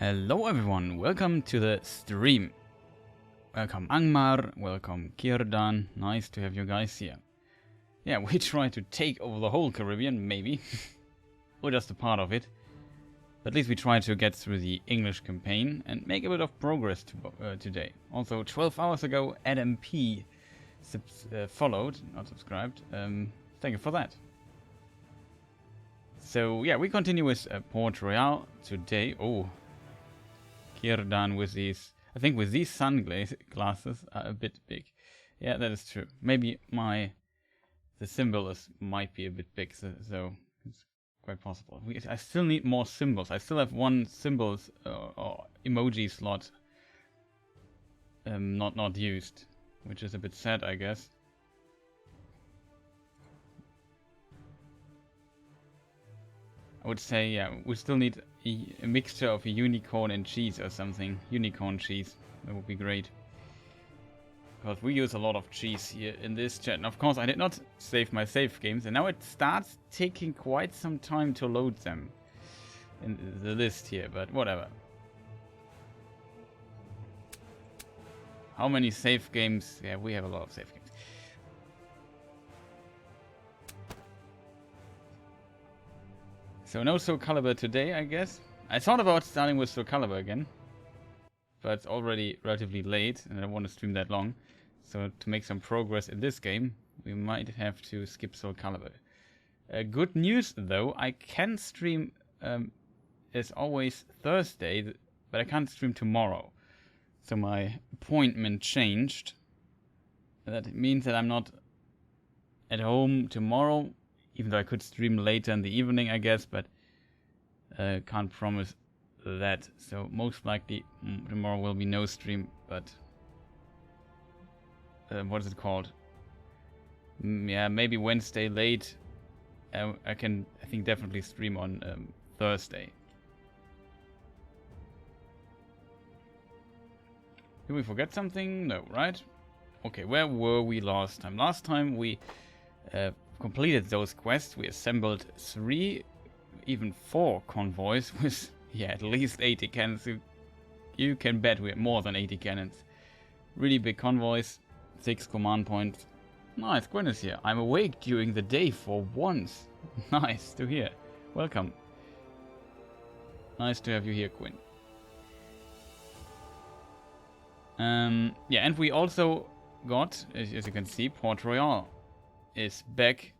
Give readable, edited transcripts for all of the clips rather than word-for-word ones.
Hello everyone, welcome to the stream. Welcome Angmar, welcome Kirdan, nice to have you guys here. Yeah, we try to take over the whole Caribbean, maybe. Or just a part of it. But at least we try to get through the English campaign and make a bit of progress today. Also, 12 hours ago, Adam P. followed, not subscribed. Thank you for that. So yeah, we continue with Port Royale today. Oh, Kirdan with these, I think with these sunglasses are a bit big. Yeah, that is true. Maybe the symbol might be a bit big, so it's quite possible. I still need more symbols. I still have one symbols or emoji slot not used, which is a bit sad, I guess. I would say, yeah, we still need a mixture of a unicorn and cheese or something. Unicorn cheese, that would be great. Because we use a lot of cheese here in this chat. And of course, I did not save my save games, and now it starts taking quite some time to load them in the list here, but whatever. How many save games? Yeah, we have a lot of save games. So no Soul Calibur today, I guess. I thought about starting with Soul Calibur again, but it's already relatively late and I don't want to stream that long. So to make some progress in this game, we might have to skip Soul Calibur. Good news though, I can stream as always Thursday, but I can't stream tomorrow. So my appointment changed. That means that I'm not at home tomorrow. Even though I could stream later in the evening, I guess, but can't promise that. So most likely tomorrow will be no stream, but what is it called? Yeah, maybe Wednesday late. I think definitely stream on Thursday. Did we forget something? No, right? Okay, where were we last time? Last time we completed those quests. We assembled 3, even 4 convoys with, yeah, at least 80 cannons. You can bet we had more than 80 cannons. Really big convoys, 6 command points. Nice, Gwen is here. I'm awake during the day for once. Nice to hear. Welcome. Nice to have you here, Quinn. Yeah, and we also got, as you can see, Port Royale is back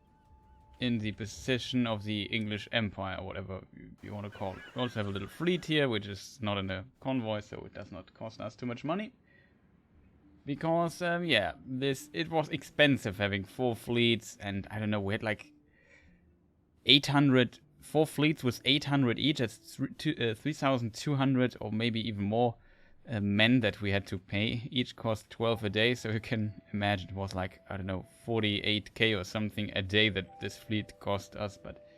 in the possession of the English Empire, or whatever you want to call it. We also have a little fleet here, which is not in a convoy, so it does not cost us too much money. Because, yeah, it was expensive having 4 fleets, and I don't know, we had like 4 fleets with 800 each. That's 3,200 or maybe even more men that we had to pay. Each cost 12 a day, so you can imagine it was like, I don't know, 48k or something a day that this fleet cost us. But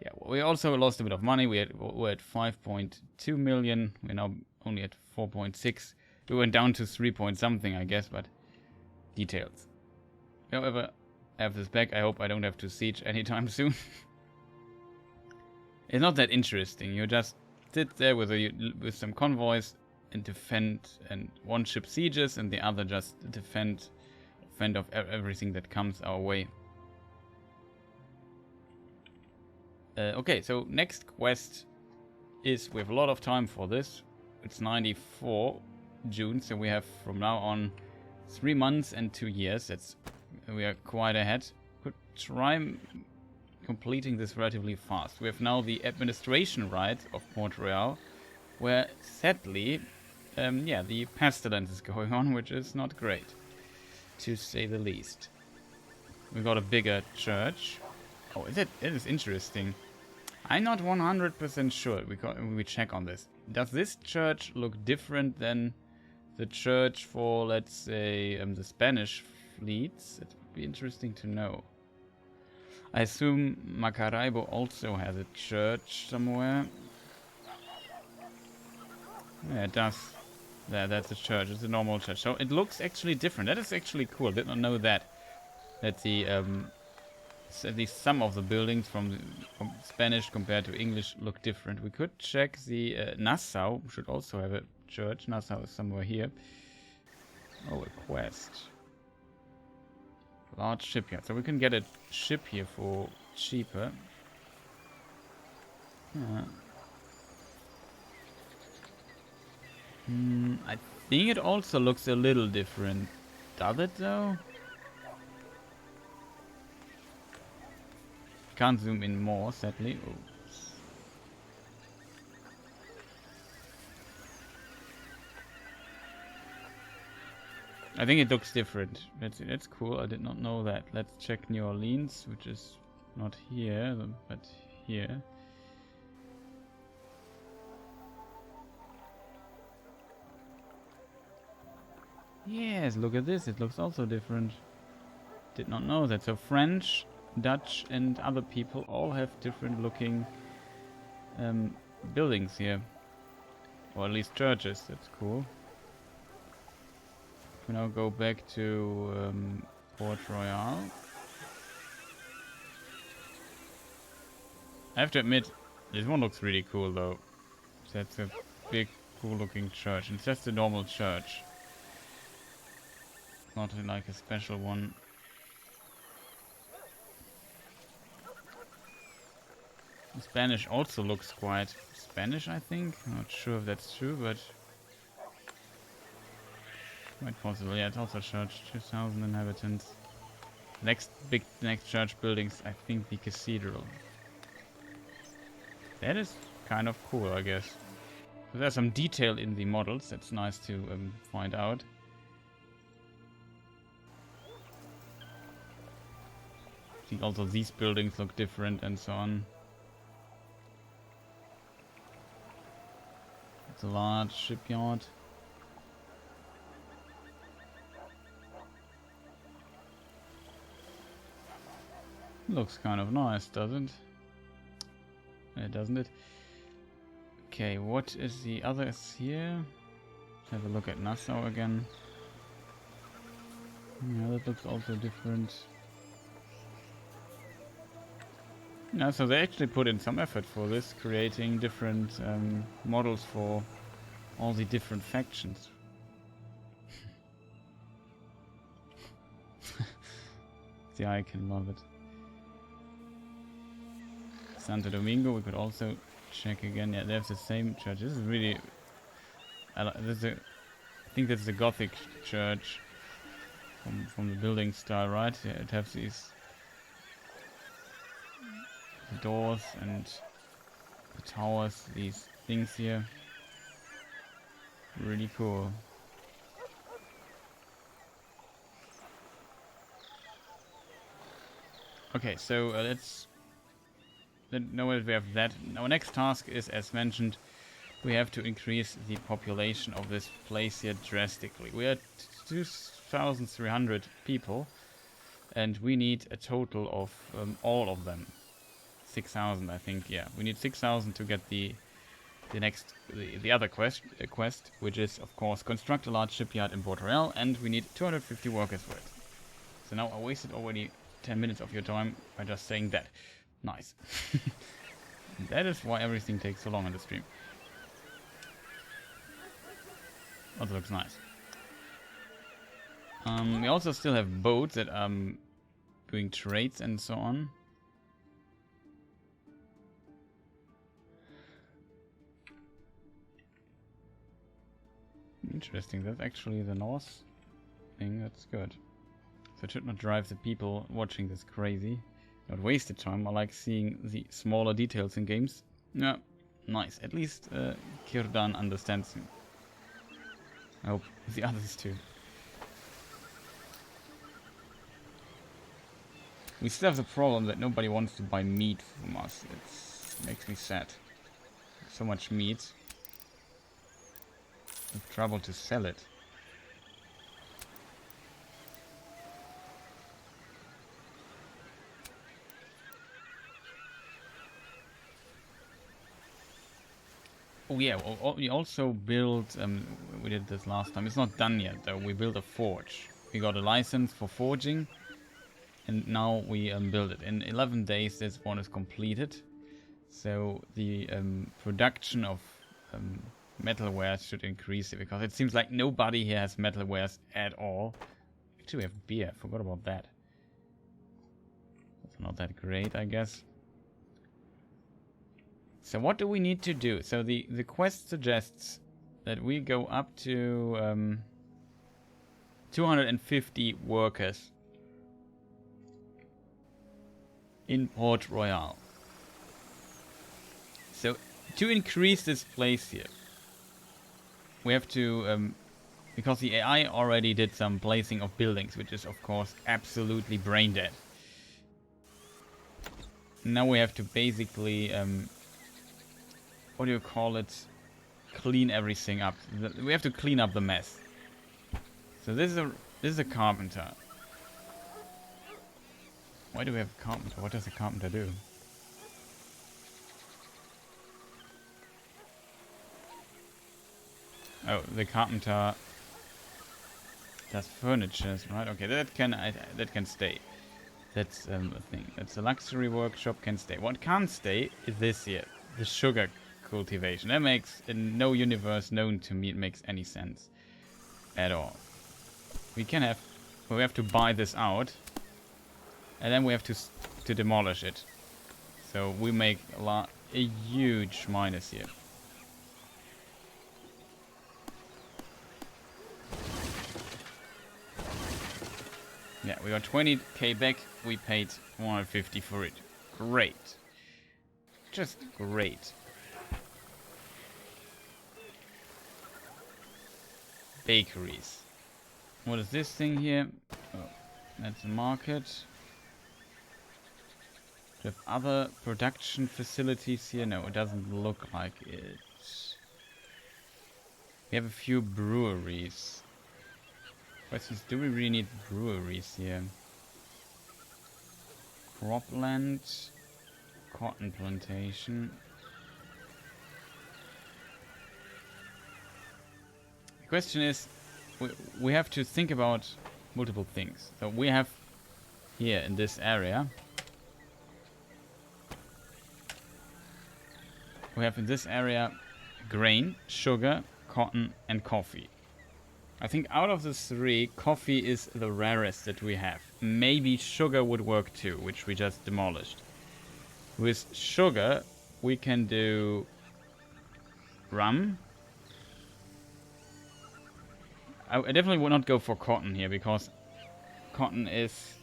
yeah, we also lost a bit of money. We're at 5.2 million. We're now only at 4.6. We went down to 3 point something, I guess, but details. However, I have this back. I hope I don't have to siege anytime soon. It's not that interesting. You just sit there with some convoys and defend, and one ship sieges and the other just defend of everything that comes our way. Okay, so next quest is, we have a lot of time for this. It's 94 June, so we have from now on 3 months and 2 years. We are quite ahead. Could try completing this relatively fast. We have now the administration right of Port Royale, where sadly yeah, the pestilence is going on, which is not great, to say the least. We got a bigger church. Oh, it is interesting. I'm not 100% sure. We check on this. Does this church look different than the church for, let's say, the Spanish fleets? It would be interesting to know. I assume Maracaibo also has a church somewhere. Yeah, it does. That's a church. It's a normal church. So it looks actually different. That is actually cool. Did not know that. That the at least some of the buildings from Spanish compared to English look different. We could check the Nassau. Should also have a church. Nassau is somewhere here. Oh, a quest. Large Shipyard. So we can get a ship here for cheaper. I think it also looks a little different. Does it though? Can't zoom in more, sadly. Oops. I think it looks different. That's cool. I did not know that. Let's check New Orleans, which is not here, but here. Yes, look at this. It looks also different. Did not know that. So French, Dutch, and other people all have different looking buildings here. Or at least churches. That's cool. We now go back to Port Royale. I have to admit, this one looks really cool though. That's a big, cool looking church. It's just a normal church. Not like a special one. The Spanish also looks quite Spanish, I think. I'm not sure if that's true, but quite possible. Yeah, it's also a church. 2,000 inhabitants. Next church buildings, I think the cathedral. That is kind of cool, I guess. So there's some detail in the models. That's nice to find out. I think also these buildings look different and so on. It's a large shipyard. Looks kind of nice, doesn't it? Doesn't it? Okay, what is the others here? Let's have a look at Nassau again. Yeah, that looks also different. Yeah, so they actually put in some effort for this, creating different models for all the different factions. The icon, love it. Santo Domingo, we could also check again. Yeah, they have the same church. This is really... I think that's the Gothic church from the building style, right? Yeah, it has these doors and the towers, these things here. Really cool. Okay, so let's know that we have that. Our next task is, as mentioned, we have to increase the population of this place here drastically. We are 2,300 people, and we need a total of all of them. 6,000, I think. Yeah, we need 6,000 to get the other quest, which is of course construct a large shipyard in Port Royale, and we need 250 workers for it. So now I wasted already 10 minutes of your time by just saying that. Nice. That is why everything takes so long on the stream. Also looks nice. We also still have boats that are doing trades and so on. Interesting, that's actually the north thing, that's good. So it should not drive the people watching this crazy. Not wasted time, I like seeing the smaller details in games. Yeah, nice. At least Kirdan understands me. I hope the others too. We still have the problem that nobody wants to buy meat from us. It makes me sad. So much meat. With trouble to sell it. Oh yeah, we also built, we did this last time, it's not done yet though, we built a forge. We got a license for forging, And now we build it. In 11 days this one is completed. So the production of metalwares should increase, because it seems like nobody here has metalwares at all. Actually, we have beer. I forgot about that. That's not that great, I guess. So what do we need to do? So the quest suggests that we go up to 250 workers in Port Royale. So to increase this place here, we have to, because the AI already did some placing of buildings, which is of course absolutely brain dead. Now we have to basically, what do you call it, clean everything up. We have to clean up the mess. So this is a carpenter. Why do we have a carpenter? What does a carpenter do? Oh, the carpenter does furniture, right? Okay, that can stay. That's a thing. That's a luxury workshop, can stay. What can't stay is this here, the sugar cultivation. That makes, in no universe known to me, it makes any sense at all. We have to buy this out, and then we have to demolish it. So we make a huge minus here. Yeah, we got 20k back. We paid 150 for it. Great. Just great. Bakeries. What is this thing here? Oh, that's a market. Do we have other production facilities here? No, it doesn't look like it. We have a few breweries. Question is, do we really need breweries here? Cropland, cotton plantation. The question is, we have to think about multiple things. So we have here in this area, grain, sugar, cotton and coffee. I think out of the three, coffee is the rarest that we have. Maybe sugar would work too, which we just demolished. With sugar, we can do rum. I definitely would not go for cotton here, because cotton is...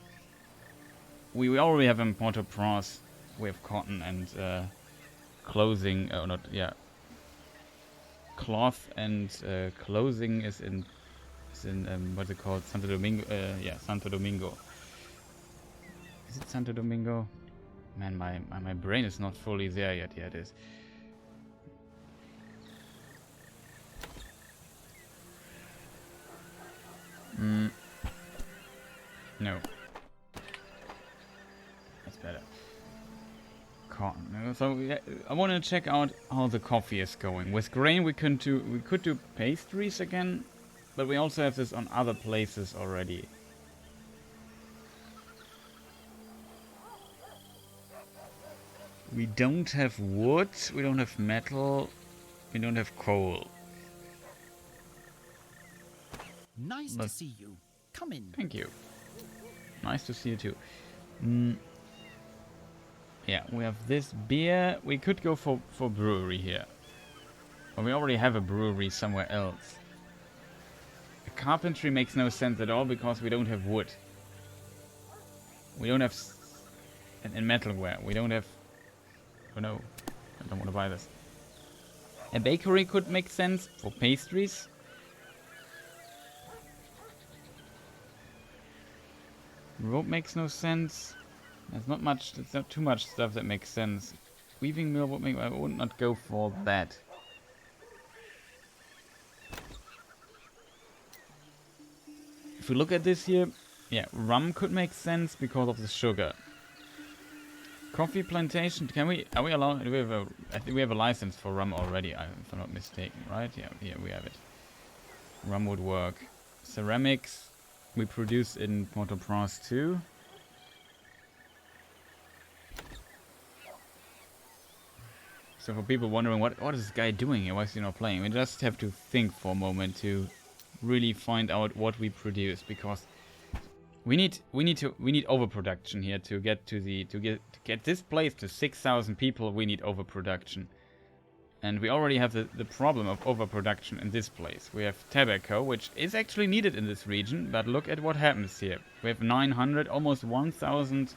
We already have in Port-au-Prince, we have cotton and clothing, cloth and clothing is in what's it called? Santo Domingo. Yeah, Santo Domingo. Is it Santo Domingo? Man, my brain is not fully there yet. Yeah, it is. No. That's better. Cotton. So yeah, I want to check out how the coffee is going. With grain, we could do pastries again. But we also have this on other places already. We don't have wood, we don't have metal, we don't have coal. Nice to see you. Come in. Thank you. Nice to see you too. Yeah, we have this beer. We could go for brewery here. But we already have a brewery somewhere else. Carpentry makes no sense at all, because we don't have wood. We don't have... in metalware, we don't have... Oh no, I don't want to buy this. A bakery could make sense for pastries. Rope makes no sense. There's not much, there's not too much stuff that makes sense. Weaving mill would make... I would not go for that. If we look at this here, yeah, rum could make sense because of the sugar. Coffee plantation, are we allowed, I think we have a license for rum already, if I'm not mistaken, right? Yeah, we have it. Rum would work. Ceramics, we produce in Port-au-Prince too. So for people wondering what is this guy doing here, why is he not playing? We just have to think for a moment to really find out what we produce, because we need overproduction here to get this place to 6,000 people. We need overproduction. And we already have the problem of overproduction in this place. We have tobacco, which is actually needed in this region, but look at what happens here. We have 900, almost 1,000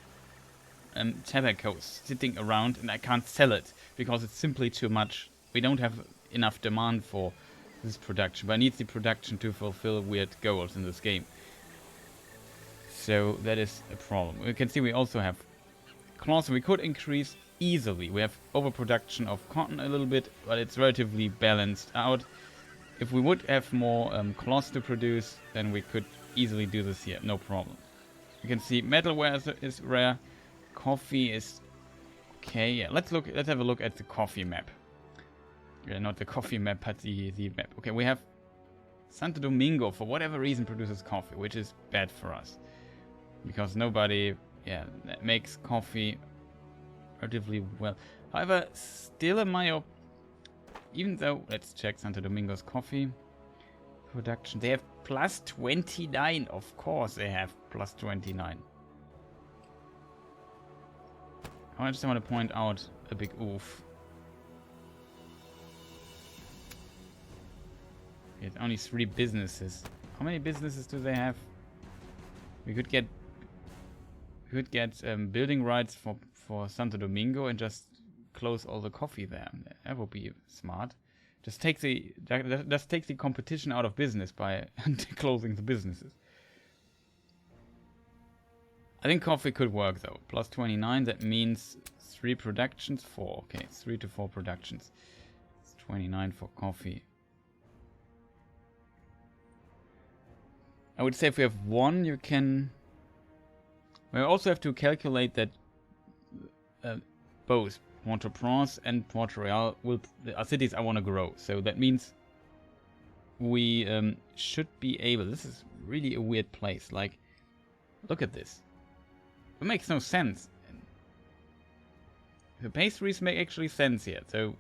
tobacco sitting around, and I can't sell it because it's simply too much. We don't have enough demand for this production, but I need the production to fulfill weird goals in this game. So that is a problem. You can see we also have cloth. We could increase easily. We have overproduction of cotton a little bit, but it's relatively balanced out. If we would have more cloth to produce, then we could easily do this here, no problem. You can see metalware is rare. Coffee is okay. Yeah, let's have a look at the coffee map. Yeah, not the coffee map, but the map. Okay, we have Santo Domingo, for whatever reason, produces coffee, which is bad for us, because nobody makes coffee relatively well. However, still in my even though, let's check Santo Domingo's coffee production. They have plus 29. Of course they have plus 29. I just want to point out a big oof. It's only 3 businesses. How many businesses do they have? We could get building rights for Santo Domingo and just close all the coffee there. That would be smart. Just take the competition out of business by closing the businesses. I think coffee could work though. Plus 29, that means 3 productions, 4. Okay, 3 to 4 productions. It's 29 for coffee. I would say if we have 1, you can... We also have to calculate that both Port-au-Prince and Port Royale are cities I want to grow. So that means we should be able... This is really a weird place. Like, look at this. It makes no sense. The pastries make actually sense here. So,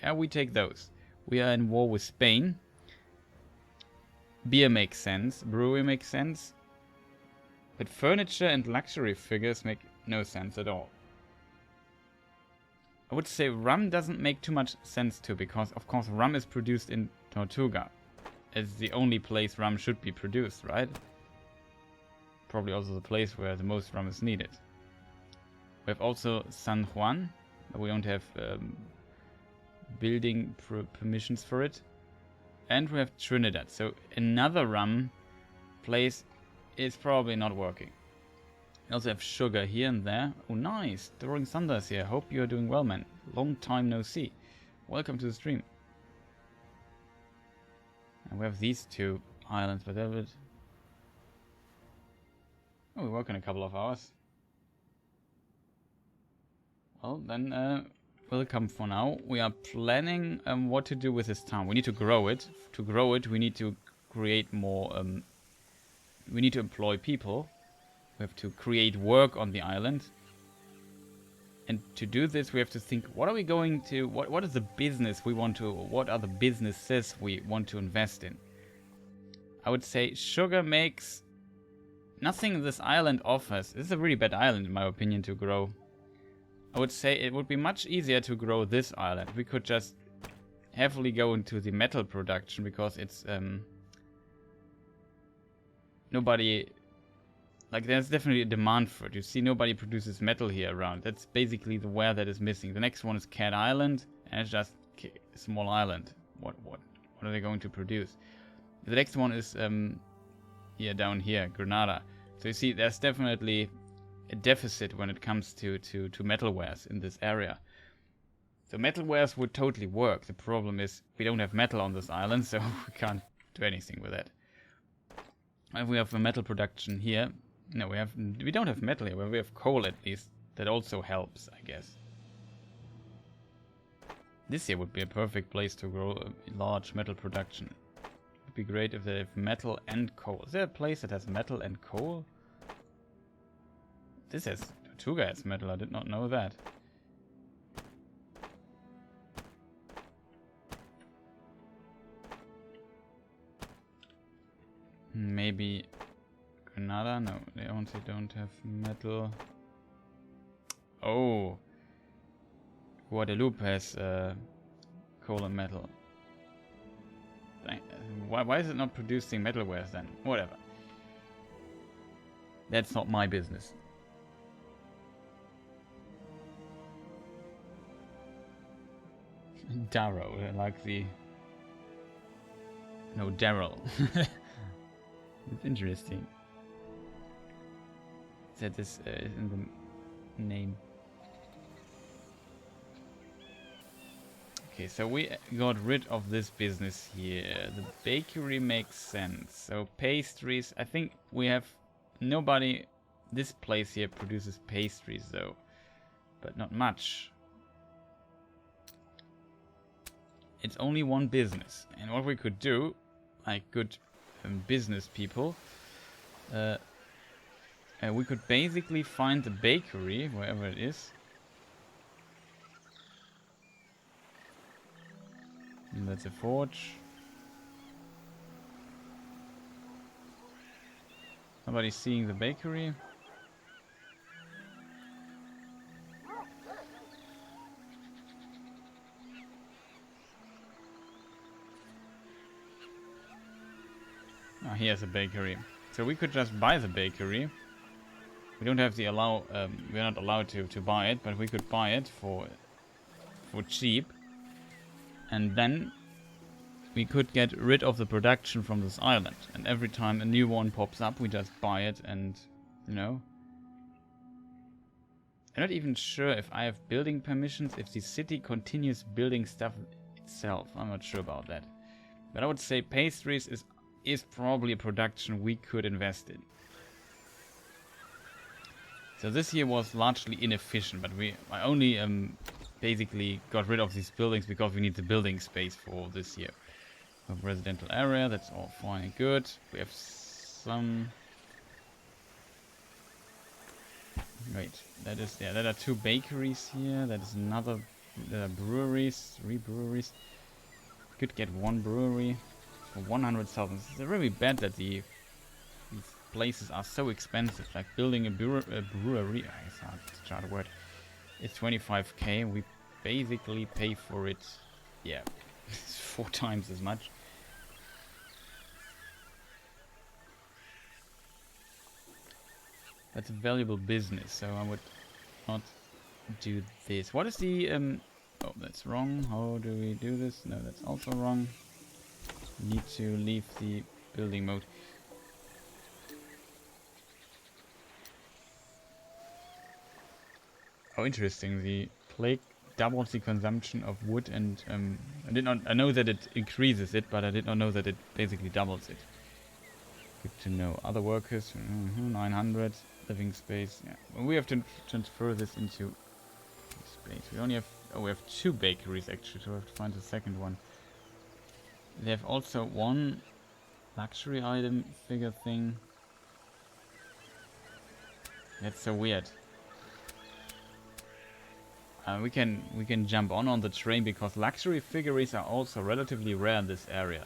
yeah, we take those. We are in war with Spain. Beer makes sense. Brewery makes sense. But furniture and luxury figures make no sense at all. I would say rum doesn't make too much sense too, because of course rum is produced in Tortuga. It's the only place rum should be produced, right? Probably also the place where the most rum is needed. We have also San Juan, but we don't have building permissions for it. And we have Trinidad, so another rum place is probably not working. We also have sugar here and there. Oh nice, the Rolling Thunder's here. Hope you're doing well, man. Long time no see. Welcome to the stream. And we have these 2 islands, but they're a bit... Oh, we work in a couple of hours. Well, then welcome for now. We are planning what to do with this town. We need to grow it. To grow it, we need to create more... we need to employ people. We have to create work on the island. And to do this, we have to think, what are we going to... What is the business we want to... What are the businesses we want to invest in? I would say sugar makes... Nothing this island offers. This is a really bad island, in my opinion, to grow. I would say it would be much easier to grow this island. We could just heavily go into the metal production, because it's... Nobody... Like, there's definitely a demand for it. You see, nobody produces metal here around. That's basically the ware that is missing. The next one is Cat Island, and it's just a small island. What are they going to produce? The next one is here, down here, Granada. So you see, there's definitely a deficit when it comes to metalwares in this area. So metalwares would totally work. The problem is we don't have metal on this island, so we can't do anything with it. And we have a metal production here. No, we don't have metal here, but we have coal at least. That also helps, I guess. This here would be a perfect place to grow a large metal production. It would be great if they have metal and coal. Is there a place that has metal and coal? This has... Tortuga has metal, I did not know that. Maybe Granada? No, they also don't have metal. Oh, Guadeloupe has coal and metal. Why is it not producing metalwares then? Whatever. That's not my business. Darrow, like the... No, Daryl. It's interesting. That is in the name. Okay, so we got rid of this business here. The bakery makes sense. So pastries, I think we have nobody. This place here produces pastries though, but not much. It's only one business, and what we could do, like good business people, we could basically find the bakery wherever it is. And that's a forge. Nobody's seeing the bakery. Oh, here's a bakery. So we could just buy the bakery. We don't have the we're not allowed to buy it, but we could buy it for cheap. And then we could get rid of the production from this island. And every time a new one pops up, we just buy it and, you know. I'm not even sure if I have building permissions, if the city continues building stuff itself. I'm not sure about that. But I would say pastries is probably a production we could invest in. So this year was largely inefficient, but I only basically got rid of these buildings because we need the building space for this year. We have residential area, that's all fine and good. We have some... Wait, that is, yeah, there are 2 bakeries here. That is another, there are breweries, 3 breweries. Could get 1 brewery for 100,000. It's really bad that these places are so expensive. Like building a brewery, it's hard to chart a word. It's 25k. We basically pay for it, yeah, 4 times as much. That's a valuable business, so I would not do this. What is the oh, that's wrong. How do we do this? No, that's also wrong. Need to leave the building mode. Oh, interesting. The plague doubles the consumption of wood, and I know that it increases it, but I did not know that it basically doubles it. Good to know. Other workers, 900 living space. Yeah, well, we have to transfer this into space. We only have we have 2 bakeries actually, so we have to find the second one. They have also 1 luxury item figure thing. That's so weird. We can jump on the train because luxury figures are also relatively rare in this area.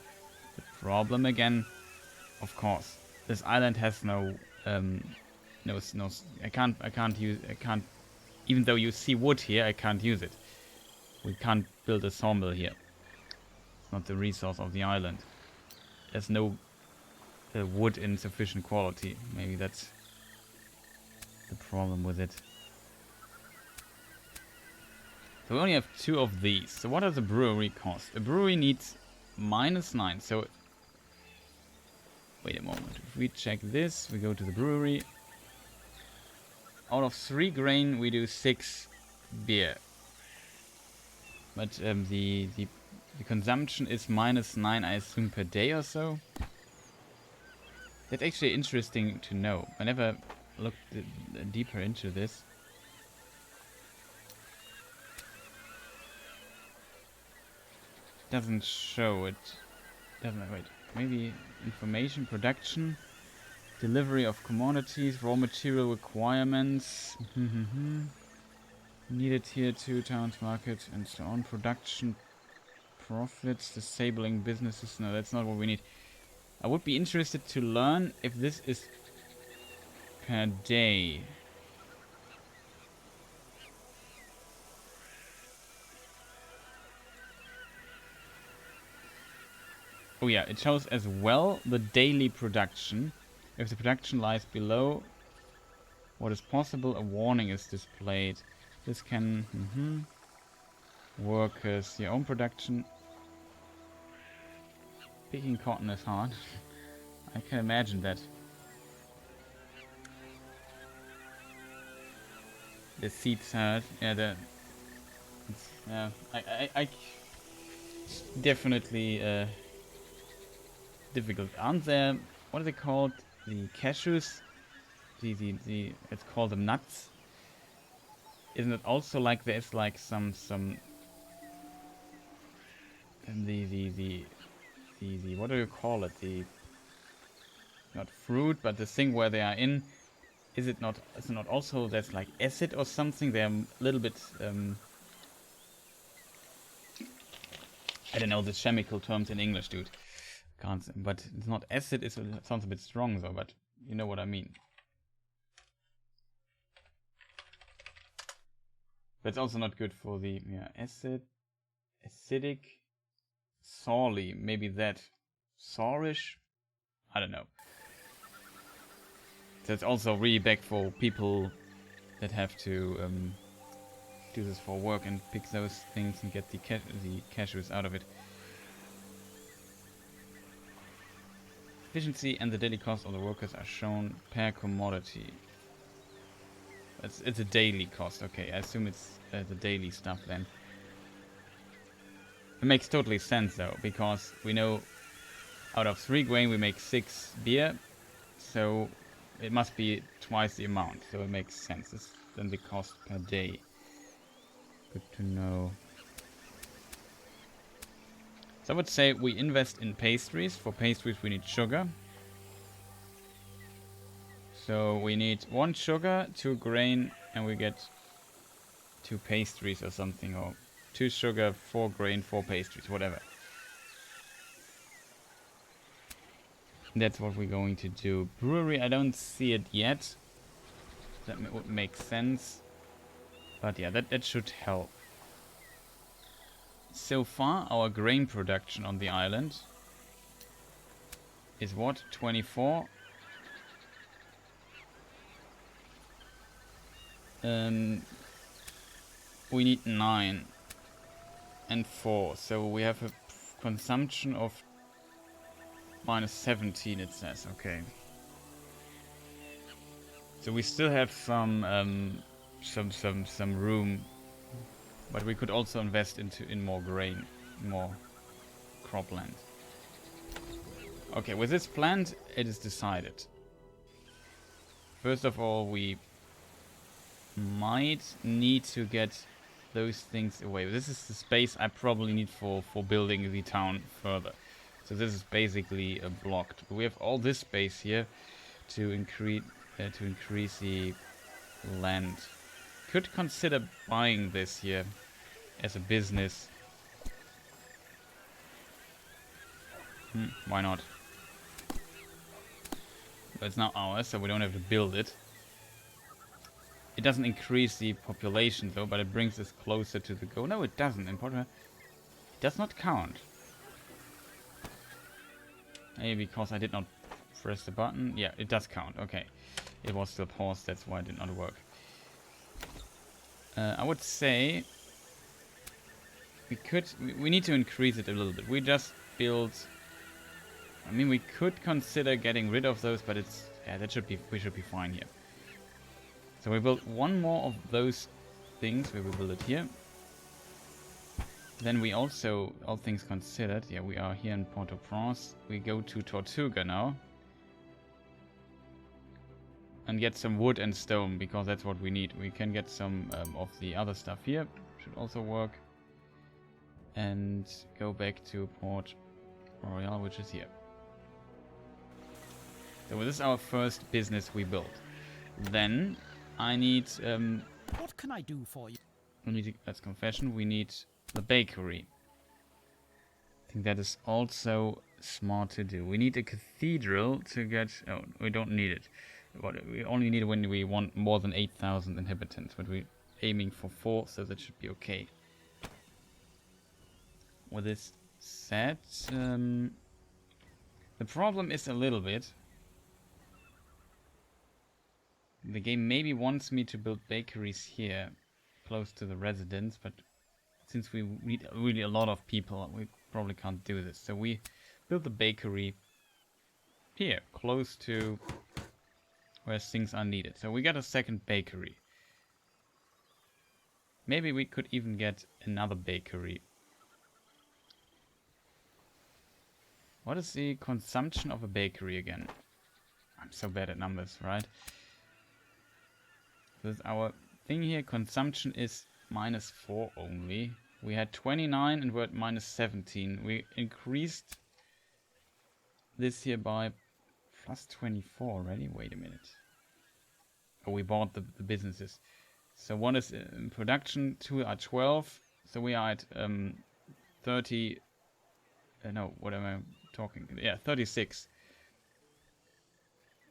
The problem again, of course, this island has no I can't even though you see wood here, I can't use it. We can't build a sawmill here. It's not the resource of the island. There's no wood in sufficient quality. Maybe that's the problem with it. So we only have 2 of these. So what does a brewery cost? A brewery needs -9. So wait a moment. If we check this, we go to the brewery. Out of 3 grain, we do 6 beer. But the consumption is -9, I assume, per day or so. That's actually interesting to know. I never looked deeper into this. Doesn't show it. Doesn't, wait. Maybe information, production, delivery of commodities, raw material requirements. Needed here 2 towns, market, and so on. Production, profits, disabling businesses. No, that's not what we need. I would be interested to learn if this is per day. Oh yeah, it shows as well the daily production. If the production lies below what is possible, a warning is displayed. This can... Workers, your own production. Picking cotton is hard. I can imagine that. The seeds hurt. Yeah, I definitely difficult. Aren't there, what are they called? The cashews? Let's call them nuts. Isn't it also like there's like some the what do you call it? The, not fruit, but the thing where they are in. Is it not also there's like acid or something? They're a little bit I don't know the chemical terms in English, dude. Can't, but it's not acid. It sounds a bit strong though, but you know what I mean. But it's also not good for the acidic, sorely. Maybe that sourish. I don't know. That's also really bad for people that have to do this for work and pick those things and get the cashews out of it. Efficiency and the daily cost of the workers are shown per commodity. It's a daily cost. Okay, I assume it's the daily stuff then. It makes totally sense though, because we know out of 3 grain we make 6 beer, so it must be twice the amount. So it makes sense. It's then the cost per day. Good to know. So I would say we invest in pastries. For pastries we need sugar. So we need 1 sugar, 2 grain, and we get 2 pastries or something, or 2 sugar, 4 grain, 4 pastries, whatever. That's what we're going to do. Brewery, I don't see it yet. That would make sense. But yeah, that should help. So far, our grain production on the island is what? 24? We need 9 and 4, so we have a consumption of minus 17, it says. Okay, so we still have some room, but we could also invest in more grain, more cropland. Okay, with this plant, it is decided. First of all, we might need to get those things away. This is the space I probably need for building the town further. So this is basically blocked. But we have all this space here to increase the land. Could consider buying this here as a business. Why not? But it's now ours, so we don't have to build it. It doesn't increase the population though, but it brings us closer to the goal. No, it doesn't. In Port Royale, it does not count. Maybe because I did not press the button. Yeah, it does count. Okay. It was still paused, that's why it did not work. I would say we need to increase it a little bit. We just built, I mean, we could consider getting rid of those, but it's, yeah, we should be fine here. So we built 1 more of those things. We will build it here. Then we also, all things considered, yeah, we are here in Port-au-Prince. We go to Tortuga now. And get some wood and stone, because that's what we need. We can get some of the other stuff here. Should also work. And go back to Port Royale, which is here. So this is our first business we built. Then I need... what can I do for you? that's confession. We need the bakery. I think that is also smart to do. We need a cathedral to get... Oh, we don't need it. We only need it when we want more than 8,000 inhabitants, but we're aiming for 4, so that should be okay. With this said, the problem is a little bit... The game maybe wants me to build bakeries here, close to the residence, but since we need really a lot of people, we probably can't do this. So we build the bakery here, close to where things are needed. So we got a second bakery. Maybe we could even get another bakery. What is the consumption of a bakery again? I'm so bad at numbers, right? This is our thing here. Consumption is -4 only. We had 29 and we're at -17. We increased this here by +24 already. Wait a minute. Oh, we bought the businesses. So one is in production, 2 are 12. So we are at 30. No, what am I talking? Yeah, 36.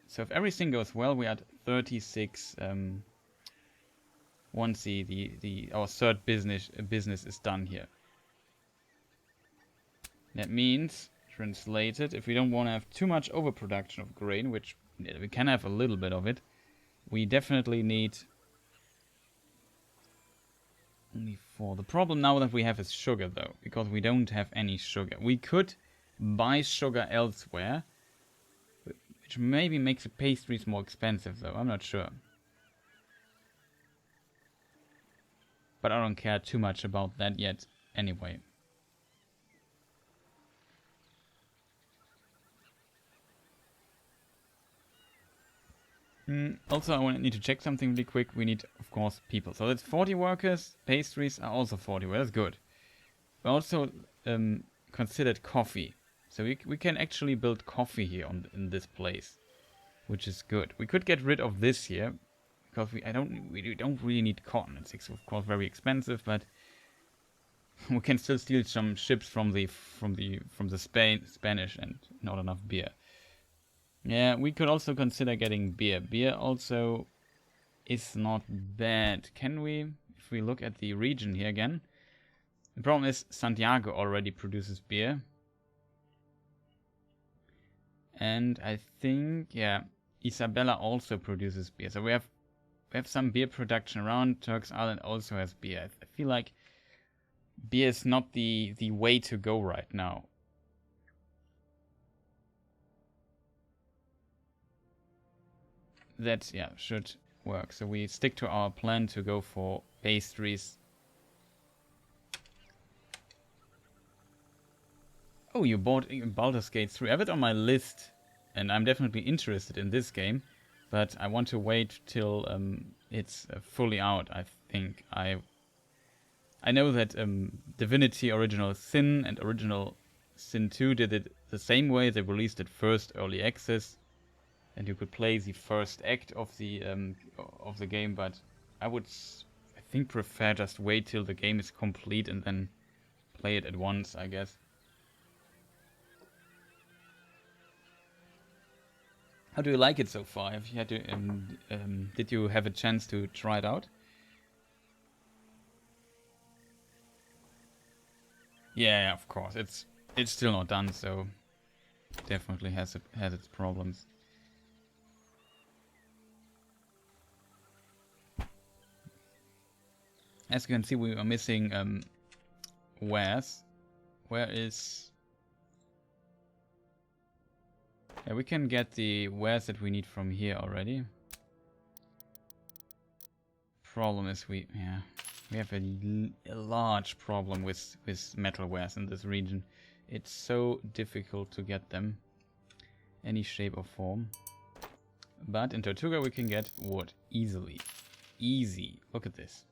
So if everything goes well, we are at 36. Once our third business is done here. That means, translated, if we don't want to have too much overproduction of grain, which we can have a little bit of it, we definitely need only 4. The problem now that we have is sugar, though, because we don't have any sugar. We could buy sugar elsewhere, which maybe makes the pastries more expensive, though. I'm not sure. But I don't care too much about that yet, anyway. Also, I need to check something really quick. We need, of course, people. So that's 40 workers. Pastries are also 40. Well, that's good. We also considered coffee. So we can actually build coffee here in this place, which is good. We could get rid of this here. Because we don't really need cotton. It's of course very expensive, but we can still steal some ships from the Spanish and not enough beer. Yeah, we could also consider getting beer. Beer also is not bad. Can we, if we look at the region here again? The problem is Santiago already produces beer. And I think, yeah, Isabella also produces beer. So we have some beer production around. Turks Island also has beer. I feel like beer is not the way to go right now. That, yeah, should work. So we stick to our plan to go for pastries. Oh, you bought Baldur's Gate 3. I have it on my list, and I'm definitely interested in this game. But I want to wait till it's fully out, I think. I know that Divinity Original Sin and Original Sin 2 did it the same way. They released it first, early access, and you could play the first act of the game. But I think, prefer just wait till the game is complete and then play it at once, I guess. How do you like it so far? Have you had to, did you have a chance to try it out? Yeah, of course. It's still not done, so definitely has its problems. As you can see, we are missing wares. Where is... Yeah, we can get the wares that we need from here already. Problem is we have a large problem with metal wares in this region. It's so difficult to get them, any shape or form. But in Tortuga we can get wood easily. Easy. Look at this.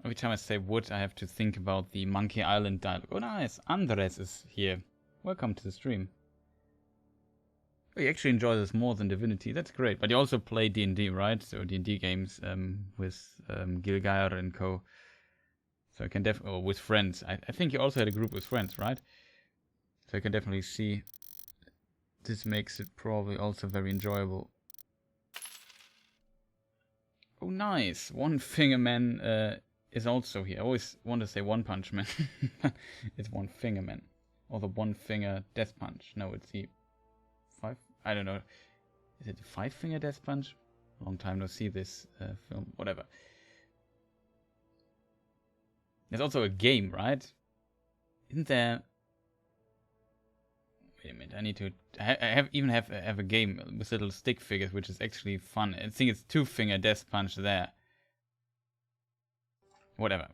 Every time I say wood, I have to think about the Monkey Island dialogue. Oh, nice. Andres is here. Welcome to the stream. Oh, you actually enjoy this more than Divinity. That's great. But you also play D&D, right? So D&D games with Gilgair and co. So I can definitely, or with friends. I think you also had a group with friends, right? So I can definitely see this makes it probably also very enjoyable. Oh, nice. One Finger Man is also here. I always want to say One Punch Man. It's One Finger Man. Or the One Finger Death Punch. No, it's the five. I don't know. Is it the Five Finger Death Punch? Long time no see this film. Whatever. There's also a game, right? Isn't there? Wait a minute. I need to. I have a game with little stick figures, which is actually fun. I think it's Two Finger Death Punch there. Whatever.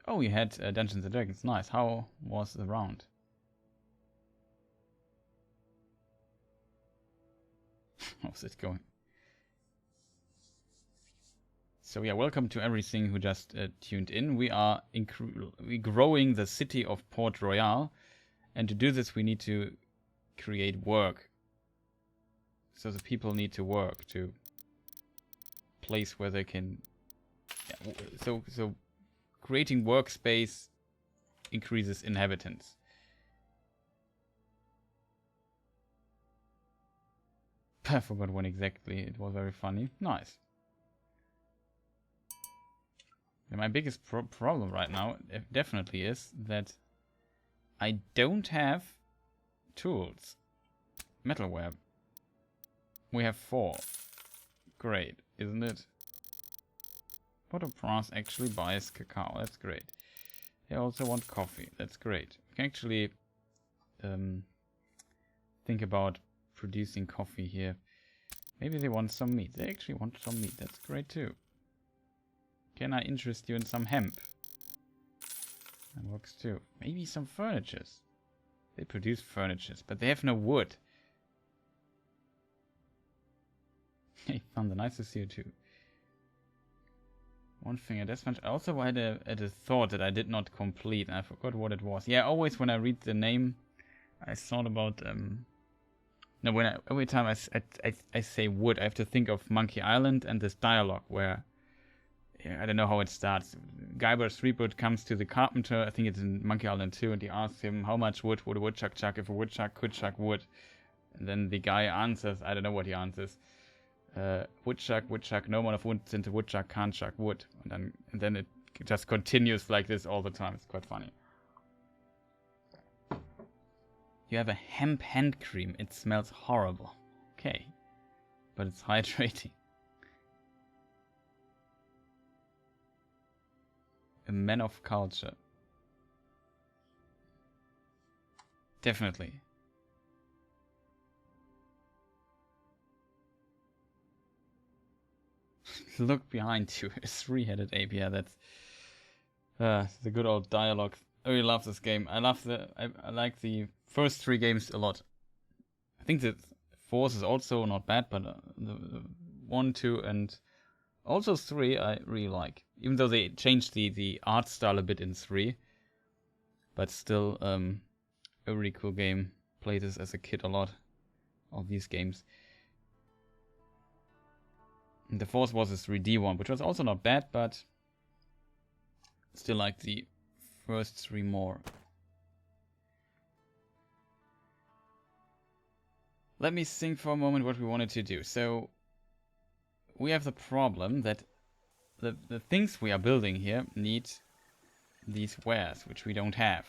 Oh, we had Dungeons and Dragons. Nice. How was the round? How's it going? So yeah, welcome to everything who just tuned in. We are growing the city of Port Royale, and to do this we need to create work. So the people need to work to place where they can. Yeah, so creating workspace increases inhabitants. I forgot when exactly. It was very funny. Nice. And my biggest problem right now definitely is that I don't have tools. Metalware. We have 4. Great, isn't it? Port-au-Prince actually buys cacao. That's great. They also want coffee. That's great. We can actually think about producing coffee here. Maybe they want some meat. They actually want some meat. That's great too. Can I interest you in some hemp? That works too. Maybe some furnitures. They produce furnitures, but they have no wood. Hey, found the nicest here too. One Finger Death Punch. I also had a thought that I did not complete, and I forgot what it was. Yeah, always when I read the name, I thought about no, every time I say wood, I have to think of Monkey Island and this dialogue where. Yeah, I don't know how it starts. Guybrush Threepwood comes to the carpenter, I think it's in Monkey Island 2, and he asks him, how much wood would a woodchuck chuck if a woodchuck could chuck wood? And then the guy answers, I don't know what he answers. Woodchuck, woodchuck, no one of wood since a woodchuck can't chuck wood. And then it just continues like this all the time. It's quite funny. You have a hemp hand cream. It smells horrible. Okay. But it's hydrating. A man of culture. Definitely. Look behind you. A 3-headed ape. Yeah, that's the good old dialogue. I really love this game. I like the first 3 games a lot. I think the 4th is also not bad, but the 1, 2, and also 3 I really like. Even though they changed the art style a bit in 3. But still a really cool game. Played this as a kid a lot. All these games. And the 4th was a 3D one, which was also not bad, but still like the first 3 more. Let me think for a moment what we wanted to do. So we have the problem that the things we are building here need these wares, which we don't have.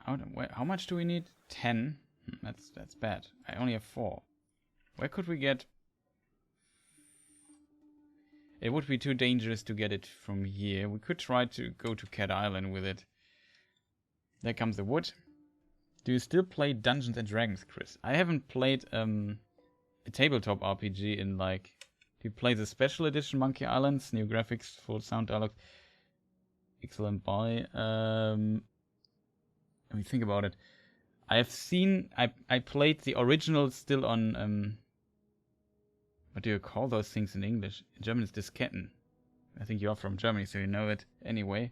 How much do we need? 10? That's bad. I only have 4. Where could we get? It would be too dangerous to get it from here. We could try to go to Cat Island with it. There comes the wood. Do you still play Dungeons and Dragons, Chris? I haven't played a tabletop RPG in like. Do you play the special edition Monkey Islands? New graphics, full sound dialogue. Excellent buy. Let me think about it. I have seen. I played the original still on. What do you call those things in English? In German, it's Disketten. I think you are from Germany, so you know it anyway.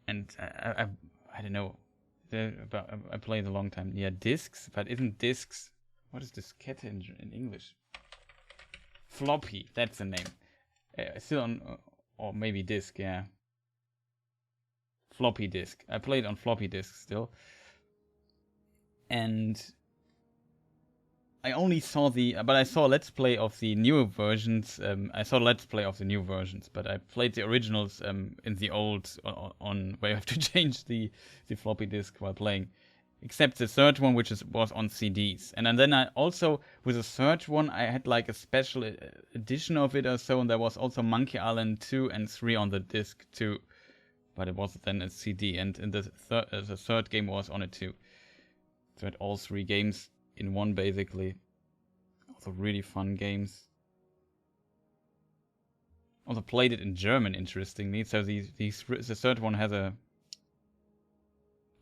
And I don't know. I played a long time. Yeah, discs, but isn't discs? What is diskette in English? Floppy, that's the name. Still on, or maybe disk, yeah. Floppy disk. I played on floppy disk still. And I only saw but I saw Let's Play of the newer versions. I saw Let's Play of the new versions, but I played the originals in the old, on where you have to change the floppy disk while playing. Except the third one, which was on CDs. And then I also, with the third one, I had like a special edition of it or so, and there was also Monkey Island 2 and 3 on the disc too. But it was then a CD, and the third game was on it too. So I had all 3 games in one, basically. Also really fun games. Also played it in German, interestingly. So the third one has a...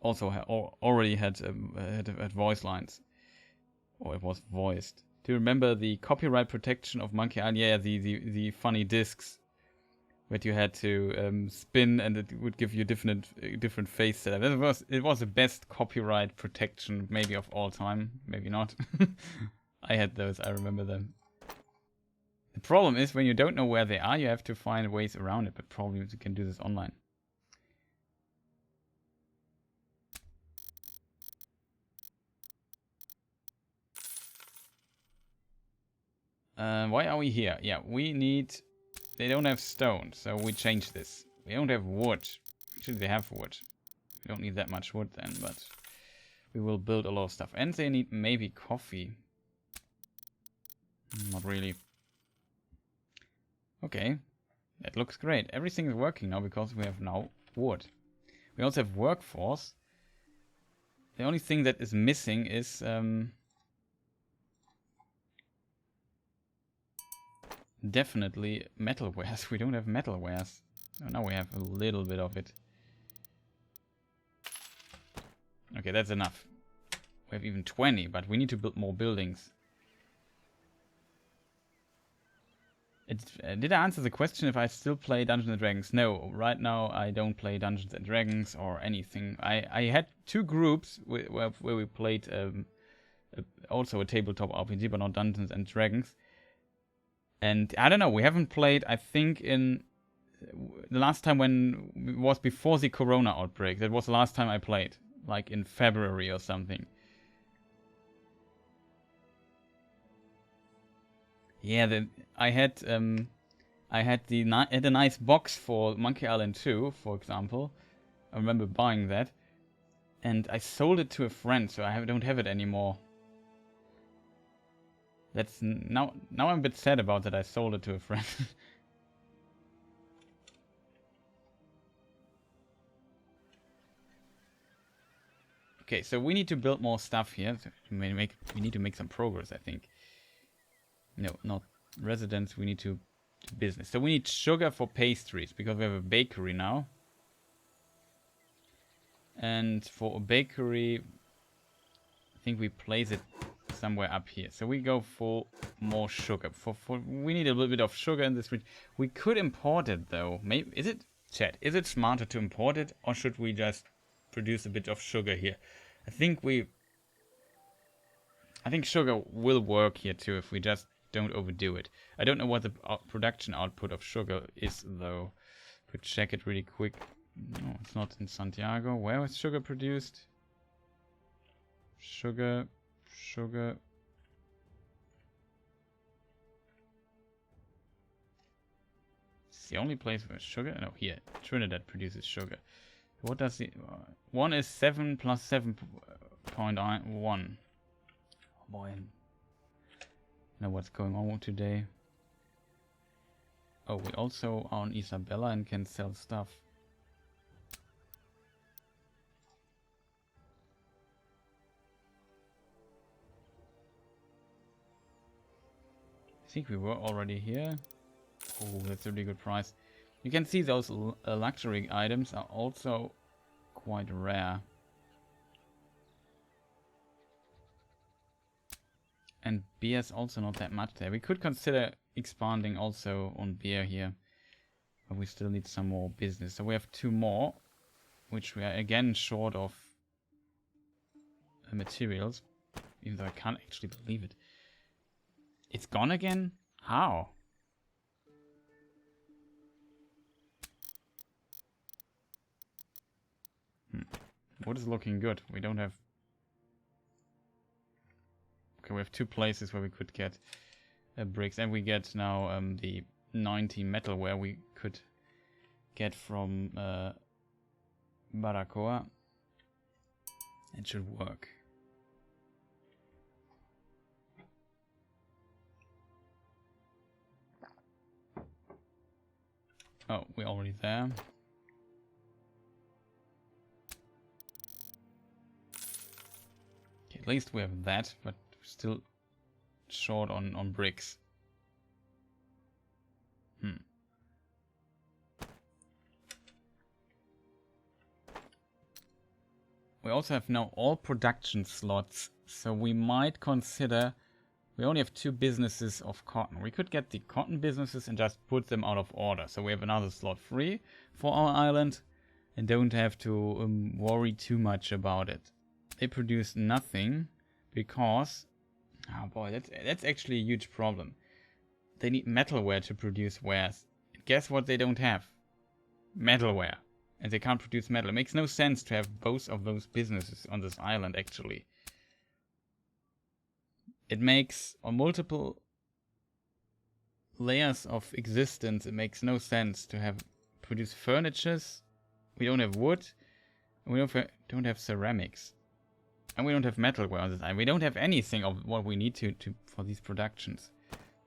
Also already had voice lines, or it was voiced. Do you remember the copyright protection of Monkey Island? Yeah, the funny discs that you had to spin, and it would give you different face setup. It was the best copyright protection maybe of all time, maybe not. I had those. I remember them. The problem is when you don't know where they are, you have to find ways around it. But probably you can do this online. Why are we here? Yeah, we need... They don't have stone, so we change this. We don't have wood. Actually, they have wood. We don't need that much wood then, but... We will build a lot of stuff. And they need maybe coffee. Not really. Okay. That looks great. Everything is working now because we have now wood. We also have workforce. The only thing that is missing is... definitely metalwares. We don't have metalwares. Oh, now we have a little bit of it. Okay, that's enough. We have even 20, but we need to build more buildings. Did I answer the question if I still play Dungeons & Dragons? No, right now I don't play Dungeons & Dragons or anything. I had 2 groups where we played also a tabletop RPG, but not Dungeons & Dragons. And I don't know, we haven't played, I think, in the last time when it was before the corona outbreak. That was the last time I played, like in February or something. Yeah, I had a nice box for Monkey Island 2, for example. I remember buying that, and I sold it to a friend, so I don't have it anymore. That's now I'm a bit sad about that. I sold it to a friend. Okay, so we need to build more stuff here. So we need to make some progress, I think. No, not residents. We need to do business. So we need sugar for pastries because we have a bakery now. And for a bakery, I think we place it somewhere up here. So we go for more sugar. We need a little bit of sugar in this region. We could import it though. Maybe is it smarter to import it, or should we just produce a bit of sugar here? I think sugar will work here too if we just don't overdo it. I don't know what the production output of sugar is though. Could check it really quick. No, it's not in Santiago. Where is sugar produced? Sugar. It's the only place where sugar. No, here Trinidad produces sugar. What does the one is 7 plus 7.1. Oh boy, I know what's going on today. Oh, we also are on Isabella and can sell stuff. I think we were already here. Oh, that's a really good price. You can see those luxury items are also quite rare. And beer's also not that much there. We could consider expanding also on beer here. But we still need some more business. So we have 2 more, which we are again short of materials. Even though I can't actually believe it. It's gone again? How? Wood is looking good. We don't have... Okay, we have 2 places where we could get bricks. And we get now the 90 metalware we could get from Baracoa. It should work. Oh, we're already there. Okay, at least we have that, but still short on bricks. We also have now all production slots, so we might consider... We only have 2 businesses of cotton. We could get the cotton businesses and just put them out of order. So we have another slot free for our island and don't have to worry too much about it. They produce nothing because... Oh boy, that's actually a huge problem. They need metalware to produce wares. Guess what they don't have? Metalware. And they can't produce metal. It makes no sense to have both of those businesses on this island, actually. It makes, on multiple layers of existence, it makes no sense to have produce furnitures. We don't have wood. And we don't have ceramics. And we don't have metalware on this island. We don't have anything of what we need to for these productions.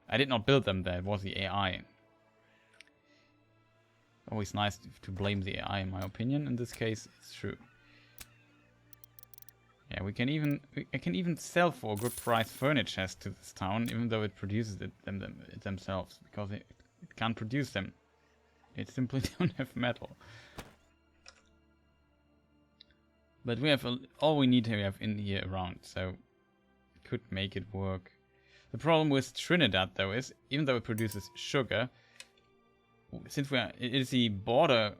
I did not build them there. It was the AI. Always nice to blame the AI, in my opinion. In this case, it's true. Yeah, I can even sell for a good price furnitures to this town, even though it produces it themselves, because it can't produce them. It simply don't have metal. But we have all we need to have in here around, so it could make it work. The problem with Trinidad, though, is even though it produces sugar, since it is the border,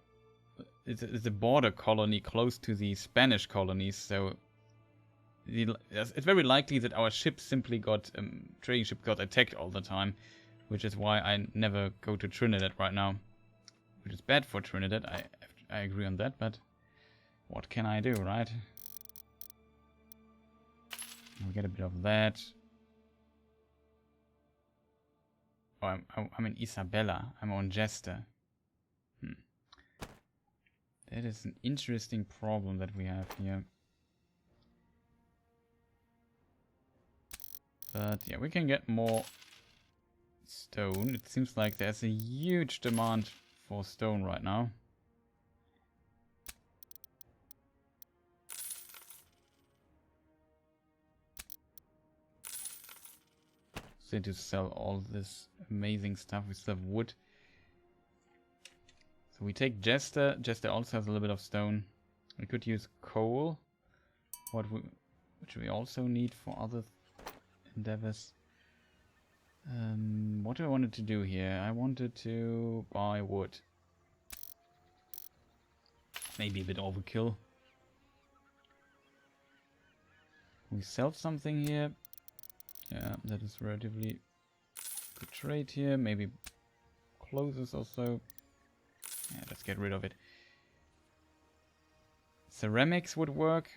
it's a border colony close to the Spanish colonies, so it's very likely that our ship simply trading ship got attacked all the time, which is why I never go to Trinidad right now, which is bad for Trinidad. I agree on that, but what can I do, right? We get a bit of that. Oh, I'm in Isabella. I'm on Jester. That is an interesting problem that we have here. But yeah, we can get more stone. It seems like there's a huge demand for stone right now. So to sell all this amazing stuff, we still have wood. So we take Jester. Jester also has a little bit of stone. We could use coal, which we also need for other endeavors. What do I wanted to do here? I wanted to buy wood. Maybe a bit overkill. We sell something here. Yeah, that is relatively good trade here. Maybe clothes also. Yeah, let's get rid of it. Ceramics would work.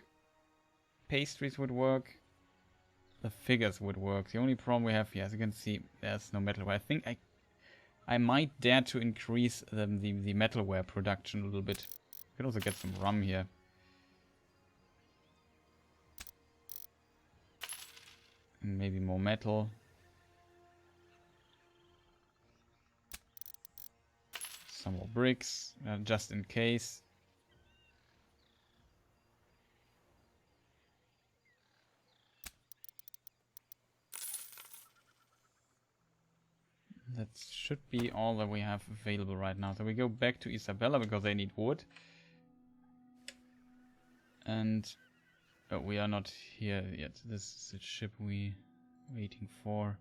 Pastries would work. The figures would work. The only problem we have here, as you can see, there's no metalware. I think I might dare to increase the metalware production a little bit. We could also get some rum here. And maybe more metal. Some more bricks, just in case. That should be all that we have available right now. So we go back to Isabella because they need wood. And oh, we are not here yet. This is the ship we waiting for.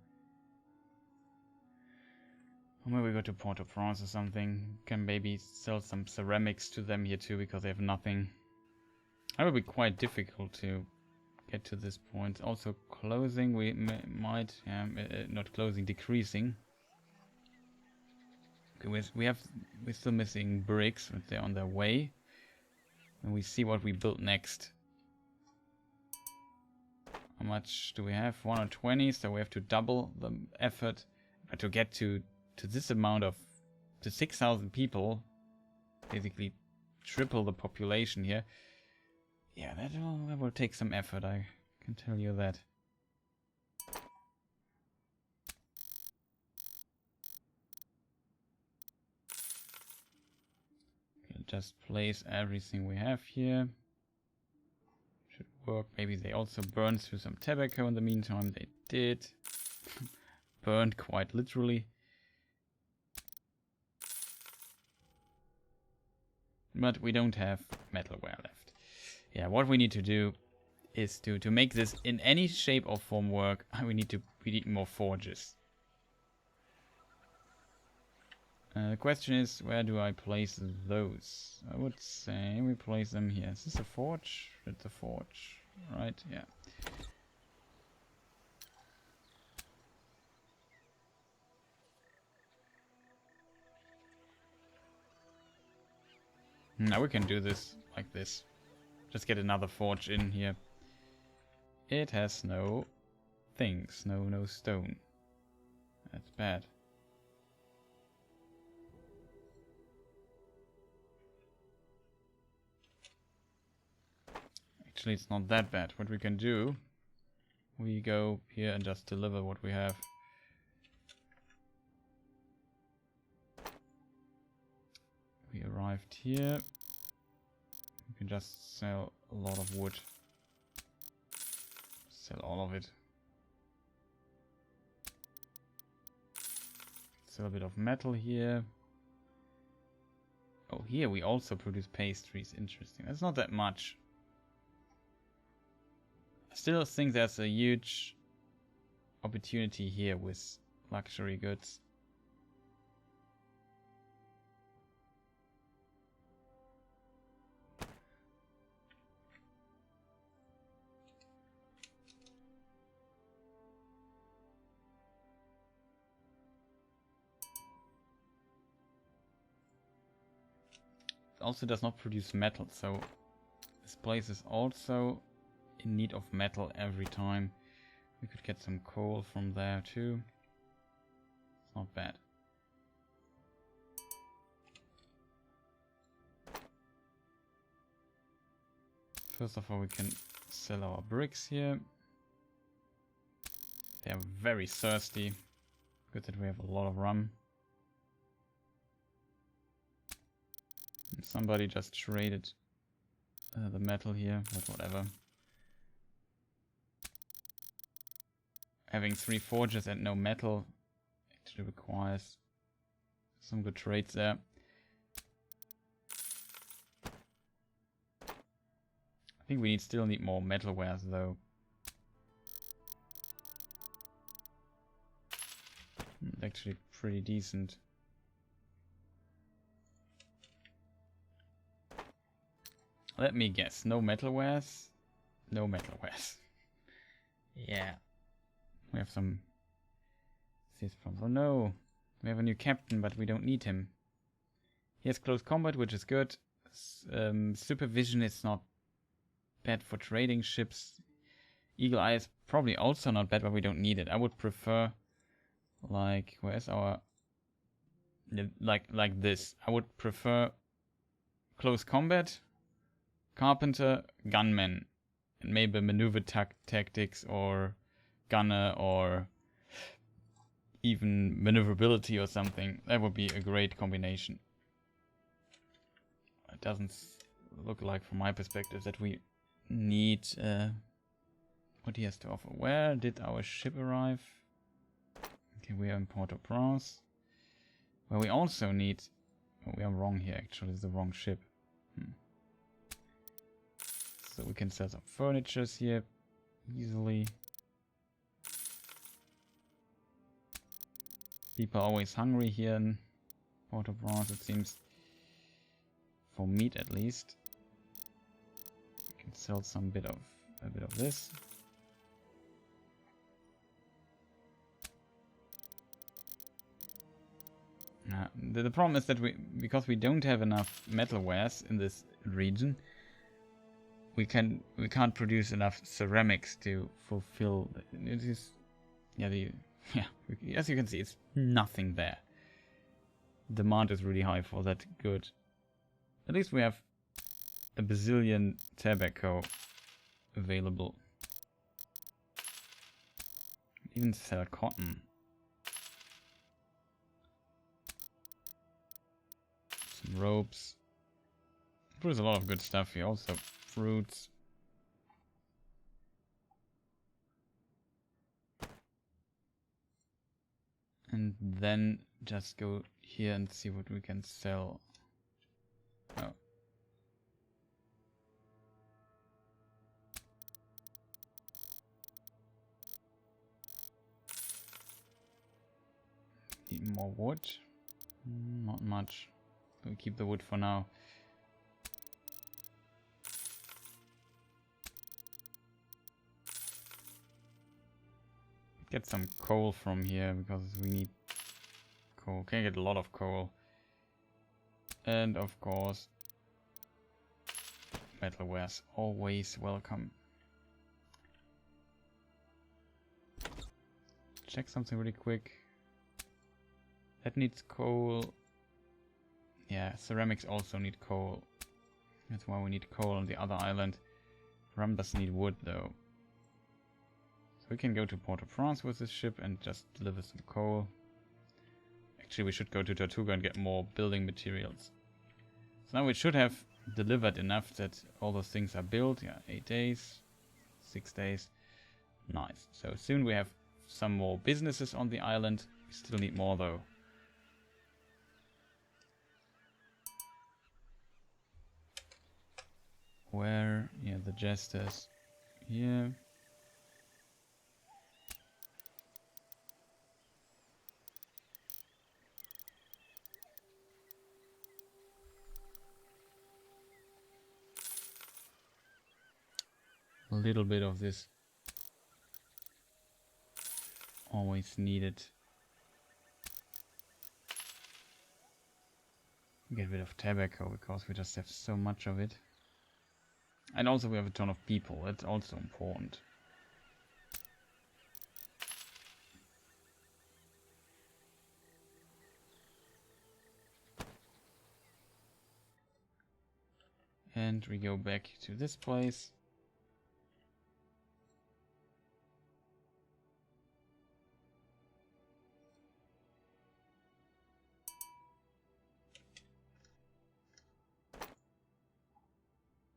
Or maybe we go to Port-au-Prince or something. Can maybe sell some ceramics to them here too because they have nothing. That would be quite difficult to get to this point. Also closing, we might, not closing, decreasing. we're still missing bricks, but they're on their way. And we see what we build next. How much do we have? 120, so we have to double the effort. But to get to this amount of, to 6,000 people, basically triple the population here. Yeah, that will take some effort, I can tell you that. Okay, just place everything we have here. Should work. Maybe they also burned through some tobacco in the meantime. They did. Burned quite literally. But we don't have metalware left. Yeah, what we need to do is to make this in any shape or form work, we need more forges. The question is, where do I place those? I would say we place them here. Is this a forge? It's a forge, right? Yeah. Now we can do this like this. Just get another forge in here. It has no things, no stone. That's bad. Actually, it's not that bad. What we can do, we go here and just deliver what we have. We arrived here. We can just sell a lot of wood. Sell all of it. Sell a bit of metal here. Oh, here we also produce pastries. Interesting. That's not that much. I still think there's a huge opportunity here with luxury goods. Also does not produce metal, so this place is also in need of metal every time. We could get some coal from there too. It's not bad. First of all, we can sell our bricks here. They are very thirsty. Good that we have a lot of rum. Somebody just traded the metal here, but whatever. Having 3 forges and no metal actually requires some good trades there. I think we still need more metalwares though. It's actually pretty decent. Let me guess. No metalwares? No metalwares. Yeah. We have some problems. Oh no. We have a new captain, but we don't need him. He has close combat, which is good. Supervision is not bad for trading ships. Eagle Eye is probably also not bad, but we don't need it. I would prefer, like, where's our... Like this. I would prefer close combat, carpenter, gunman, and maybe maneuver tactics or gunner or even maneuverability or something. That would be a great combination. It doesn't look like, from my perspective, that we need what he has to offer. Where did our ship arrive? Okay, we are in Port-au-Prince. Well, we also need... Oh, we are wrong here, actually. It's the wrong ship. So we can sell some furnitures here easily. People are always hungry here in Port-au-Prince, it seems. For meat, at least. We can sell a bit of this. The problem is that because we don't have enough metalwares in this region, we can't produce enough ceramics to fulfill. It is, as you can see, it's nothing there. Demand is really high for that good. At least we have a bazillion tobacco available. Even sell cotton. Some ropes. There's a lot of good stuff here. Also fruits. And then just go here and see what we can sell. Oh. Need more wood? Not much. We'll keep the wood for now. Get some coal from here because we need coal. Can get a lot of coal. And of course, metalware's always welcome. Check something really quick. That needs coal. Yeah, ceramics also need coal. That's why we need coal on the other island. Rum does need wood though. So we can go to Port-au-Prince with this ship and just deliver some coal. Actually, we should go to Tortuga and get more building materials. So now we should have delivered enough that all those things are built. Yeah, 8 days, 6 days. Nice. So soon we have some more businesses on the island. We still need more though. Where? Yeah, the jesters. Here. A little bit of this always needed. Get rid of tobacco because we just have so much of it. And also we have a ton of people, that's also important. And we go back to this place.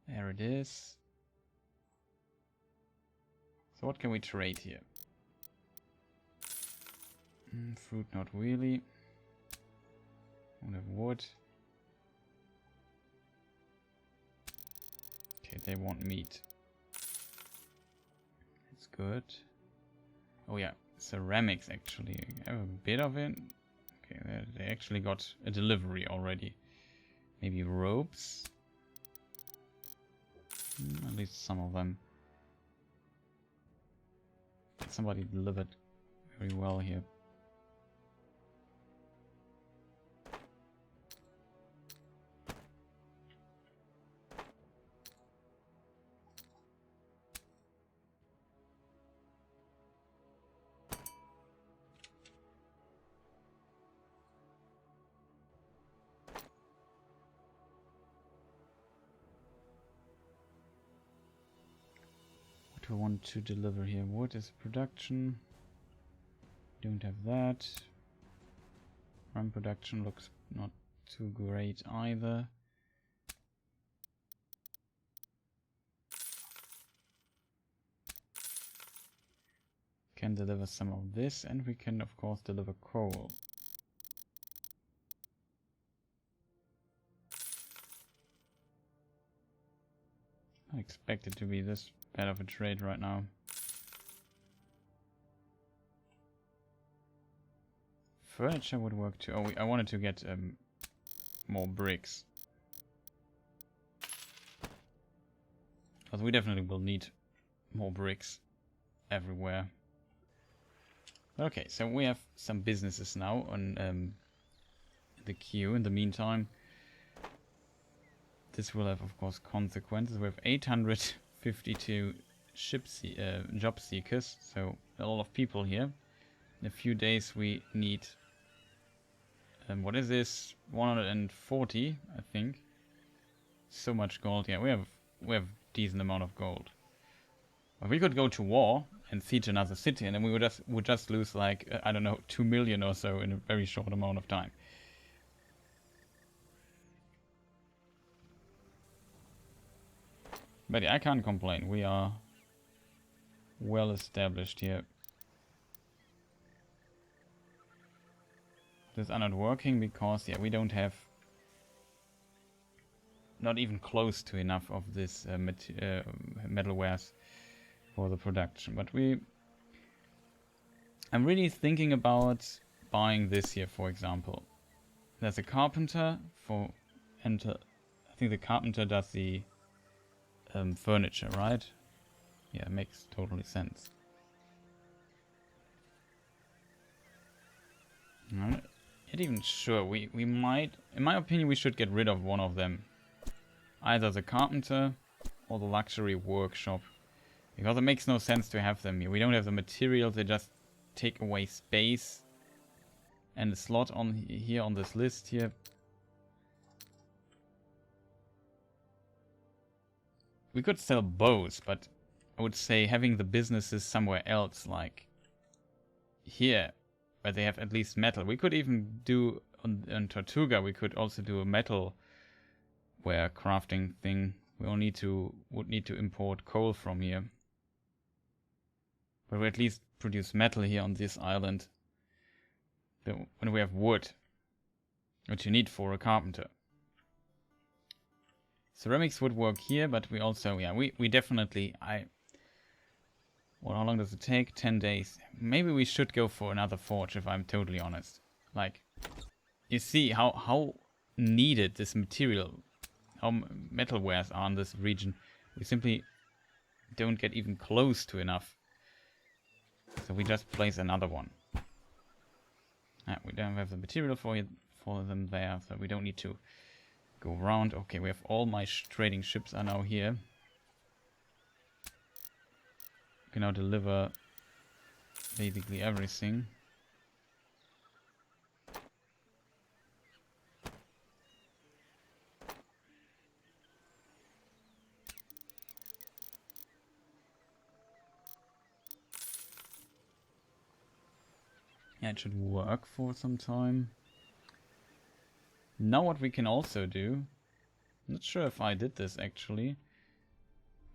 There it is. So what can we trade here? Fruit, not really. Don't have wood. Okay, they want meat. It's good. Oh yeah, ceramics actually. I have a bit of it. Okay, they actually got a delivery already. Maybe ropes. At least some of them. Somebody delivered very well here. I want to deliver here. Wood is production. Don't have that. Rum production looks not too great either. Can deliver some of this, and we can of course deliver coal. I expect it to be this bad of a trade right now. Furniture would work too. Oh, I wanted to get more bricks. Because we definitely will need more bricks everywhere. Okay, so we have some businesses now on the queue in the meantime. This will have, of course, consequences. We have 852 job seekers, so a lot of people here. In a few days we need, what is this? 140, I think. So much gold. Yeah, we have decent amount of gold. But we could go to war and siege another city, and then we would just lose like I don't know, 2 million or so in a very short amount of time. But yeah, I can't complain. We are well established here. These are not working because yeah, we don't have not even close to enough of this metalwares for the production. But I'm really thinking about buying this here, for example. There's a carpenter and I think the carpenter does the furniture, right? Yeah, it makes totally sense. I'm not even sure. We might, in my opinion, we should get rid of one of them. Either the carpenter or the luxury workshop. Because it makes no sense to have them here. We don't have the materials, they just take away space. And the slot on here on this list here. We could sell bows, but I would say having the businesses somewhere else, like here, where they have at least metal. We could even do on Tortuga, we could also do a metal ware crafting thing. We would need to import coal from here. But we at least produce metal here on this island. When we have wood, which you need for a carpenter. Ceramics would work here, but we also, yeah, we definitely, well, how long does it take? 10 days. Maybe we should go for another forge, if I'm totally honest. Like, you see how needed this material, how metalwares are in this region. We simply don't get even close to enough. So we just place another one. We don't have the material for them there, so we don't need to go around. Okay, we have all my trading ships are now here. We can now deliver basically everything. Yeah, it should work for some time. Now what we can also do, I'm not sure if I did this actually.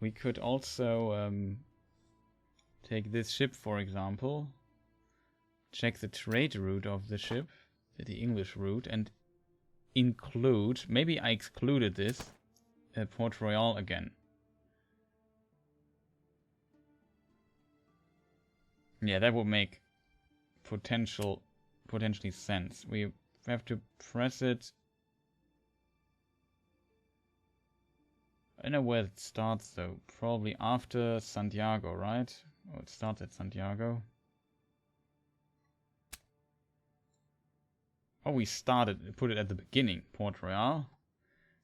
We could also take this ship, for example, check the trade route of the ship, the English route, and include, maybe I excluded this, Port Royale again. Yeah, that would make potentially sense. We have to press it. I don't know where it starts though. Probably after Santiago, right? Oh, it starts at Santiago. Oh, we put it at the beginning. Port Royale,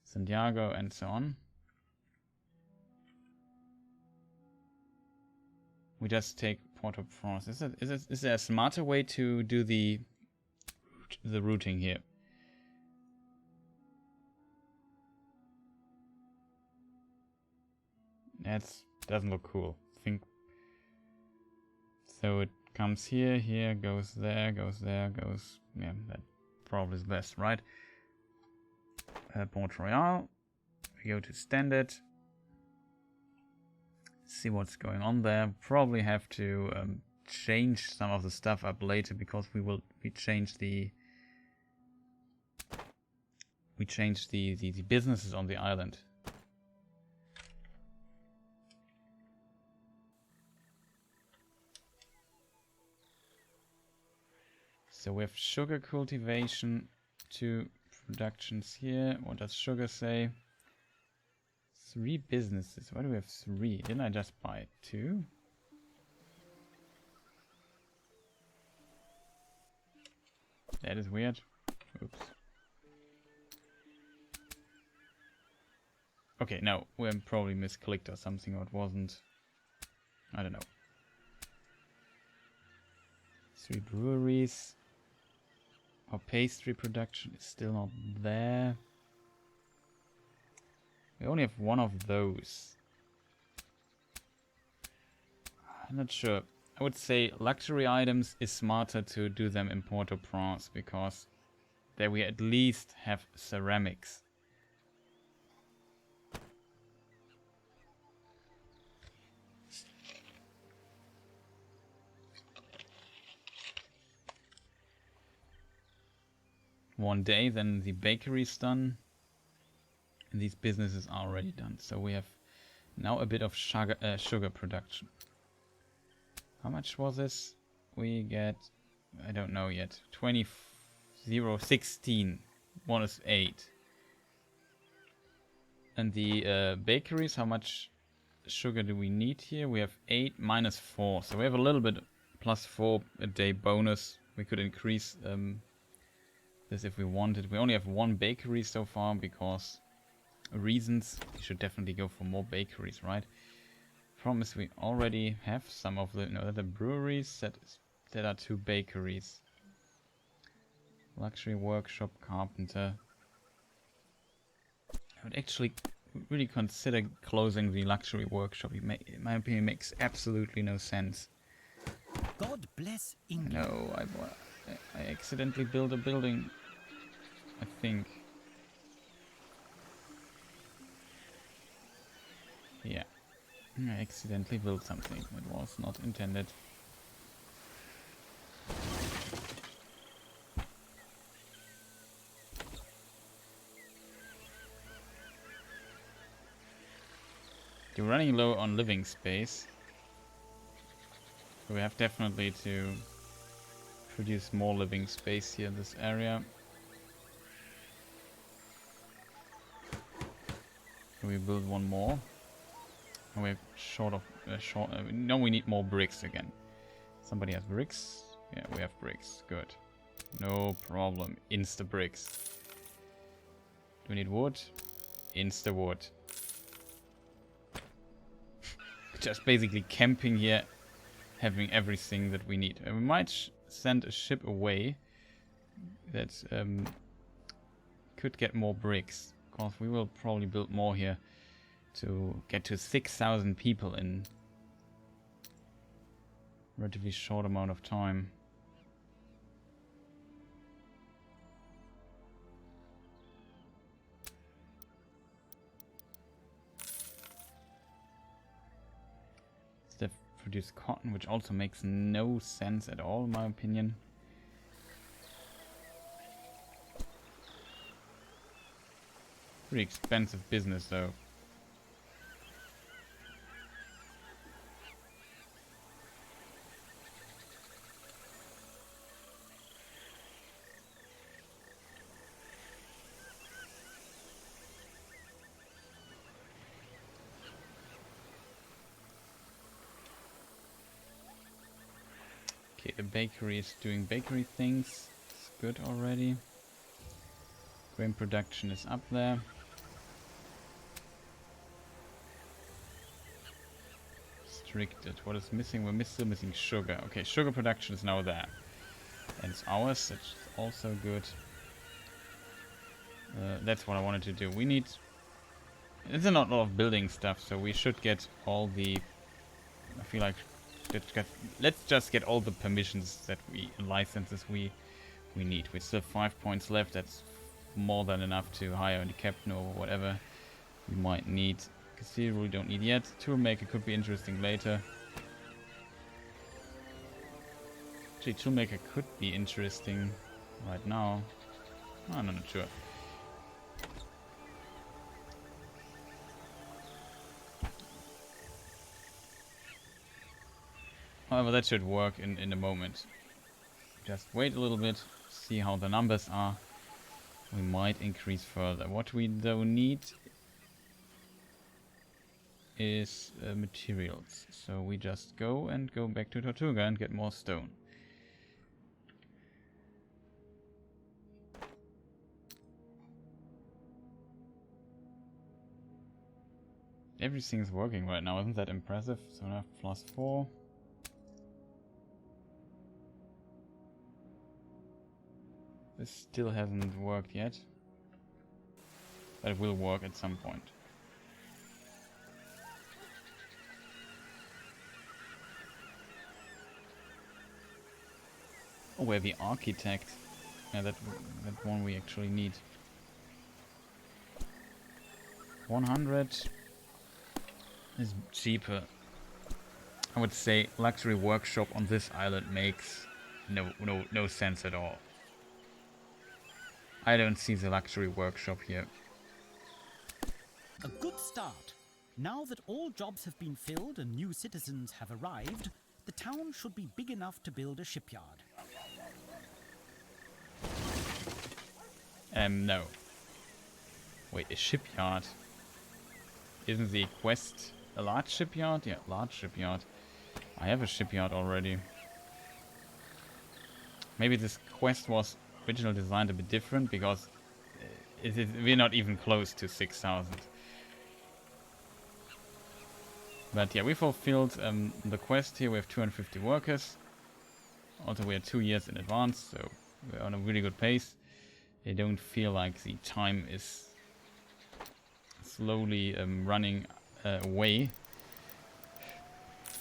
Santiago, and so on. We just take Port-au-Prince. Is there a smarter way to do the routing here? That doesn't look cool. So it comes here, goes there, goes. Yeah, that probably is best, right? Port Royale. We go to standard. See what's going on there. Probably have to change some of the stuff up later because we change the businesses on the island. So we have sugar cultivation, 2 productions here. What does sugar say? 3 businesses. Why do we have 3? Didn't I just buy 2? That is weird. Oops. Okay, no, we probably misclicked or something, or it wasn't. I don't know. 3 breweries. Our pastry production is still not there. We only have one of those. I'm not sure. I would say luxury items is smarter to do them in Port-au-Prince because there we at least have ceramics. One day, then the bakery's done. And these businesses are already done. So we have now a bit of sugar production. How much was this? We get, I don't know yet, 20, 0, 16. One is 8. And the bakeries, how much sugar do we need here? We have 8 minus 4. So we have a little bit plus 4 a day bonus. We could increase this if we wanted. We only have 1 bakery so far because reasons. We should definitely go for more bakeries, right? Problem is we already have some of the breweries that are 2 bakeries. Luxury workshop, carpenter. I would actually really consider closing the luxury workshop. In my opinion, it makes absolutely no sense. God bless England. No, I accidentally built a building. I think. Yeah. I accidentally built something. It was not intended. You're running low on living space. So we have definitely to produce more living space here in this area. Can we build one more? And we're short of no, we need more bricks again. Somebody has bricks? Yeah, we have bricks. Good. No problem. Insta bricks. Do we need wood? Insta wood. Just basically camping here, having everything that we need. And we might send a ship away that could get more bricks. Because we will probably build more here to get to 6,000 people in a relatively short amount of time. They produce cotton, which also makes no sense at all, in my opinion. Pretty expensive business, though. Okay, the bakery is doing bakery things. It's good already. Grain production is up there. Restricted. What is missing? We're still missing sugar. Okay, sugar production is now there. And it's ours. That's also good. That's what I wanted to do. We need... There's not a lot of building stuff, so we should get all the... I feel like... Let's just get all the permissions that licenses we need. We still have 5 points left. That's more than enough to hire a captain or whatever we might need. Cathedral we don't need yet. Toolmaker could be interesting later. Actually, Toolmaker could be interesting right now. I'm not sure. However, that should work in a moment. Just wait a little bit, see how the numbers are. We might increase further. What we though need is materials. So we just go back to Tortuga and get more stone. everything's working right now. Isn't that impressive? So I have +4. This still hasn't worked yet. But it will work at some point. Oh, we're the architect. Yeah, that one we actually need. 100 is cheaper. I would say luxury workshop on this island makes no sense at all. I don't see the luxury workshop here. A good start. Now that all jobs have been filled and new citizens have arrived, the town should be big enough to build a shipyard. No. Wait, a shipyard? Isn't the quest a large shipyard? Yeah, large shipyard. I have a shipyard already. Maybe this quest was originally designed a bit different because we're not even close to 6,000. But yeah, we fulfilled the quest here. We have 250 workers. Also, we are 2 years in advance, so we're on a really good pace. I don't feel like the time is slowly running away.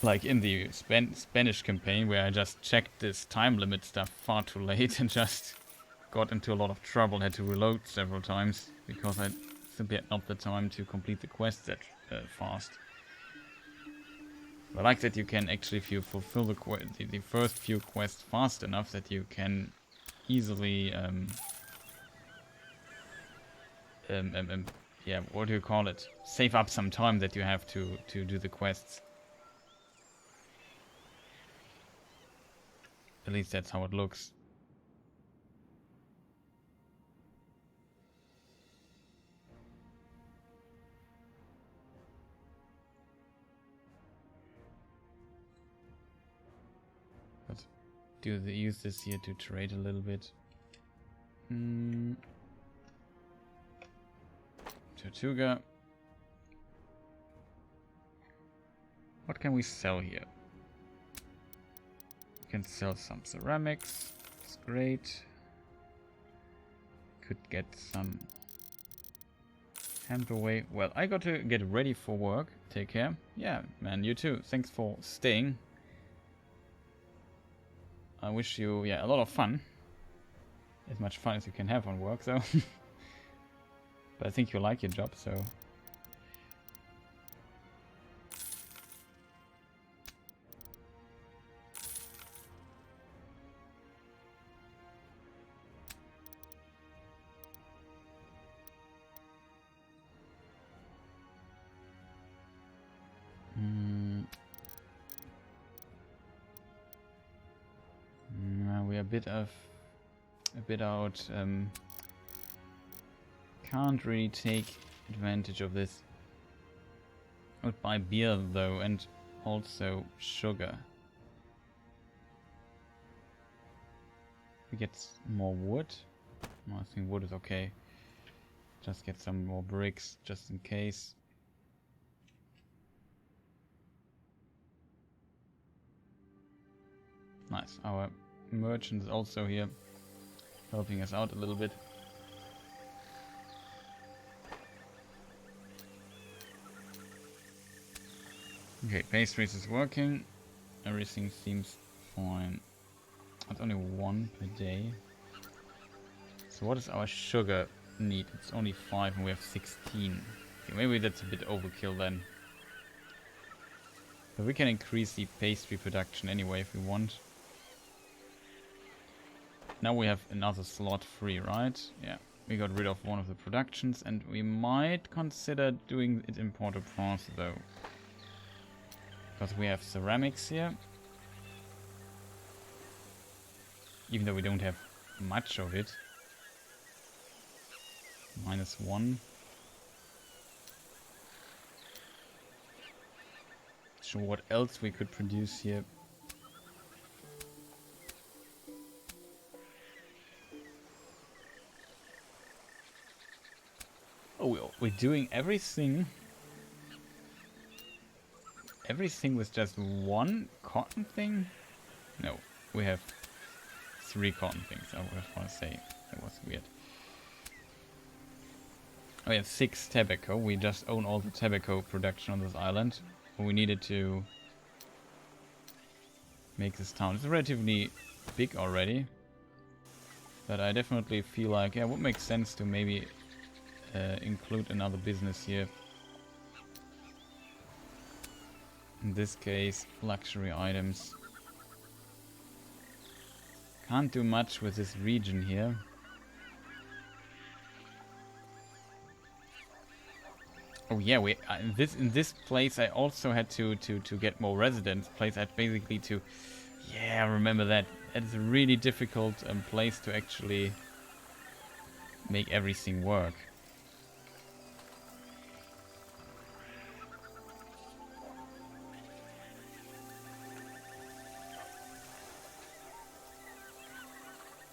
Like in the Spanish campaign, where I just checked this time limit stuff far too late and just got into a lot of trouble, had to reload several times because I simply had not the time to complete the quest that fast. I like that you can actually, if you fulfill the first few quests fast enough, that you can easily yeah, what do you call it? Save up some time that you have to do the quests. At least that's how it looks. But do they use this here to trade a little bit? Tortuga. What can we sell here? We can sell some ceramics. It's great. Could get some hemp away. Well, I got to get ready for work. Take care. Yeah, man, you too. Thanks for staying. I wish you, yeah, a lot of fun. As much fun as you can have on work, though. But I think you like your job, so... we're a bit out. Can't really take advantage of this. I would buy beer though, and also sugar. We get more wood. No, I think wood is okay. Just get some more bricks, just in case. Nice. Our merchant is also here, helping us out a little bit. Okay, pastries is working. Everything seems fine. It's only 1 per day. So what is our sugar need? It's only 5 and we have 16. Okay, maybe that's a bit overkill then. But we can increase the pastry production anyway if we want. Now we have another slot free, right? Yeah, we got rid of one of the productions and we might consider doing it in Port-au-Prince though. Because we have ceramics here. Even though we don't have much of it. -1. Sure, what else we could produce here. Oh, we're doing everything everything with just one cotton thing? No, we have 3 cotton things. I would want to say that was weird. We have 6 tobacco. We just own all the tobacco production on this island. We needed to make this town. It's relatively big already. But I definitely feel like, yeah, it would make sense to maybe include another business here. In this case, luxury items. Can't do much with this region here. Oh yeah, in this place I also had to get more residents. Place I had basically to, yeah, I remember that. It's a really difficult place to actually make everything work.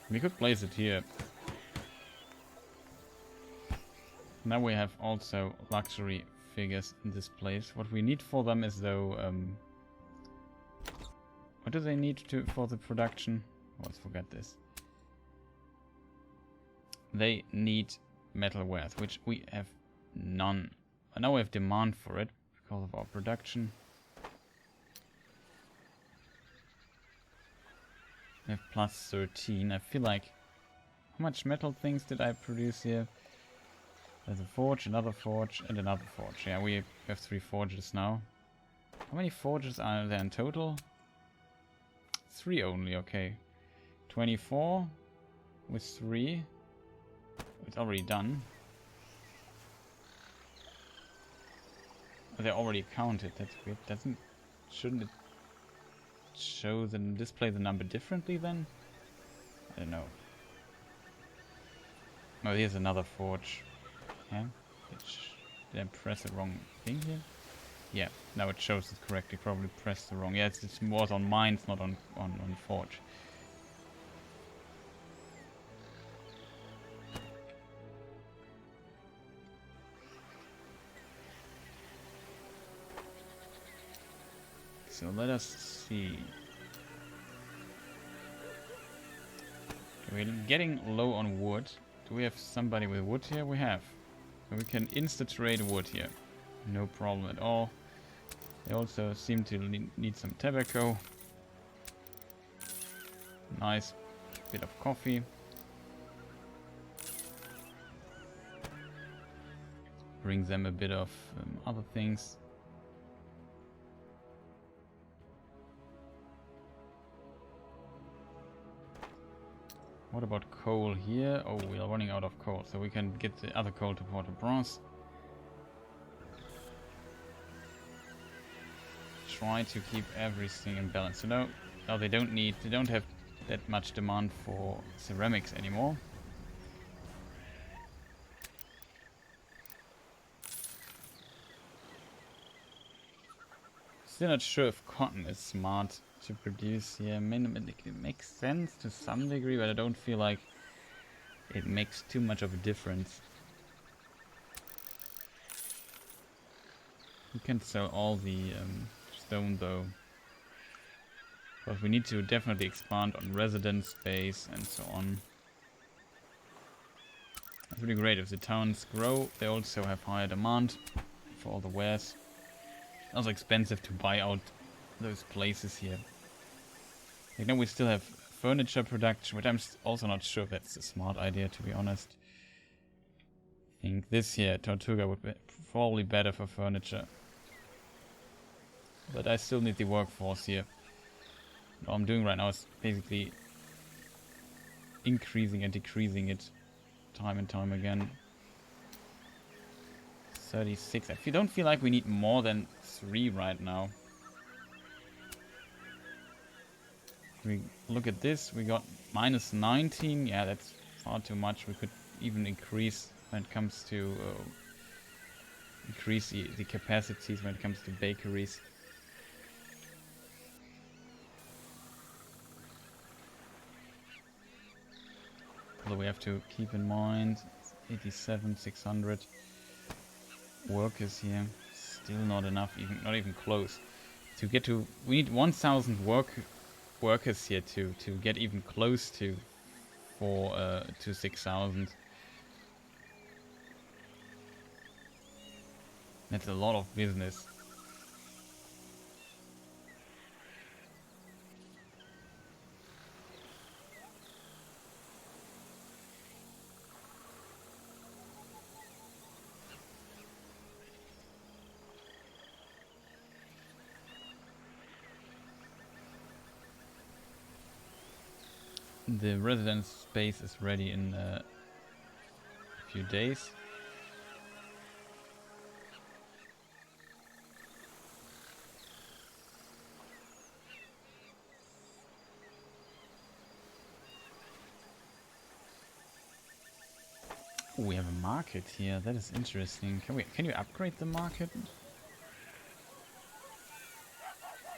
We could place it here. Now we have also luxury figures in this place. What we need for them is though, what do they need for the production? Let's forget this. They need metal wares, which we have none. But now we have demand for it because of our production. We have plus 13. I feel like, how much metal things did I produce here? There's a forge, another forge, and another forge. Yeah, we have 3 forges now. How many forges are there in total? 3 only, okay. 24 with 3. It's already done. They're already counted. That's weird. Shouldn't it show display the number differently then? I don't know. Oh, here's another forge. Yeah. Did I press the wrong thing here? Yeah. Now it shows it correctly. Probably pressed the wrong. Yeah, it's more on mines, not on forge. So let us see. We're getting low on wood. Do we have somebody with wood here? We have. So we can insta-trade wood here. No problem at all. They also seem to need some tobacco. Nice bit of coffee. Bring them a bit of other things. What about coal here? Oh, we are running out of coal, so we can get the other coal to Port-au-Prince. Try to keep everything in balance. So now they don't have that much demand for ceramics anymore. Still not sure if cotton is smart to produce here. It makes sense to some degree, but I don't feel like it makes too much of a difference. We can sell all the stone though, but we need to definitely expand on residence space and so on. That's really great. If the towns grow, they also have higher demand for all the wares. Also expensive to buy out those places here. Like now we still have furniture production, which I'm also not sure if that's a smart idea, to be honest. I think this here, Tortuga, would be probably better for furniture. But I still need the workforce here. What I'm doing right now is basically increasing and decreasing it time and time again. 36. I don't feel like we need more than 3 right now. We look at this, we got minus 19. Yeah, that's far too much. We could even increase when it comes to increase the capacities when it comes to bakeries. Although we have to keep in mind 87, 600 workers here. Still not enough, not even close. To get to... We need 1,000 workers here to get even close to 6,000. That's a lot of business. The residence space is ready in a few days. Ooh, we have a market here. That is interesting. Can you upgrade the market?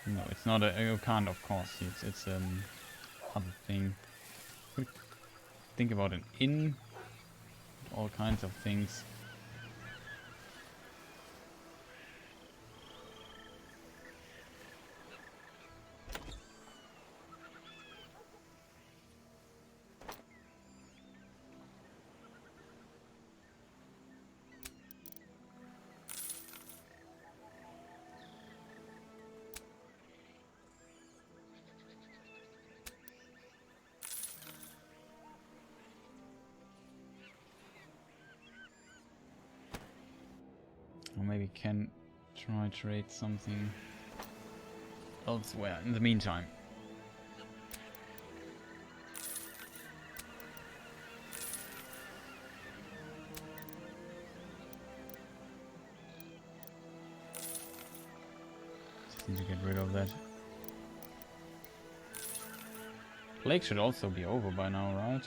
No, it's not a... You can't, of course. It's other thing. Think about an inn. All kinds of things. Or maybe can try trade something elsewhere in the meantime. Just need to get rid of that. Plague should also be over by now, right?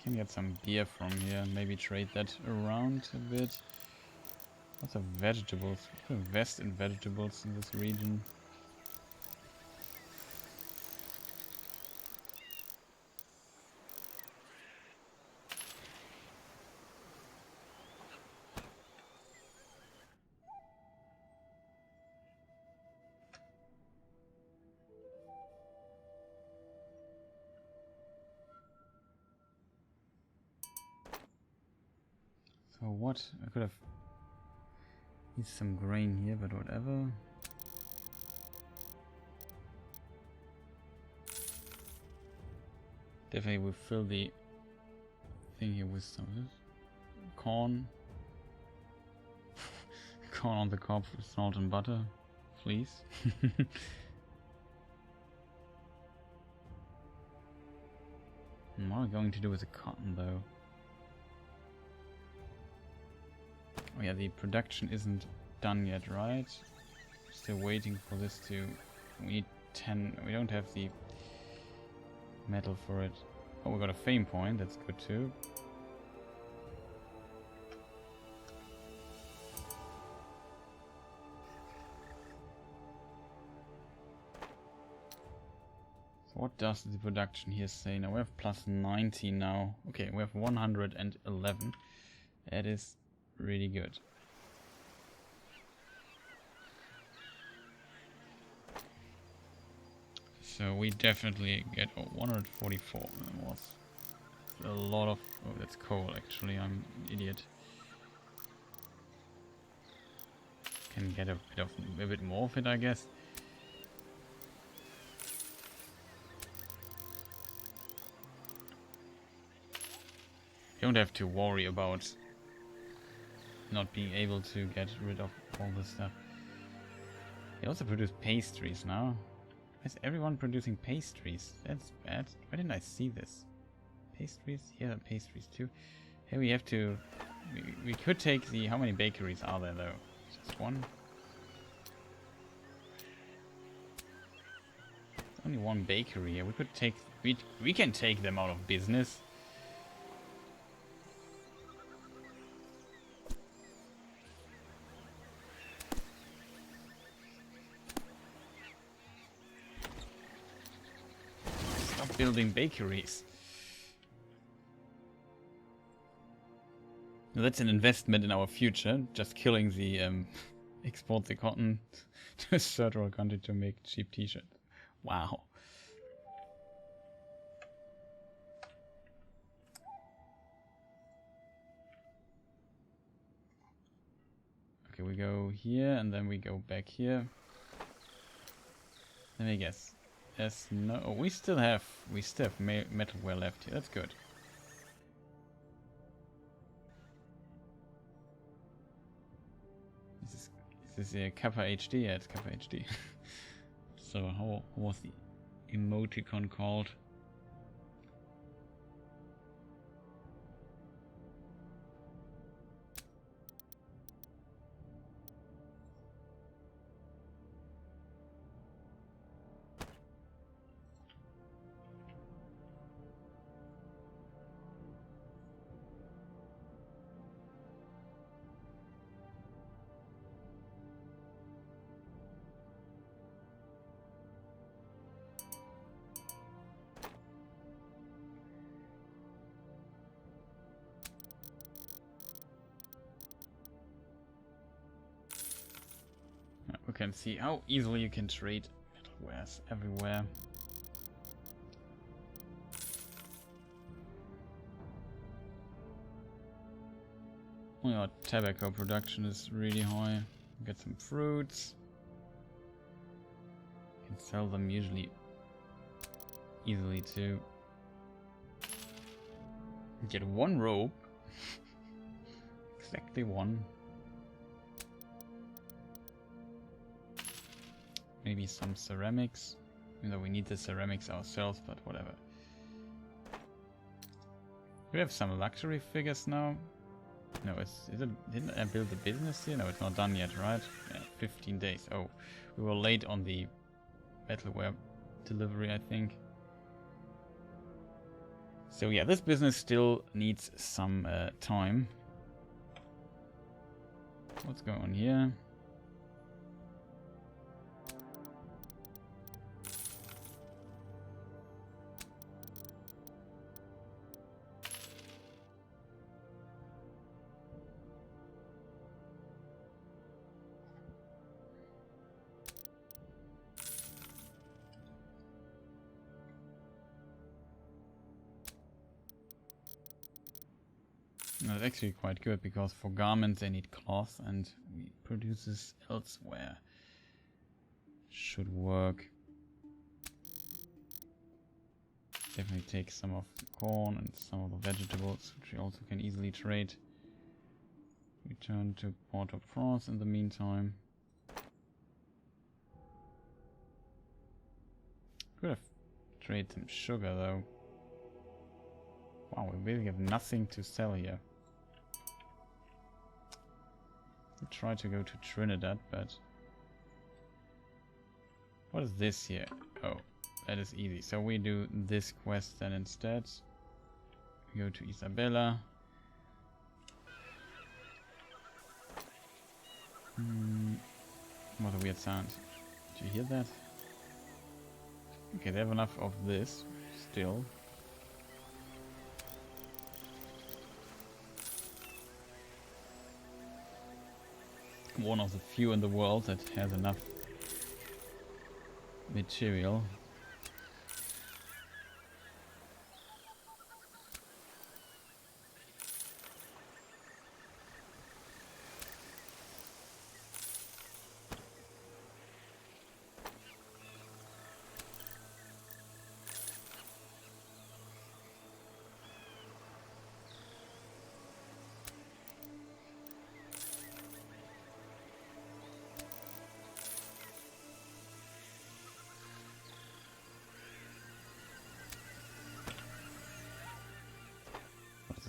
Can get some beer from here, maybe trade that around a bit. Lots of vegetables. We can invest in vegetables in this region. So what? I could have used some grain here, but whatever. Definitely will fill the thing here with some of this. Corn. Corn on the cob with salt and butter, please. What am I going to do with the cotton though? Oh yeah, the production isn't done yet, right? Still waiting for this to... We need 10... We don't have the metal for it. Oh, we got a fame point, that's good too. So what does the production here say? Now we have plus 90 now. Okay, we have 111. That is really good. So we definitely get 144. That was a lot of... Oh, that's coal actually. I'm an idiot. Can get a bit more of it, I guess. You don't have to worry about not being able to get rid of all this stuff. They also produce pastries now. Why is everyone producing pastries? That's bad. Why didn't I see this? Pastries? Yeah, pastries too. Hey, we have to... We could take the... How many bakeries are there though? Just one? Only one bakery here. We could take... We can take them out of business. building bakeries. Now that's an investment in our future. Just killing the export the cotton to a third world country to make cheap t-shirts. Wow. Okay, we go here and then we go back here. Let me guess. There's no. Oh, we still have metalware left here. That's good. Is this a Kappa HD? Yeah, it's Kappa HD. So how was the emoticon called? We can see how easily you can trade metalwares everywhere. Oh yeah, tobacco production is really high. Get some fruits. Can sell them usually easily too. Get one rope. Exactly one. Maybe some ceramics. Even though we need the ceramics ourselves, but whatever. We have some luxury figures now. No, didn't I build the business here? No, it's not done yet, right? Yeah, 15 days. Oh, we were late on the metalware delivery, I think. So yeah, this business still needs some time. What's going on here? That's actually quite good, because for garments they need cloth and we produce this elsewhere. Should work. Definitely take some of the corn and some of the vegetables, which we also can easily trade. Return to Port-au-Prince in the meantime. Could have traded some sugar though. Wow, we really have nothing to sell here. We'll try to go to Trinidad, but... What is this here? Oh, that is easy. So we do this quest then instead. We go to Isabella. What a weird sound. Did you hear that? Okay, they have enough of this still. One of the few in the world that has enough material.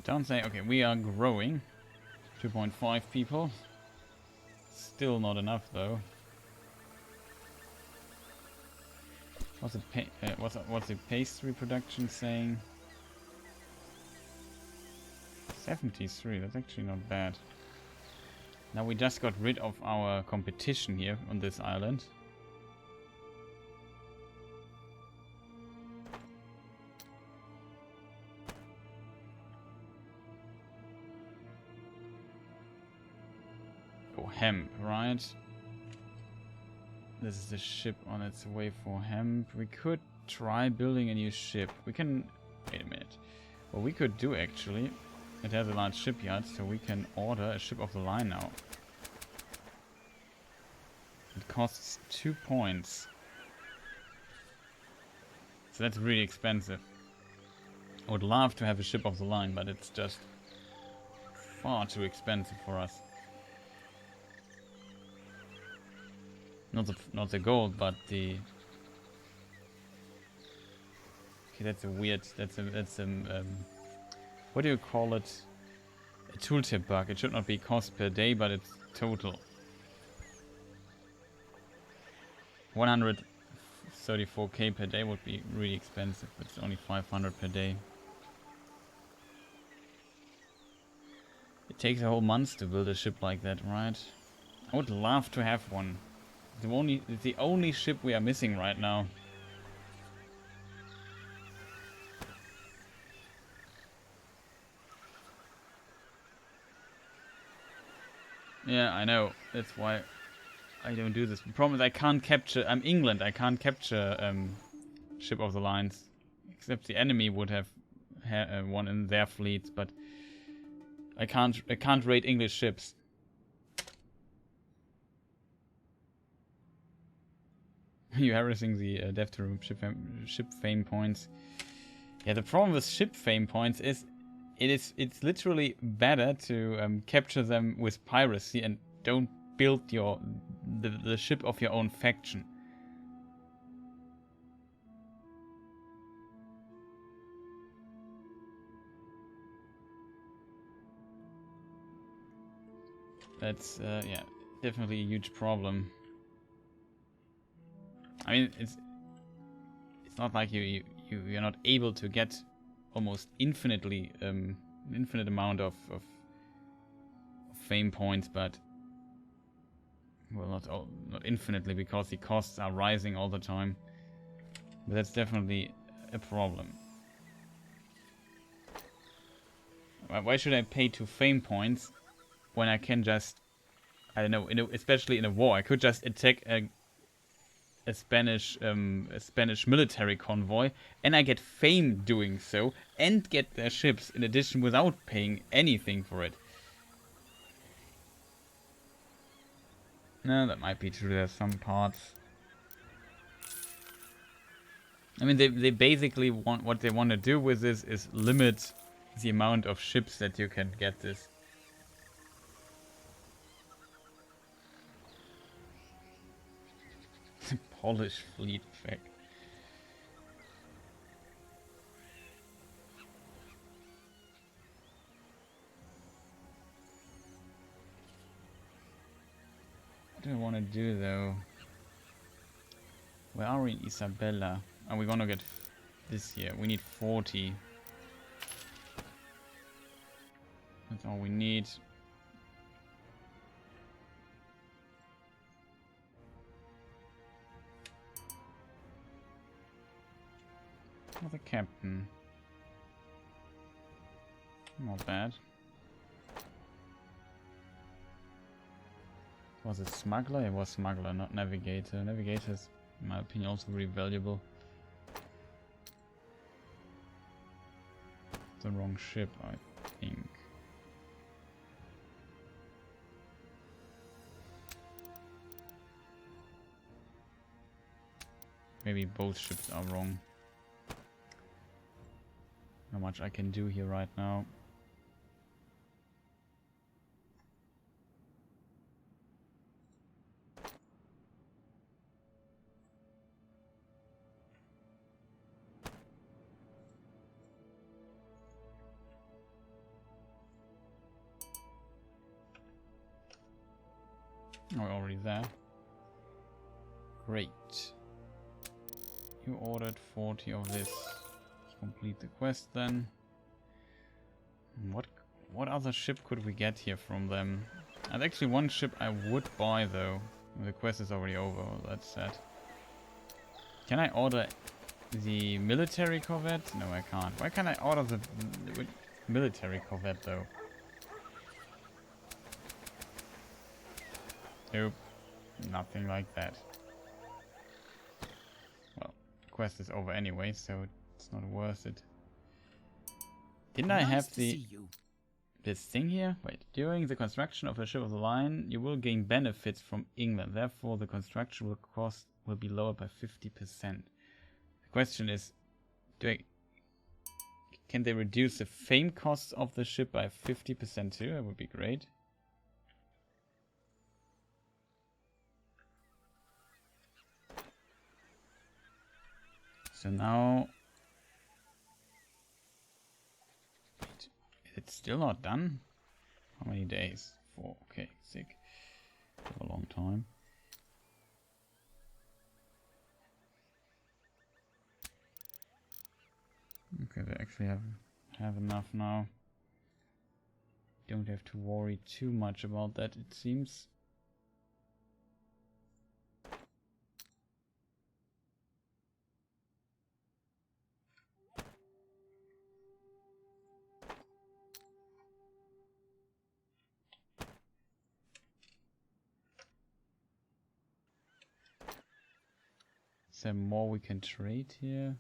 Don't say, okay, we are growing. 2.5 people. Still not enough though. What's the pastry production saying? 73, that's actually not bad. Now we just got rid of our competition here on this island. Oh, hemp, right? This is the ship on its way for hemp. We could try building a new ship. We can... Wait a minute. What we could do, actually... It has a large shipyard, so we can order a ship of the line now. It costs 2 points. So that's really expensive. I would love to have a ship of the line, but it's just far too expensive for us. Not the gold, but the... Okay, that's a weird... That's a what do you call it? A tooltip bug. It should not be cost per day, but it's total. 134k per day would be really expensive. It's only 500 per day. It takes a whole month to build a ship like that, right? I would love to have one. It's the only ship we are missing right now. Yeah, I know. That's why I don't do this. The problem is I can't capture... I'm England. I can't capture ship of the lines. Except the enemy would have one in their fleets, but I can't raid English ships. You're harassing the dev to room ship fame points. Yeah, the problem with ship fame points is it's literally better to capture them with piracy and don't build the ship of your own faction. That's yeah, definitely a huge problem. I mean, it's not like you're not able to get almost infinitely infinite amount of fame points, but well, not infinitely, because the costs are rising all the time. But that's definitely a problem. Why should I pay 2 fame points when I can just, I don't know, especially in a war, I could just attack a Spanish military convoy, and I get fame doing so, and get their ships in addition without paying anything for it. No, that might be true. There's some parts. I mean, they basically what they want to do with this is limit the amount of ships that you can get this. Polish fleet effect. What do I want to do though? Where are we in Isabella? Are we gonna get this here? We need 40. That's all we need. Oh, the captain. Not bad. Was it smuggler? It was smuggler, not navigator. Navigator is, in my opinion, also very valuable. The wrong ship, I think. Maybe both ships are wrong. How much I can do here right now. Oh, we're already there. Great. You ordered 40 of this. Let's complete the quest then. What other ship could we get here from them? There's actually one ship I would buy though. The quest is already over, well, that's sad. Can I order the military corvette? No, I can't. Why can't I order the military corvette though? Nope. Nothing like that. Well, the quest is over anyway, so it's not worth it. Didn't I have this thing here? Wait. During the construction of a ship of the line, you will gain benefits from England. Therefore, the construction cost will be lowered by 50%. The question is, can they reduce the fame costs of the ship by 50% too? That would be great. So now... Wait, it's still not done? How many days? 4. Okay, sick. For a long time. Okay, they actually have enough now. Don't have to worry too much about that, it seems. Is there more we can trade here?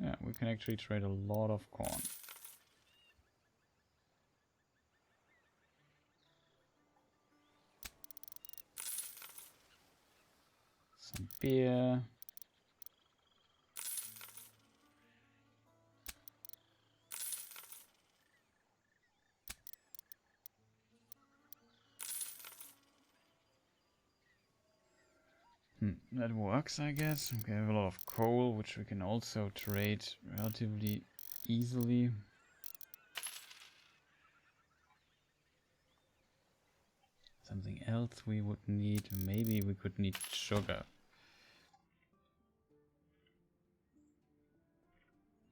Yeah, we can actually trade a lot of corn. Some beer. That works, I guess. We have a lot of coal, which we can also trade relatively easily. Something else we would need, maybe we could need sugar.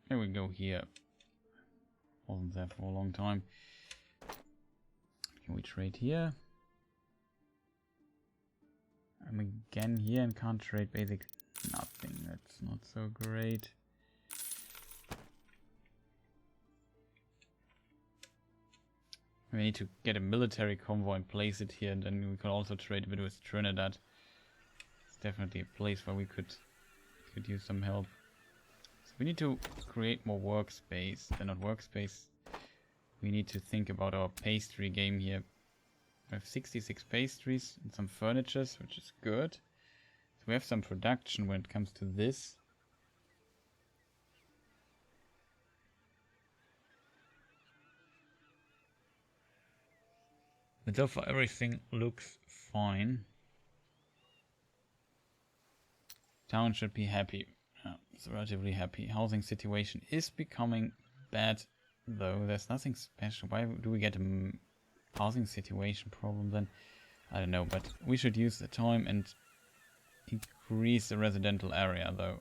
Here we go here. Wasn't there for a long time. Can we trade here? I'm again here and can't trade basic nothing. That's not so great. We need to get a military convoy and place it here, and then we can also trade a bit with Trinidad. It's definitely a place where we could use some help. So we need to create more workspace. Not workspace. We need to think about our pastry game here. We have 66 pastries and some furnitures, which is good. So we have some production when it comes to this. But so far everything looks fine. Town should be happy. It's relatively happy. Housing situation is becoming bad, though. There's nothing special. Why do we get a housing situation problem then? I don't know, but we should use the time and increase the residential area, though.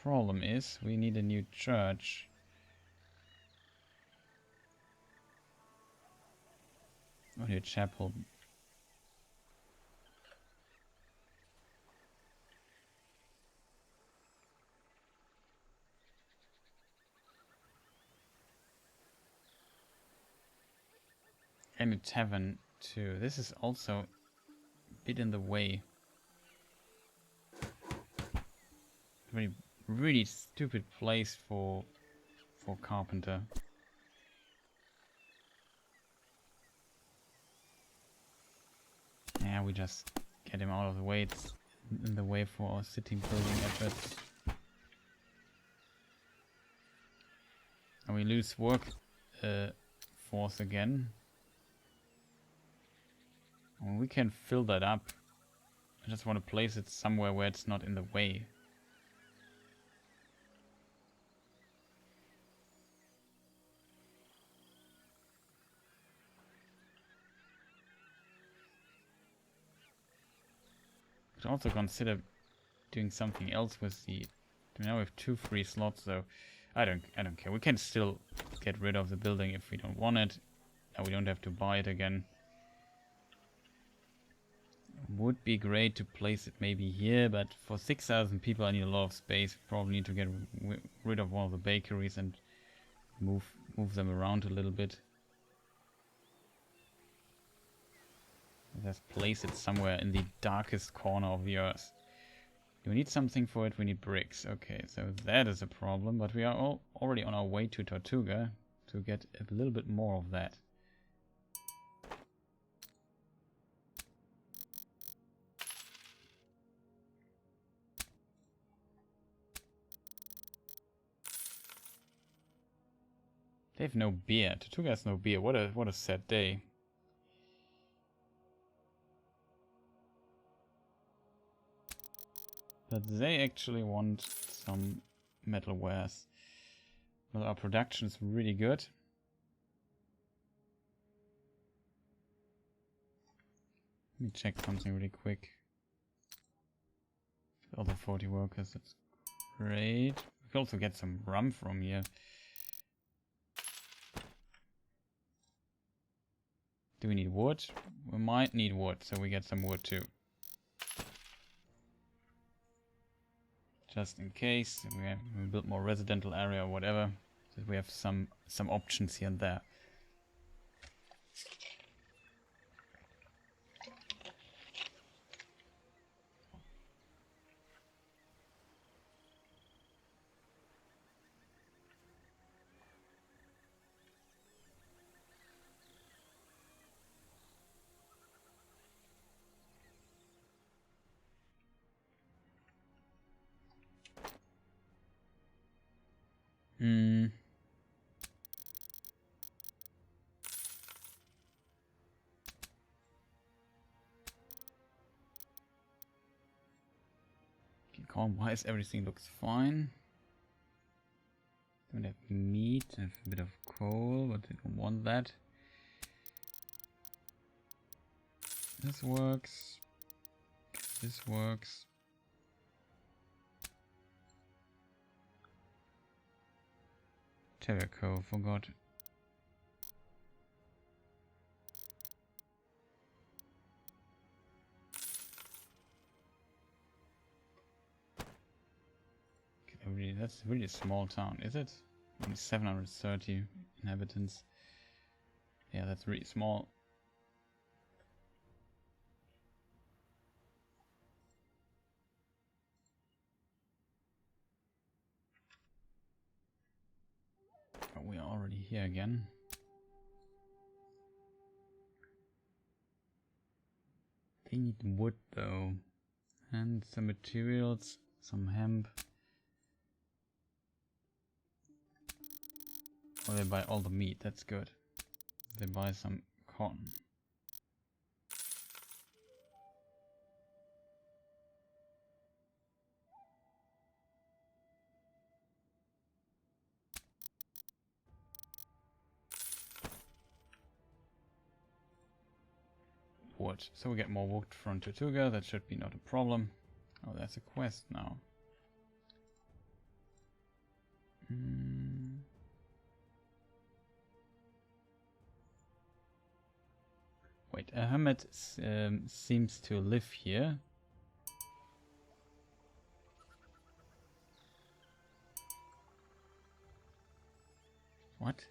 Problem is, we need a new church. Or a new chapel. And a tavern too. This is also a bit in the way. Really stupid place for carpenter. Yeah, we just get him out of the way. It's in the way for our city building efforts. And we lose work force again. Well, we can fill that up. I just want to place it somewhere where it's not in the way. Could also consider doing something else with the... Now we have 2 free slots, so I don't care. We can still get rid of the building if we don't want it. And we don't have to buy it again. Would be great to place it maybe here, but for 6,000 people I need a lot of space. Probably need to get rid of one of the bakeries and move them around a little bit. Just place it somewhere in the darkest corner of the earth. Do we need something for it? We need bricks. Okay, so that is a problem, but we are already on our way to Tortuga to get a little bit more of that. They have no beer. Tortuga has no beer. What a sad day. But they actually want some metal wares. Well, our production is really good. Let me check something really quick. Other 40 workers, that's great. We can also get some rum from here. Do we need wood? We might need wood, so we get some wood too. Just in case we build more residential area or whatever, so we have some options here and there. Wise, everything looks fine. Don't have meat, have a bit of coal, but I don't want that. This works. This works. Terraco, forgot. That's really a small town, is it? Only 730 inhabitants. Yeah, that's really small. Oh, we are already here again. They need wood though. And some materials, some hemp. Oh, they buy all the meat, that's good. They buy some cotton. Wood. So we get more wood from Tortuga, that should be not a problem. Oh, that's a quest now. Wait, a hermit seems to live here. What?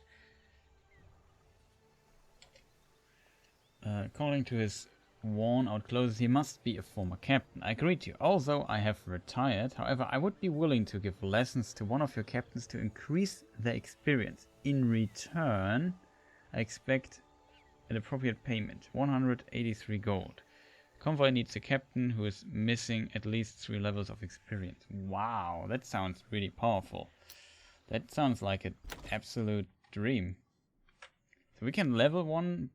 According to his worn out clothes, he must be a former captain. I greet you. Although I have retired, however, I would be willing to give lessons to one of your captains to increase their experience. In return, I expect an appropriate payment, 183 gold. Convoy needs a captain who is missing at least 3 levels of experience. Wow, that sounds really powerful. That sounds like an absolute dream. So we can level one.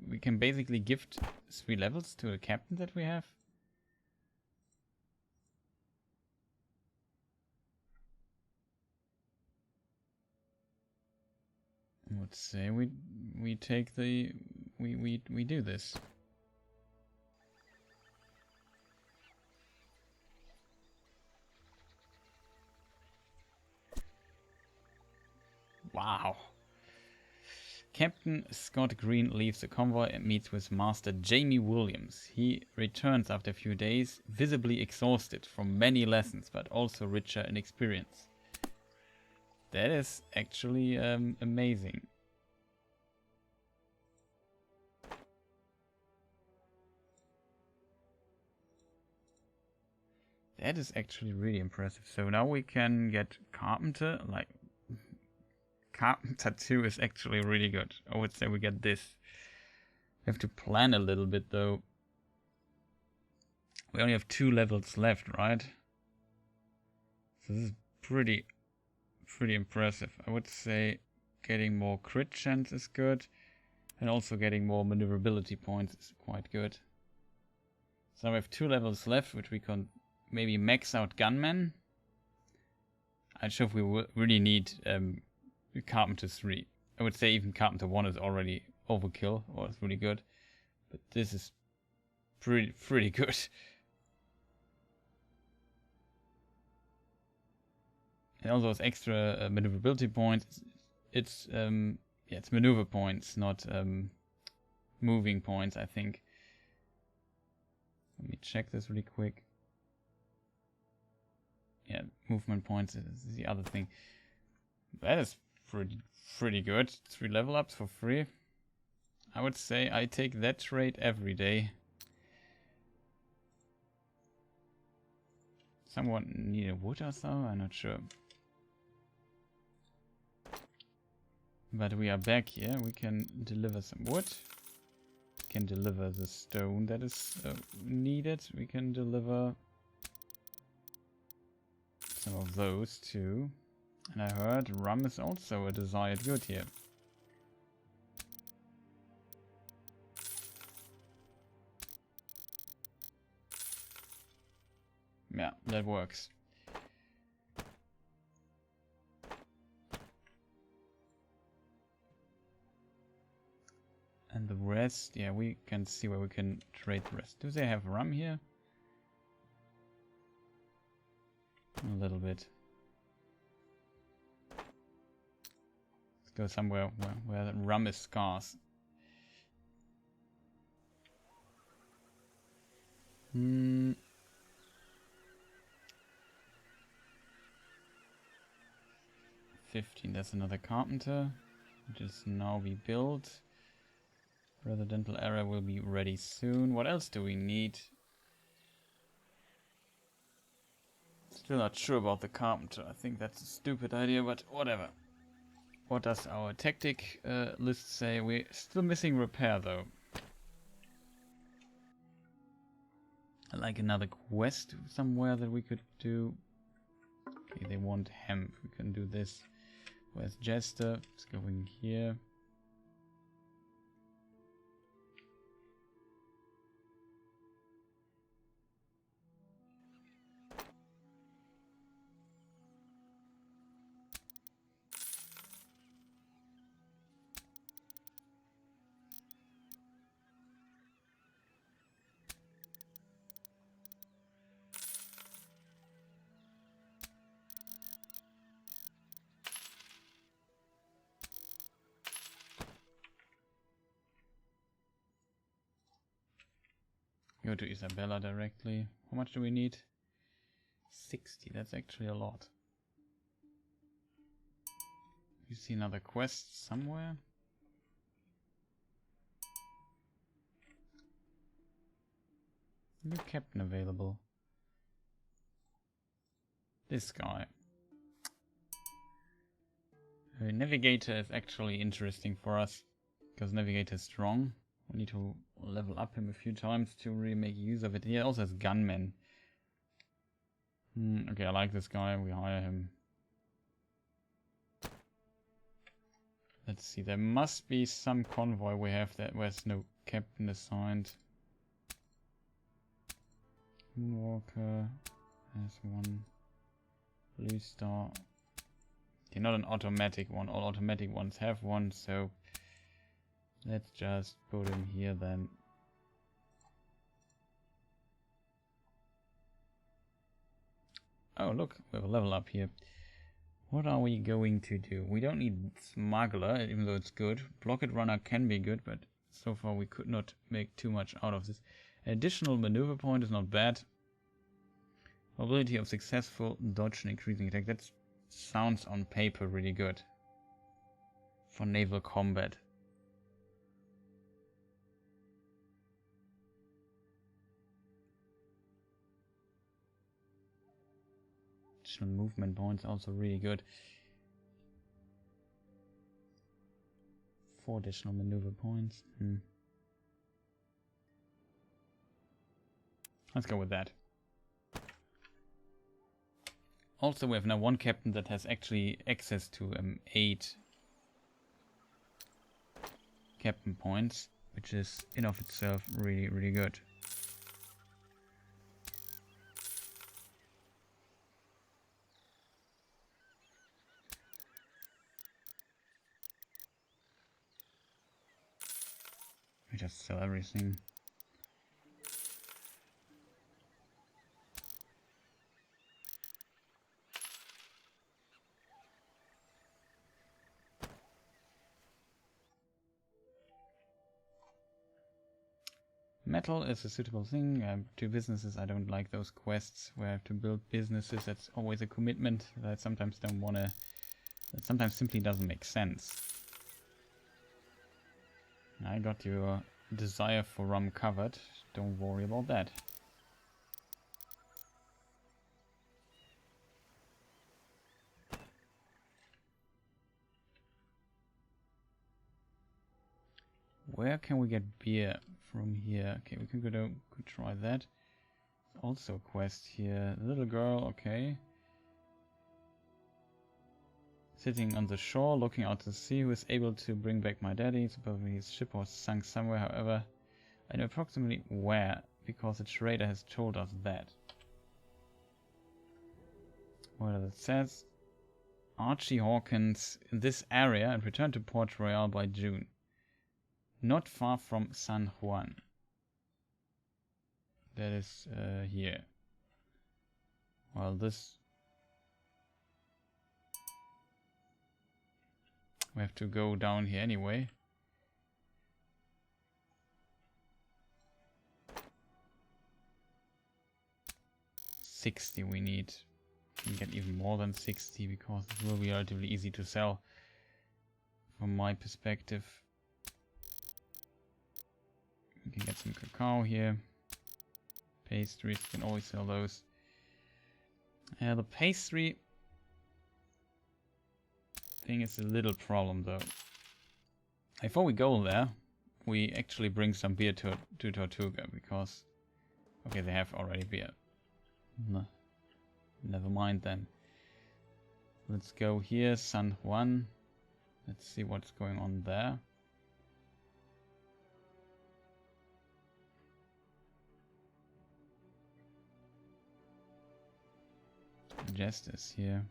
We can basically gift 3 levels to a captain that we have. Let's say we take the we do this. Wow. Captain Scott Green leaves the convoy and meets with Master Jamie Williams. He returns after a few days, visibly exhausted from many lessons, but also richer in experience. That is actually amazing. That is actually really impressive. So now we can get Carpenter. Like, Carpenter 2 is actually really good. I would say we get this. We have to plan a little bit though. We only have 2 levels left, right? So this is pretty impressive. I would say getting more crit chance is good. And also getting more maneuverability points is quite good. So we have 2 levels left, which we can maybe max out Gunmen. I'm not sure if we really need Carpenter 3. I would say even Carpenter 1 is already overkill, or it's really good. But this is pretty good. And also has extra maneuverability points. It's it's maneuver points, not moving points, I think. Let me check this really quick. Yeah, movement points is the other thing. That is pretty good. 3 level ups for free. I would say I take that trade every day. Someone need a wood or so? I'm not sure. But we are back here. We can deliver some wood. We can deliver the stone that is needed. We can deliver some of those too. And I heard rum is also a desired good here. Yeah, that works. And the rest, yeah, we can see where we can trade the rest. Do they have rum here? A little bit. Let's go somewhere where the rum is scarce. 15, that's another carpenter, which is now be built. Residential area will be ready soon. What else do we need? Still not sure about the carpenter. I think that's a stupid idea, but whatever. What does our tactic list say? We're still missing repair though. I like another quest somewhere that we could do. Okay, they want hemp. We can do this. Where's Jester? It's going here. Go to Isabella directly. How much do we need? 60, that's actually a lot. You see another quest somewhere? New captain available. This guy. Navigator is actually interesting for us, because Navigator is strong. We need to level up him a few times to really make use of it. He also has gunmen. Okay, I like this guy. We hire him. Let's see. There must be some convoy we have that where's no captain assigned. Moonwalker has one. Blue Star. Okay, not an automatic one. All automatic ones have one, so let's just put him here then. Oh, look, we have a level up here. What are we going to do? We don't need Smuggler, even though it's good. Blockade Runner can be good, but so far we could not make too much out of this. Additional maneuver point is not bad. Probability of successful dodge and increasing attack. That sounds on paper really good for naval combat. Additional movement points also really good. 4 additional maneuver points. Let's go with that. Also, we have now one captain that has actually access to 8 captain points, which is in of itself really, really good. We just sell everything. Metal is a suitable thing. To businesses, I don't like those quests where I have to build businesses. That's always a commitment that I sometimes don't want to... That sometimes simply doesn't make sense. I got your desire for rum covered. Don't worry about that. Where can we get beer from here? Okay, we can could try that. Also a quest here. The little girl, okay. Sitting on the shore, looking out to sea, who is able to bring back my daddy. Supposedly his ship was sunk somewhere, however. I know approximately where, because the trader has told us that. What does it says? Archie Hawkins in this area and return to Port Royale by June. Not far from San Juan. That is here. Well, this... We have to go down here anyway. $60 we need. We can get even more than 60 because it will be relatively easy to sell from my perspective. We can get some cacao here. Pastries, can always sell those. The pastry thing is a little problem though. Before we go there, we actually bring some beer to Tortuga because... Okay, they have already beer. No, never mind then. Let's go here, San Juan. Let's see what's going on there. Justice here.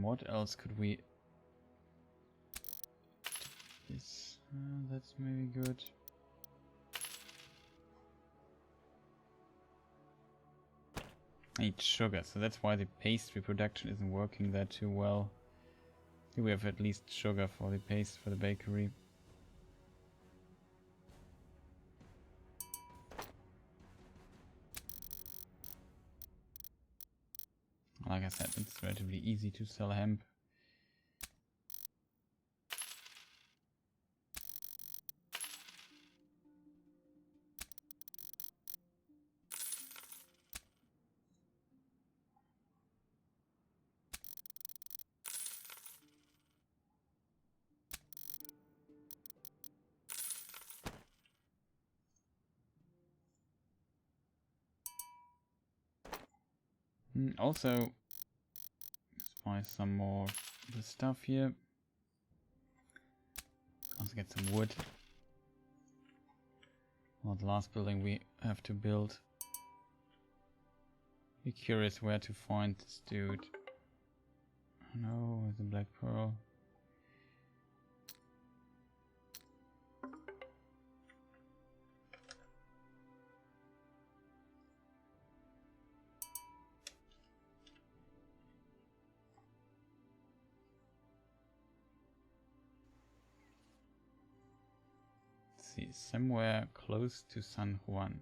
What else could we... This, that's maybe good. I need sugar, so that's why the pastry production isn't working there too well. Here we have at least sugar for the paste for the bakery. Like I said, it's relatively easy to sell hemp. Also, let's buy some more of the stuff here. Also get some wood. Well, the last building we have to build. Be curious where to find this dude. No, the Black Pearl. Let's see, somewhere close to San Juan.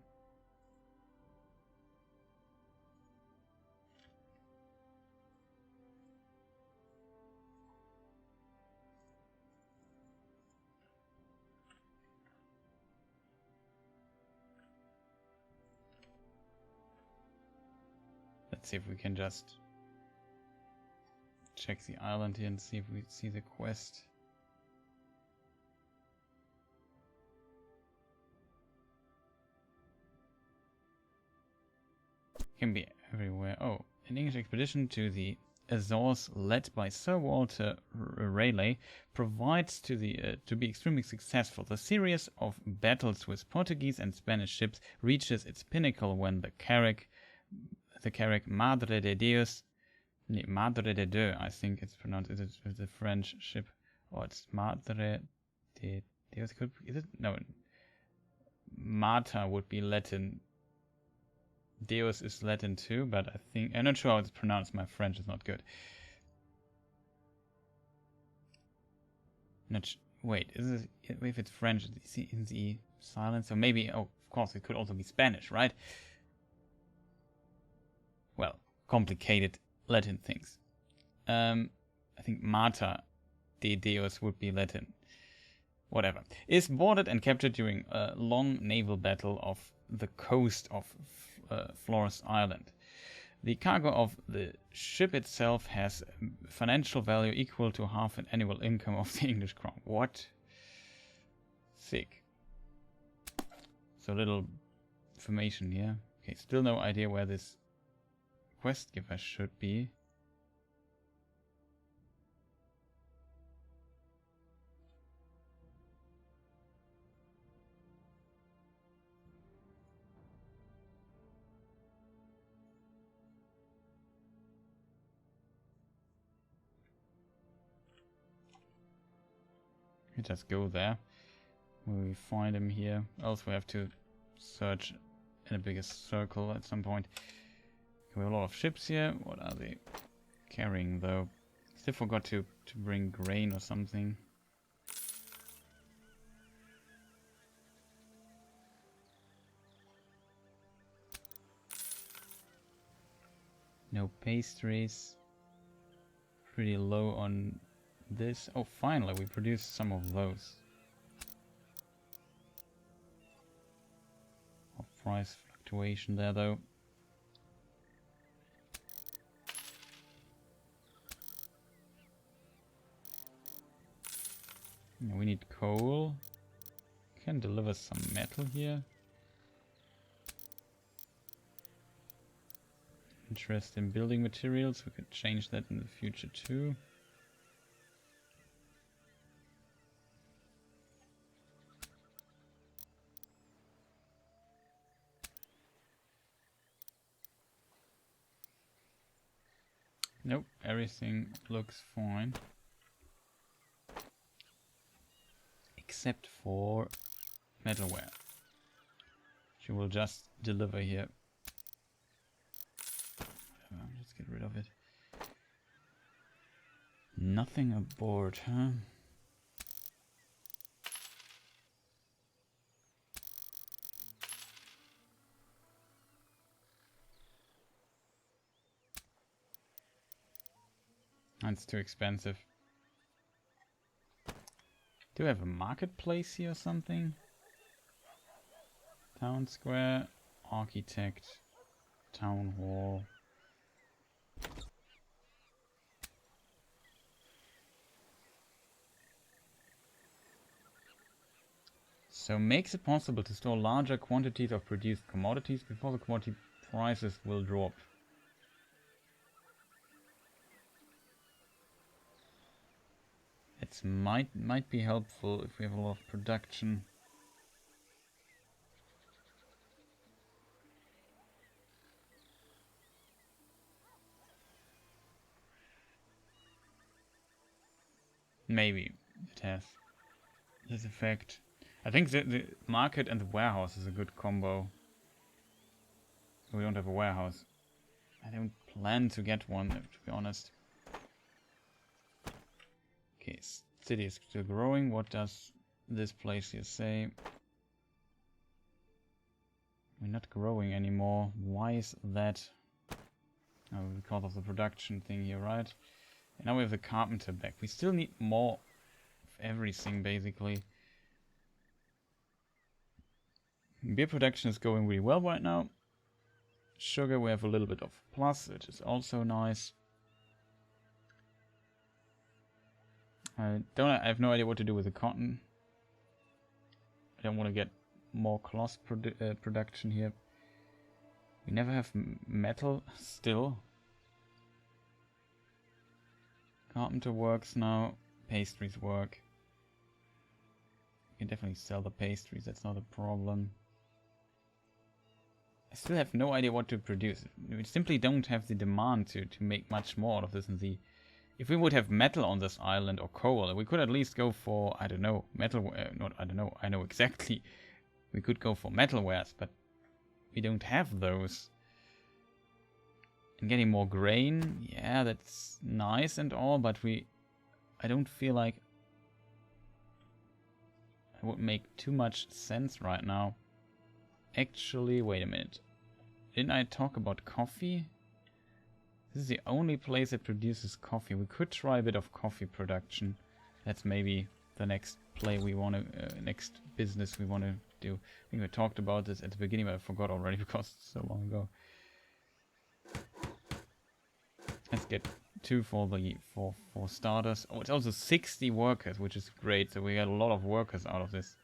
Let's see if we can just check the island here and see if we see the quest. Can be everywhere. Oh, an English expedition to the Azores led by Sir Walter Raleigh provides to be extremely successful. The series of battles with Portuguese and Spanish ships reaches its pinnacle when the carrack Madre de Dios, Madre de Dieu, I think it's pronounced. Is it the French ship? Or it's Madre de Dios? Is it? No. Marta would be Latin. Deus is Latin too, but I think I'm not sure how it's pronounced. My French is not good. Wait, is it? If it's French, in the silence, or maybe? Oh, of course, it could also be Spanish, right? Well, complicated Latin things. I think Mater de Deus would be Latin. Whatever. Is boarded and captured during a long naval battle off the coast of Flores Island. The cargo of the ship itself has financial value equal to half an annual income of the English crown. What? Sick. So little information here. Okay, still no idea where this quest giver should be. We just go there. Will we find him here? Else we have to search in a bigger circle at some point. We have a lot of ships here. What are they carrying though? Still forgot to bring grain or something. No pastries. Pretty low on this. Oh, finally we produced some of those. Price fluctuation there though. Yeah, we need coal. Can deliver some metal here. Interest in building materials. We could change that in the future too. Nope, everything looks fine. Except for metalware. She will just deliver here. Let's get rid of it. Nothing aboard, huh? That's too expensive. Do we have a marketplace here or something? Town square, architect, town hall. So makes it possible to store larger quantities of produced commodities before the commodity prices will drop. It might be helpful if we have a lot of production. Maybe it has this effect. I think the market and the warehouse is a good combo. We don't have a warehouse. I don't plan to get one, to be honest. Okay, city is still growing. What does this place here say? We're not growing anymore. Why is that? Oh, because of the production thing here, right? And now we have the carpenter back. We still need more of everything, basically. Beer production is going really well right now. Sugar, we have a little bit of plus, which is also nice. I have no idea what to do with the cotton. I don't want to get more cloth production here. We never have metal still. Carpenter works now. Pastries work. We can definitely sell the pastries, that's not a problem. I still have no idea what to produce. We simply don't have the demand to make much more out of this. If we would have metal on this island or coal, we could at least go for, I don't know, metal. I know exactly. We could go for metalwares, but we don't have those. And getting more grain, yeah, that's nice and all, but I don't feel like it would make too much sense right now. Actually, wait a minute. Didn't I talk about coffee? This is the only place that produces coffee. We could try a bit of coffee production. That's maybe the next play we want to, next business we want to do. I think we talked about this at the beginning, but I forgot already because it's so long ago. Let's get 2 for starters. Oh, it's also 60 workers, which is great. So we got a lot of workers out of this.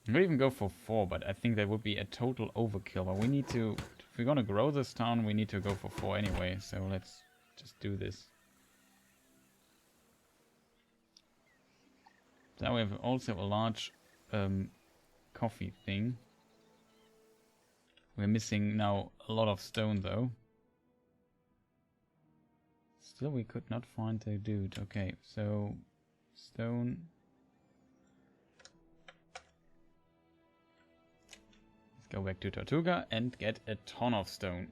I could even go for 4, but I think that would be a total overkill. But we need to, if we're gonna grow this town, we need to go for 4 anyway. So let's just do this. Now we have also a large coffee thing. We're missing now a lot of stone though. Still we could not find the dude. Okay, so stone. Let's go back to Tortuga and get a ton of stone.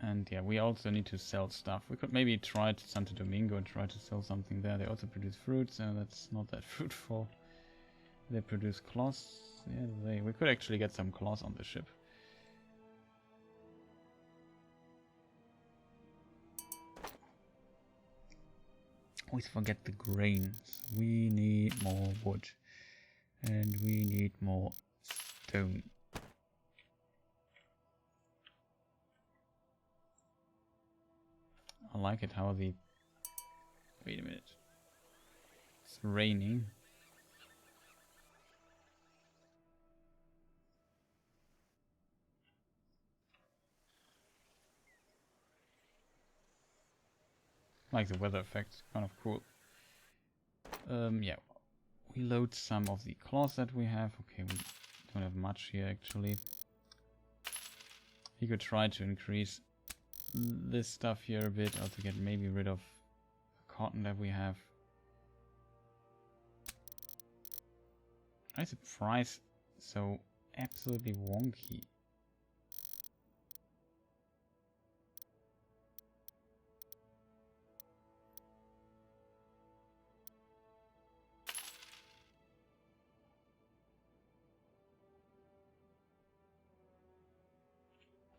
And yeah, we also need to sell stuff. We could maybe try to Santo Domingo and try to sell something there. They also produce fruits, and that's not that fruitful. They produce cloths. Yeah, we could actually get some cloths on the ship. Always forget the grains. We need more wood. And we need more stone. I like it how the... Wait a minute. It's raining. I like the weather effects, kind of cool. Yeah. We load some of the cloth that we have. Okay, we don't have much here actually. We could try to increase this stuff here a bit, or to get maybe rid of the cotton that we have. Why is the price so absolutely wonky?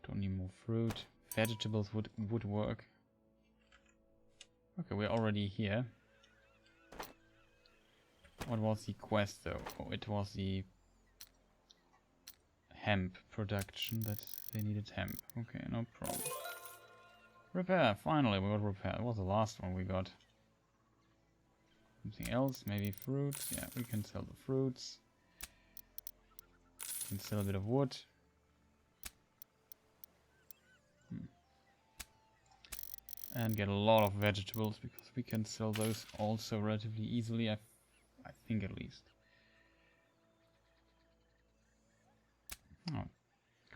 Don't need more fruit. Vegetables would work. Okay, we're already here. What was the quest though? Oh, it was the hemp production that they needed hemp. Okay, no problem. Repair, finally we got repair. It was the last one we got. Something else, maybe fruits. Yeah, we can sell the fruits. We can sell a bit of wood. And get a lot of vegetables, because we can sell those also relatively easily, I think at least. Oh,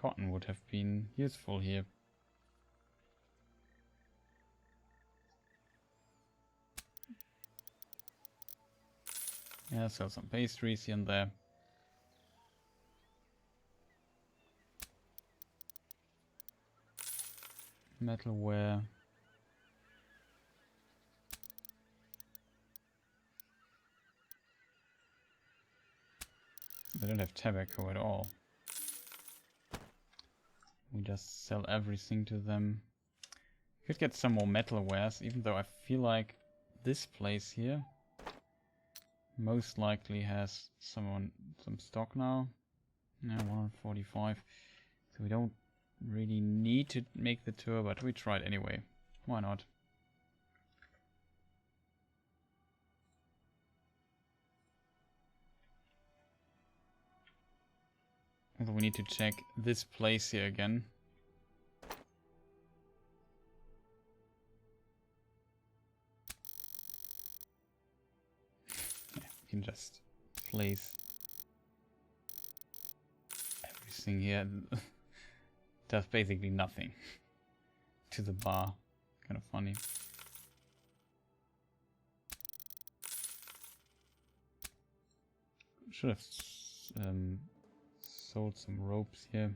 cotton would have been useful here. Yeah, sell some pastries here and there. Metalware. They don't have tobacco at all. We just sell everything to them. Could get some more metalwares, even though I feel like this place here most likely has some stock now. Yeah, 145. So we don't really need to make the tour, but we try it anyway. Why not? Although we need to check this place here again. Yeah, we can just place everything here. Does basically nothing to the bar. Kind of funny. Should have sold some ropes here.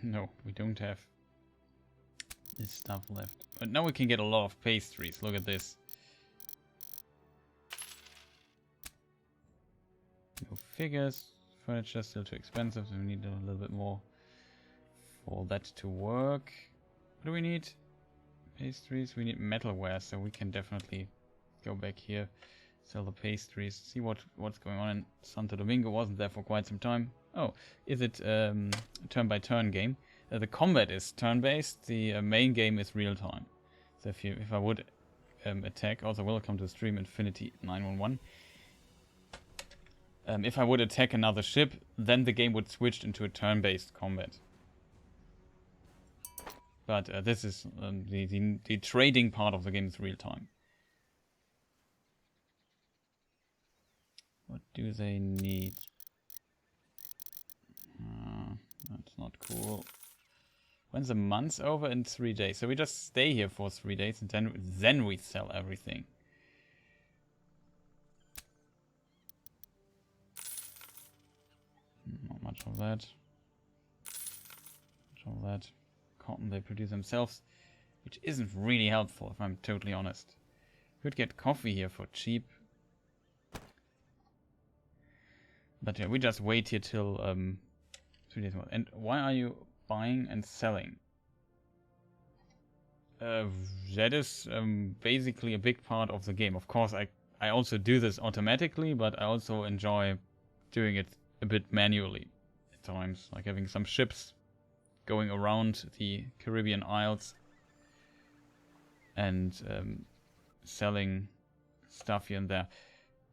No, we don't have this stuff left. But now we can get a lot of pastries. Look at this. No figures. Furniture still too expensive, so we need a little bit more for that to work. What do we need? Pastries. We need metalware, so we can definitely go back here, sell the pastries, see what's going on in Santo Domingo. Wasn't there for quite some time. Oh, is it a turn-by-turn game? The combat is turn-based. The main game is real-time. So if I would attack, also welcome to stream Infinity 911. If I would attack another ship, then the game would switch into a turn-based combat. But this is the trading part of the game is real-time. What do they need? That's not cool. When's the month over? In 3 days. So we just stay here for 3 days and then we sell everything. Not much of that. Much of that. Cotton they produce themselves, which isn't really helpful if I'm totally honest. Could get coffee here for cheap. But yeah, we just wait here till 3 days more. And why are you buying and selling? That is basically a big part of the game. Of course, I also do this automatically, but I also enjoy doing it a bit manually at times, like having some ships going around the Caribbean Isles and selling stuff here and there.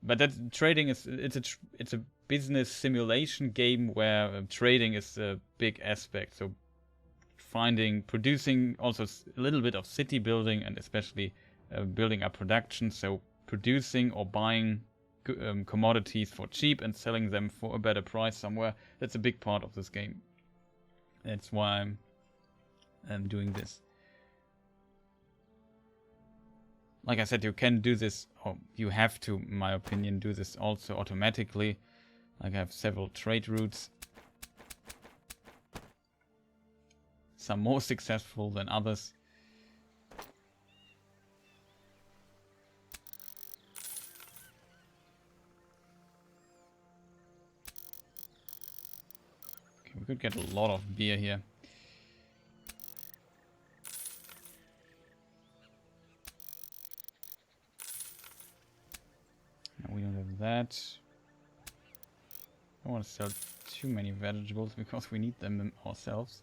But that trading is it's a business simulation game where trading is a big aspect. So producing also a little bit of city building and especially building up production. So producing or buying commodities for cheap and selling them for a better price somewhere. That's a big part of this game. That's why I'm doing this. Like I said, you can do this, or you have to, in my opinion, do this also automatically. Like I have several trade routes. Some more successful than others. Okay, we could get a lot of beer here. No, we don't have that. I don't want to sell too many vegetables because we need them ourselves.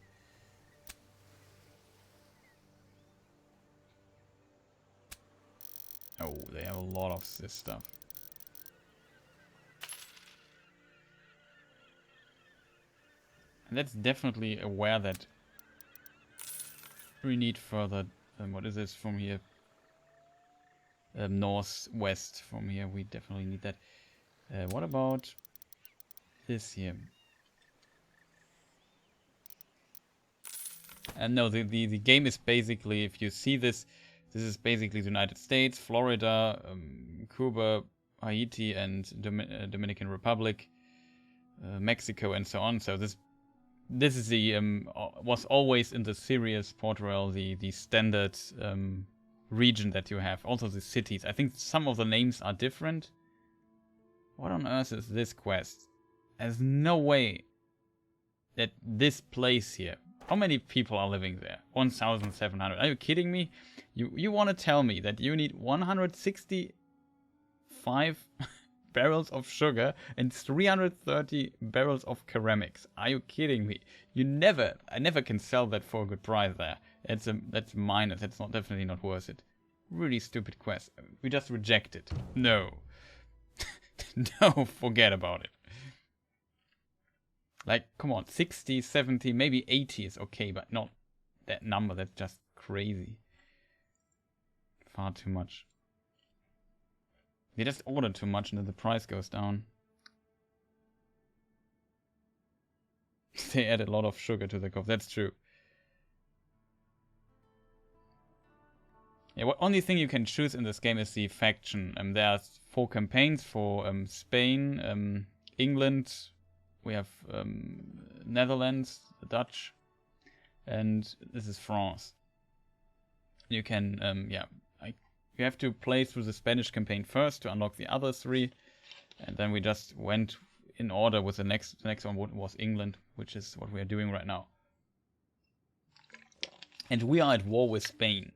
Oh, they have a lot of this stuff. And that's definitely aware that we need further, what is this from here? northwest from here. We definitely need that. What about this here? And no, the game is basically, if you see this, this is basically the United States, Florida, Cuba, Haiti, and Dominican Republic, Mexico, and so on. So this is the was always in the series Port Royale the standard region that you have. Also the cities. I think some of the names are different. What on earth is this quest? There's no way that this place here. How many people are living there? 1,700. Are you kidding me? You want to tell me that you need 165 barrels of sugar and 330 barrels of ceramics? Are you kidding me? I never can sell that for a good price there. That's minus. That's not definitely not worth it. Really stupid quest. We just reject it. No. No, forget about it. Like, come on, 60, 70, maybe 80 is okay, but not that number. That's just crazy. Far too much. They just order too much and then the price goes down. They add a lot of sugar to the coffee. That's true. Yeah, what only thing you can choose in this game is the faction. There are 4 campaigns for Spain, England. We have Netherlands, the Dutch, and this is France. You can, you have to play through the Spanish campaign first to unlock the other 3, and then we just went in order with the next one was England, which is what we are doing right now. And we are at war with Spain.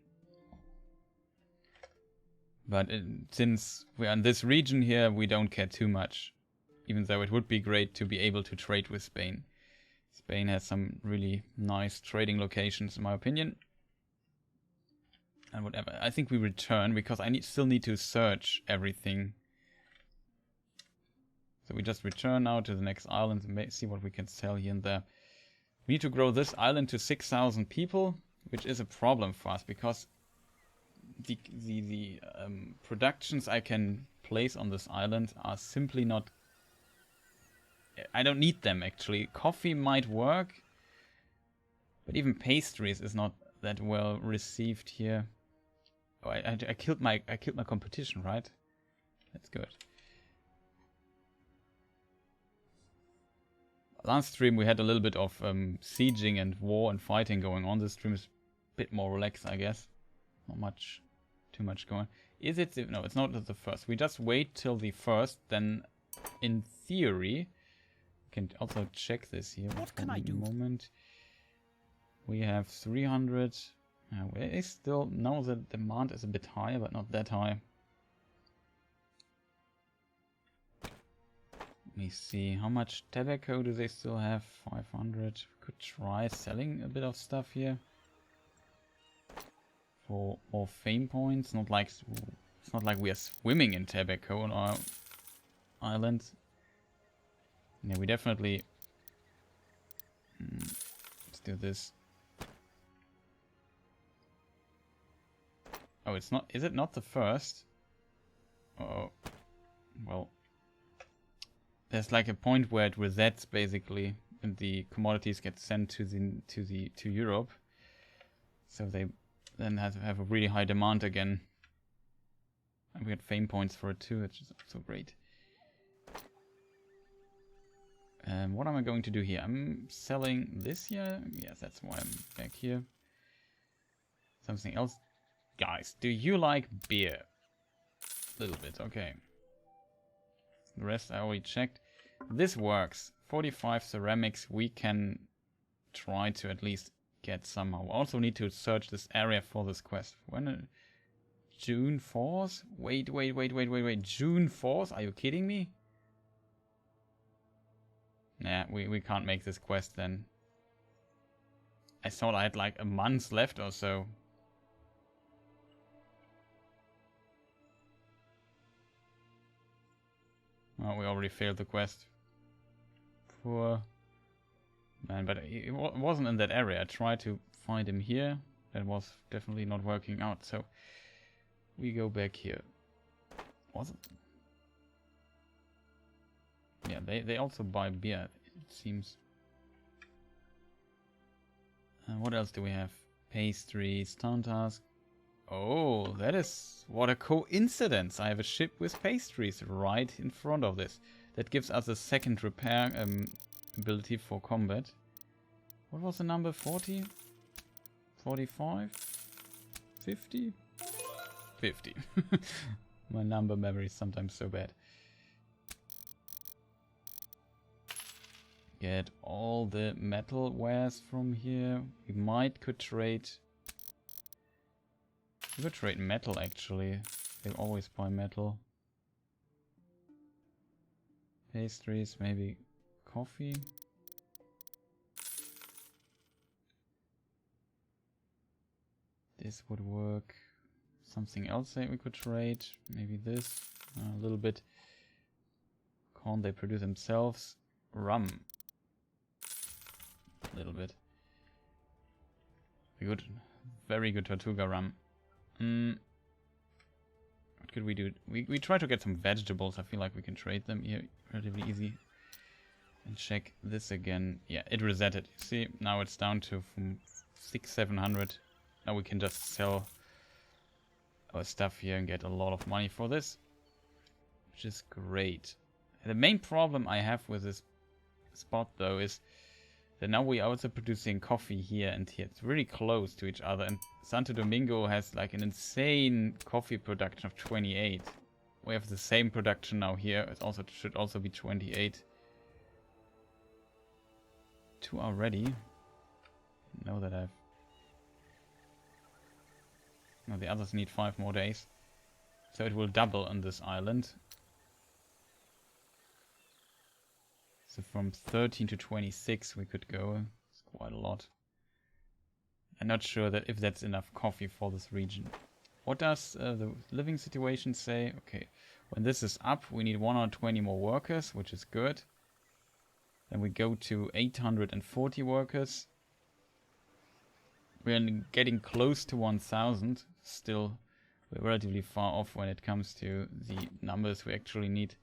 But since we are in this region here, we don't care too much. Even though it would be great to be able to trade with Spain. Spain has some really nice trading locations, in my opinion. And whatever. I think we return because I still need to search everything. So we just return now to the next island and see what we can sell here and there. We need to grow this island to 6,000 people, which is a problem for us because the productions I can place on this island are simply not. I don't need them actually. Coffee might work, but even pastries is not that well received here. Oh, I killed my competition, right? That's good. Last stream we had a little bit of sieging and war and fighting going on. This stream is a bit more relaxed, I guess. Not too much going on. Is it? No, it's not the first. We just wait till the first, then in theory. Can also check this here. What can I do? Moment. We have 300. It's still now the demand is a bit higher, but not that high. Let me see how much tobacco do they still have. 500. Could try selling a bit of stuff here for more fame points. It's not like we are swimming in tobacco on our island. Yeah, we definitely. Let's do this. Oh, it's not. Is it not the first? Oh, well. There's like a point where it resets basically, and the commodities get sent to Europe. So they then have a really high demand again, and we get fame points for it too, which is also great. What am I going to do here? I'm selling this here. Yes, that's why I'm back here. Something else. Guys, do you like beer? A little bit, okay. The rest I already checked. This works. 45 ceramics we can try to at least get somehow. We also need to search this area for this quest. When? June 4th? Wait. June 4th? Are you kidding me? Nah, we can't make this quest then. I thought I had like a month left or so. Oh, we already failed the quest. Poor man, but it wasn't in that area. I tried to find him here. That was definitely not working out, so we go back here. Was it? Yeah, they also buy beer, it seems. What else do we have? Pastries, town task. Oh, that is... What a coincidence! I have a ship with pastries right in front of this. That gives us a second repair ability for combat. What was the number? 40? 45? 50? 50. My number memory is sometimes so bad. Get all the metal wares from here. We could trade... We could trade metal actually. They always buy metal. Pastries, maybe coffee. This would work. Something else that we could trade. Maybe this. A little bit. Corn they produce themselves. Rum. A little bit. Good. Very good Tortuga rum. What could we do? We try to get some vegetables. I feel like we can trade them here relatively easy. And check this again. Yeah, it resetted. You see, now it's down to from 600-700. Now we can just sell our stuff here and get a lot of money for this, which is great. The main problem I have with this spot though is that now we are also producing coffee here and here. It's really close to each other, and Santo Domingo has like an insane coffee production of 28. We have the same production now here. It also should also be 28. 2 are ready. Know that I've... No, the others need 5 more days. So it will double on this island. So from 13 to 26 we could go. It's quite a lot. I'm not sure that if that's enough coffee for this region. What does the living situation say? Okay, when this is up, we need 120 more workers, which is good. Then we go to 840 workers. We're getting close to 1,000. Still, we're relatively far off when it comes to the numbers we actually need.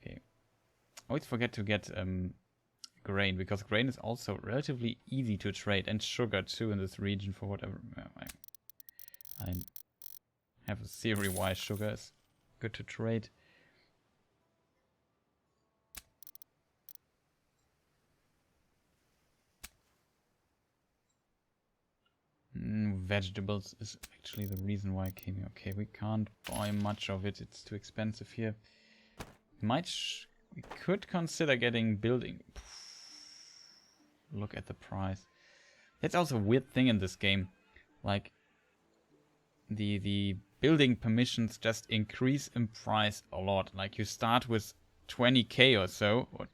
Okay. Always forget to get grain, because grain is also relatively easy to trade, and sugar too in this region for whatever. I have a theory why sugar is good to trade. Vegetables is actually the reason why I came here. Okay, we can't buy much of it. It's too expensive here. We could consider getting building. Look at the price. That's also a weird thing in this game. Like, the building permissions just increase in price a lot. Like, you start with 20k or so, or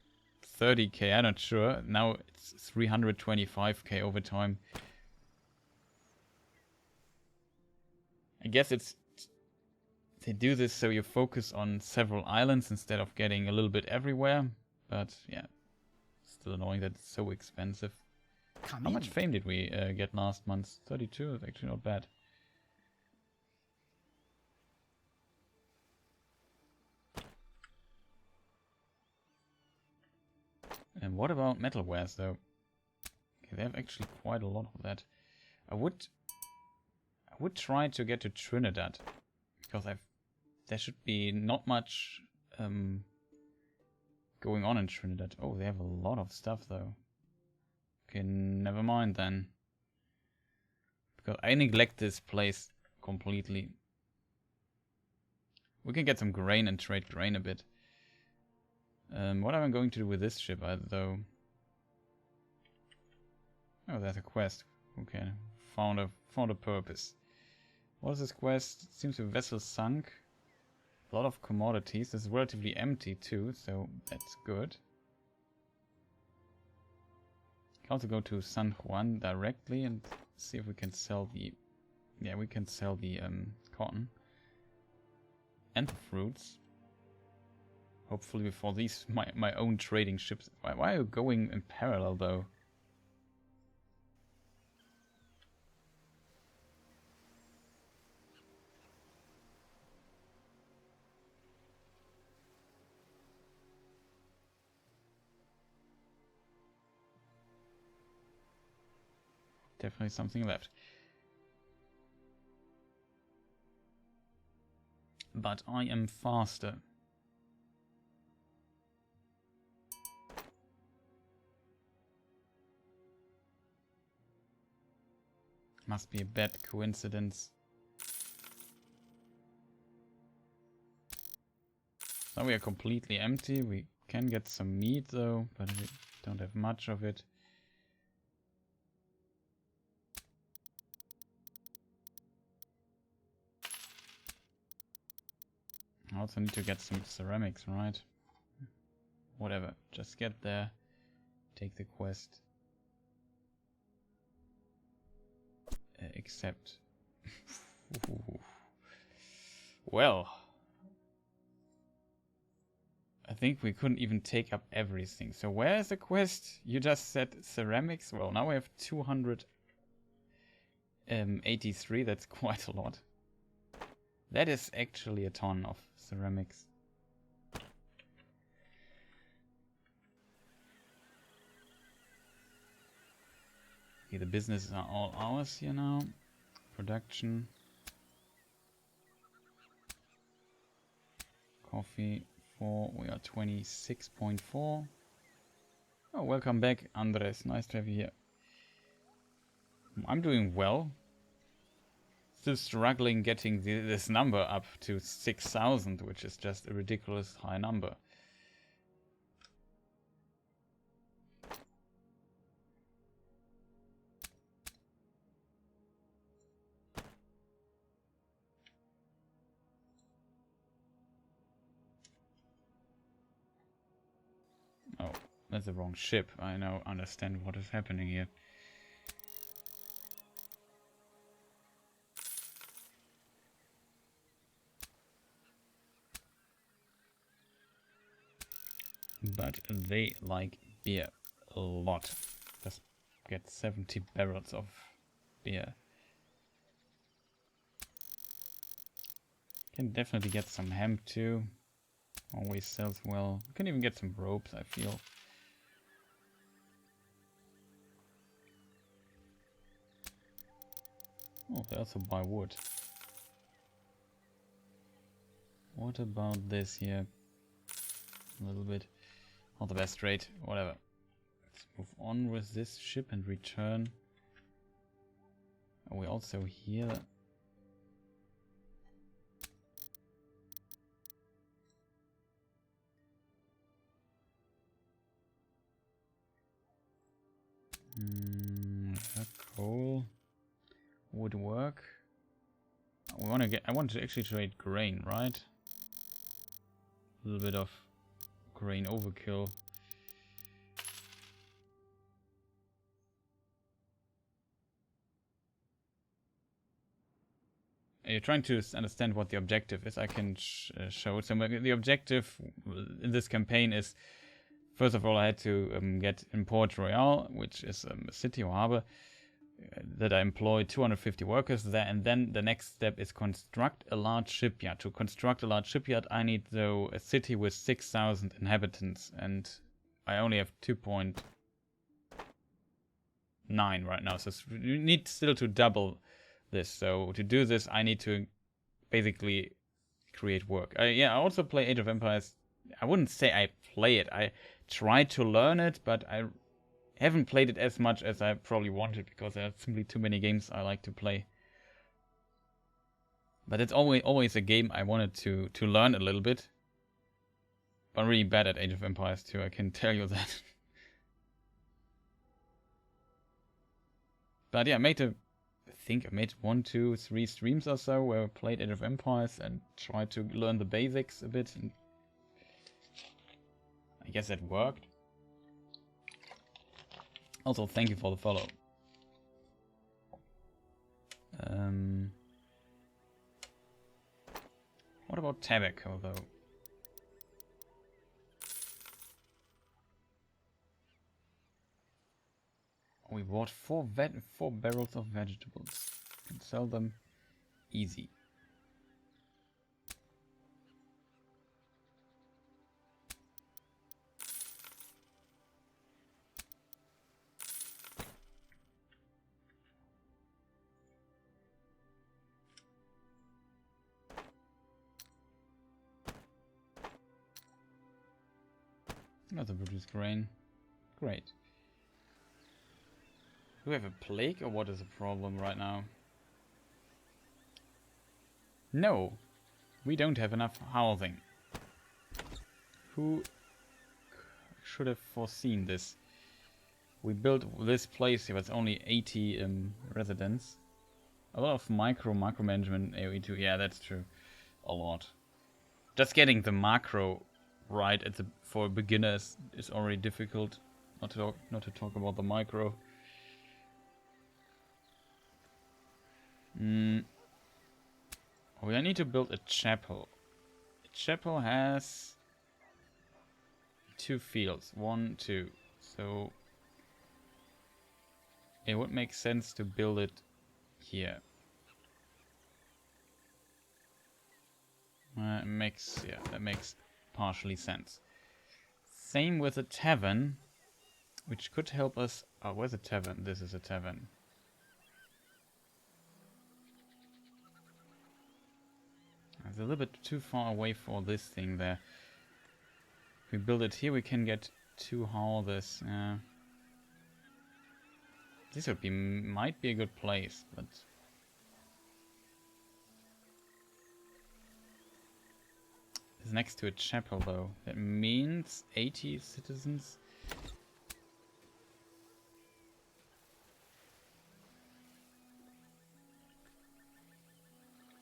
30k, I'm not sure. Now it's 325k over time. I guess they do this so you focus on several islands instead of getting a little bit everywhere. But yeah, still annoying that it's so expensive. How much fame did we get last month? 32 is actually not bad. And what about metalwares though? Okay, they have actually quite a lot of that. I would try to get to Trinidad, because there should be not much going on in Trinidad. Oh, they have a lot of stuff though. Okay, never mind then. Because I neglect this place completely. We can get some grain and trade grain a bit. What am I going to do with this ship though? Oh, there's a quest. Okay, found a purpose. What is this quest? It seems the vessel sunk. A lot of commodities. This is relatively empty too, so that's good. Can also go to San Juan directly and see if we can sell the... Yeah, we can sell the cotton. And the fruits. Hopefully before these, my own trading ships... Why are you going in parallel though? definitely something left. But I am faster. Must be a bad coincidence. Now we are completely empty. We can get some meat though, but we don't have much of it. I also need to get some ceramics, right? Whatever, just get there, take the quest. Accept. Well, I think we couldn't even take up everything. So where is the quest? You just said ceramics. Well, now we have 283. That's quite a lot. That is actually a ton of ceramics. Okay, the businesses are all ours here now. Production. Coffee 4. We are 26.4. Oh, welcome back, Andres. Nice to have you here. I'm doing well. Still struggling getting this number up to 6,000, which is just a ridiculous high number. Oh, that's the wrong ship. I now understand what is happening here. But they like beer a lot. Just get 70 barrels of beer. Can definitely get some hemp too. Always sells well. We can even get some ropes, I feel. Oh, they also buy wood. What about this here? A little bit. Not the best rate, whatever. Let's move on with this ship and return. Are we also here? Coal would work. We want to get. I want to actually trade grain, right? A little bit of grain overkill. You're trying to understand what the objective is. I can show it. So the objective in this campaign is, first of all, I had to get in Port Royale, which is a city or harbor, that I employ 250 workers there, and then the next step is construct a large shipyard. To construct a large shipyard, I need though a city with 6,000 inhabitants, and I only have 2.9 right now. So you need still to double this. So to do this, I need to basically create work. Yeah, I also play Age of Empires. I wouldn't say I play it. I try to learn it, but I haven't played it as much as I probably wanted because there are simply too many games I like to play. But it's always a game I wanted to learn a little bit. But I'm really bad at Age of Empires 2, I can tell you that. But yeah, I think I made 1, 2, 3 streams or so where I played Age of Empires and tried to learn the basics a bit. And I guess that worked. Also, thank you for the follow. What about tobacco, though? We bought 4 barrels of vegetables. Can sell them easy. Another produce grain. Great. Do we have a plague or what is the problem right now? No. We don't have enough housing. Who should have foreseen this? We built this place here, but it's only 80 residents. A lot of micromanagement AoE2. Yeah, that's true. A lot. Just getting the macro right for beginners is already difficult. Not to talk about the micro. We need to build a chapel. A chapel has 2 fields. 1, 2. So it would make sense to build it here. That makes partially sense. Same with a tavern, which could help us. Oh, where's a tavern? This is a tavern. It's a little bit too far away for this thing there. If we build it here, we can get 2 houses. This might be a good place, but it's next to a chapel, though. That means 80 citizens.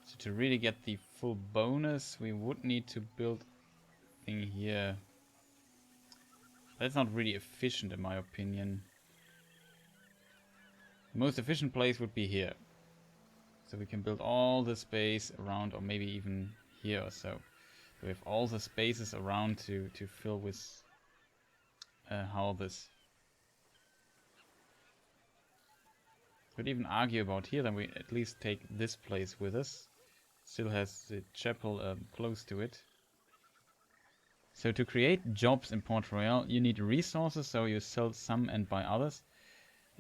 So to really get the full bonus, we would need to build a thing here. That's not really efficient, in my opinion. The most efficient place would be here. So we can build all the space around, or maybe even here or so. We have all the spaces around to fill with houses. Could even argue about here, then we at least take this place with us. Still has the chapel close to it. So to create jobs in Port Royale, you need resources, so you sell some and buy others.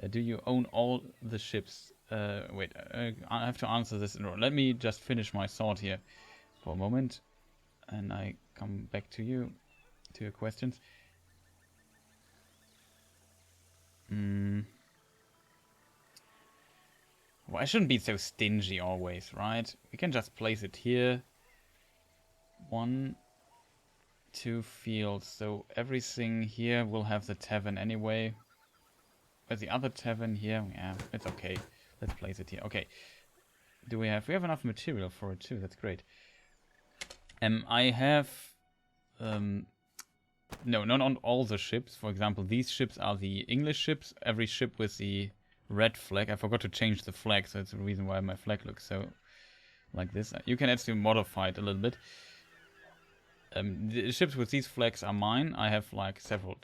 Do you own all the ships? Wait, I have to answer this in a row. Let me just finish my thought here for a moment. And I come back to you, to your questions. Well, I shouldn't be so stingy always, right? We can just place it here. 1, 2 fields. So everything here will have the tavern anyway. Where's the other tavern here? Yeah, it's okay. Let's place it here. Okay. We have enough material for it too. That's great. I have no, not on all the ships. For example, these ships are the English ships. Every ship with the red flag. I forgot to change the flag, so it's the reason why my flag looks so like this. You can actually modify it a little bit. The ships with these flags are mine. I have like several.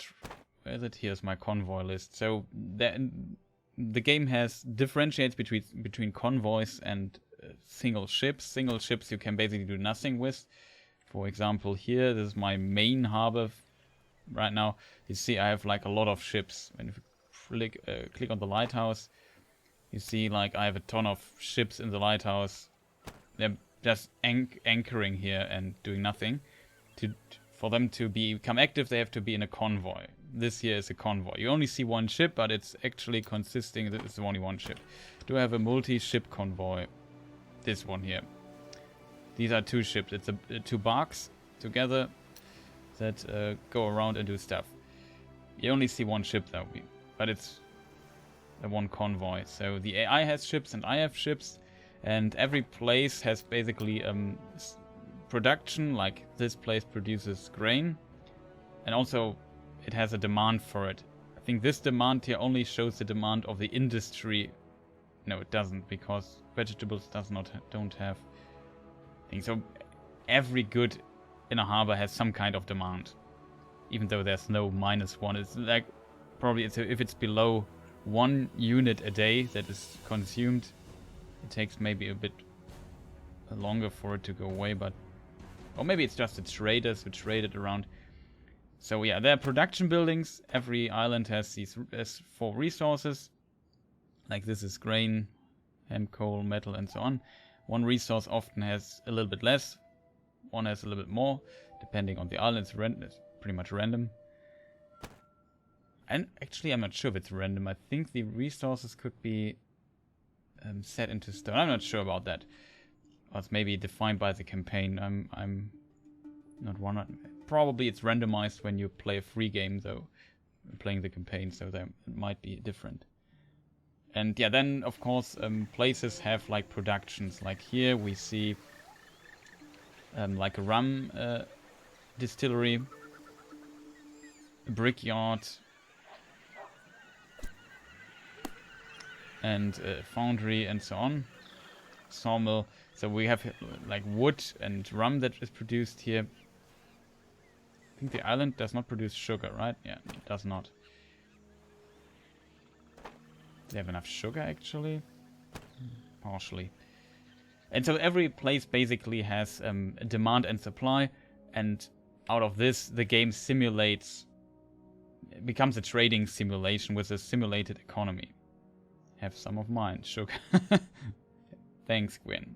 Where is it? Here's my convoy list. So the game differentiates between convoys and single ships. Single ships you can basically do nothing with. For example, here, this is my main harbor right now. You see I have like a lot of ships. And if you click on the lighthouse, you see like I have a ton of ships in the lighthouse. They're just anchoring here and doing nothing. For them to become active, they have to be in a convoy. This here is a convoy. You only see 1 ship, but it's actually consisting, it's only 1 ship. Do I have a multi-ship convoy? This one here. These are 2 ships. It's 2 barks together that go around and do stuff. You only see 1 ship though, but it's the 1 convoy. So the AI has ships and I have ships, and every place has basically production. Like this place produces grain, and also it has a demand for it. I think this demand here only shows the demand of the industry. No, it doesn't, because vegetables don't have things. So every good in a harbor has some kind of demand, even though there's no -1. It's like probably if it's below 1 unit a day that is consumed, it takes maybe a bit longer for it to go away. But or maybe it's just the traders who trade it around. So yeah, there are production buildings. Every island has 4 resources. Like this is grain, hemp, coal, metal, and so on. One resource often has a little bit less. One has a little bit more, depending on the island. It's pretty much random. And actually, I'm not sure if it's random. I think the resources could be set into stone. I'm not sure about that. Or it's maybe defined by the campaign. I'm not one. Probably it's randomized when you play a free game, though, playing the campaign. So there it might be different. And yeah, then of course places have like productions. Like here we see like a rum distillery, a brickyard, and a foundry, and so on. Sawmill. So we have like wood and rum that is produced here. I think the island does not produce sugar, right? Yeah, it does not. Do they have enough sugar actually? Partially. And so every place basically has a demand and supply, and out of this the game simulates, it becomes a trading simulation with a simulated economy. Have some of mine, sugar. Thanks, Gwen.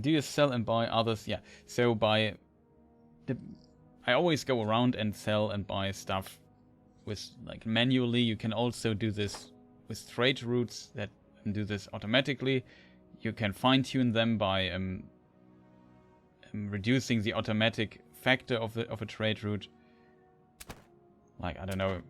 Do you sell and buy others? Yeah. So I always go around and sell and buy stuff with like manually. You can also do this with trade routes that do this automatically. You can fine tune them by reducing the automatic factor of a trade route. Like I don't know.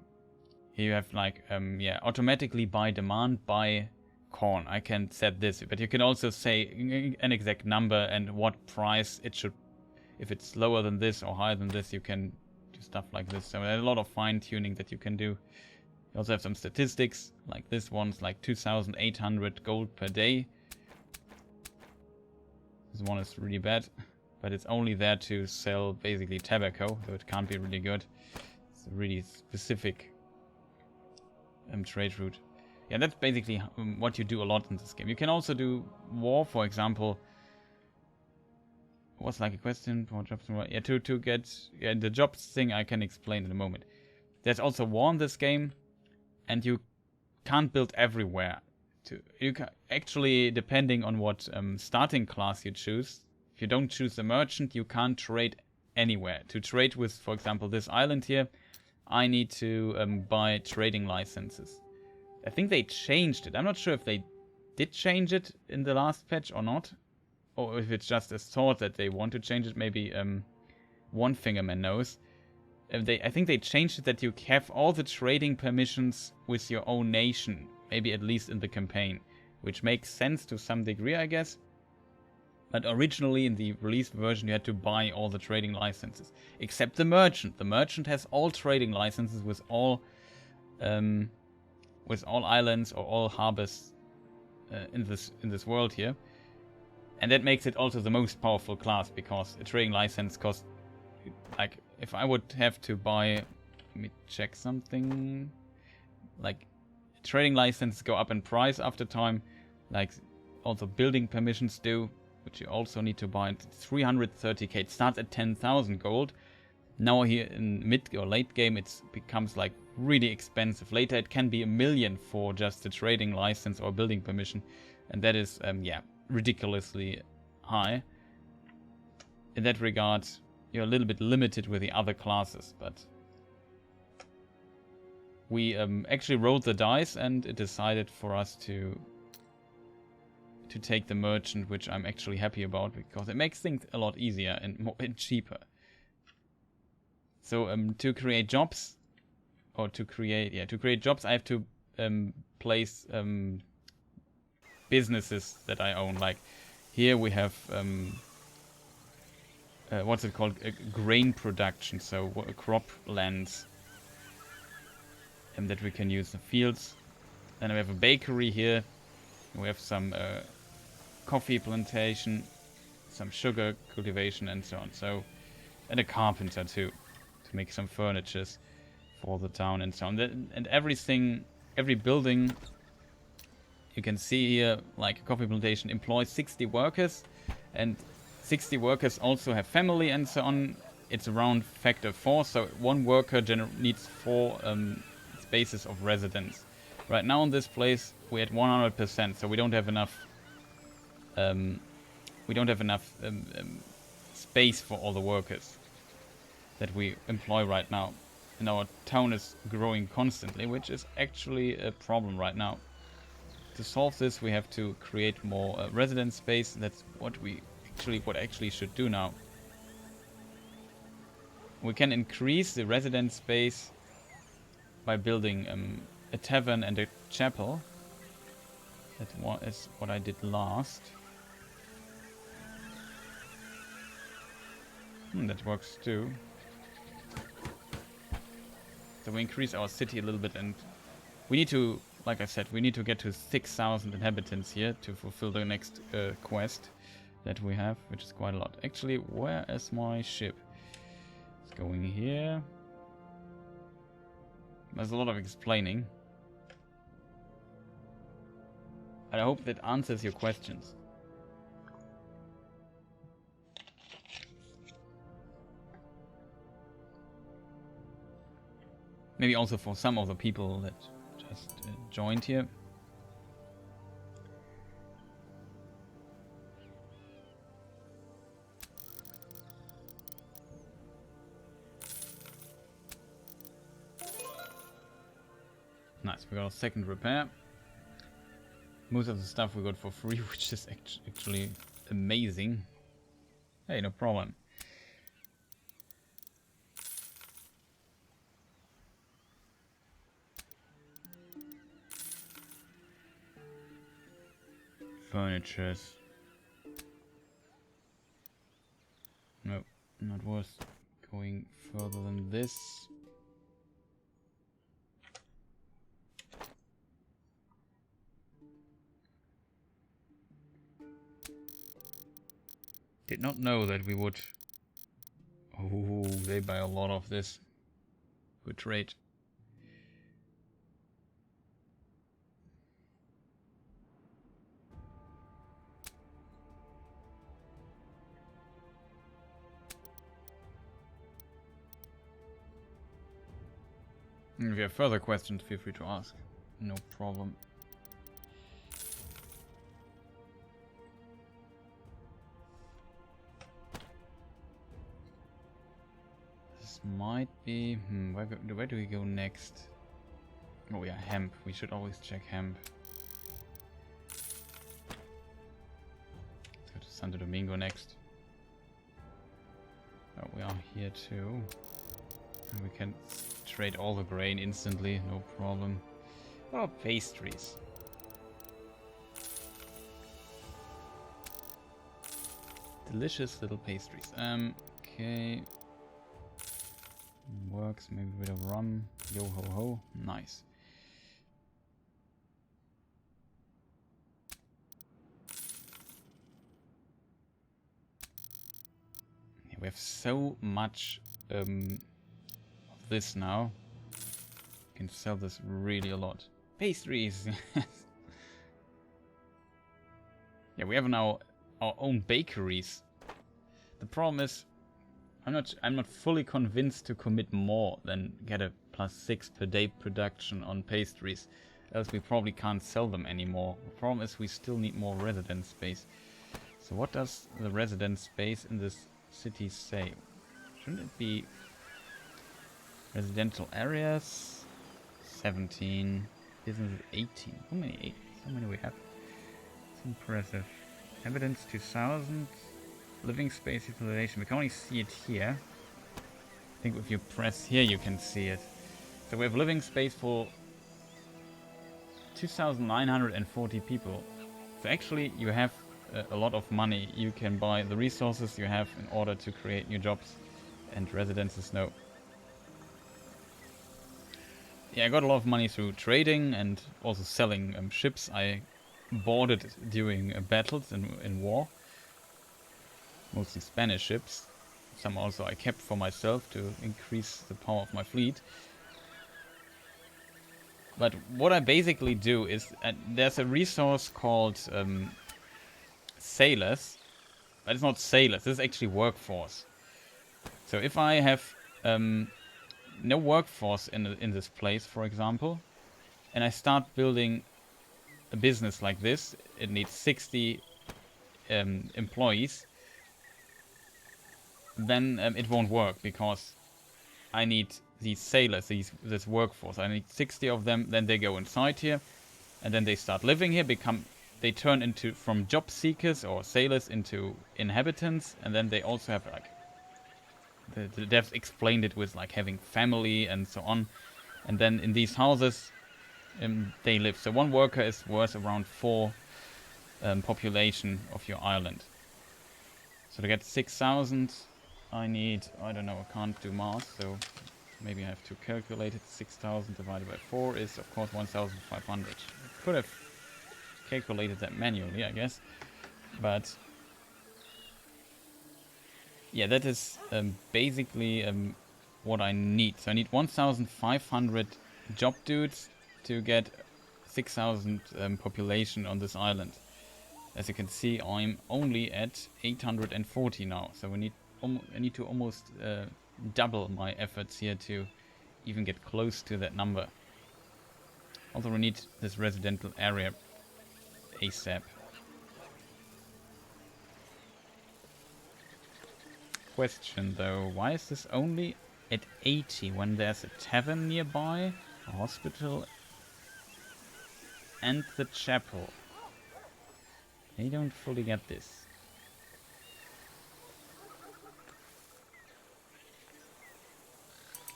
Here you have like yeah, automatically by demand buy corn. I can set this, but you can also say an exact number and what price it should. If it's lower than this or higher than this, you can do stuff like this. So there's a lot of fine tuning that you can do. You also have some statistics, like this one's like 2,800 gold per day. This one is really bad, but it's only there to sell basically tobacco, so it can't be really good. It's a really specific trade route. Yeah, that's basically what you do a lot in this game. You can also do war, for example. What's like a question for jobs? Yeah, to get the jobs thing I can explain in a moment. There's also war in this game, and you can't build everywhere. You can, actually, depending on what starting class you choose. If you don't choose the merchant, you can't trade anywhere. To trade with, for example, this island here, I need to buy trading licenses. I think they changed it. I'm not sure if they did change it in the last patch or not. Or if it's just a thought that they want to change it. Maybe One Fingerman knows. I think they changed it that you have all the trading permissions with your own nation. Maybe at least in the campaign. Which makes sense to some degree, I guess. But originally in the released version you had to buy all the trading licenses. Except the merchant. The merchant has all trading licenses with all islands or all harbors in this world here. And that makes it also the most powerful class, because a trading license costs, like, if I would have to buy, let me check something, like, trading licenses go up in price after time, like, also building permissions do, which you also need to buy. 330k, it starts at 10,000 gold. Now here in mid or late game it becomes like really expensive. Later it can be 1 million for just a trading license or building permission, and that is yeah, ridiculously high. In that regard, you're a little bit limited with the other classes, but we actually rolled the dice and it decided for us to take the merchant, which I'm actually happy about because it makes things a lot easier and more and cheaper. So to create jobs, or to create jobs, I have to place businesses that I own. Like here we have what's it called? Grain production, so crop lands, and that we can use the fields. Then we have a bakery here. We have some coffee plantation, some sugar cultivation, and so on. So, and a carpenter too, to make some furnitures for the town and so on. And everything, every building, you can see here, like a coffee plantation employs 60 workers, and 60 workers also have family and so on. It's around factor 4, so one worker needs 4 spaces of residence. Right now in this place we're at 100%, so we don't have enough. Space for all the workers. that we employ right now. And our town is growing constantly, which is actually a problem right now. To solve this, we have to create more residence space. That's what actually should do now. We can increase the residence space by building a tavern and a chapel. That is what I did last. That works too. So we increase our city a little bit, and we need to, like I said, we need to get to 6,000 inhabitants here to fulfill the next quest that we have, which is quite a lot. Actually, where is my ship? It's going here. There's a lot of explaining. And I hope that answers your questions. Maybe also for some of the people that just joined here. Nice, we got a second repair. Most of the stuff we got for free, which is actually amazing. Hey, no problem. Furnitures. Nope, not worth going further than this. Did not know that we would... Oh, they buy a lot of this. Good trade. If you have further questions, feel free to ask. No problem. This might be... where do we go next? Oh yeah, hemp. We should always check hemp. Let's go to Santo Domingo next. Oh, we are here too. And we can trade all the grain instantly, no problem. Oh, pastries. Delicious little pastries. Okay. Works, maybe a bit of rum. Yo ho ho. Nice. Yeah, we have so much of this now. We can sell this really a lot. Pastries. Yeah, we have now our own bakeries. The problem is I'm not fully convinced to commit more than get a +6 per day production on pastries, else we probably can't sell them anymore. The problem is we still need more residence space. So what does the residence space in this city say? Shouldn't it be residential areas? 17, business 18. How many? How many we have? It's impressive. Evidence 2000. Living space utilization. We can only see it here. I think if you press here, you can see it. So we have living space for 2,940 people. So actually, you have a lot of money. You can buy the resources you have in order to create new jobs and residences. No. Yeah, I got a lot of money through trading and also selling ships I boarded during battles in war. Mostly Spanish ships. Some also I kept for myself to increase the power of my fleet. But what I basically do is, there's a resource called sailors, but it's not sailors, this is actually workforce. So if I have no workforce in this place, for example, and I start building a business like this, it needs 60 employees, then it won't work, because I need these sailors, this workforce. I need 60 of them. Then they go inside here, and then they start living here. They turn into from job seekers or sailors into inhabitants, and then they also have like the devs explained it with like having family and so on. And then in these houses, they live. So one worker is worth around 4 population of your island. So to get 6,000, I need, I don't know, I can't do math, so maybe I have to calculate it. 6,000 divided by 4 is, of course, 1,500. I could have calculated that manually, I guess. But yeah, that is basically what I need. So I need 1,500 job dudes to get 6,000 population on this island. As you can see, I'm only at 840 now. So I need to almost double my efforts here to even get close to that number. Also, we need this residential area ASAP. Question though, why is this only at 80 when there's a tavern nearby, a hospital, and the chapel? I don't fully get this.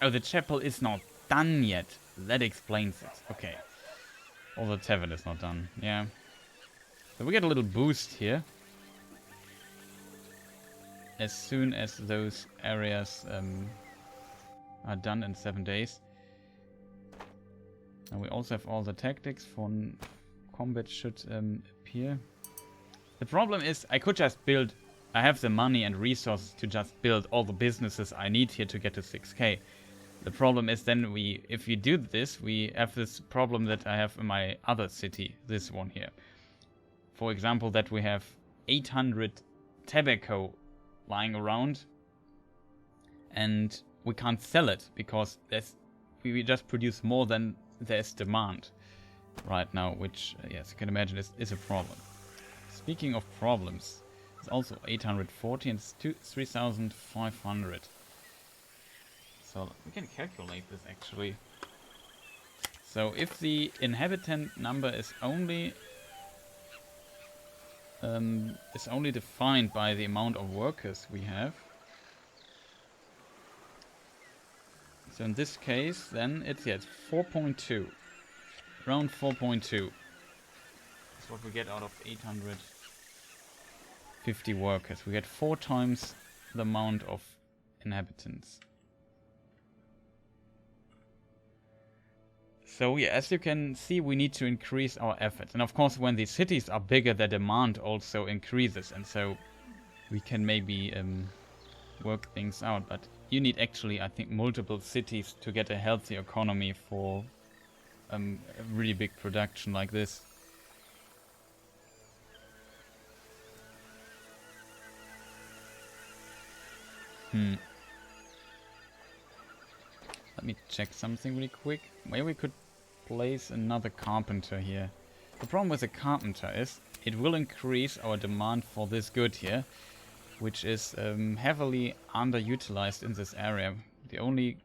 Oh, the chapel is not done yet. That explains it. Okay. Also, the tavern is not done. Yeah. So we get a little boost here. As soon as those areas are done in 7 days. And we also have all the tactics for combat should appear. The problem is I could just build, I have the money and resources to just build all the businesses I need here to get to 6k. The problem is then if we do this, we have this problem that I have in my other city, this one here. For example, that we have 800 tobacco lying around and we can't sell it because we just produce more than there's demand right now, which, yes, you can imagine is a problem. Speaking of problems, it's also 840 and it's 3,500. So we can calculate this actually. So if the inhabitant number is only defined by the amount of workers we have. So in this case, then it's 4.2, around 4.2. That's what we get out of 850 workers. We get 4 times the amount of inhabitants. So yeah, as you can see, we need to increase our efforts. And of course, when these cities are bigger, the demand also increases. And so we can maybe work things out. But you need actually, I think, multiple cities to get a healthy economy for a really big production like this. Let me check something really quick. Maybe we could place another carpenter here. The problem with a carpenter is it will increase our demand for this good here, which is heavily underutilized in this area. The only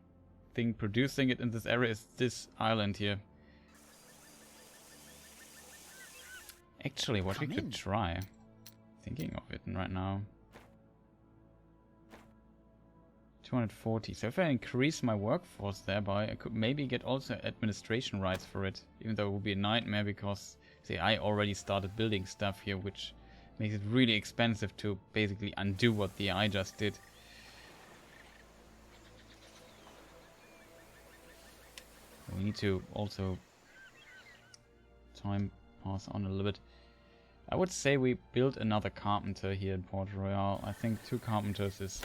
thing producing it in this area is this island here. Actually, what we could try, thinking of it right now, 240. So if I increase my workforce thereby, I could maybe get also administration rights for it. Even though it would be a nightmare because, see, I already started building stuff here, which makes it really expensive to basically undo what the AI just did. We need to also time pass on a little bit. I would say we build another carpenter here in Port Royale. I think 2 carpenters is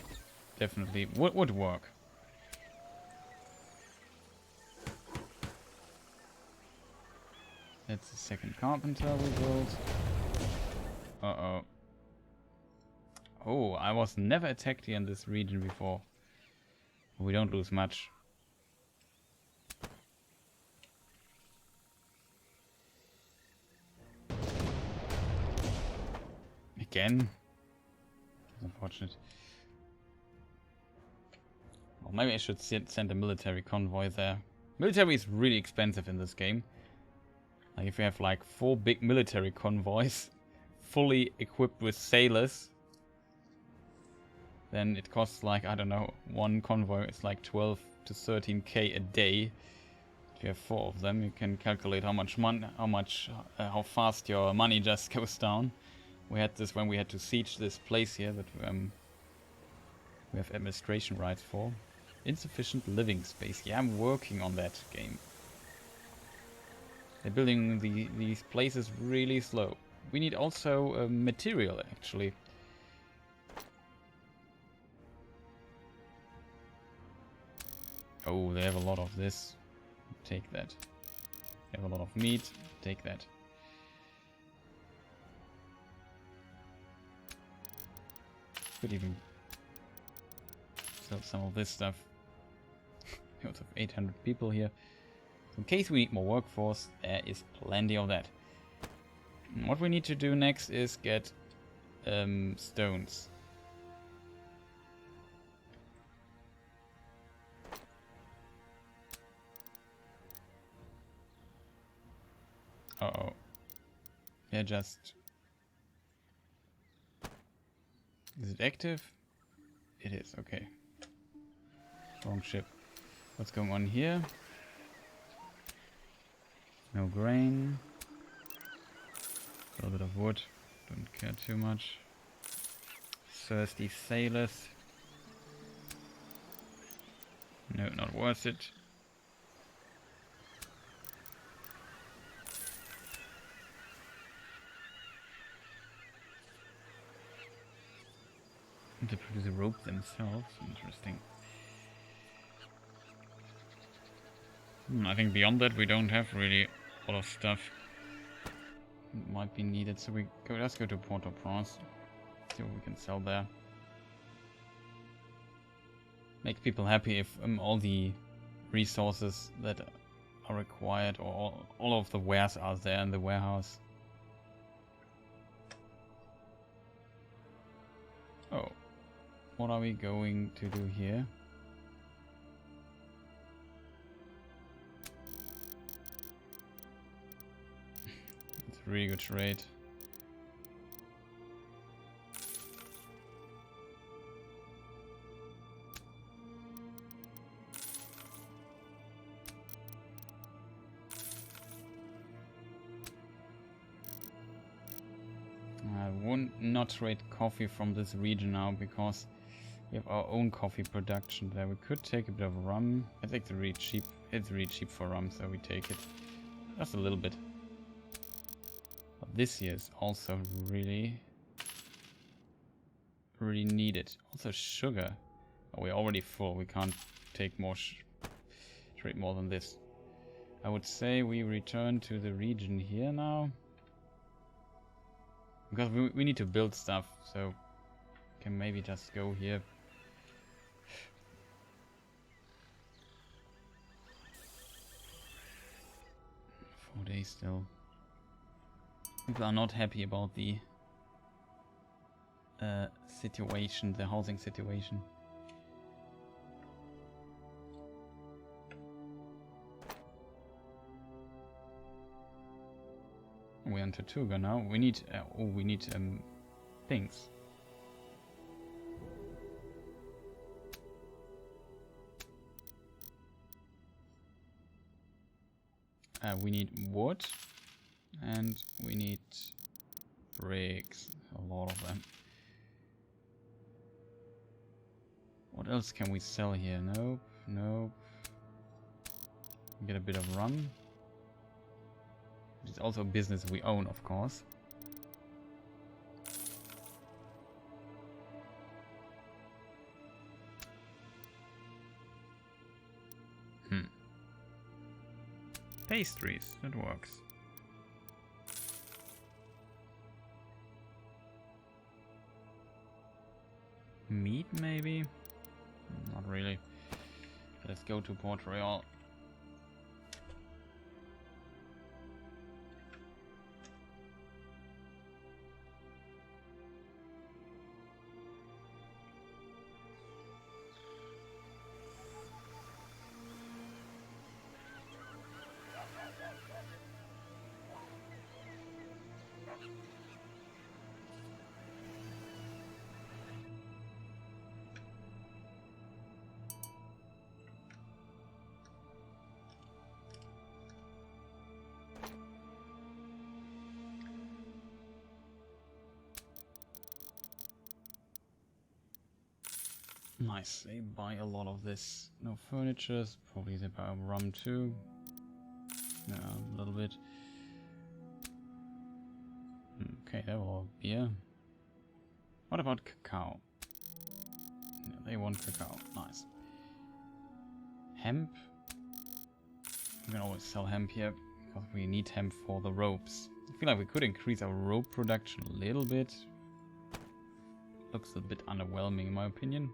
definitely would work. That's the second carpenter we built. Uh-oh. Oh, I was never attacked here in this region before. We don't lose much. Again? That's unfortunate. maybe I should send a military convoy there. Military is really expensive in this game. Like if you have like 4 big military convoys, fully equipped with sailors, then it costs like, I don't know, one convoy is like 12 to 13k a day. If you have 4 of them, you can calculate how fast your money just goes down. We had this when we had to siege this place here that we have administration rights for. Insufficient living space. Yeah, I'm working on that game. They're building these places really slow. We need also material, actually. Oh, they have a lot of this. Take that. They have a lot of meat. Take that. Could even sell some of this stuff. We also have 800 people here. So in case we need more workforce, there is plenty of that. And what we need to do next is get stones. Uh-oh. Yeah, just... Is it active? It is, okay. Wrong ship. What's going on here? No grain. A little bit of wood. Don't care too much. Thirsty sailors. No, not worth it. They produce a rope themselves. Interesting. I think beyond that we don't have really a lot of stuff. It might be needed, so let's go to Port-au-Prince. See what we can sell there. Makes people happy if all the resources that are required or all of the wares are there in the warehouse. Oh. What are we going to do here? It's a really good trade. I won't not trade coffee from this region now because we have our own coffee production there. We could take a bit of rum. I think it's really cheap. It's really cheap for rum, so we take it. Just a little bit. But this here is also really needed. Also sugar. Oh, we're already full. We can't take more trade more than this. I would say we return to the region here now. Because we need to build stuff, so we can maybe just go here. 4 days still. People are not happy about the situation, the housing situation. We're on Tortuga now. We need things. We need wood, and we need bricks. A lot of them. What else can we sell here? Nope, nope. Get a bit of rum. It's also a business we own, of course. Pastries, that works. Meat, maybe? Not really. Let's go to Port Royale. Nice, they buy a lot of this. No furnitures, probably they buy rum too. Yeah, a little bit. Okay, they're all beer. What about cacao? Yeah, they want cacao. Nice. Hemp. We can always sell hemp here because we need hemp for the ropes. I feel like we could increase our rope production a little bit. Looks a bit underwhelming in my opinion.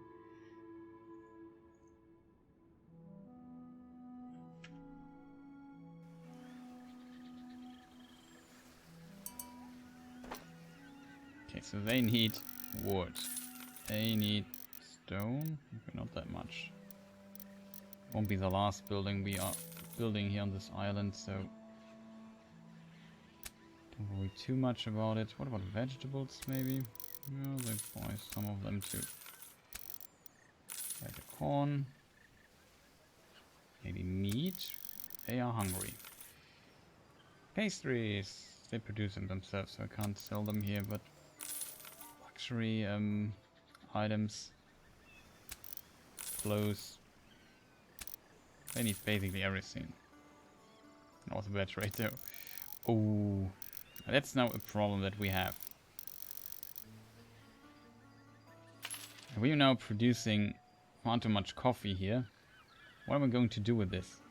Okay, so they need wood. They need stone. Okay, not that much. Won't be the last building we are building here on this island, so don't worry too much about it. What about vegetables, maybe? Yeah, they buy some of them too. Like the corn. Maybe meat. They are hungry. Pastries. They produce them themselves, so I can't sell them here, but luxury items. Clothes. They need basically everything. Not a bad rate though. Oh, that's now a problem that we have. We are now producing far too much coffee here. What am I going to do with this?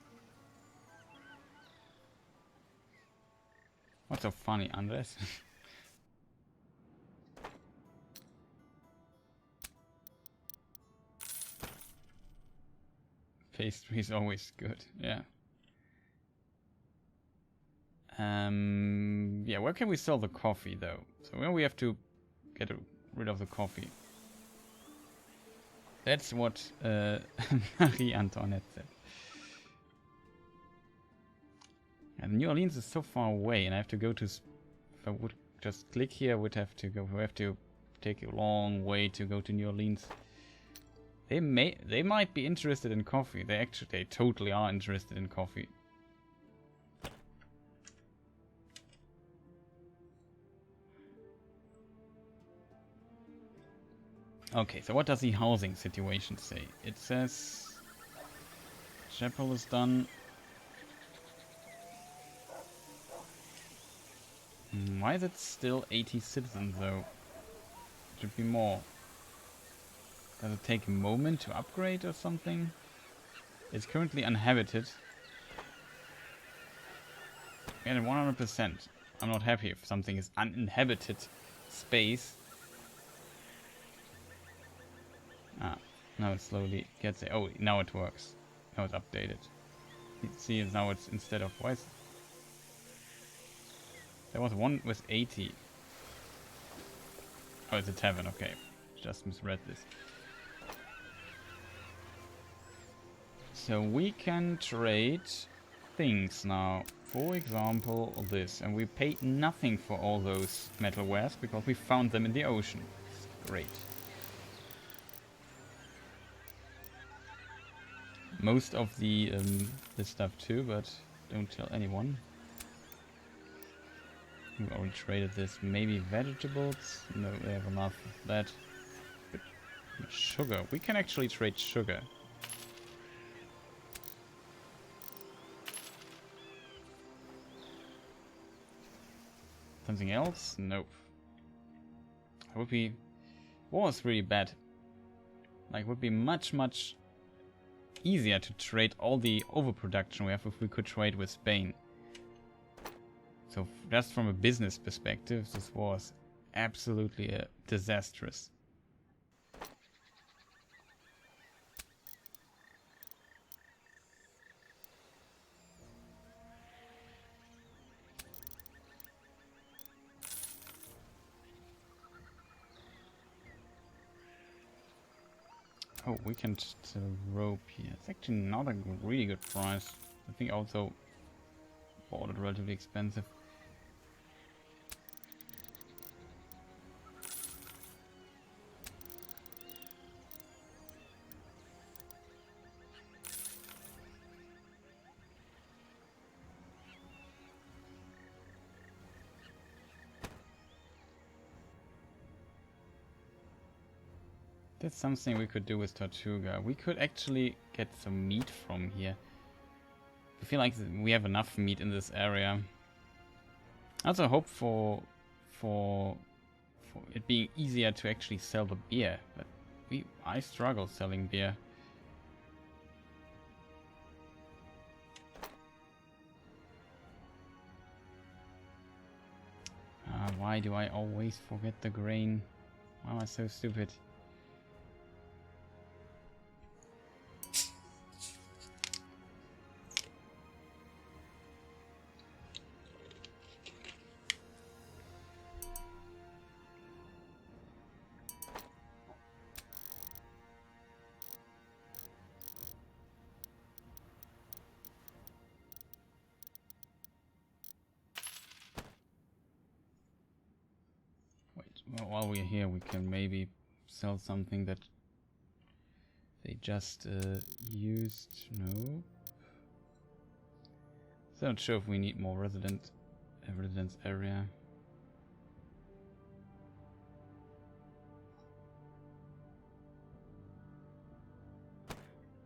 What's so funny, Andres? Pastry is always good, yeah. Yeah, where can we sell the coffee though? So where we have to get rid of the coffee. That's what Marie Antoinette said. And New Orleans is so far away, and I have to go to. If I would just click here, I would have to go. We have to take a long way to go to New Orleans. They might be interested in coffee. They totally are interested in coffee. Okay, so what does the housing situation say? It says chapel is done. Why is it still 80 citizens though? Should be more. Does it take a moment to upgrade or something? It's currently uninhabited. And 100%. I'm not happy if something is uninhabited space. Ah, now it slowly gets there. Oh, now it works. Now it's updated. You see, now it's instead of why is there was one with 80. Oh, it's a tavern. Okay, just misread this. So we can trade things now. For example, this. And we paid nothing for all those metalwares because we found them in the ocean. Great. Most of the this stuff too, but don't tell anyone. We already traded this. Maybe vegetables? No, they have enough of that. But sugar. We can actually trade sugar. Something else? Nope. It would be... War is really bad. Like, it would be much easier to trade all the overproduction we have if we could trade with Spain. So, just from a business perspective, this was absolutely disastrous. Oh, we can sell rope here. It's actually not a really good price. I think I also bought it relatively expensive. That's something we could do with Tortuga. We could actually get some meat from here. I feel like we have enough meat in this area. I also hope for it being easier to actually sell the beer, but I struggle selling beer. Why do I always forget the grain? Why am I so stupid? Well, while we're here, we can maybe sell something that they just used. No. So I'm not sure if we need more residence area.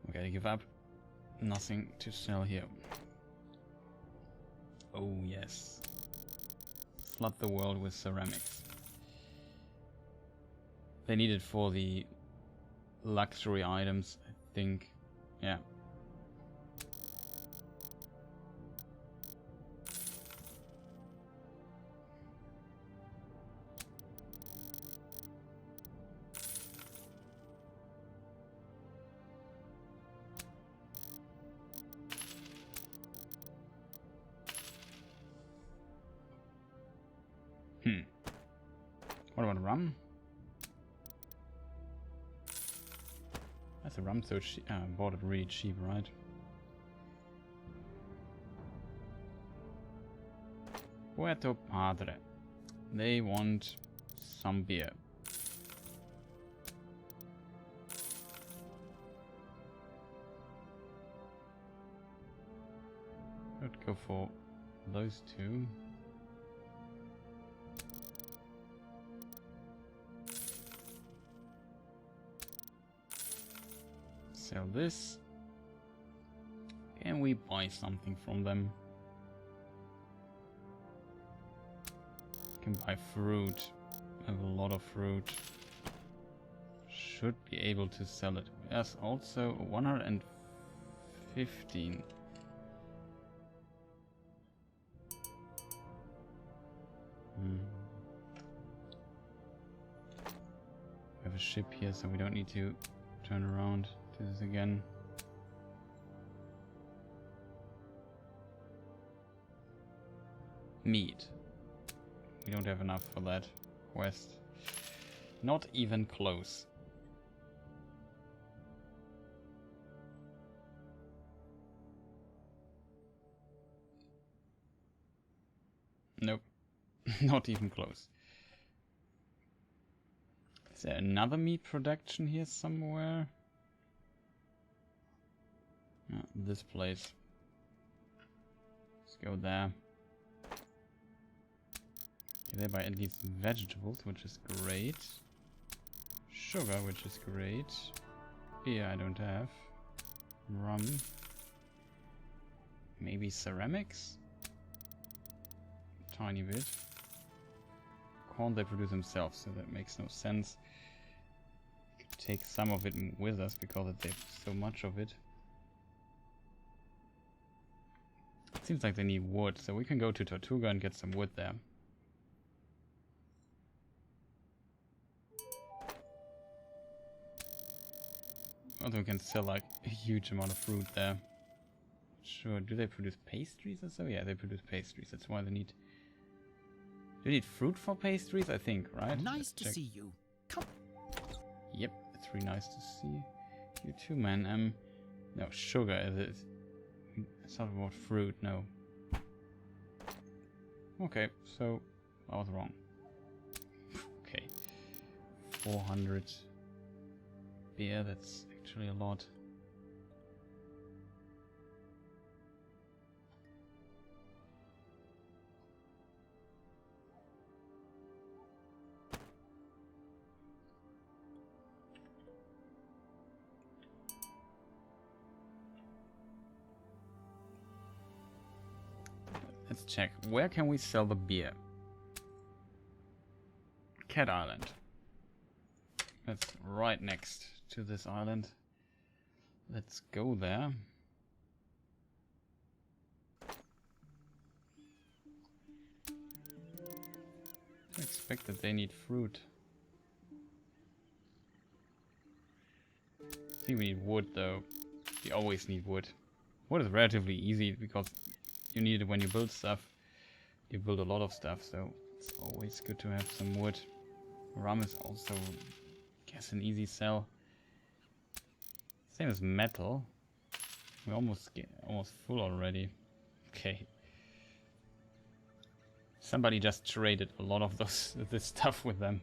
We gotta give up. Nothing to sell here. Oh yes. Flood the world with ceramics. They need it for the luxury items, I think. Yeah. What about rum? That's a rum so cheap. Bought it really cheap, right? Puerto Padre. They want some beer. I'd go for those two. Sell this. Can we buy something from them? Can buy fruit. I have a lot of fruit. Should be able to sell it. Yes, also 115. We have a ship here, so we don't need to turn around. Do this again. Meat. We don't have enough for that quest. Not even close. Nope. Not even close. Is there another meat production here somewhere? This place. Let's go there. They buy at least vegetables, which is great. Sugar, which is great. Beer I don't have. Rum. Maybe ceramics? Tiny bit. Corn they produce themselves, so that makes no sense. Take some of it with us because they have so much of it. It seems like they need wood, so we can go to Tortuga and get some wood there. Also, we can sell like a huge amount of fruit there. Sure, do they produce pastries or so? Yeah, they produce pastries. That's why they need. Do they need fruit for pastries? I think, right? Nice to see you. Come. Yep, it's really nice to see you too, man. No, sugar is it? It's not about fruit, no. Okay, so I was wrong. Okay, 400 beer. That's actually a lot. Let's check. Where can we sell the beer? Cat Island. That's right next to this island. Let's go there. I expect that they need fruit. I think we need wood though. We always need wood. Wood is relatively easy because you need it when you build stuff. You build a lot of stuff, so it's always good to have some wood. Rum is also, I guess, an easy sell. Same as metal. We're almost full already. Okay. Somebody just traded a lot of this stuff with them.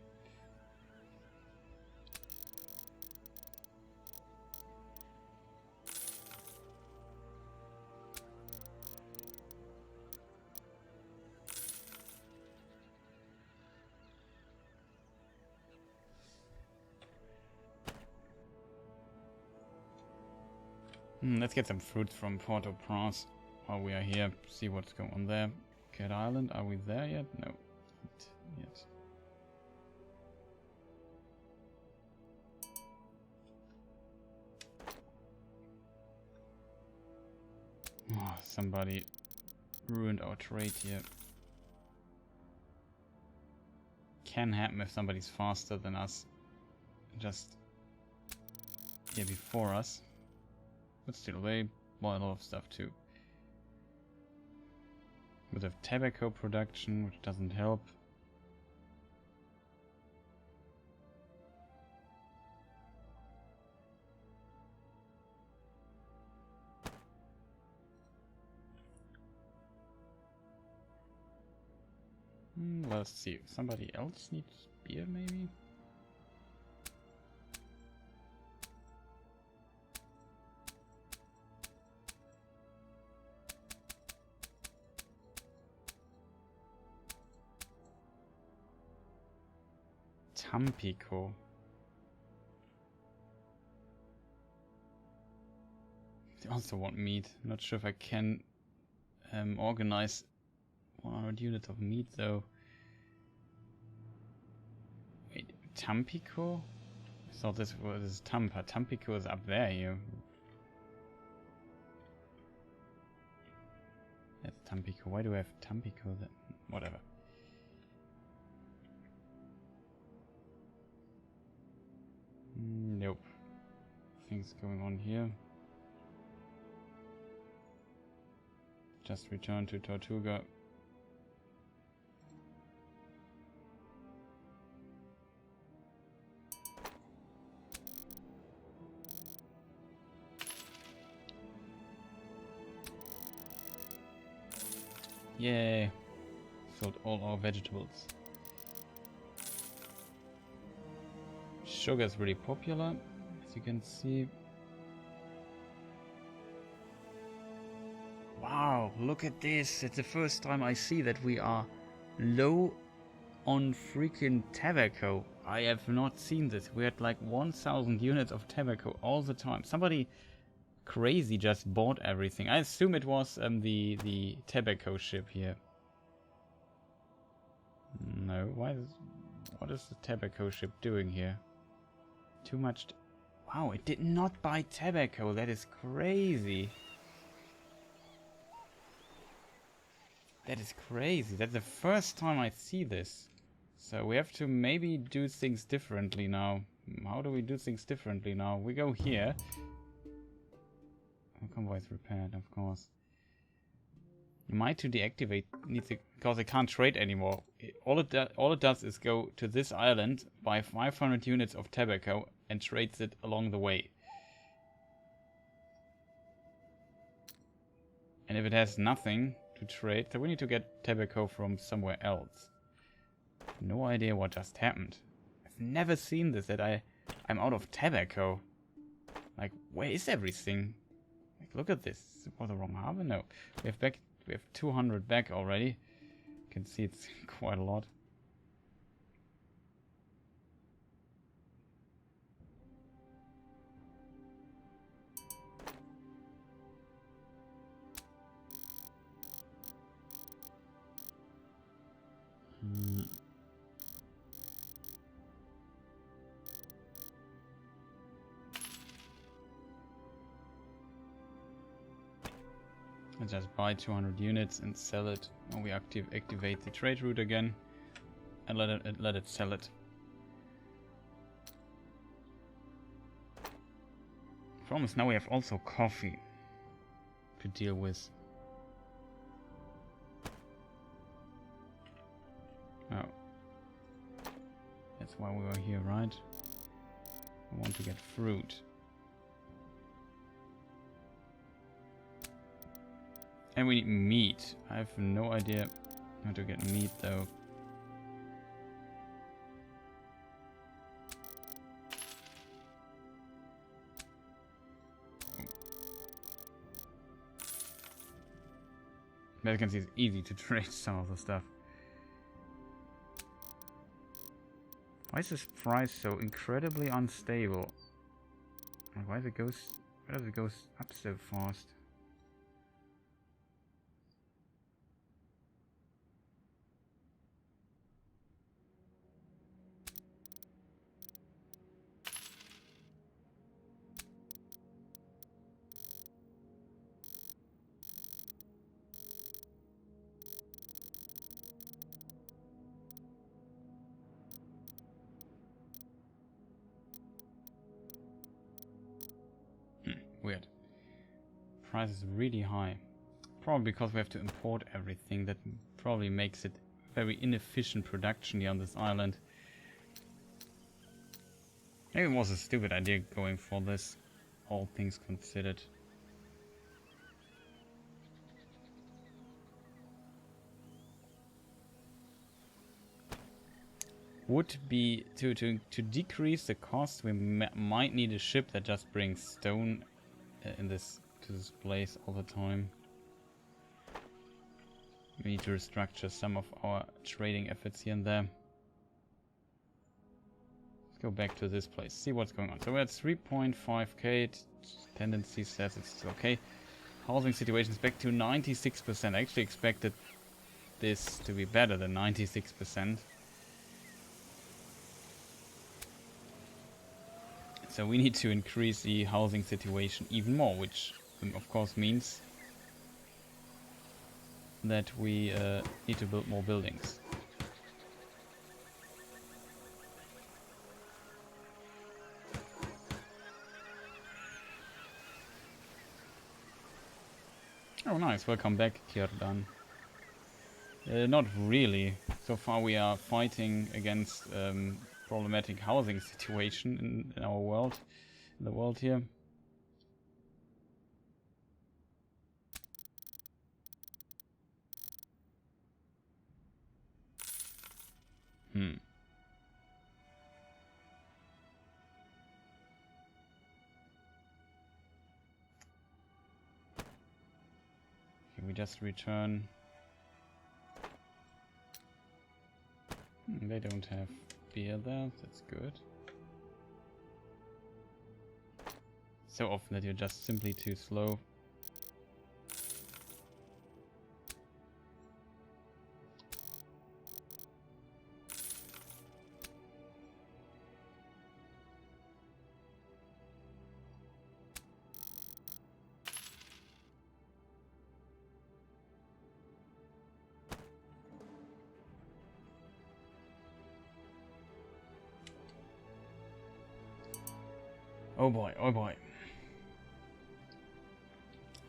Let's get some fruits from Port-au-Prince while we are here. See what's going on there. Cat Island, are we there yet? No, not yet. Oh, somebody ruined our trade here. Can happen if somebody's faster than us. Just here before us. But still, they buy a lot of stuff too. We have tobacco production, which doesn't help. Let's see. Somebody else needs beer, maybe? Tampico. They also want meat. Not sure if I can organize 100 units of meat though. Wait, Tampico? I thought this was Tampa. Tampico is up there here. That's Tampico. Why do I have Tampico then? Whatever. Nope. Things going on here. Just return to Tortuga. Yay! Sold all our vegetables. Sugar is really popular, as you can see. Wow, look at this. It's the first time I see that we are low on freaking tobacco. I have not seen this. We had like 1,000 units of tobacco all the time. Somebody crazy just bought everything. I assume it was the tobacco ship here. No, what is the tobacco ship doing here? Too much. Wow, it did not buy tobacco. That is crazy. That is crazy. That's the first time I see this. So we have to maybe do things differently now. How do we do things differently now? We go here. Convoy is repaired, of course. Might to deactivate needs to, because I can't trade anymore. All it does is go to this island, buy 500 units of tobacco, and trades it along the way. And if it has nothing to trade, then we need to get tobacco from somewhere else. No idea what just happened. I've never seen this, that I'm out of tobacco. Like, where is everything? Like, look at this. For the wrong harbor? No. We have 200 back already. You can see it's quite a lot. Let's just buy 200 units and sell it. Or we activate the trade route again and let it sell it. Problem is now we have also coffee to deal with. Oh. That's why we were here, right? I want to get fruit. And we need meat. I have no idea how to get meat though. As you can see, it's easy to trade some of the stuff. Why is this price so incredibly unstable? And why does it go up so fast? Weird. Price is really high. Probably because we have to import everything. That probably makes it very inefficient production here on this island. Maybe it was a stupid idea going for this, all things considered. Would be to decrease the cost. We might need a ship that just brings stone to this place all the time. We need to restructure some of our trading efforts here and there. Let's go back to this place, see what's going on. So we're at 3.5k. Tendency says it's okay. Housing situation is back to 96%. I actually expected this to be better than 96%. So we need to increase the housing situation even more, which of course means that we need to build more buildings. Oh nice, welcome back Kierdan. Not really. So far we are fighting against problematic housing situation in our world, in the world here. Can we just return? They don't have beer there, that's good. So often that you're just simply too slow. Oh boy, oh boy.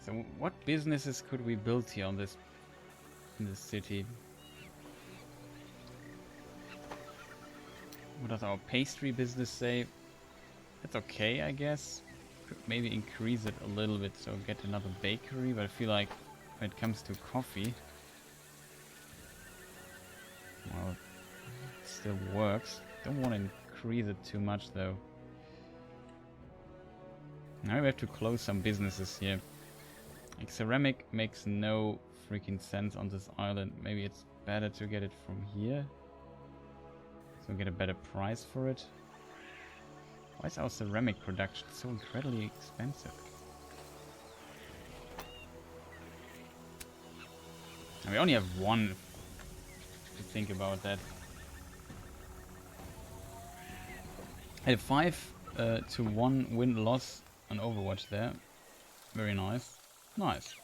So what businesses could we build here on this in this city? What does our pastry business say? That's okay, I guess. Could maybe increase it a little bit, so get another bakery, but I feel like when it comes to coffee, well, it still works. Don't want to increase it too much though. Now we have to close some businesses here. Like ceramic makes no freaking sense on this island. Maybe it's better to get it from here, so we get a better price for it. Why is our ceramic production so incredibly expensive? And we only have one to think about that. A 5-to-1 win loss on Overwatch there. Very nice. Nice.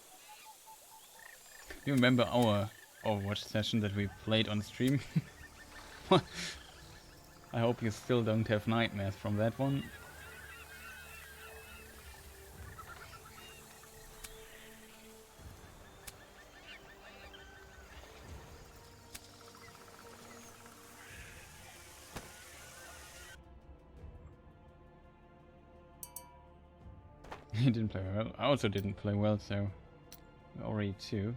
You remember our Overwatch session that we played on stream? I hope you still don't have nightmares from that one. He didn't play well. I also didn't play well, so already 2.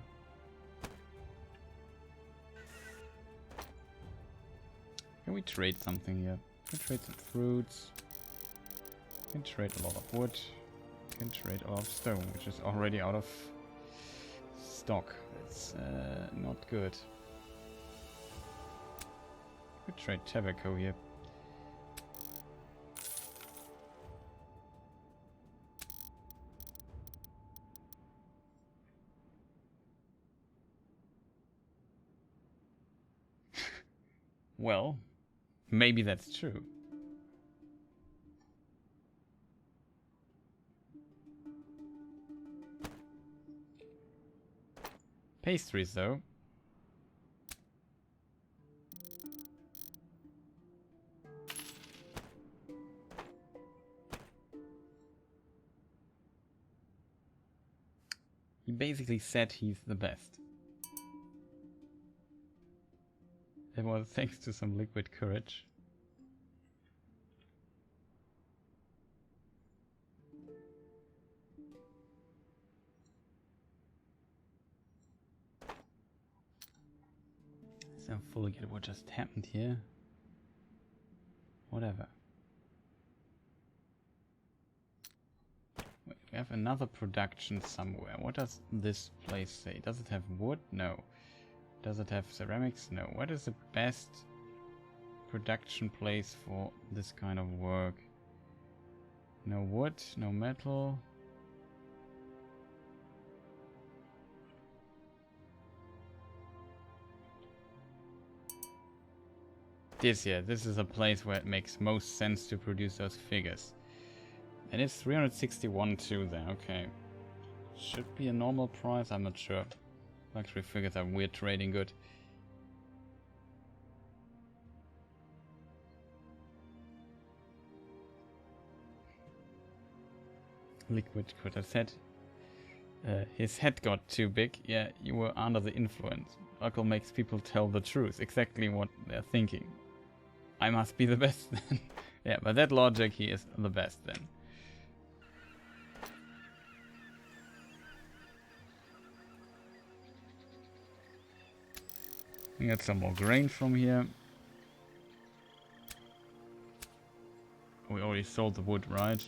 Can we trade something here? Can trade some fruits. Can trade a lot of wood. Can trade a lot of stone, which is already out of stock. It's not good. Could trade tobacco here. Well, maybe that's true. Pastries, though. He basically said he's the best. It was thanks to some liquid courage. So I fully get what just happened here. Whatever. Wait, we have another production somewhere. What does this place say? Does it have wood? No. Does it have ceramics? No. What is the best production place for this kind of work? No wood, no metal. This is a place where it makes most sense to produce those figures. And it's 361 too there, okay. Should be a normal price, I'm not sure. Luxury figures are weird trading good. Liquid could have said. His head got too big. Yeah, you were under the influence. Alcohol makes people tell the truth. Exactly what they're thinking. I must be the best then. Yeah, by that logic he is the best then. We got some more grain from here. We already sold the wood, right?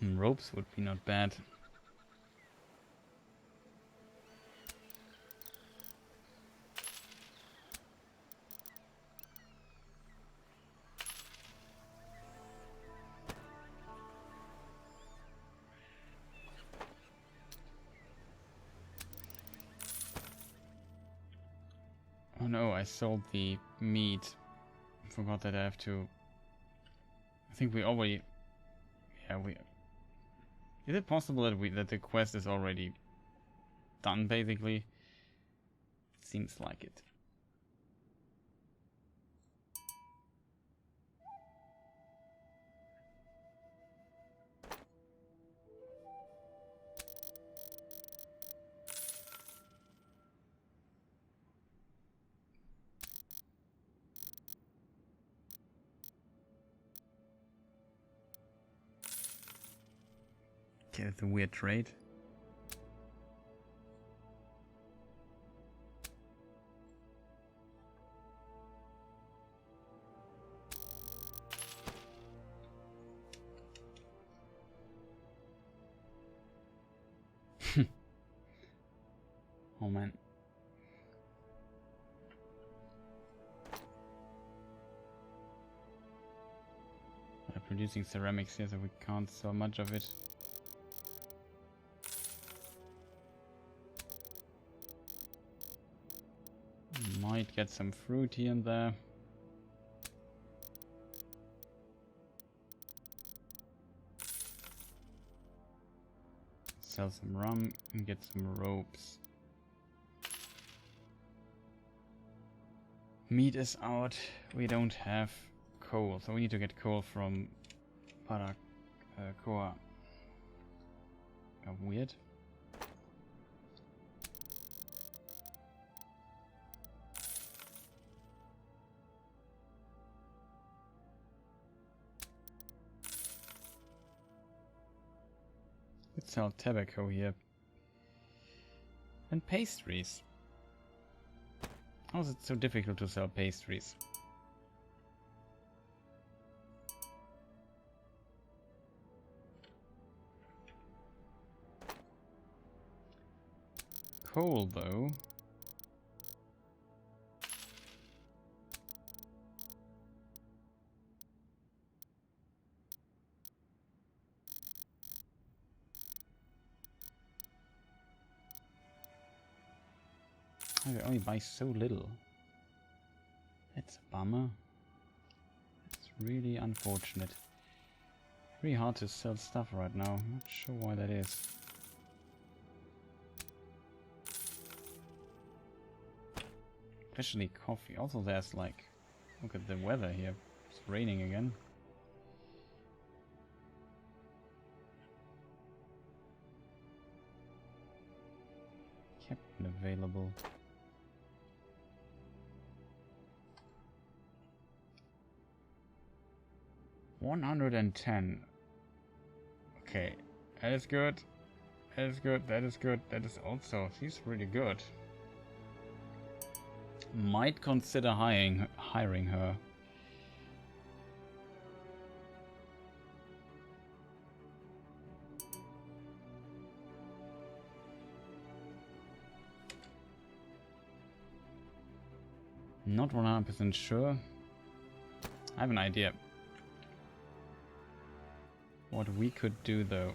Ropes would be not bad. Oh no, I sold the meat. Forgot that I have to... I think we already... Yeah, we... Is it possible that the quest is already done, basically? Seems like it. Okay, that's a weird trade. Oh man. producing ceramics here, so we can't sell much of it. Might get some fruit here and there. Sell some rum and get some ropes. Meat is out. We don't have coal, so we need to get coal from Paracoa. Weird. Let's sell tobacco here. And pastries. How is it so difficult to sell pastries? Coal, though. I only buy so little. That's a bummer. It's really unfortunate. Really hard to sell stuff right now. Not sure why that is. Especially coffee. Also there's like... Look at the weather here. It's raining again. Captain available. 110. Okay, that is good. That is good. That is good. That is also. She's really good. Might consider hiring her. Not 100% sure. I have an idea. What we could do though.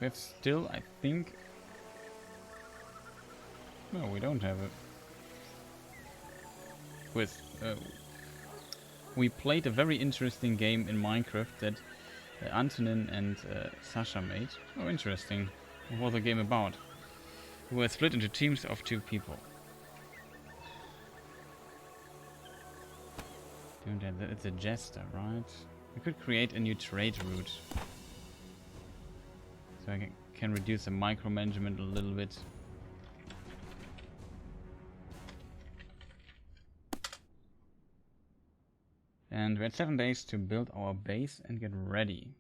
We have still, I think... No, we don't have it. We played a very interesting game in Minecraft that Antonin and Sasha made. Oh, interesting. What was the game about? We were split into teams of 2 people. It's a jester, right? We could create a new trade route. So I can reduce the micromanagement a little bit. And we had 7 days to build our base and get ready.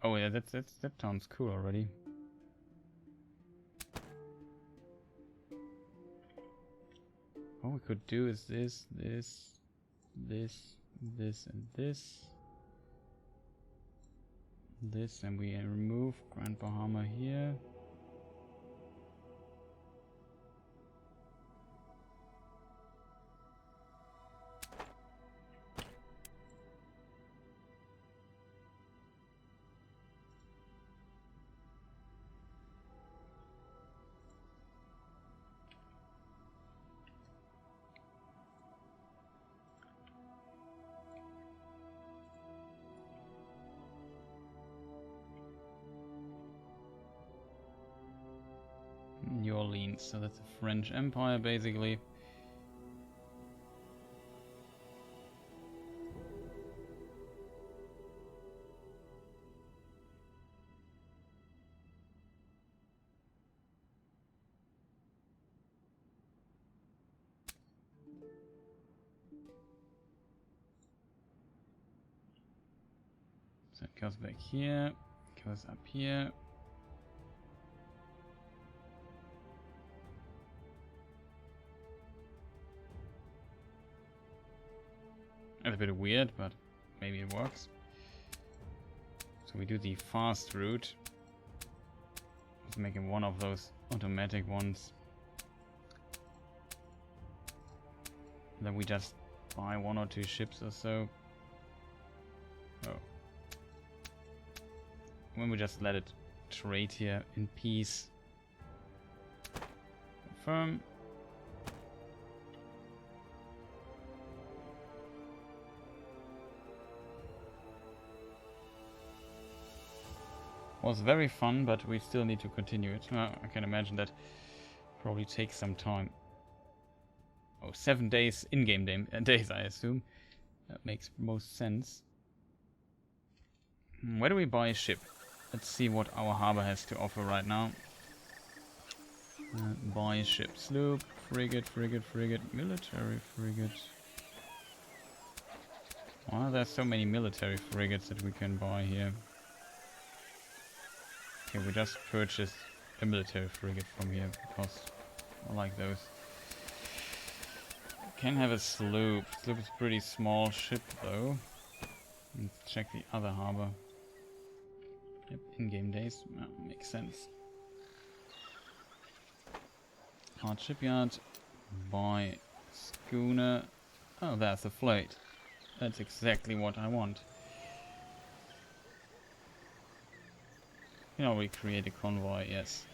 Oh yeah, that sounds cool already. What we could do is this, and this. This, and we remove Grand Bahama here. New Orleans, so that's a French Empire basically. So it goes back here, goes up here. It's a bit weird, but maybe it works. So we do the fast route. Let's make it one of those automatic ones. Then we just buy 1 or 2 ships or so. Oh. when we just let it trade here in peace. Confirm. Was very fun, but we still need to continue it. I can imagine that probably takes some time. Oh, 7 days in-game days, I assume. That makes most sense. Where do we buy a ship? Let's see what our harbor has to offer right now. Buy a ship. Sloop, frigate, military frigate. Wow, there's so many military frigates that we can buy here. Okay, we just purchased a military frigate from here because I like those. Can have a sloop. Sloop is a pretty small ship though. Let's check the other harbor. Yep, in-game days. Makes sense. Large Shipyard. Buy schooner. Oh, there's a fleet. That's exactly what I want. You know, we create a convoy, yes.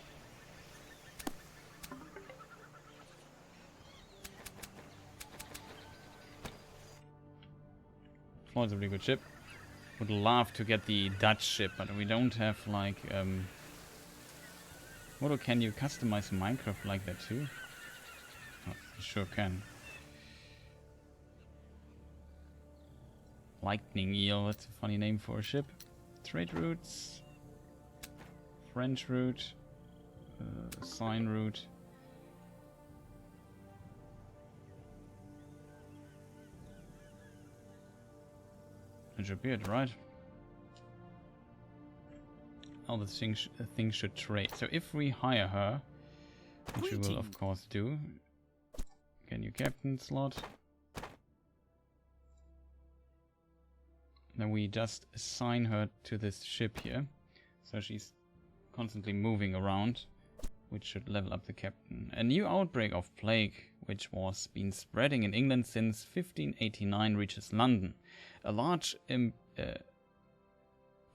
Floyd's a really good ship. Would love to get the Dutch ship, but we don't have like What can you customize Minecraft like that too? Oh, you sure can. Lightning Eel, that's a funny name for a ship. Trade routes. French route. Sign route. It should be it, right? All the things should trade. So if we hire her, which we will of course do. Can you captain slot? Then we just assign her to this ship here. So she's constantly moving around, which should level up the captain. A new outbreak of plague, which was been spreading in England since 1589, reaches London. A large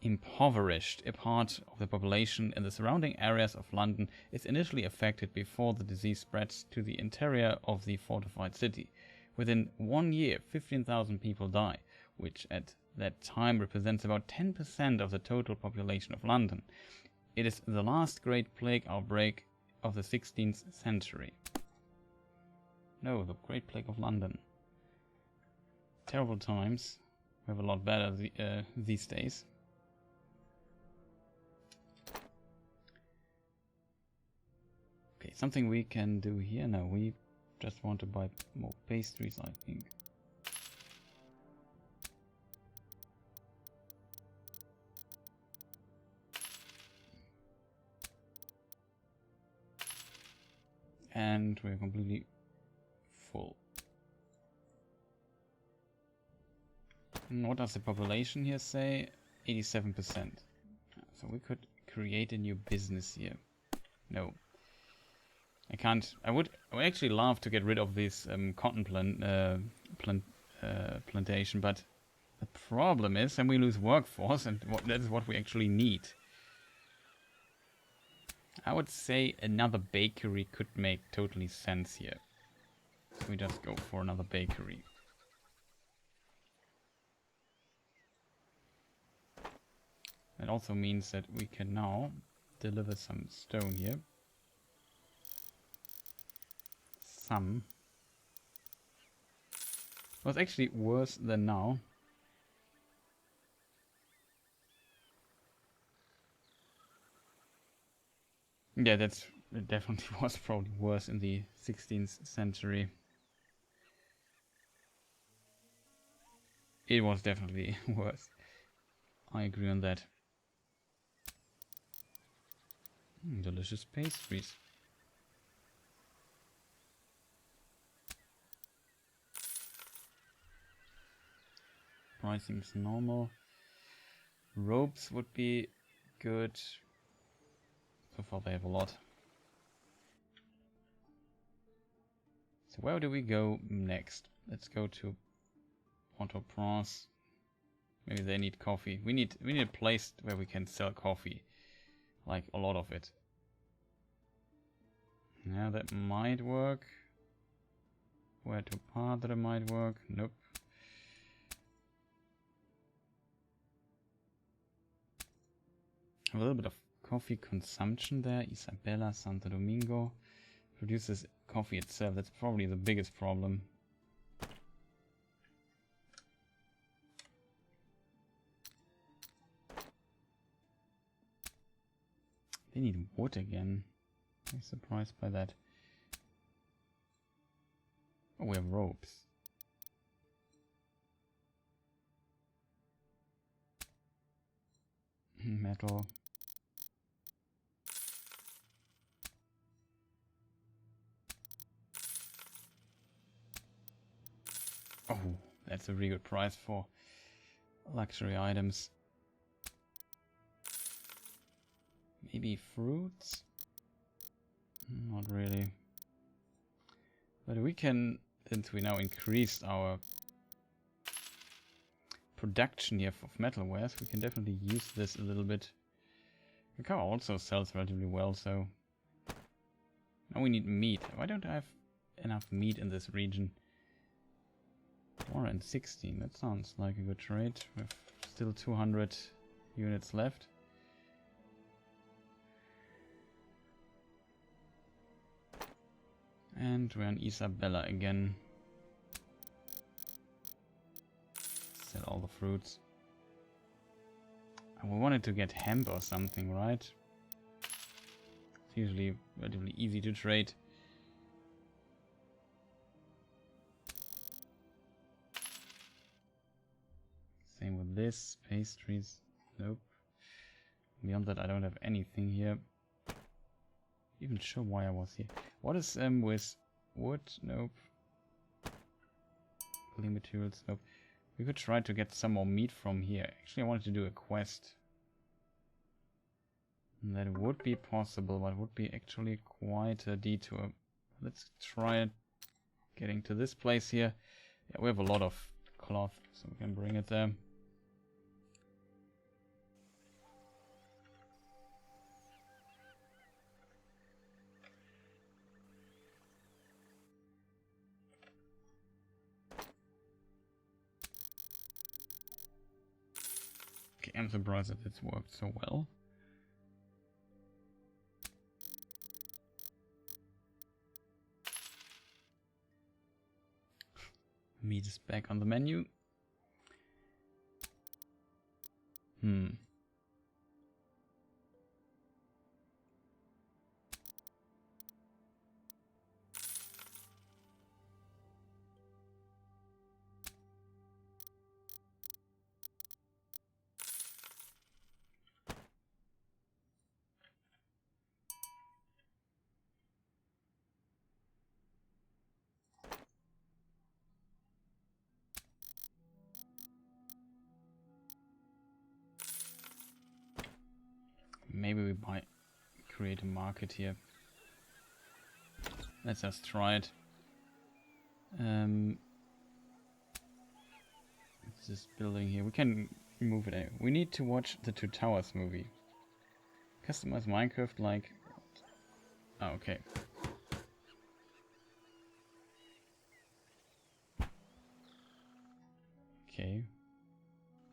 impoverished part of the population in the surrounding areas of London is initially affected before the disease spreads to the interior of the fortified city. Within 1 year, 15,000 people die, which at that time represents about 10% of the total population of London. It is the last great plague outbreak of the 16th century. No, the Great Plague of London. Terrible times. We have a lot better these days. Okay, something we can do here. No, we just want to buy more pastries, I think. And we're completely full. And what does the population here say? 87%. So we could create a new business here. No. I can't. I would actually love to get rid of this cotton plantation, but the problem is, then we lose workforce, and that is what we actually need. I would say another bakery could make totally sense here. So we just go for another bakery. That also means that we can now deliver some stone here. Some. Was actually worse than now. Yeah, it definitely was probably worse in the 16th century. It was definitely worse. I agree on that. Delicious pastries. Pricing's normal. Ropes would be good. So far they have a lot. So where do we go next? Let's go to Port-au-Prince. Maybe they need coffee. We need a place where we can sell coffee. Like a lot of it. Yeah, that might work. Where to Padre might work. Nope. A little bit of coffee consumption there. Isabela, Santo Domingo. Produces coffee itself. That's probably the biggest problem. They need wood again. I'm surprised by that. Oh, we have ropes. Metal. Oh, that's a really good price for luxury items. Maybe fruits? Not really. But we can, since we now increased our production here of metalwares, we can definitely use this a little bit. Cacao also sells relatively well, so... Now we need meat. Why don't I have enough meat in this region? 416, that sounds like a good trade. We have still 200 units left. And we're on Isabella again. Sell all the fruits. And we wanted to get hemp or something, right? It's usually relatively easy to trade. Same with this. Pastries. Nope. Beyond that, I don't have anything here. Even sure why I was here. What is with wood? Nope. Building materials? Nope. We could try to get some more meat from here. Actually, I wanted to do a quest. And that would be possible, but would be actually quite a detour. Let's try getting to this place here. Yeah, we have a lot of cloth, so we can bring it there. Okay, I'm surprised that it's worked so well. Meat is back on the menu. Maybe we might create a market here. Let's just try it. It's this building here. We can remove it. We need to watch the Two Towers movie. Customize Minecraft like... Oh, okay. Okay.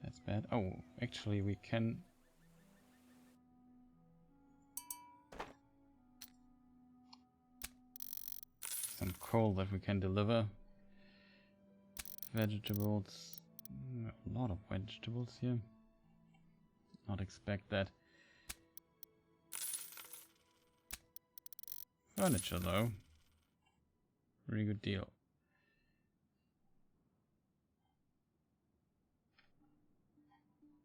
That's bad. Oh, actually we can... Some coal that we can deliver. Vegetables. A lot of vegetables here. Not expect that. Furniture though. Really good deal.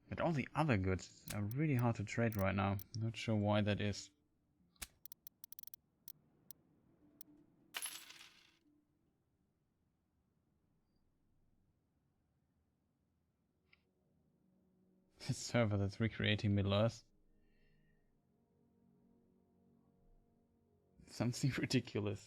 But all the other goods are really hard to trade right now. Not sure why that is. This server that's recreating Middle Earth. Something ridiculous.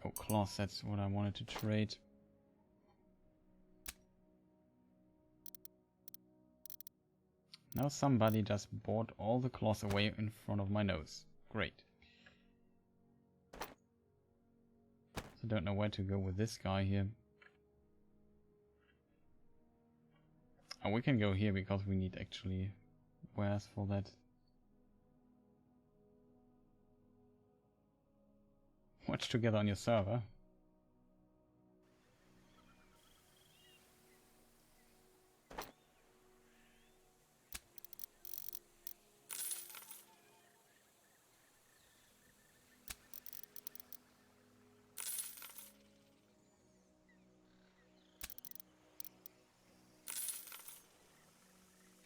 Oh, cloth, that's what I wanted to trade. Now somebody just bought all the cloth away in front of my nose. Great. So don't know where to go with this guy here. Oh, we can go here because we need actually wares for that. Watch together on your server.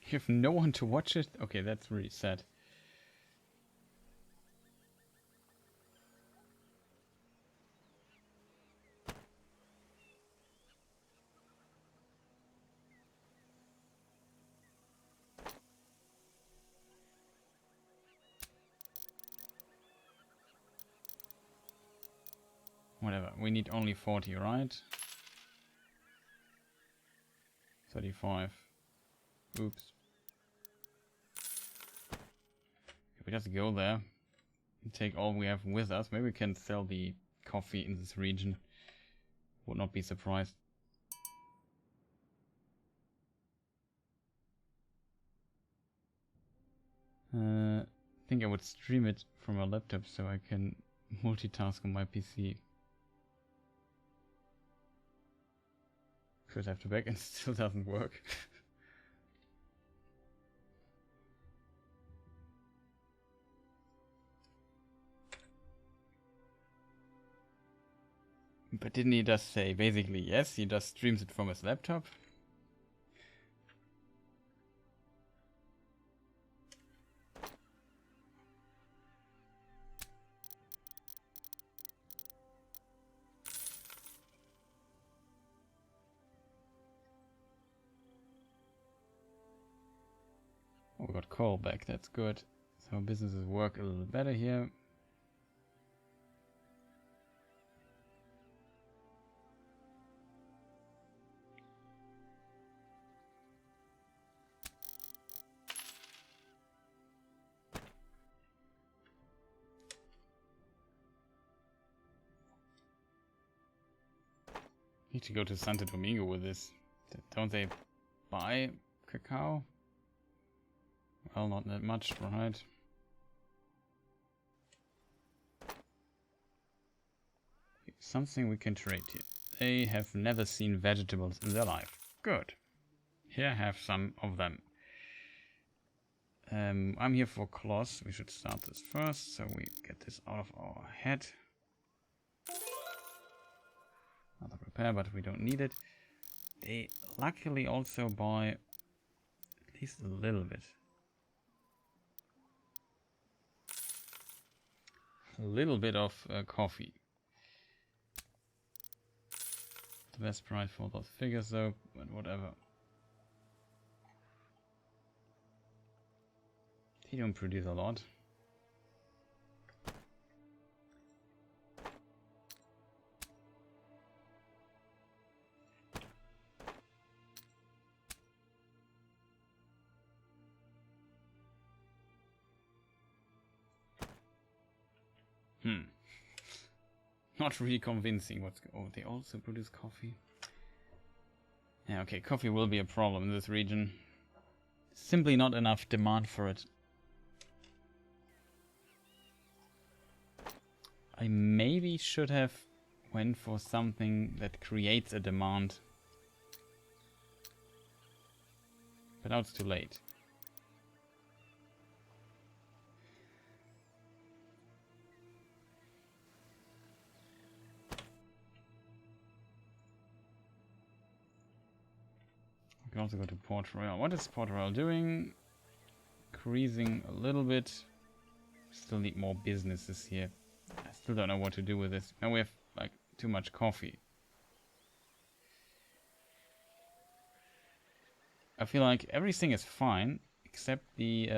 You have no one to watch it? Okay, that's really sad. Whatever, we need only 40, right? 35. Oops. If we just go there and take all we have with us, maybe we can sell the coffee in this region. Would not be surprised. I think I would stream it from a laptop so I can multitask on my PC. Should have to back and still doesn't work. But didn't he just say basically yes, he just streams it from his laptop? Oh, we got coal back, that's good. So businesses work a little better here. Need to go to Santo Domingo with this. Don't they buy cacao? Well, not that much, right? Something we can trade here. They have never seen vegetables in their life. Good. Here I have some of them. I'm here for cloth. We should start this first, so we get this out of our head. Another repair, but we don't need it. They luckily also buy at least a little bit. A little bit of coffee. The best price for those figures though, but whatever. They don't produce a lot. Not really convincing what's... Oh, they also produce coffee. Yeah, okay, coffee will be a problem in this region. Simply not enough demand for it. I maybe should have went for something that creates a demand. But now it's too late. We can also go to Port Royale. What is Port Royale doing? Increasing a little bit. Still need more businesses here. I still don't know what to do with this. Now we have like too much coffee. I feel like everything is fine except the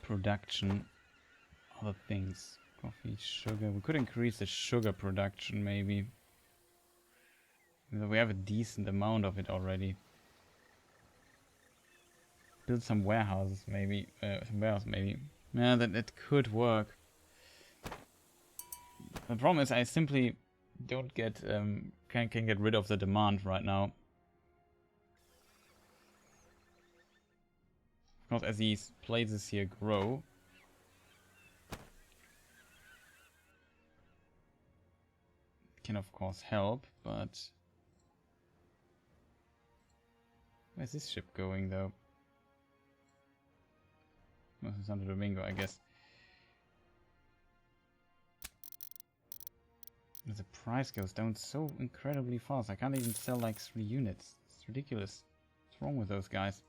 production, other things. Coffee, sugar. We could increase the sugar production, maybe. We have a decent amount of it already. Build some warehouses, maybe. Yeah, that could work. The problem is I simply don't get can get rid of the demand right now. Because as these places here grow, it can of course help, but where's this ship going though? Well, Santo Domingo, I guess. The price goes down so incredibly fast. I can't even sell like 3 units. It's ridiculous. What's wrong with those guys?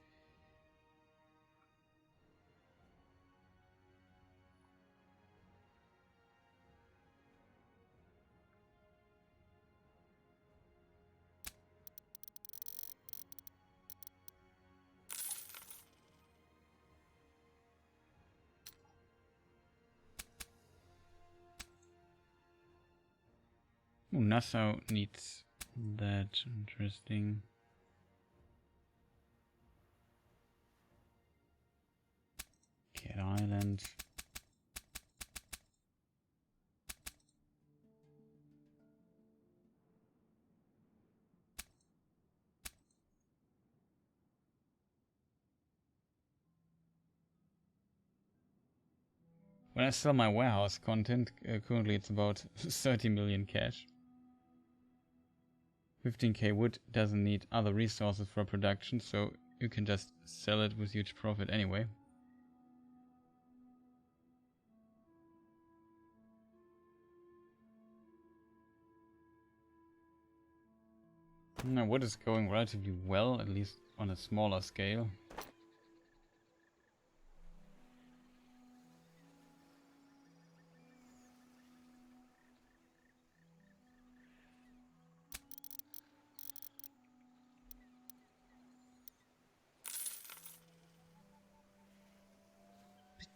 Oh, Nassau needs that. Interesting. Cat Island. When I sell my warehouse content, currently it's about 30 million cash. 15k wood doesn't need other resources for production, so you can just sell it with huge profit anyway. Now wood is going relatively well, at least on a smaller scale.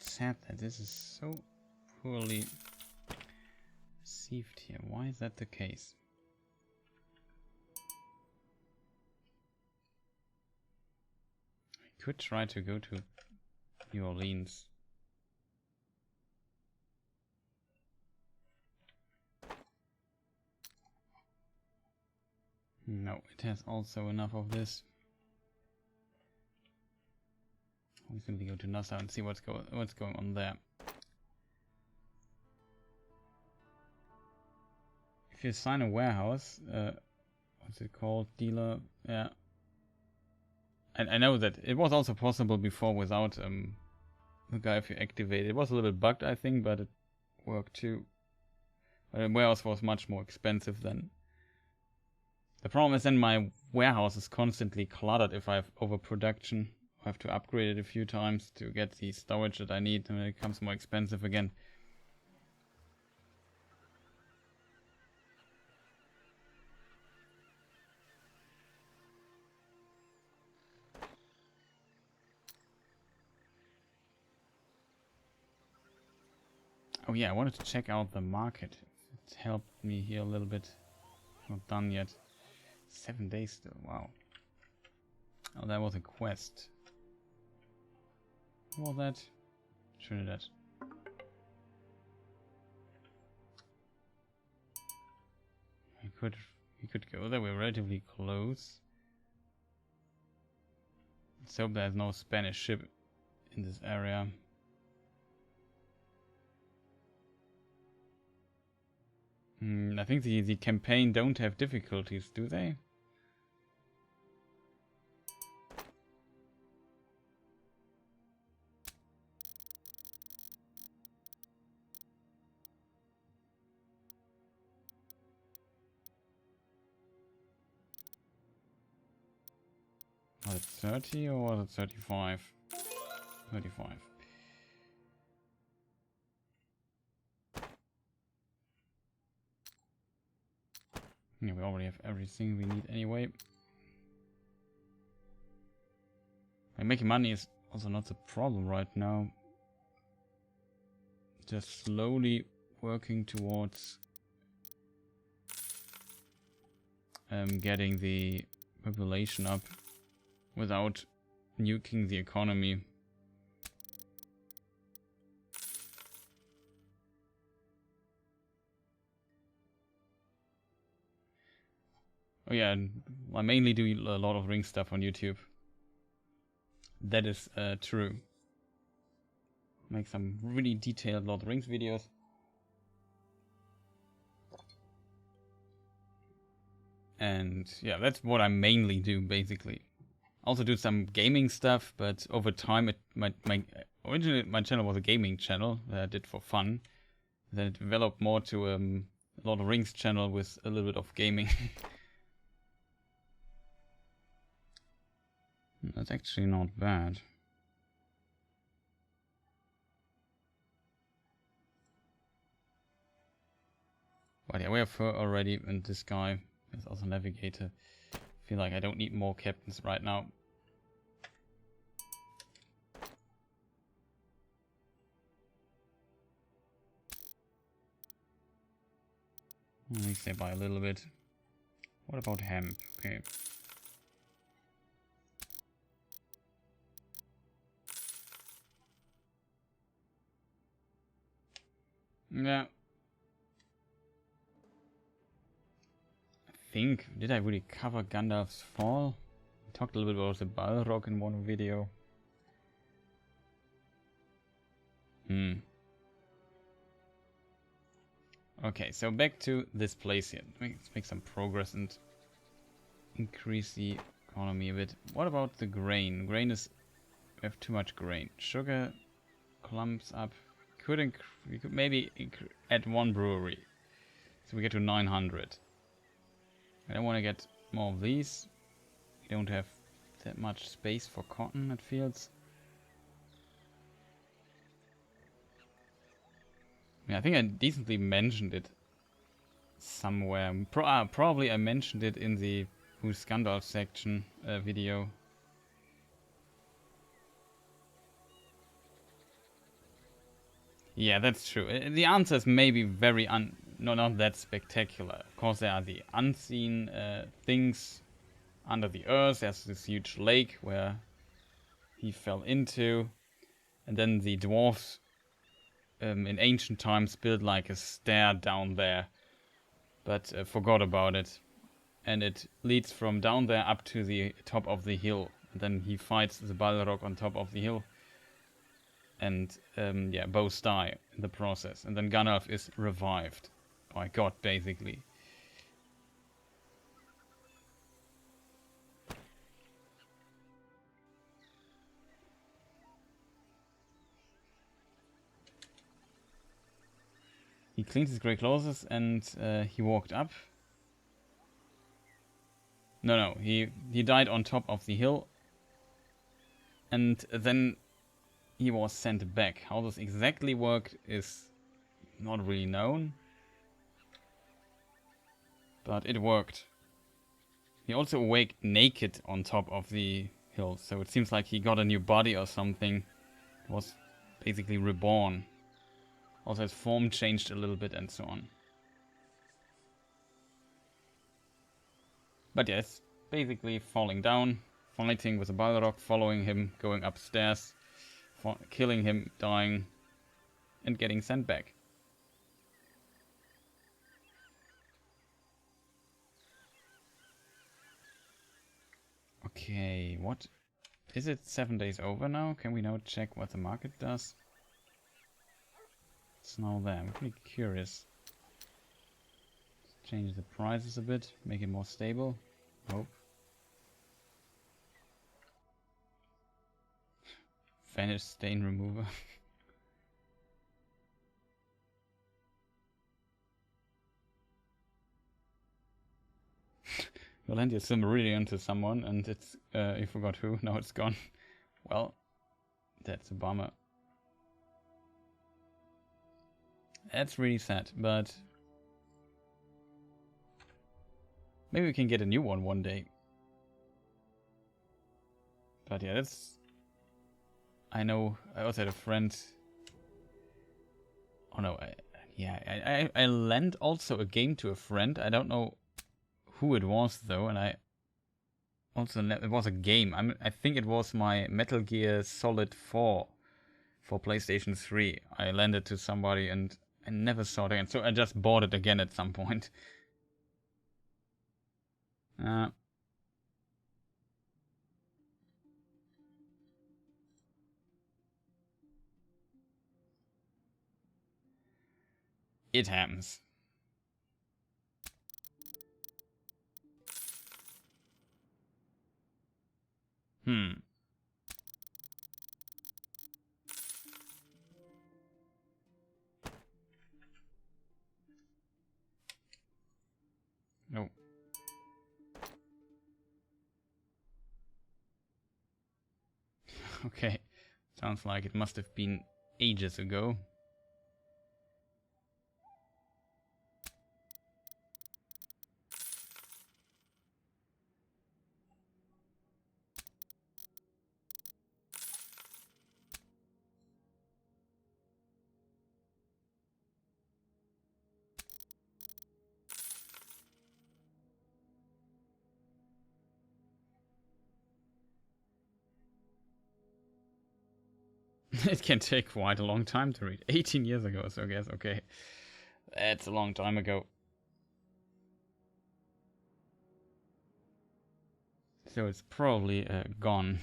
Sad that this is so poorly received here. Why is that the case? I could try to go to New Orleans. No, it has also enough of this. We simply go to Nassau and see what's going on there. If you assign a warehouse, what's it called? Dealer, yeah. I know that it was also possible before without the guy if you activate it. It was a little bit bugged, I think, but it worked too. But the warehouse was much more expensive then. The problem is then my warehouse is constantly cluttered if I have overproduction. I have to upgrade it a few times to get the storage that I need, and it becomes more expensive again. Oh yeah, I wanted to check out the market. It helped me here a little bit. Not done yet. 7 days still, wow. Oh, that was a quest. What was that? Trinidad. We could go there, we're relatively close. Let's hope there's no Spanish ship in this area. I think the campaign don't have difficulties, do they? Was it 30 or was it 35? 35. Yeah, we already have everything we need anyway. And making money is also not the problem right now. Just slowly working towards getting the population up without nuking the economy. Oh yeah, I mainly do a lot of ring stuff on YouTube. That is true. Make some really detailed Lord of the Rings videos. And yeah, that's what I mainly do, basically. Also do some gaming stuff, but over time, originally my channel was a gaming channel that I did for fun. Then it developed more to a Lord of the Rings channel with a little bit of gaming. That's actually not bad. But yeah, we have her already, and this guy is also navigator. Feel like I don't need more captains right now. At least they buy a little bit. What about hemp? Okay. Yeah. Did I really cover Gandalf's fall? We talked a little bit about the Balrog in one video. Okay, so back to this place here. Let's make some progress and increase the economy a bit. What about the grain? Grain is... we have too much grain. Sugar clumps up. We could maybe add one brewery. So we get to 900. I don't want to get more of these. We don't have that much space for cotton, it feels. Yeah, I think I decently mentioned it somewhere. Probably I mentioned it in the Who's Gandalf section video. Yeah, that's true. The answer is maybe very not that spectacular. Of course, there are the unseen things under the earth. There's this huge lake where he fell into. And then the dwarves in ancient times built like a stair down there. But forgot about it. And it leads from down there up to the top of the hill. And then he fights the Balrog on top of the hill. And yeah, both die in the process. And then Gandalf is revived by God, basically. He cleaned his grey clothes and he walked up. No, he died on top of the hill. And then he was sent back. How this exactly worked is not really known. But it worked. He also awake naked on top of the hill. So it seems like he got a new body or something. He was basically reborn. Also his form changed a little bit and so on. But yes, basically falling down, fighting with a Balrog, following him, going upstairs, killing him, dying, and getting sent back. Okay, what? Is it 7 days over now? Can we now check what the market does? It's now there. I'm pretty curious. Let's change the prices a bit, make it more stable. Hope. Vanish stain remover. You'll hand your Silmarillion to someone and it's, you forgot who, now it's gone. Well, that's a bummer. That's really sad, but maybe we can get a new one day. But yeah, that's... I know, I also had a friend... Oh no, Yeah, I lent also a game to a friend. I don't know who it was though, and I also it was a game. I think it was my Metal Gear Solid 4 for PlayStation 3. I lent it to somebody and I never saw it again, so I just bought it again at some point. It happens. No. Okay. Sounds like it must have been ages ago. It can take quite a long time to read. 18 years ago, so I guess, okay. That's a long time ago. So it's probably gone.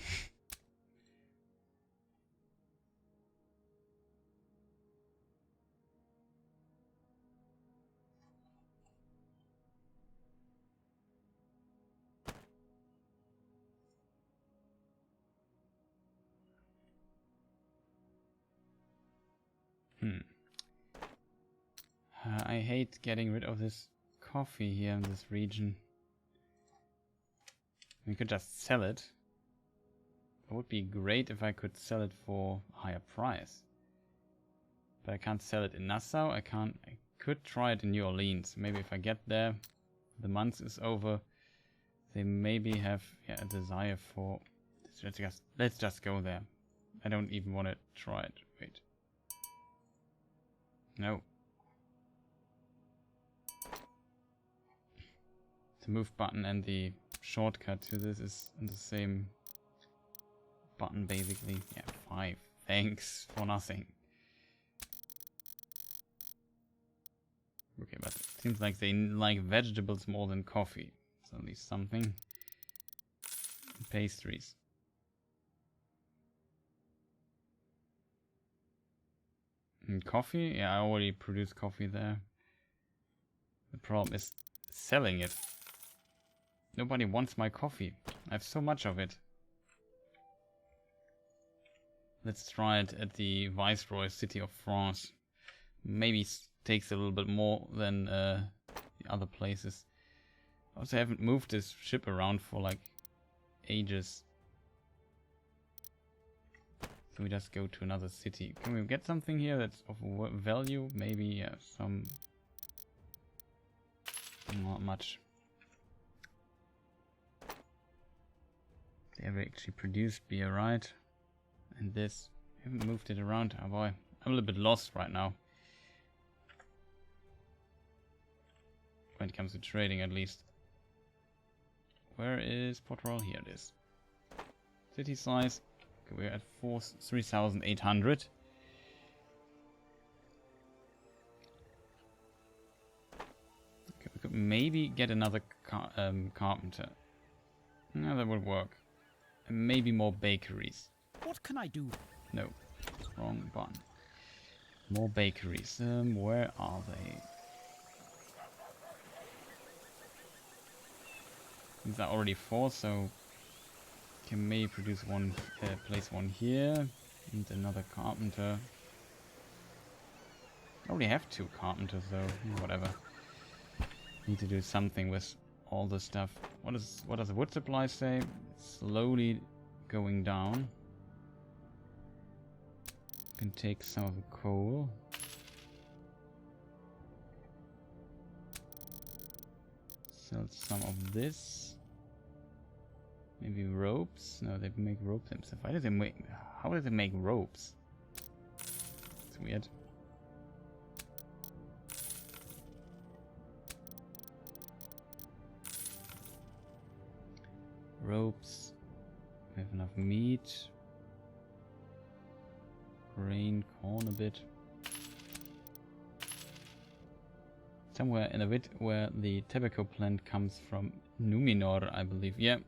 I hate getting rid of this coffee here in this region. We could just sell it. It would be great if I could sell it for a higher price. But I can't sell it in Nassau. I could try it in New Orleans. Maybe if I get there, the month is over, they maybe have a desire for... Let's just go there. I don't even want to try it. Wait. No. The move button and the shortcut to this is on the same button basically. Yeah, 5. Thanks for nothing. Okay, but it seems like they like vegetables more than coffee. So at least something. Pastries. And coffee? Yeah, I already produced coffee there. The problem is selling it. Nobody wants my coffee. I have so much of it. Let's try it at the Viceroy City of France. Maybe takes a little bit more than the other places. Also, I haven't moved this ship around for like ages. So we just go to another city. Can we get something here that's of value? Maybe some... Not much. They ever actually produced beer, right? And this. I haven't moved it around. Oh boy. I'm a little bit lost right now. When it comes to trading, at least. Where is Port Royale? Here it is. City size. Okay, we're at 3,800. Okay, we could maybe get another carpenter. No, that would work. And maybe more bakeries. What can I do? No, wrong button. More bakeries. Where are they? These are already 4, so can maybe produce one, place one here, and another carpenter. I already have 2 carpenters though. Whatever. Need to do something with all the stuff. What does the wood supply say? It's slowly going down. Can take some of the coal. Sell some of this. Maybe ropes? No, they make ropes themselves. Why do they make? How do they make ropes? It's weird. ropes. We have enough meat. Grain, corn a bit. Somewhere in a bit where the tobacco plant comes from. Numenor, I believe. Yeah.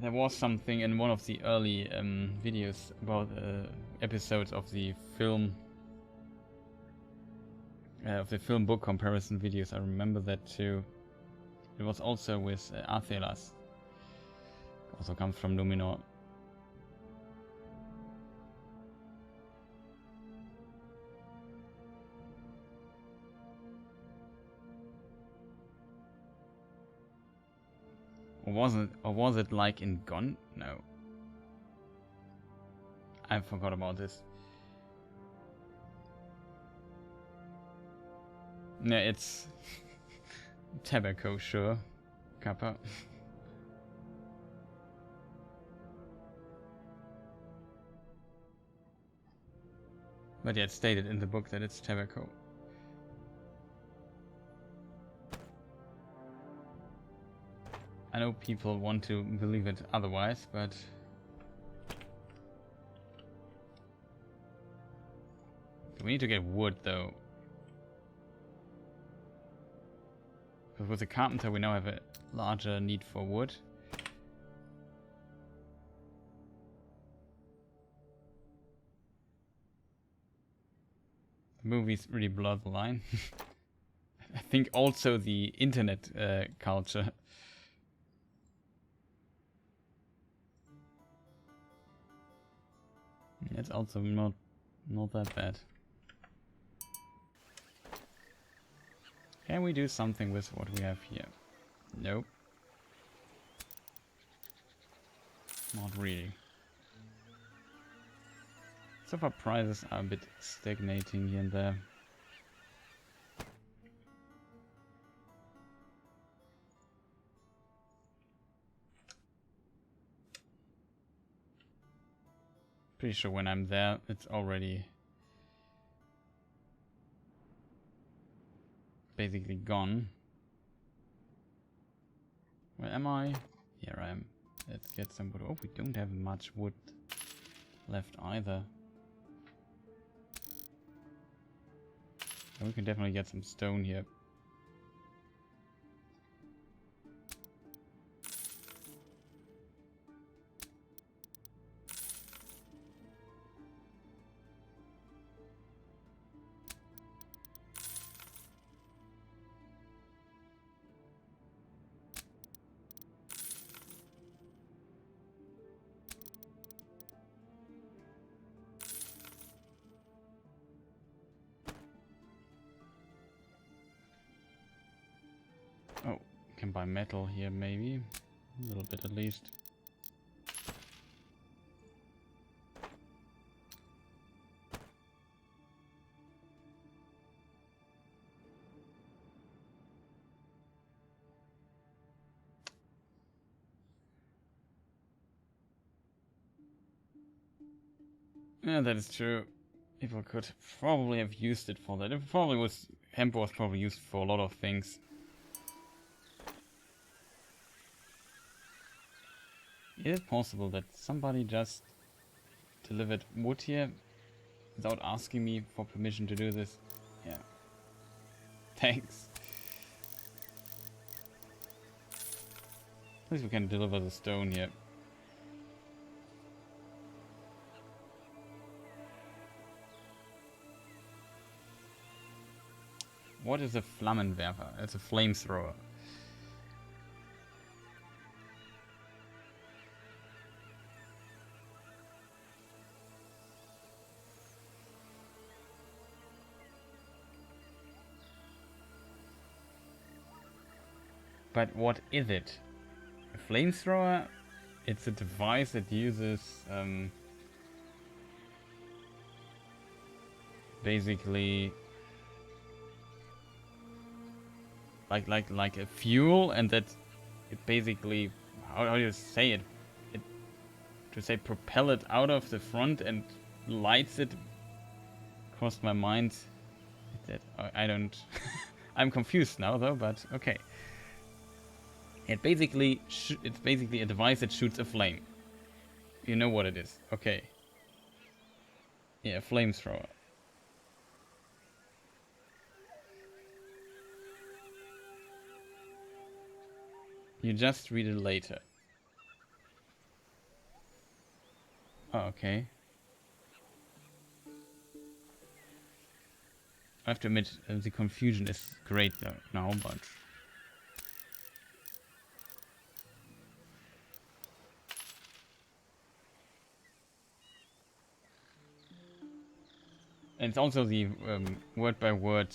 There was something in one of the early videos about episodes of the film book comparison videos. I remember that too. It was also with Arthelas. Also comes from Numenor. Or was it like in Gone? No. I forgot about this. No, it's tobacco, sure. Kappa. But yeah, it's stated in the book that it's tobacco. I know people want to believe it otherwise, but we need to get wood though. Because with the carpenter we now have a larger need for wood. The movies really blur the line. I think also the internet culture. It's also not that bad. Can we do something with what we have here? Nope. Not really. So far prices are a bit stagnating here and there. Pretty sure when I'm there, it's already basically gone. Where am I? Here I am. Let's get some wood. Oh, we don't have much wood left either. And we can definitely get some stone here. Oh, can buy metal here maybe. A little bit at least. Yeah, that is true. People could probably have used it for that. It probably was. Hemp was probably used for a lot of things. Is it possible that somebody just delivered wood here without asking me for permission to do this? Yeah. Thanks. At least we can deliver the stone here. What is a Flammenwerfer? It's a flamethrower. But what is it? A flamethrower? It's a device that uses basically like a fuel, and that it basically, how do you say it? Propel it out of the front and lights it. Crossed my mind that I don't I'm confused now though, but okay. It's basically a device that shoots a flame. You know what it is. Okay. Yeah, flamethrower. You just read it later. Oh, okay. I have to admit, the confusion is great though now, but... And it's also the word-by-word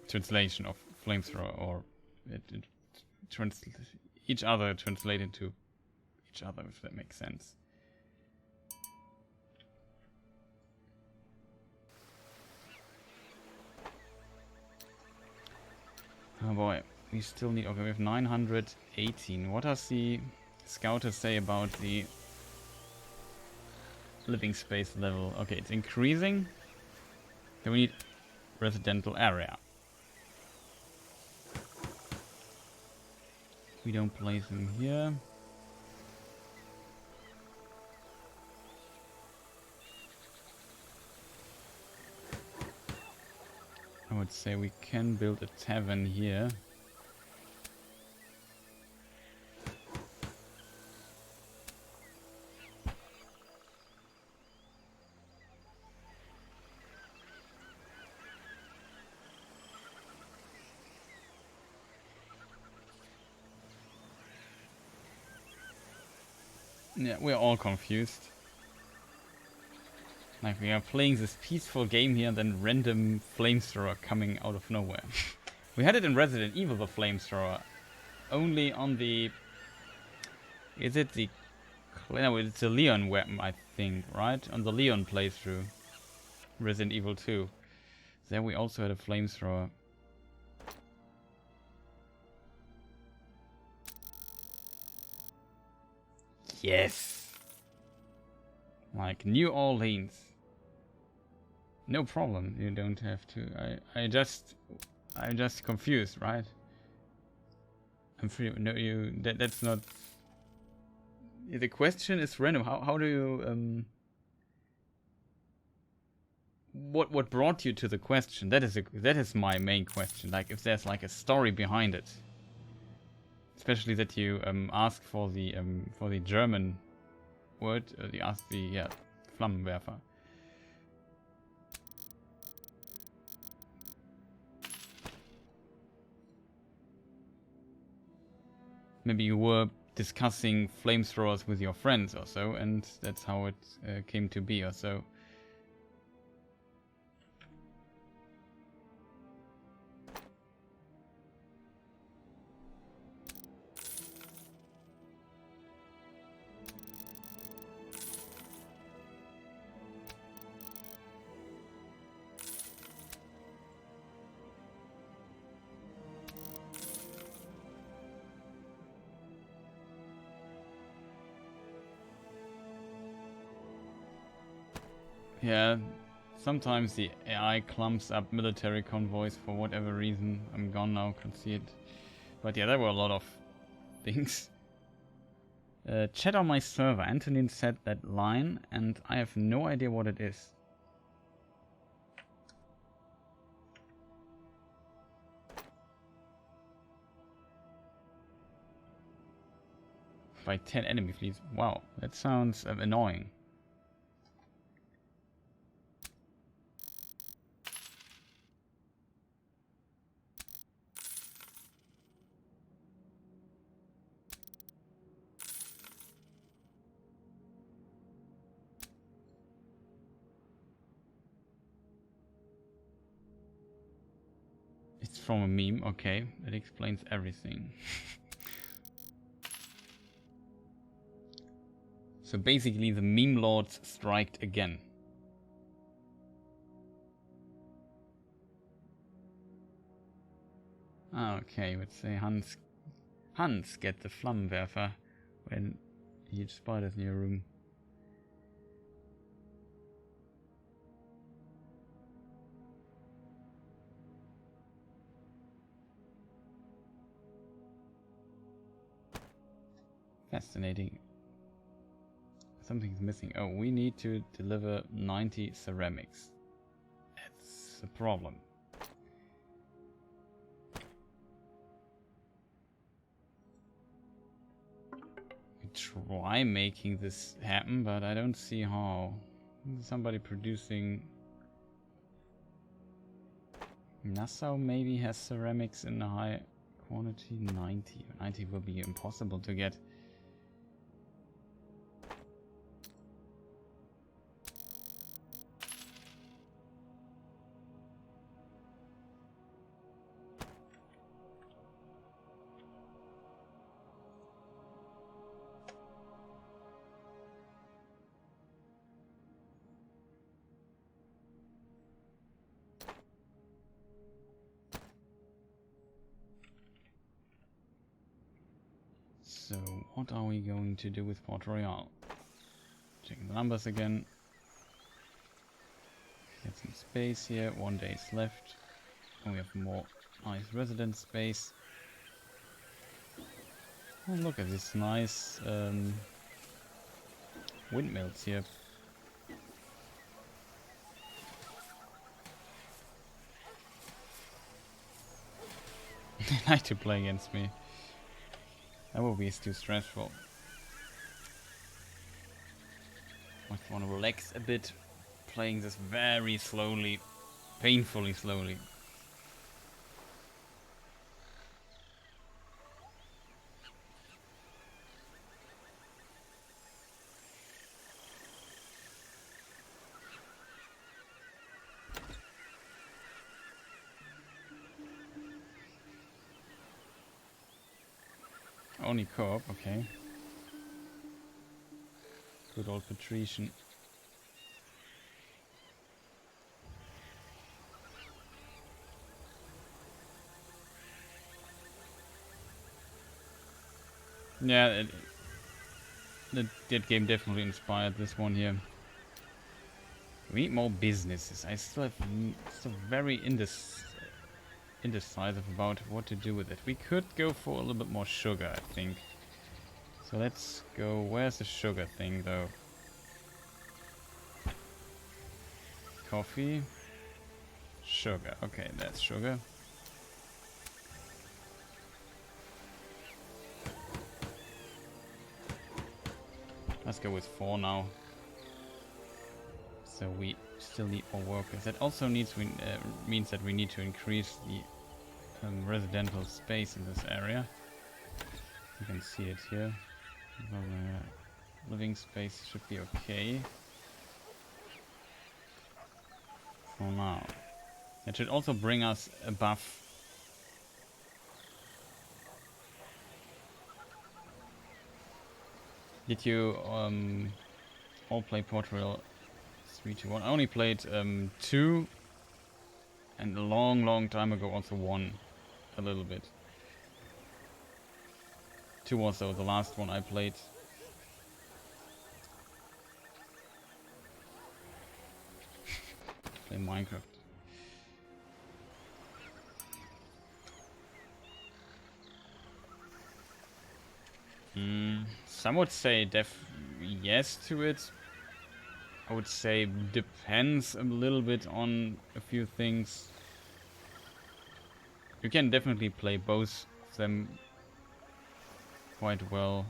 translation of flamethrower, or each other translated to each other, if that makes sense. Oh boy, we still need... Okay, we have 918. What does the scouter say about the living space level? Okay, it's increasing. Then we need residential area. We don't place them here. I would say we can build a tavern here. Yeah, we're all confused. Like, we are playing this peaceful game here and then random flamethrower coming out of nowhere. We had it in Resident Evil, the flamethrower. Only on the... Is it the... No, it's the Leon weapon, I think, right? On the Leon playthrough. Resident Evil 2. There we also had a flamethrower. Yes! Like, New Orleans. No problem, you don't have to. I'm just confused, right? I'm free. No, that's not. The question is random. How do you What brought you to the question? That is my main question. Like, if there's like a story behind it, especially that you ask for the German word. You ask the Flammenwerfer. Maybe you were discussing flamethrowers with your friends or so, and that's how it came to be or so. Yeah, sometimes the AI clumps up military convoys for whatever reason. I'm gone now, can't see it. But yeah, there were a lot of things. Chat on my server. Antonin said that line, and I have no idea what it is. By 10 enemy fleets. Wow, that sounds annoying. It's from a meme, okay. That explains everything. So basically the meme lords striked again. Okay, let's say Hans get the Flammenwerfer when huge spiders in your room. Fascinating. Something's missing. Oh, we need to deliver 90 ceramics. That's a problem. We try making this happen, but I don't see how. Somebody producing... Nassau maybe has ceramics in a high quantity. 90. 90 will be impossible to get. So, what are we going to do with Port Royale? Checking the numbers again. Get some space here. 1 day is left. And we have more nice residence space. Oh, look at this nice windmills here. They like to play against me. That will be too stressful. I want to relax a bit, playing this very slowly, painfully slowly. Only co-op, okay. Good old patrician. Yeah, that game definitely inspired this one here. We need more businesses. I still have still very indecisive about what to do with it. We could go for a little bit more sugar, I think. So let's go. Where's the sugar thing, though? Coffee. Sugar. Okay, that's sugar. Let's go with 4 now. So we still need more workers. That also means that we need to increase the residential space in this area. You can see it here. Living space should be okay for now. It should also bring us above. Did you all play Port Royale 3-1? I only played 2, and a long time ago also 1 a little bit. 2 was though the last one I played. Play Minecraft. Some would say yes to it. I would say depends a little bit on a few things. You can definitely play both of them quite well.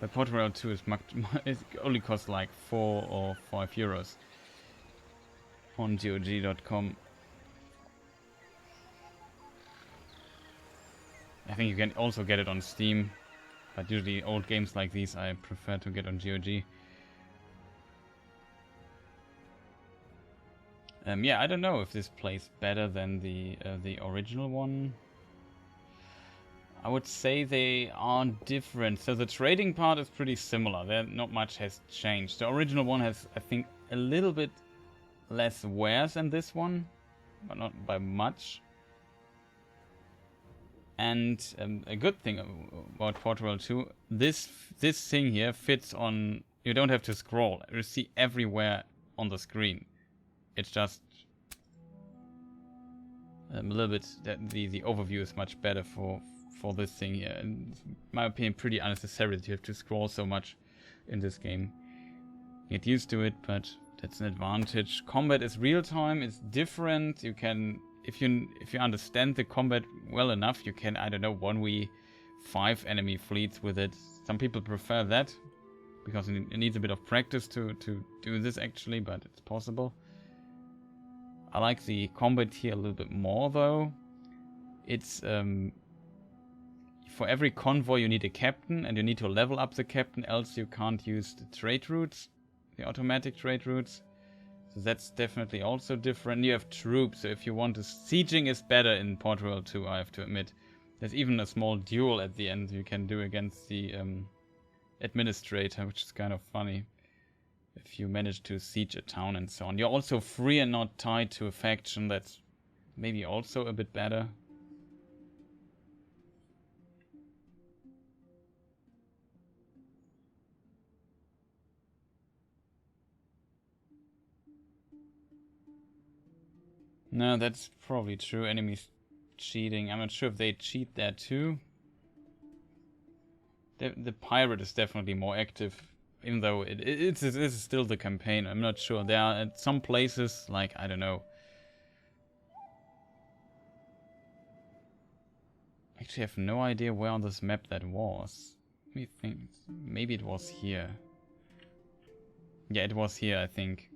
But Port Royale 2 is much. It only costs like 4 or 5 euros on GOG.com. I think you can also get it on Steam, but usually old games like these I prefer to get on GOG. Yeah, I don't know if this plays better than the original one. I would say they are different. So the trading part is pretty similar. There not much has changed. The original one has, I think, a little bit less wares than this one, but not by much. And a good thing about Port Royale 2, this thing here fits on. You don't have to scroll. You see everywhere on the screen. It's just a little bit that the overview is much better for for this thing here. And in my opinion, pretty unnecessary that you have to scroll so much in this game. Get used to it, but that's an advantage. Combat is real time. It's different. You can, if you understand the combat well enough, you can, I don't know, 1v5 enemy fleets with it. Some people prefer that because it needs a bit of practice to do this actually, but it's possible. I like the combat here a little bit more though. It's for every convoy you need a captain, and you need to level up the captain, else you can't use the trade routes, the automatic trade routes. So that's definitely also different. You have troops, so if you want to... Sieging is better in Port Royale 2, I have to admit. There's even a small duel at the end you can do against the administrator, which is kind of funny. If you manage to siege a town and so on. You're also free and not tied to a faction. That's maybe also a bit better. No, that's probably true. Enemies cheating. I'm not sure if they cheat there too. The pirate is definitely more active, even though it is still the campaign. I'm not sure. There are at some places, like, I don't know. Actually, I have no idea where on this map that was. Let me think. Maybe it was here. Yeah, it was here, I think.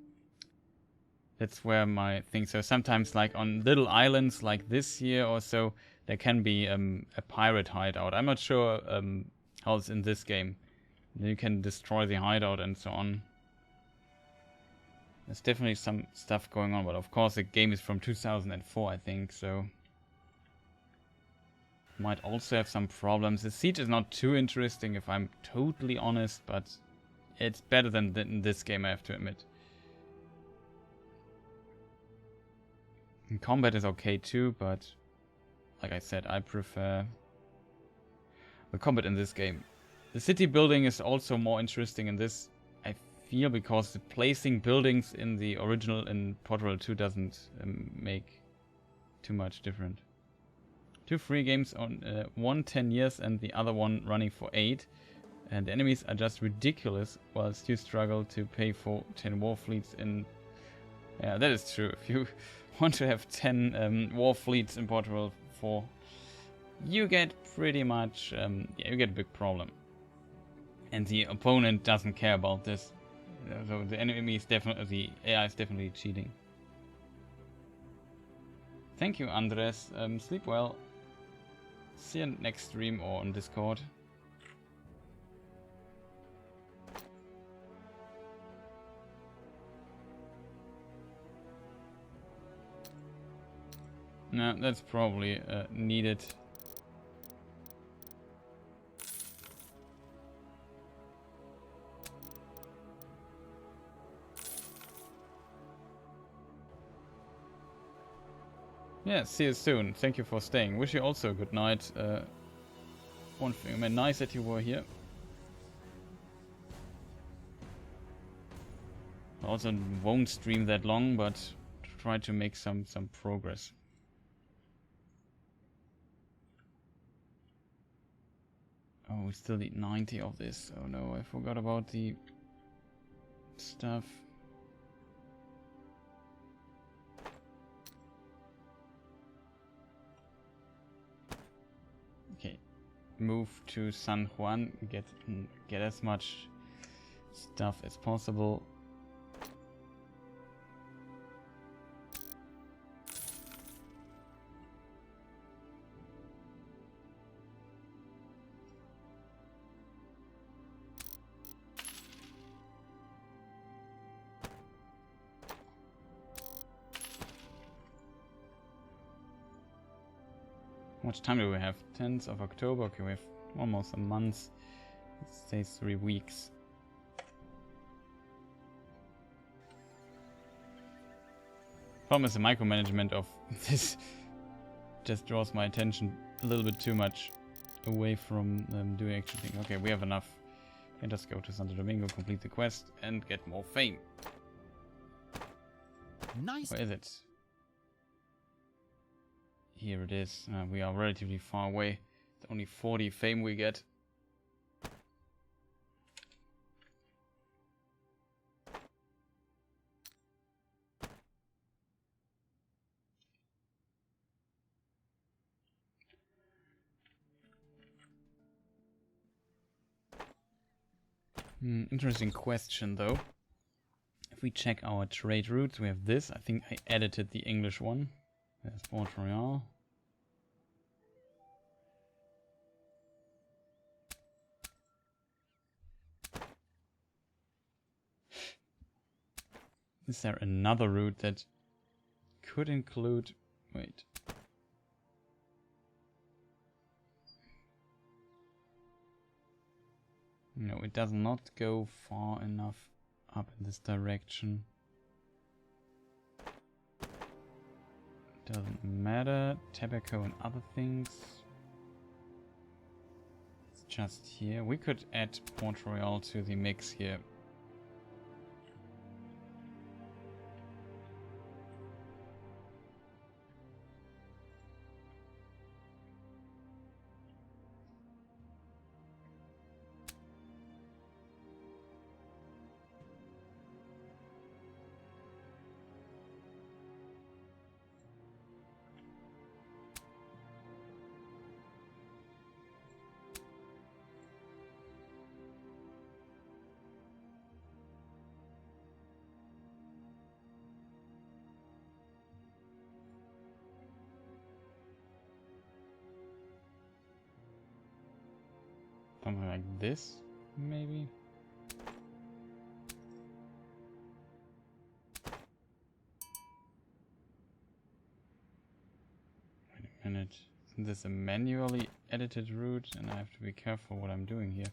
That's where my thing. So sometimes, like on little islands like this here or so, there can be a pirate hideout. I'm not sure how it's in this game. You can destroy the hideout and so on. There's definitely some stuff going on, but of course the game is from 2004, I think, so might also have some problems. The siege is not too interesting, if I'm totally honest, but it's better than in this game, I have to admit. And combat is okay too, but like I said, I prefer the combat in this game. The city building is also more interesting in this, I feel, because the placing buildings in the original in Port Royale 2 doesn't make too much different. 2 free games on one 10 years and the other one running for 8. And the enemies are just ridiculous whilst you struggle to pay for 10 war fleets in... Yeah, that is true. If you want to have 10 war fleets in Port Royale 4, you get pretty much... yeah, you get a big problem. And the opponent doesn't care about this. So the enemy is definitely... The AI is definitely cheating. Thank you, Andres. Sleep well. See you next stream or on Discord. No, that's probably needed. Yeah, see you soon. Thank you for staying. Wish you also a good night. One thing, I mean, nice that you were here. I also won't stream that long, but try to make some progress. Oh, we still need 90 of this. Oh no, I forgot about the stuff. Okay, move to San Juan. Get as much stuff as possible. How much time do we have? 10th of October. Okay, we have almost a month. It stays 3 weeks. Problem is the micromanagement of this just draws my attention a little bit too much away from doing actual things. Okay, we have enough. And just go to Santo Domingo, complete the quest, and get more fame. Nice. Where is it? Here it is. We are relatively far away. Only 40 fame we get. Interesting question, though. If we check our trade routes, we have this. I think I edited the English one. There's Port Royale. Is there another route that could include... Wait. No, it does not go far enough up in this direction. Doesn't matter. Tobacco and other things. It's just here. We could add Port Royale to the mix here. Something like this, maybe? Wait a minute. Isn't this a manually edited route? And I have to be careful what I'm doing here.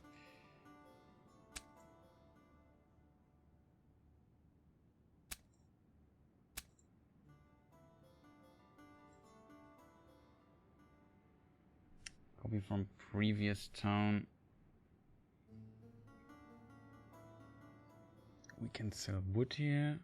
Copy from previous town. We can sell wood here.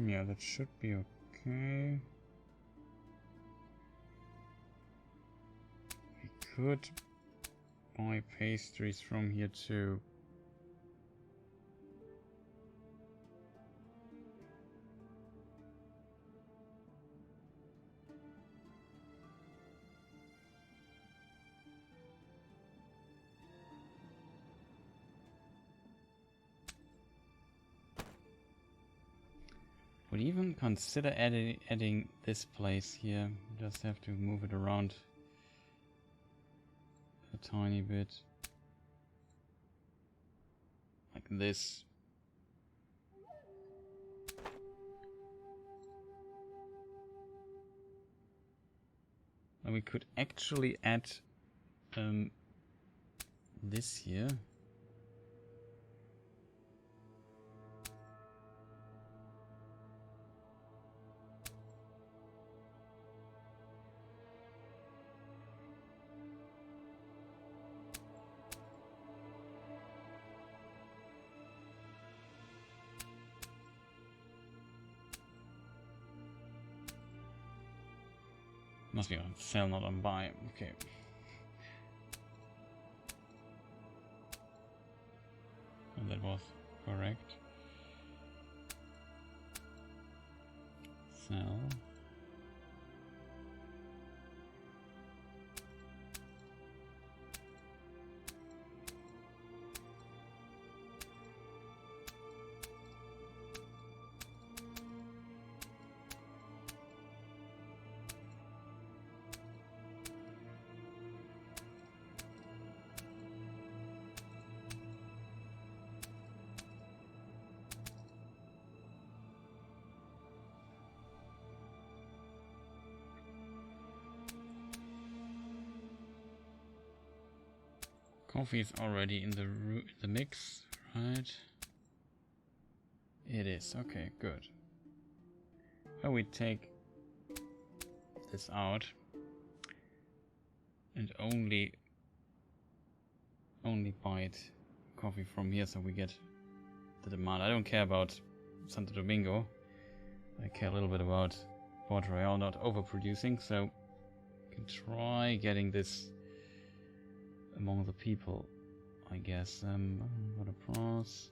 Yeah, that should be okay. We could buy pastries from here too. Would even consider adding this place here. Just have to move it around a tiny bit. Like this. And we could actually add this here. Must be on sell, not on buy. Okay. And that was correct. Sell. Coffee is already in the mix, right? It is. Okay, good. Well, we take this out and only buy it coffee from here, so we get the demand. I don't care about Santo Domingo. I care a little bit about Port Royale not overproducing, so we can try getting this among the people, I guess. What a price.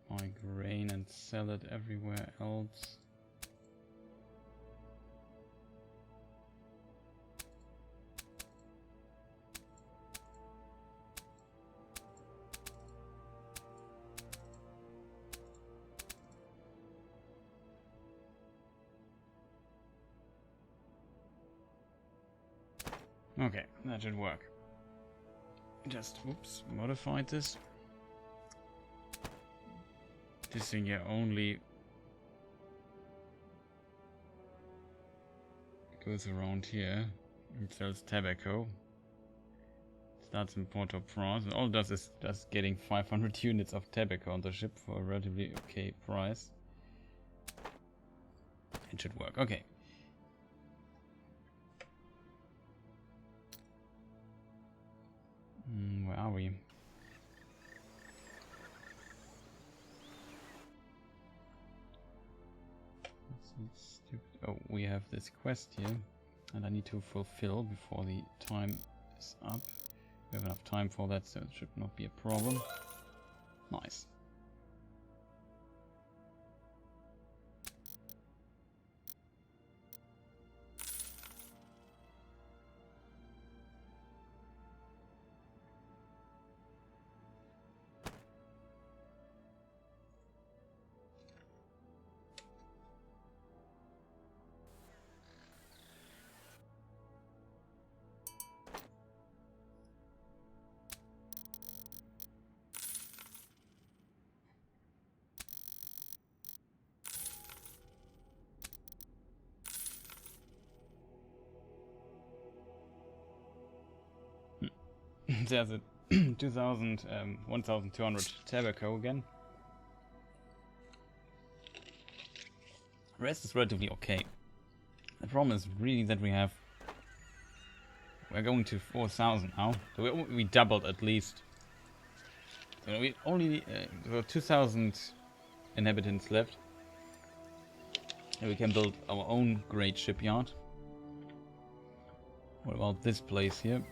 Buy grain and sell it everywhere else. Okay, that should work. Just, oops, modified this. This thing here only goes around here and sells tobacco. Starts in Port-au-Prince, and all it does is just getting 500 units of tobacco on the ship for a relatively okay price. It should work. Okay. Where are we? Stupid. Oh, we have this quest here, and I need to fulfill before the time is up. We have enough time for that, so it should not be a problem. Nice. There's a 1200 tobacco again. Rest is relatively okay. The problem is really that we're going to 4000 now. So we doubled at least. So we only 2000 inhabitants left. And we can build our own great shipyard. What about this place here?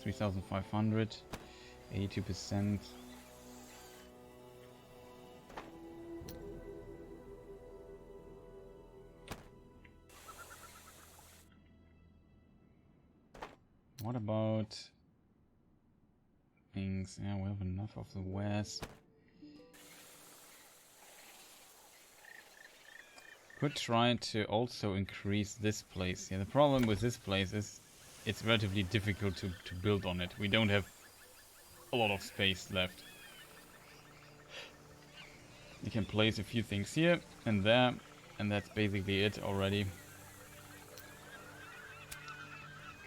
3500, 82%. What about things? Yeah, we have enough of the wares. Could try to also increase this place. Yeah, the problem with this place is it's relatively difficult to build on it. We don't have a lot of space left. You can place a few things here and there, and that's basically it already.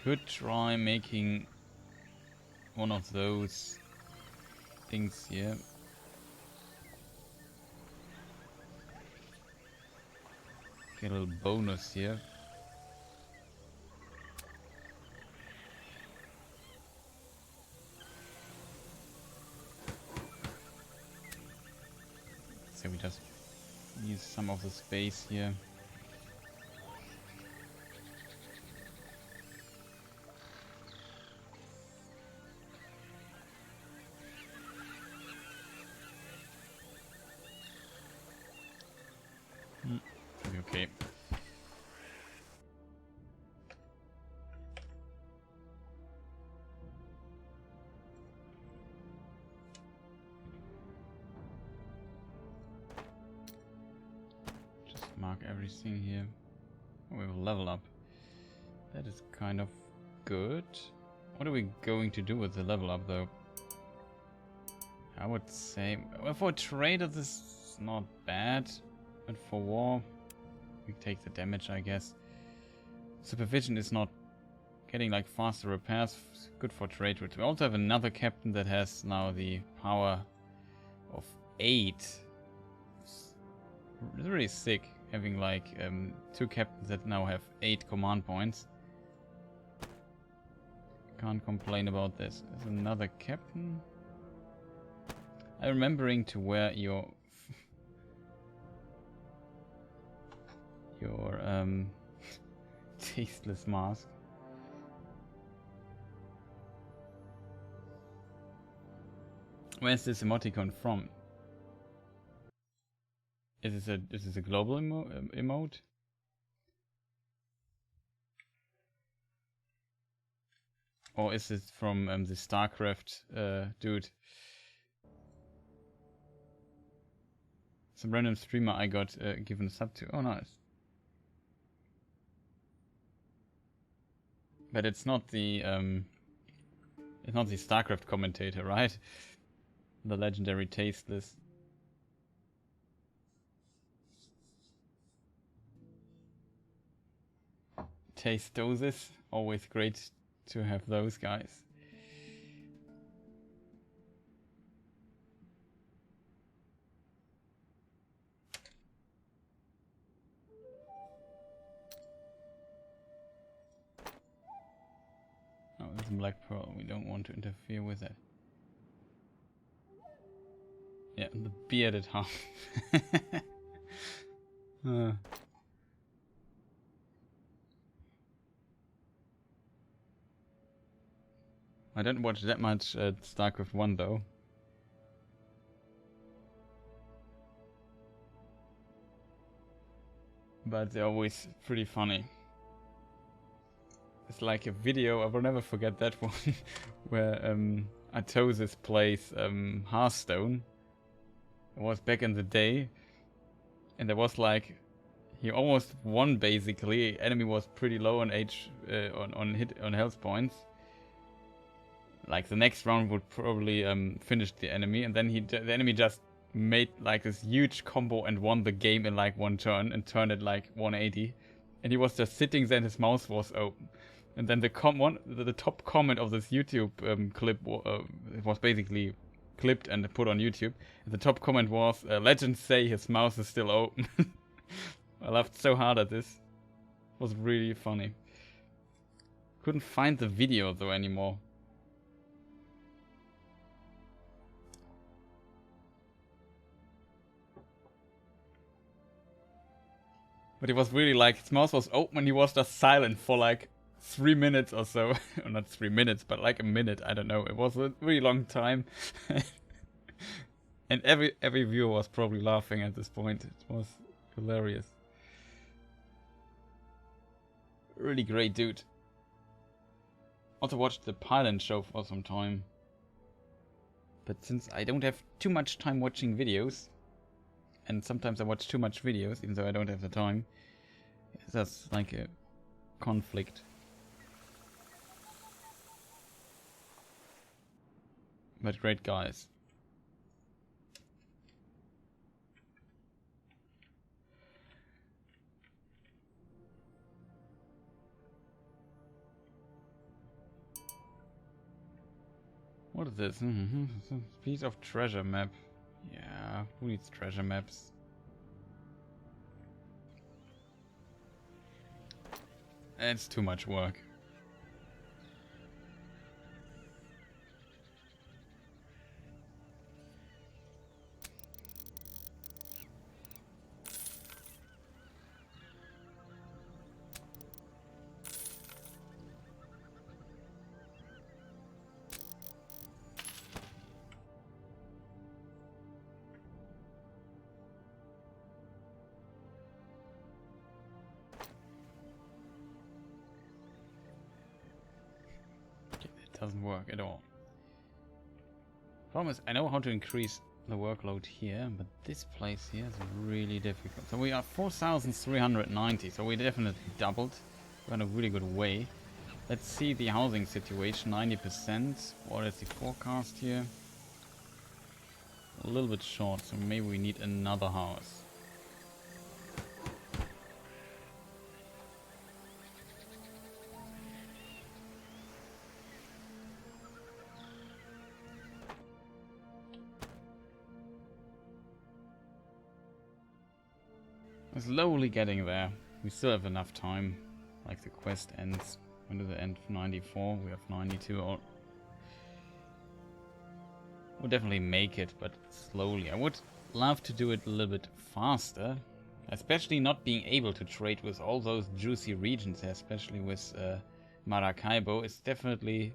Could try making one of those things here. Get a little bonus here. So we just use some of the space here. unlock everything here. Oh, we will level up. That is kind of good. What are we going to do with the level up though? I would say, well, for a trader this is not bad, but for war we take the damage, I guess. Supervision is not getting like faster repairs, good for trade routes. We also have another captain that has now the power of 8. It's really sick having like 2 captains that now have 8 command points. Can't complain about this. There's another captain. I'm remembering to wear your tasteless mask. Where's this emoticon from? Is this a global emote? Or is it from the StarCraft dude? Some random streamer I got given a sub to. Oh, nice. But it's not the StarCraft commentator, right? The legendary tasteless. Tastoses, always great to have those guys. Oh, there's a black pearl. We don't want to interfere with it. Yeah, the bearded half. I don't watch that much StarCraft 1 though. But they're always pretty funny. It's like a video, I will never forget that one, where Atosis plays Hearthstone. It was back in the day, and there was like, he almost won basically. Enemy was pretty low on on health points. Like the next round would probably finish the enemy, and then the enemy just made like this huge combo and won the game in like one turn and turned it like 180. And he was just sitting there and his mouth was open. And then the top comment of this YouTube clip it was basically clipped and put on YouTube. And the top comment was, legends say his mouth is still open. I laughed so hard at this. It was really funny. Couldn't find the video though anymore. But it was really like, his mouth was open and he was just silent for like 3 minutes or so. Or not 3 minutes, but like a minute, I don't know. It was a really long time. And every viewer was probably laughing at this point. It was hilarious. Really great dude. Also watched the Pilot show for some time. But since I don't have too much time watching videos, and sometimes I watch too much videos, even though I don't have the time. That's like a conflict. But great guys. What is this? Piece of treasure map. Yeah, who needs treasure maps? It's too much work. Doesn't work at all. Problem is, I know how to increase the workload here, but this place here is really difficult. So we are 4,390, so we definitely doubled. We're in a really good way. Let's see the housing situation, 90%. What is the forecast here? A little bit short, so maybe we need another house. We're slowly getting there. We still have enough time. Like the quest ends. When does it end? 94. We have 92. We'll definitely make it, but slowly. I would love to do it a little bit faster. Especially not being able to trade with all those juicy regions, especially with Maracaibo. It's definitely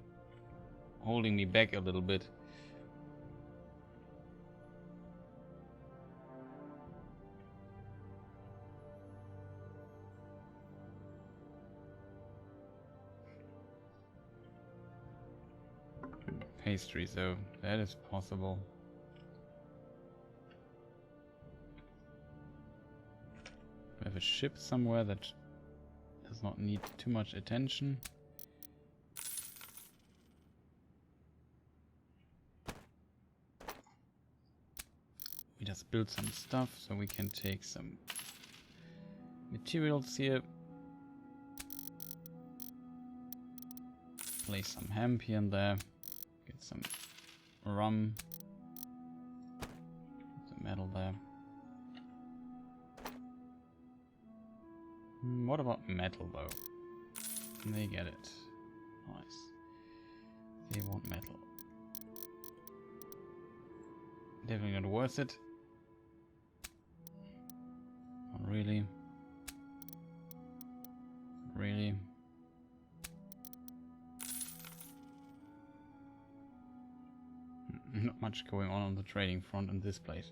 holding me back a little bit. Pastry, so that is possible. We have a ship somewhere that does not need too much attention. We just build some stuff so we can take some materials here. Place some hemp here and there. Get some rum. Some metal there. What about metal though? They get it. Nice. They want metal. Definitely not worth it. Not really. Really. Not much going on the trading front in this place.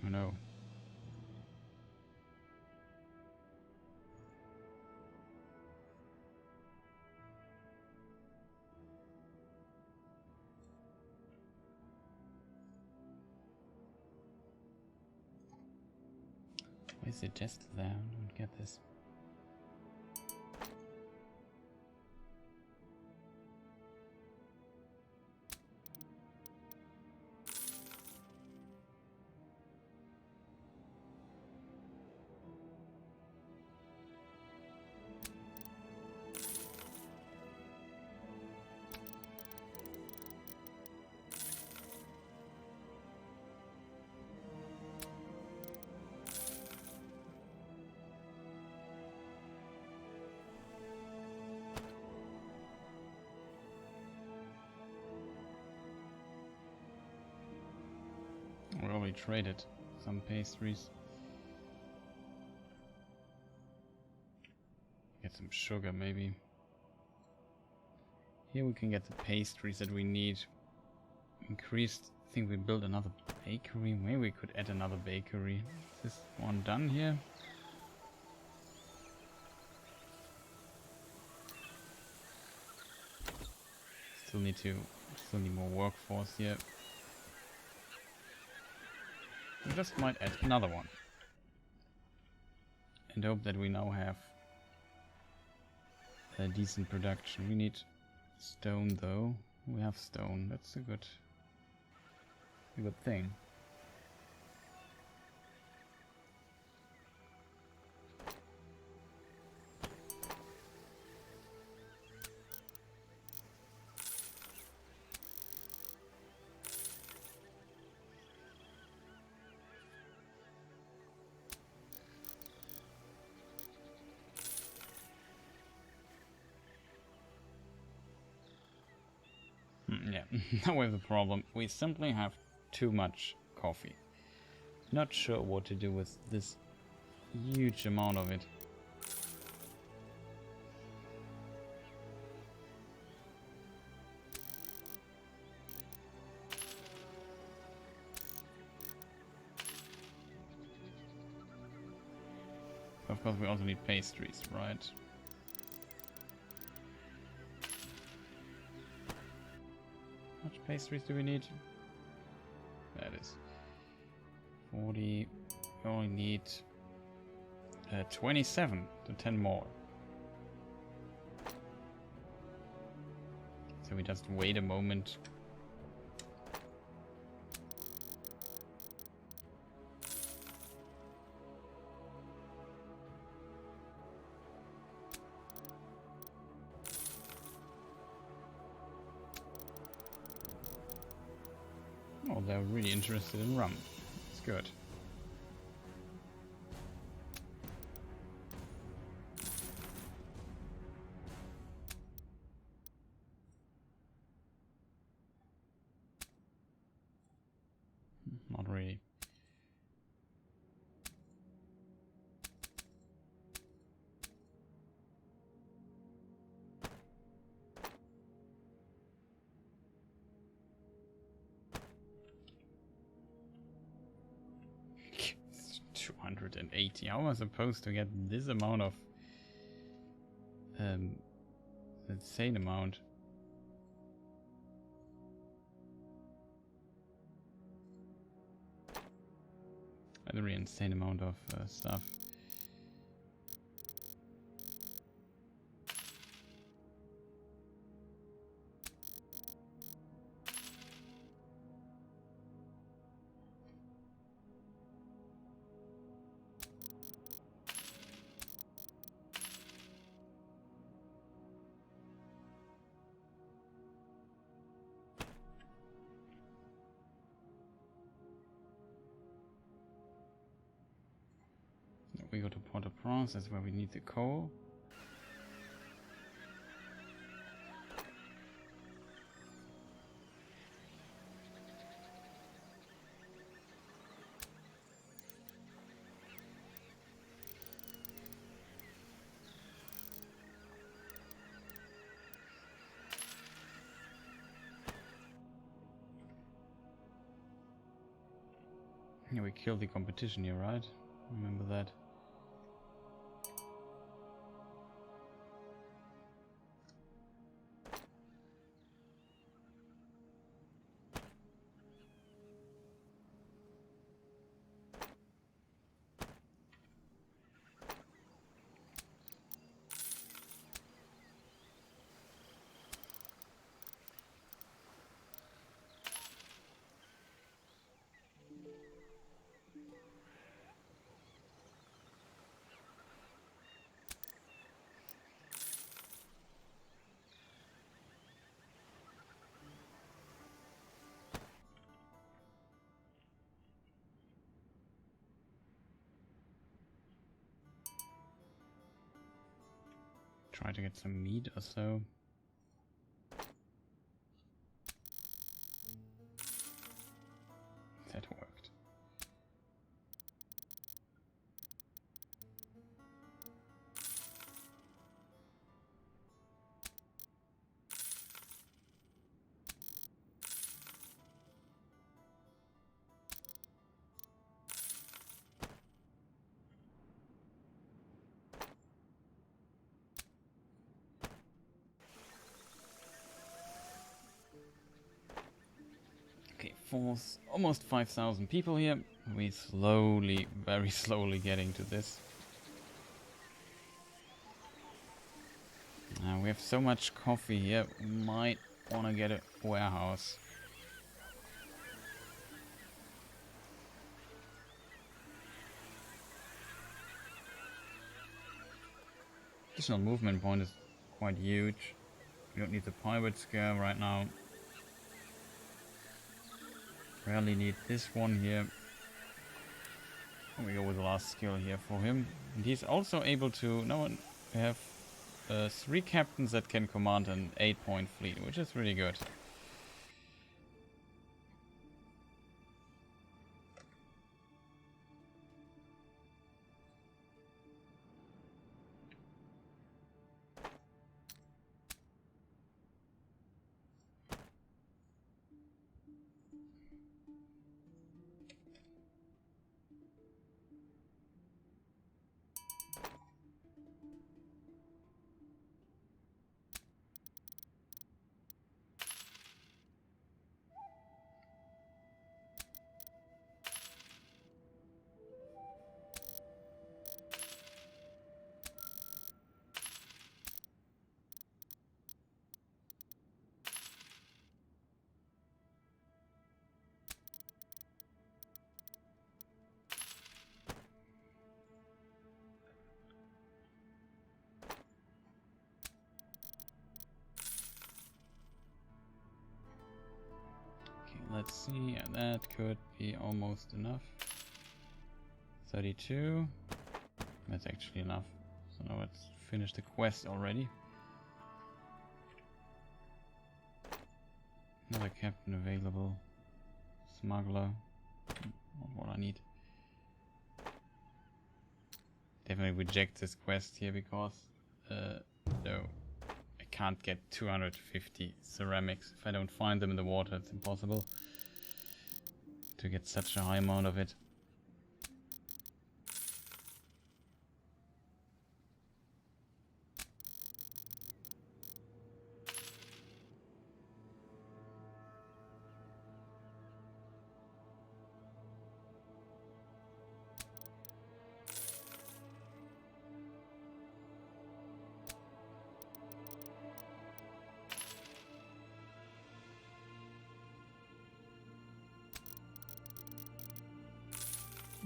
Oh no. Why is it just there? I don't get this. We already traded some pastries. Get some sugar maybe. Here we can get the pastries that we need. Increased, I think we built another bakery. Maybe we could add another bakery. Is this one done here? Still need more workforce here. We just might add another one. And hope that we now have a decent production. We need stone though. We have stone. That's a good thing. Yeah, now we have a problem. We simply have too much coffee. Not sure what to do with this huge amount of it. Of course, we also need pastries, right? How much pastries do we need? That is 40. We only need 27 to 10 more. So we just wait a moment. Oh, they're really interested in rum. It's good. Not really. It's 280. How am I supposed to get this amount of insane amount? A really insane amount of stuff. We go to Port-au-Prince, that's where we need the coal. Yeah, we killed the competition here, right? Remember that. Try to get some meat or so. That worked. Almost 5,000 people here. We slowly, very slowly getting to this. We have so much coffee here, we might want to get a warehouse. Additional movement point is quite huge. We don't need the pirate scare right now. Rarely need this one here. And we go with the last skill here for him. And he's also able to... No, we have 3 captains that can command an 8-point fleet, which is really good. let's see. That could be almost enough. 32. That's actually enough. So now let's finish the quest already. Another captain available. Smuggler. Not what I need. Definitely reject this quest here because no, I can't get 250 ceramics. If I don't find them in the water, it's impossible to get such a high amount of it.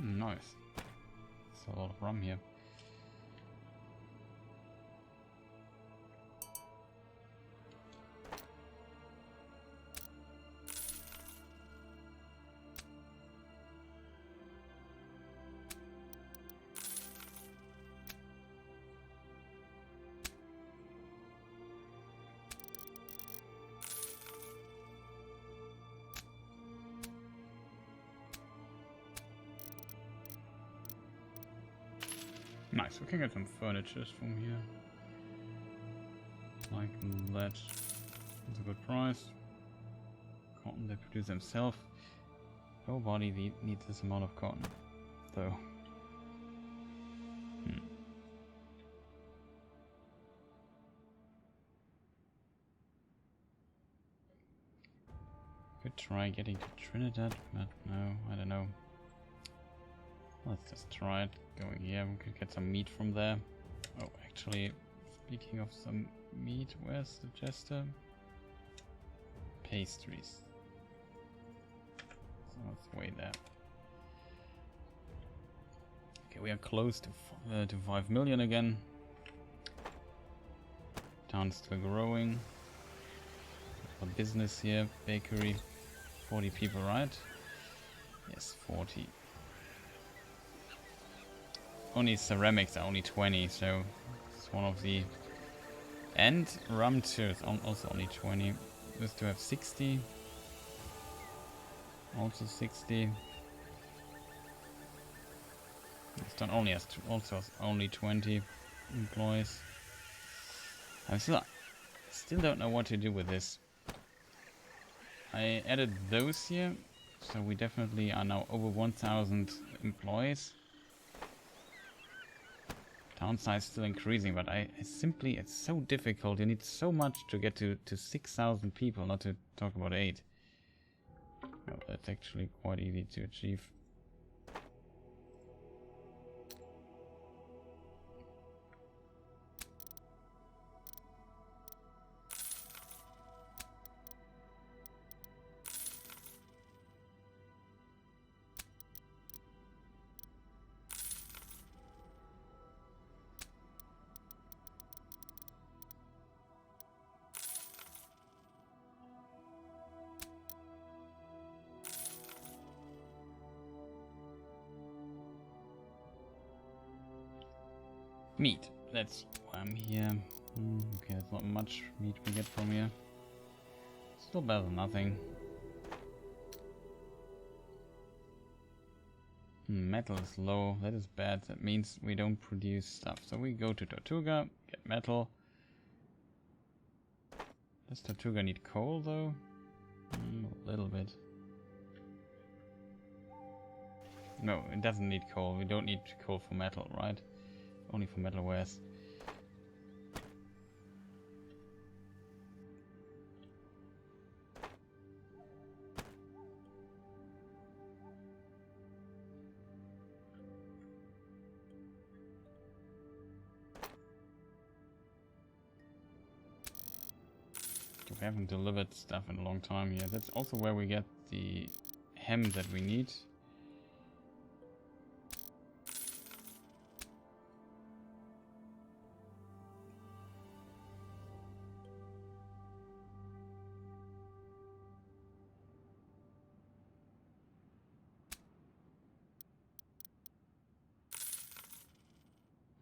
Nice. There's a lot of rum here. Nice, we can get some furniture from here. Like that. That's a good price. Cotton they produce themselves. Nobody needs this amount of cotton, though. Could try getting to Trinidad, but no, I don't know. Let's just try it. Going here, we could get some meat from there. Oh, actually, speaking of some meat, where's the jester? Pastries. So let's wait there. Okay, we are close to 5 million again. Town's still growing. A business here, bakery. 40 people, right? Yes, 40. Only ceramics are only 20, so it's one of the... And rum too, it's also only 20. This to have 60. Also 60. This one only has only 20 employees. I still don't know what to do with this. I added those here, so we definitely are now over 1,000 employees. Town size still increasing, but it's so difficult. You need so much to get to 6,000 people, not to talk about 8. No, that's actually quite easy to achieve. Meat. That's why I'm here. Okay, that's not much meat we get from here. Still better than nothing. Metal is low. That is bad. That means we don't produce stuff. So we go to Tortuga, get metal. Does Tortuga need coal though? A little bit. No, it doesn't need coal. We don't need coal for metal, right? Only for metal wares. We haven't delivered stuff in a long time here. That's also where we get the hem that we need.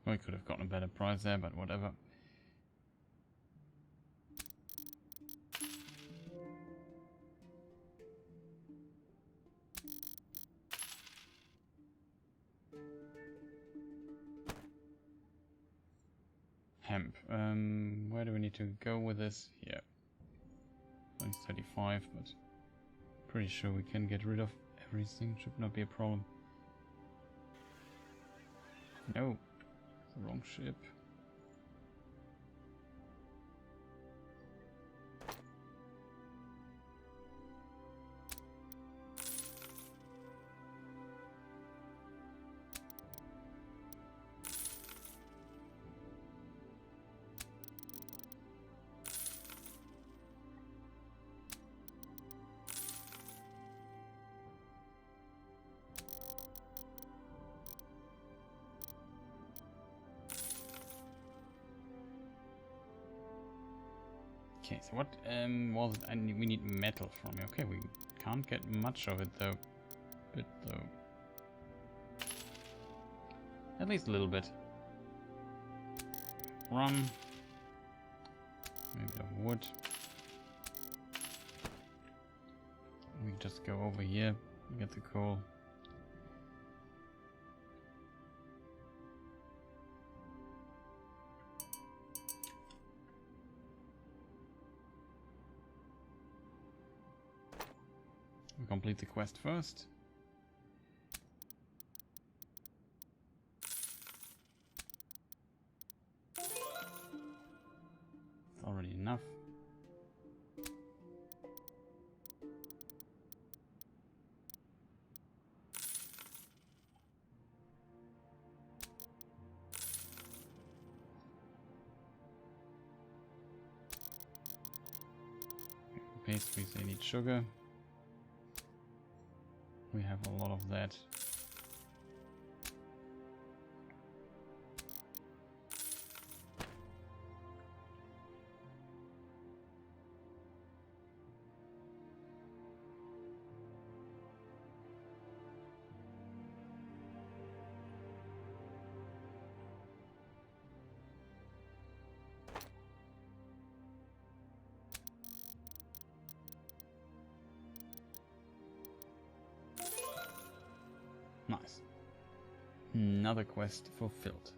We could have gotten a better price there, but whatever. Hemp. Where do we need to go with this? Here. It's 35, but pretty sure we can get rid of everything. Should not be a problem. No, the wrong ship. Okay, so what was it? We need metal from you. Okay, we can't get much of it though. Bit though. At least a little bit. Rum. Maybe a bit of wood. We can just go over here and get the coal. We complete the quest first. It's already enough. Pastries, they need sugar. We have a lot of that. Nice. Another quest fulfilled.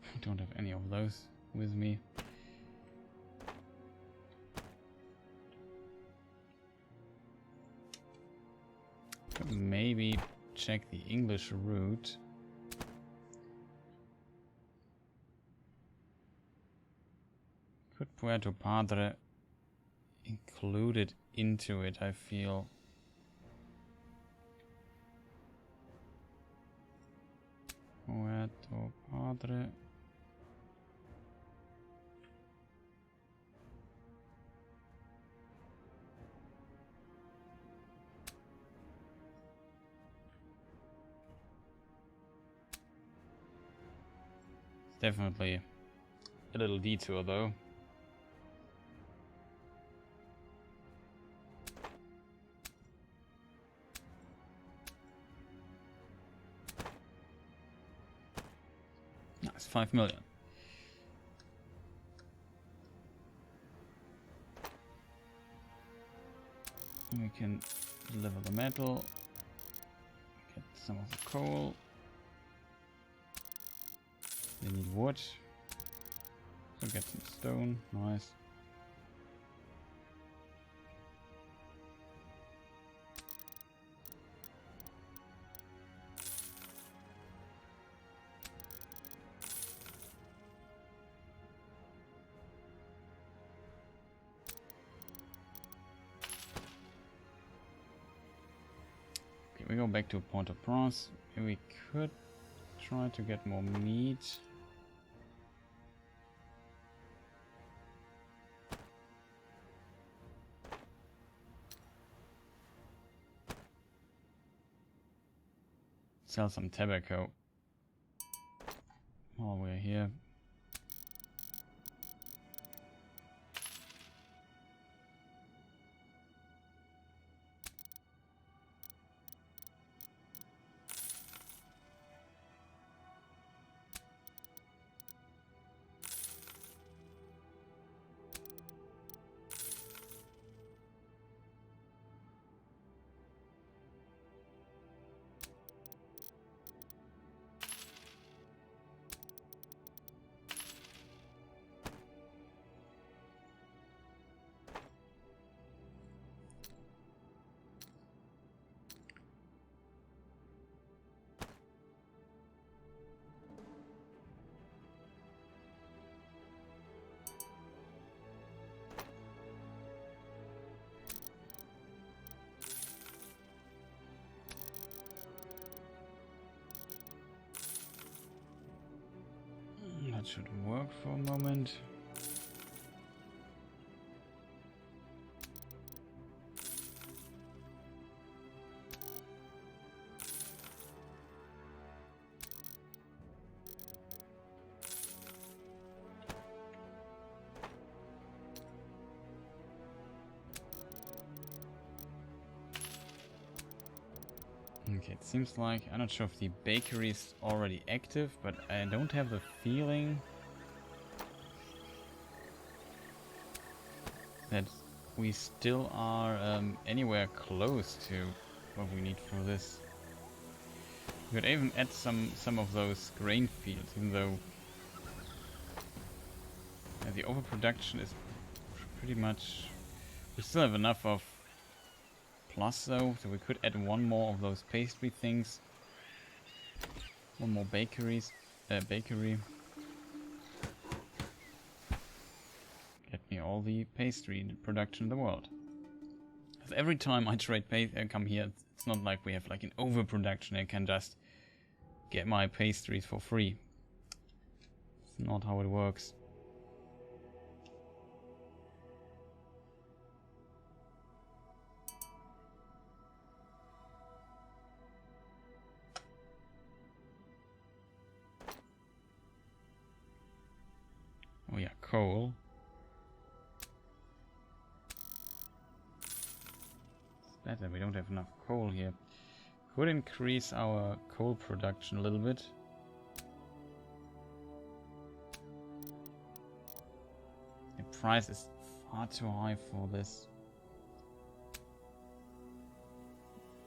I don't have any of those with me. Could maybe check the English route. Could Puerto Padre include it into it, I feel. Puerto Padre. It's definitely a little detour though. That's 5 million. We can deliver the metal, get some of the coal. They need wood, so get some stone, nice. We go back to Port-au-Prince. We could try to get more meat. Sell some tobacco while we're here. That should work for a moment. Okay, it seems like, I'm not sure if the bakery is already active, but I don't have the feeling that we still are anywhere close to what we need for this. We could even add some of those grain fields, even though the overproduction is pretty much... We still have enough of plus though, so we could add one more of those pastry things. One more bakery. Get me all the pastry production in the world. Because every time I trade come here, it's not like we have like an overproduction. I can just get my pastries for free. It's not how it works. Oh yeah, coal. It's bad that we don't have enough coal here. Could increase our coal production a little bit. The price is far too high for this.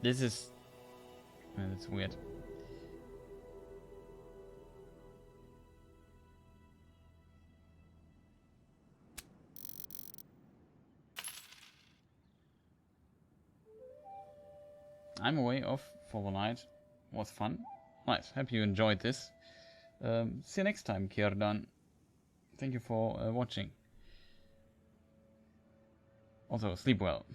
This is... that's weird. I'm away off for the night. Was fun. Nice. Hope you enjoyed this. See you next time, Kierdan. Thank you for watching. Also, sleep well.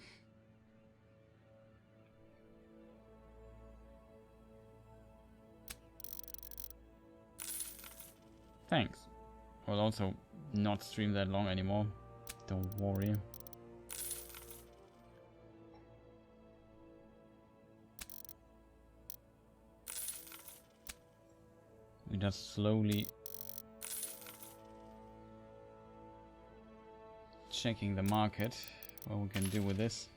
Thanks. I'll also not stream that long anymore. Don't worry. We just slowly checking the market, what we can do with this.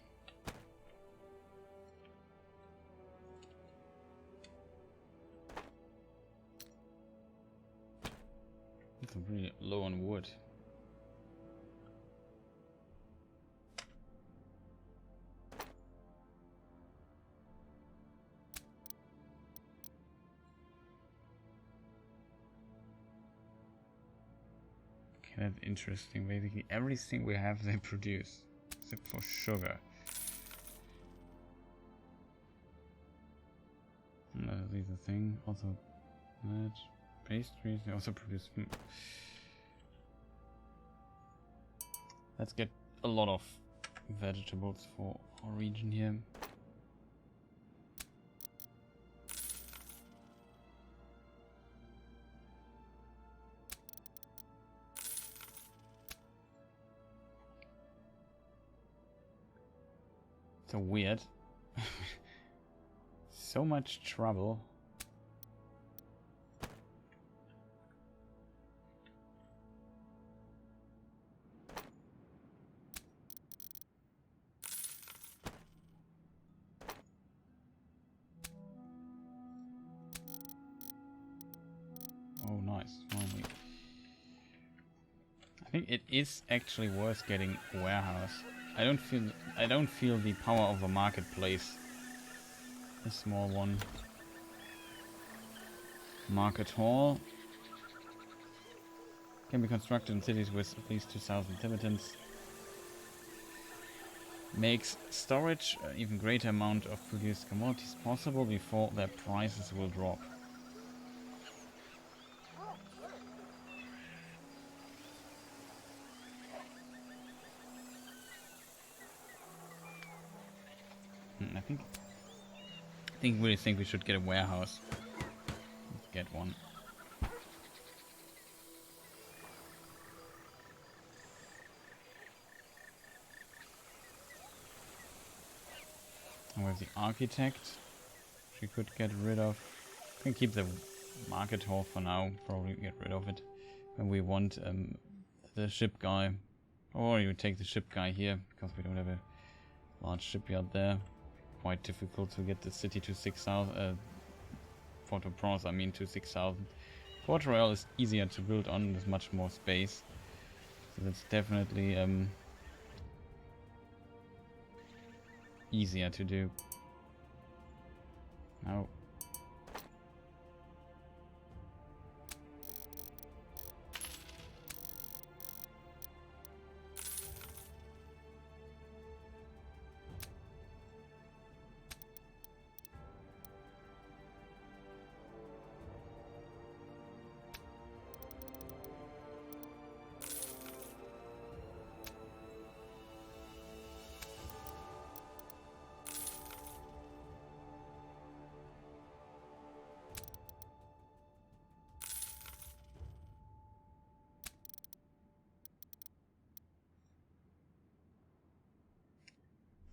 It's really low on wood. That's interesting. Basically everything we have they produce, except for sugar. These are thing. Also, pastries. They also produce. Let's get a lot of vegetables for our region here. So weird. So much trouble. Oh, nice. Finally. I think it is actually worth getting a warehouse. I don't feel the power of a marketplace. A small one. Market hall. Can be constructed in cities with at least 2,000 inhabitants. Makes storage an even greater amount of produced commodities possible before their prices will drop. I really think we should get a warehouse. Let's get one. And with the architect, she could get rid of. We can keep the market hall for now. Probably get rid of it when we want the ship guy. Or you take the ship guy here because we don't have a large shipyard there. Quite difficult to get the city to 6,000. Port-au-Prince, I mean, to 6,000. Port Royale is easier to build on. There's much more space. So that's definitely easier to do. Now.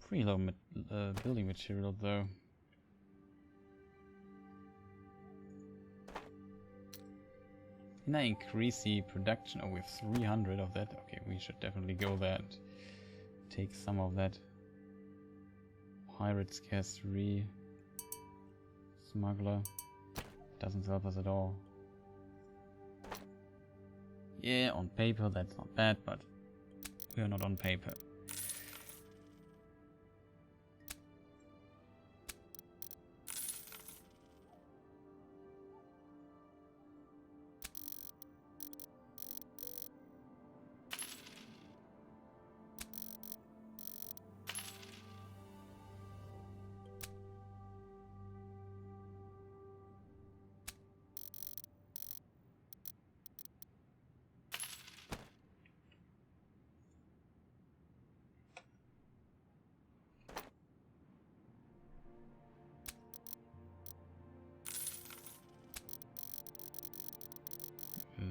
Pretty low building material though. Can I increase the production? Oh, we have 300 of that. Okay, we should definitely go there and take some of that. Pirate scarce 3. Smuggler. Doesn't help us at all. Yeah, on paper that's not bad, but we are not on paper.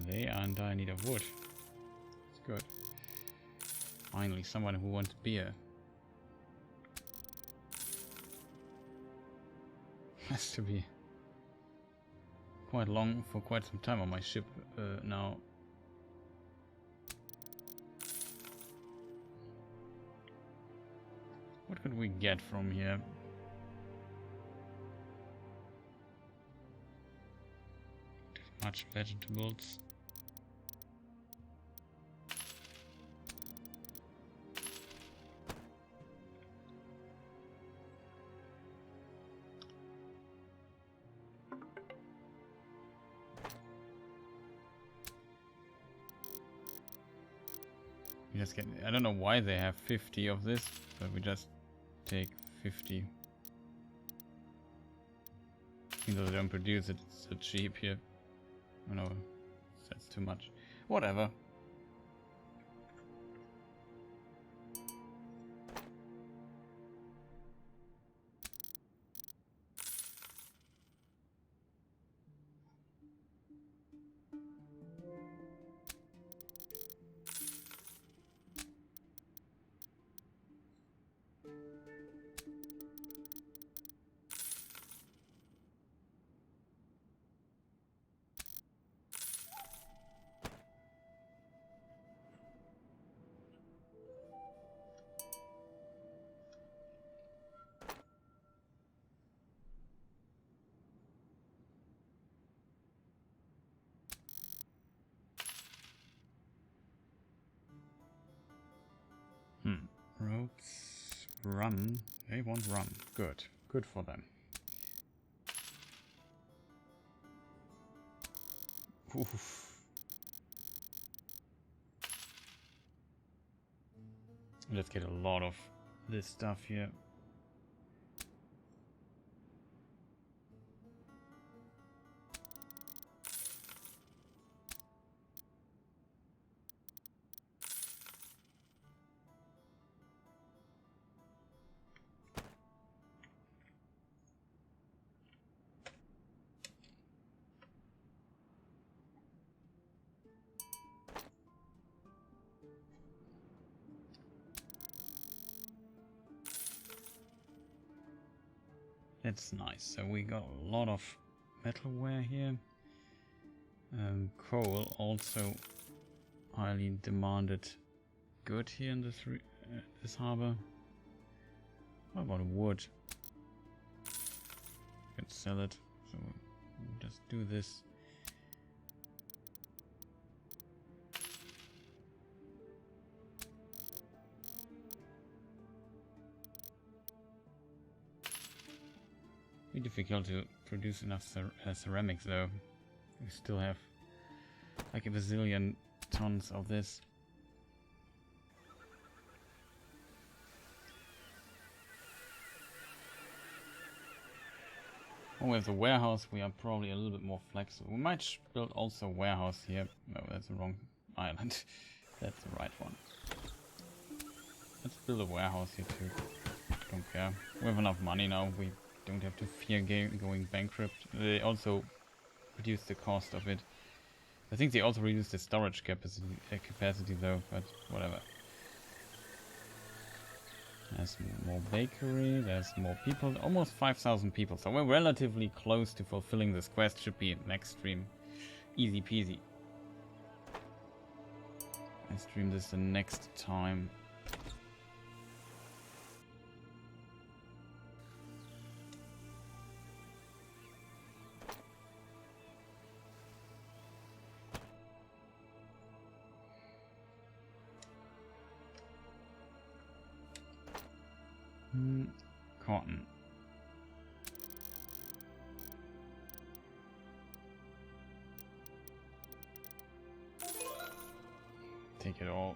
They are in dire need of wood. It's good. Finally, someone who wants beer. Has to be quite long for quite some time on my ship now. What could we get from here? Much vegetables. We just get, I don't know why they have 50 of this, but we just take 50. Even though they don't produce it, it's so cheap here. Oh no, that's too much. Whatever. Roads, rum. They want rum. Good. Good for them. Oof. Let's get a lot of this stuff here. That's nice. So we got a lot of metalware here. Coal also highly demanded good here in this harbor. What about wood? Can sell it. So we'll just do this. Be difficult to produce enough ceramics though. We still have like a bazillion tons of this. When we have the warehouse, we are probably a little bit more flexible. We might build also a warehouse here. No, that's the wrong island. That's the right one. Let's build a warehouse here too. Don't care. We have enough money now. We don't have to fear going bankrupt. They also reduce the cost of it. I think they also reduce the storage capacity though, but whatever. There's more bakery, there's more people, almost 5,000 people, so we're relatively close to fulfilling this quest. Should be next stream. Easy peasy. I stream this the next time. Cotton. Take it all.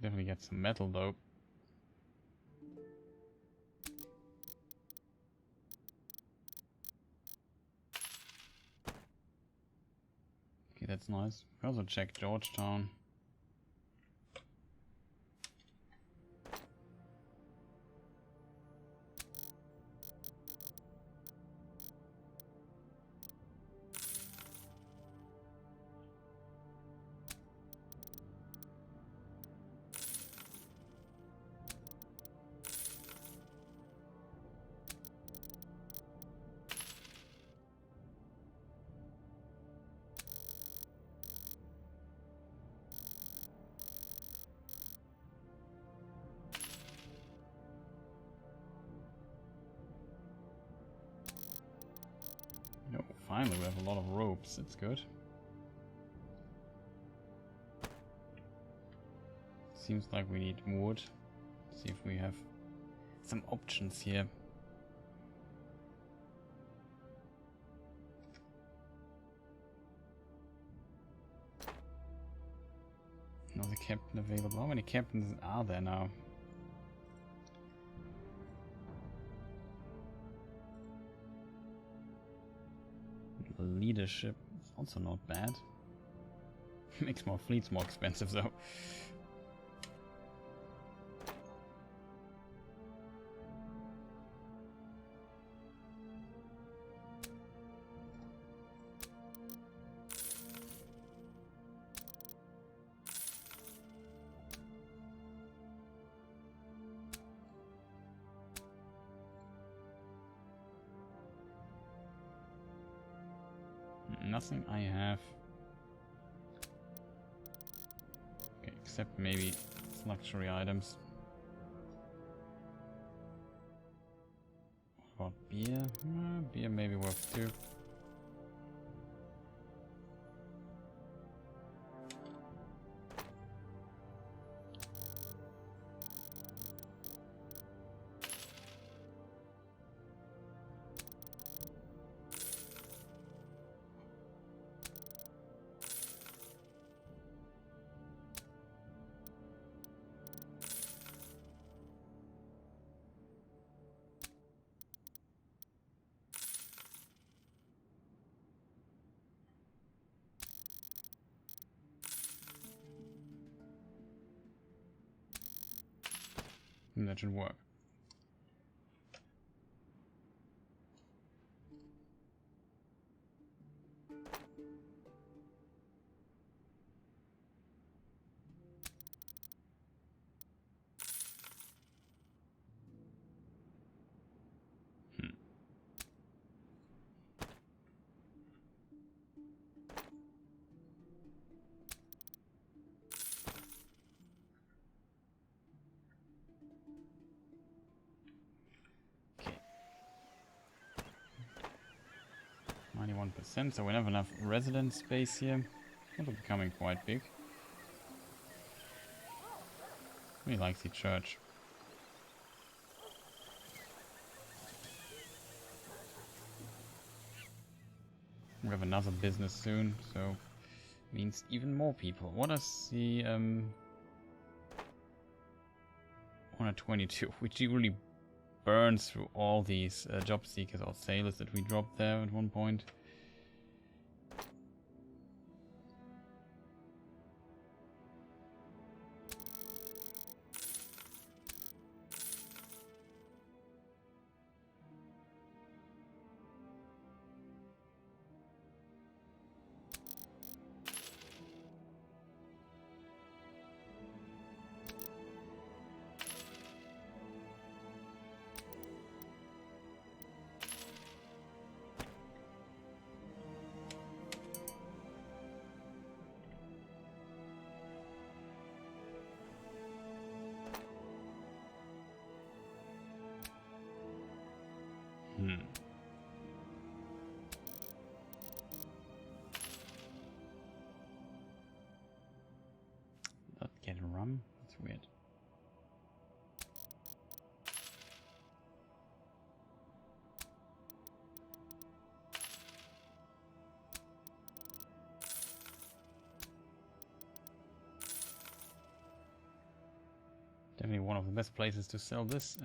Definitely get some metal though. Okay, that's nice. We also check Georgetown. No, finally we have a lot of ropes. That's good. Seems like we need wood. See if we have some options here. Another captain available. How many captains are there now? Leadership is also not bad. Makes more fleets more expensive though. Nothing I have. Okay, except maybe luxury items. What about beer? Beer maybe worth too. That should work. Okay. 91%, so we have enough resident space here. Also becoming quite big. We like the church. We have another business soon, so means even more people. What is the 122, which really burns through all these job seekers or sailors that we dropped there at one point. Not get rum? That's weird. Definitely one of the best places to sell this.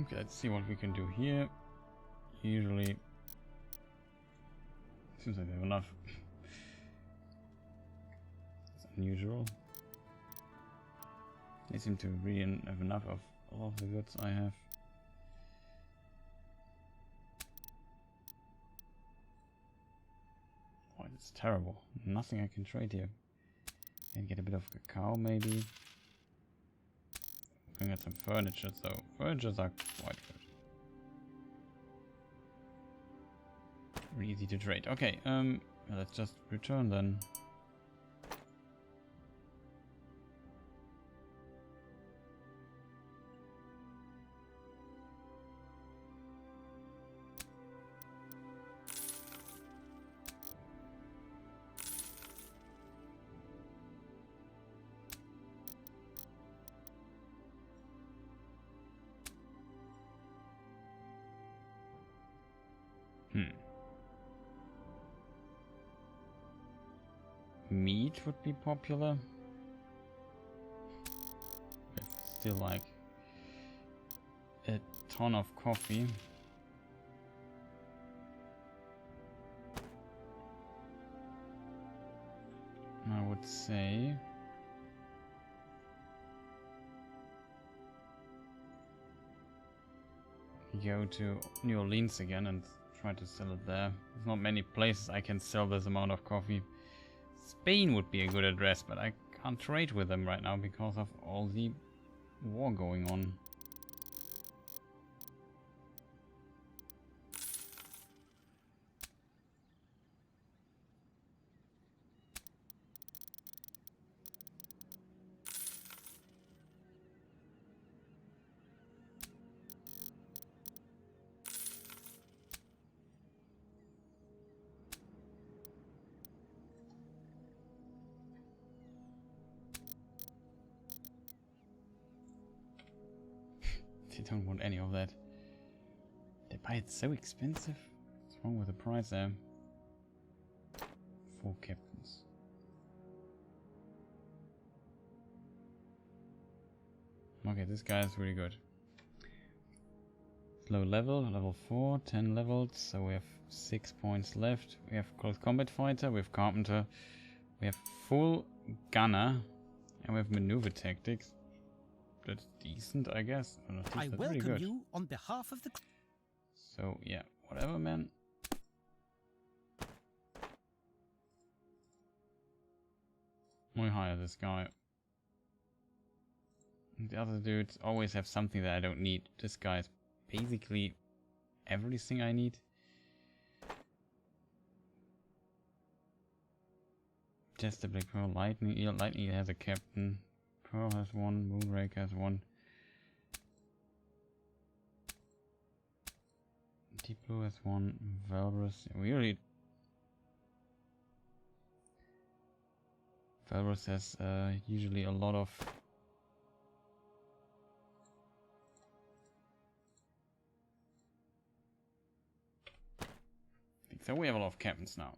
Okay, let's see what we can do here. Usually, seems like they have enough. It's unusual. They seem to really have enough of all of the goods I have. Oh, it's terrible. Nothing I can trade here. Can get a bit of cacao maybe. We can get some furniture, so furnitures are quite good. Really easy to trade. Okay, let's just return then. Meat would be popular. But still like a ton of coffee. I would say go to New Orleans again and try to sell it there. There's not many places I can sell this amount of coffee. Spain would be a good address, but I can't trade with them right now because of all the war going on. They don't want any of that. They buy it so expensive. What's wrong with the price there? 4 captains. Okay, this guy is really good. Low level, level 4, 10 levels, so we have 6 points left. We have close combat fighter, we have carpenter, we have full gunner, and we have maneuver tactics. That's decent, I guess. Or not decent, I that's really welcome good. you on behalf of the... So yeah, whatever, man. We hire this guy. The other dudes always have something that I don't need. This guy is basically everything I need. Just the Black Pearl, Lightning Eel. Lightning Eel has a captain. Pearl has one. Moonrake has one. Deep Blue has one. Valrus. We really... Valrus has usually a lot of... So we have a lot of captains now.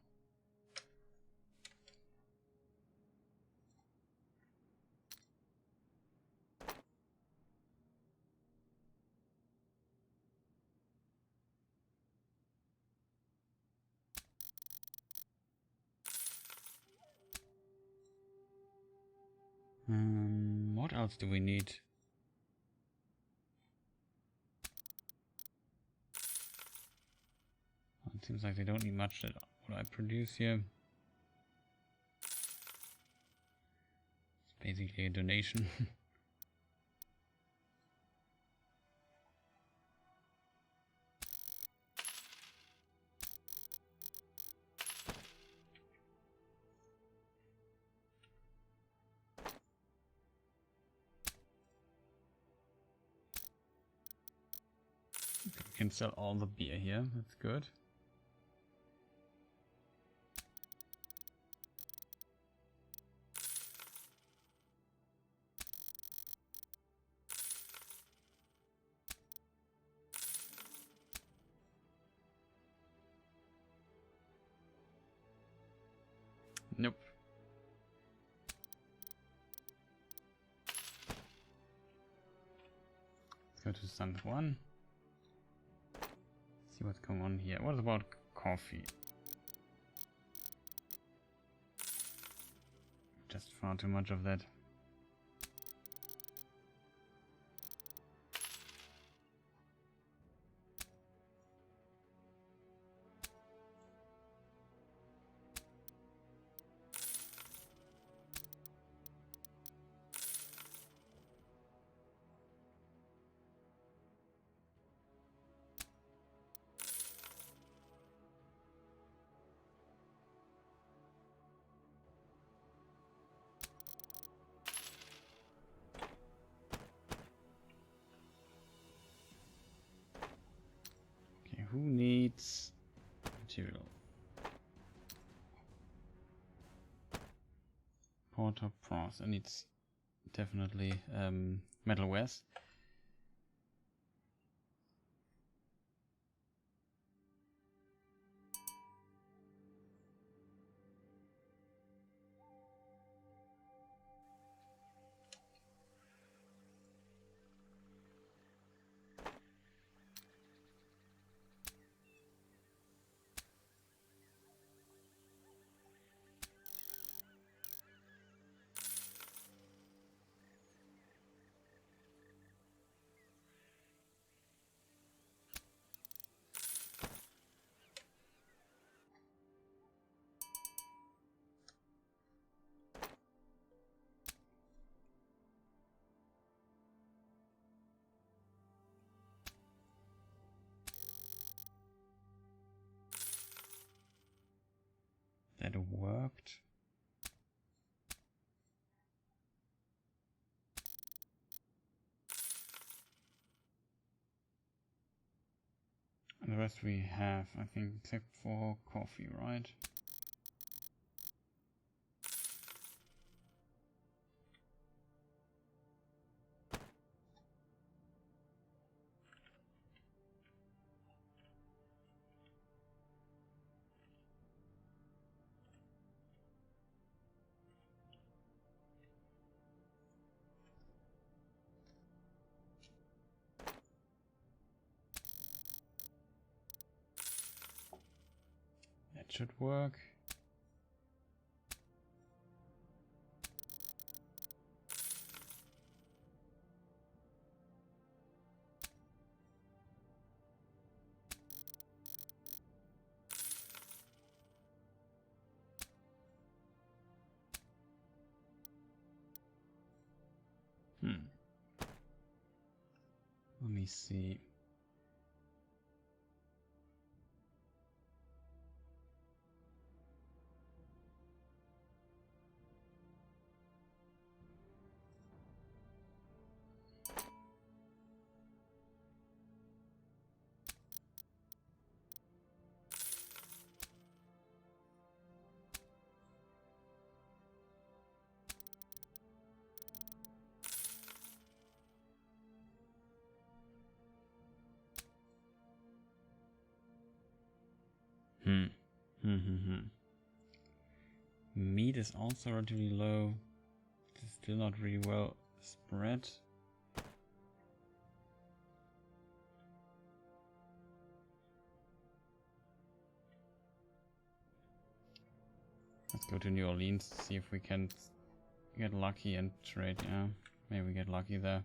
What else do we need? It seems like they don't need much that what I produce here. It's basically a donation. We can sell all the beer here, that's good. Nope. Let's go to San Juan. See what's going on here. What about coffee? Just far too much of that. Who needs material? Port-au-Prince. And it's definitely metalwares. That worked. And the rest we have, I think, except for coffee, right? should work. Let me see. Meat is also relatively low. It's still not really well spread. Let's go to New Orleans, see if we can get lucky and trade. Yeah, maybe we get lucky there.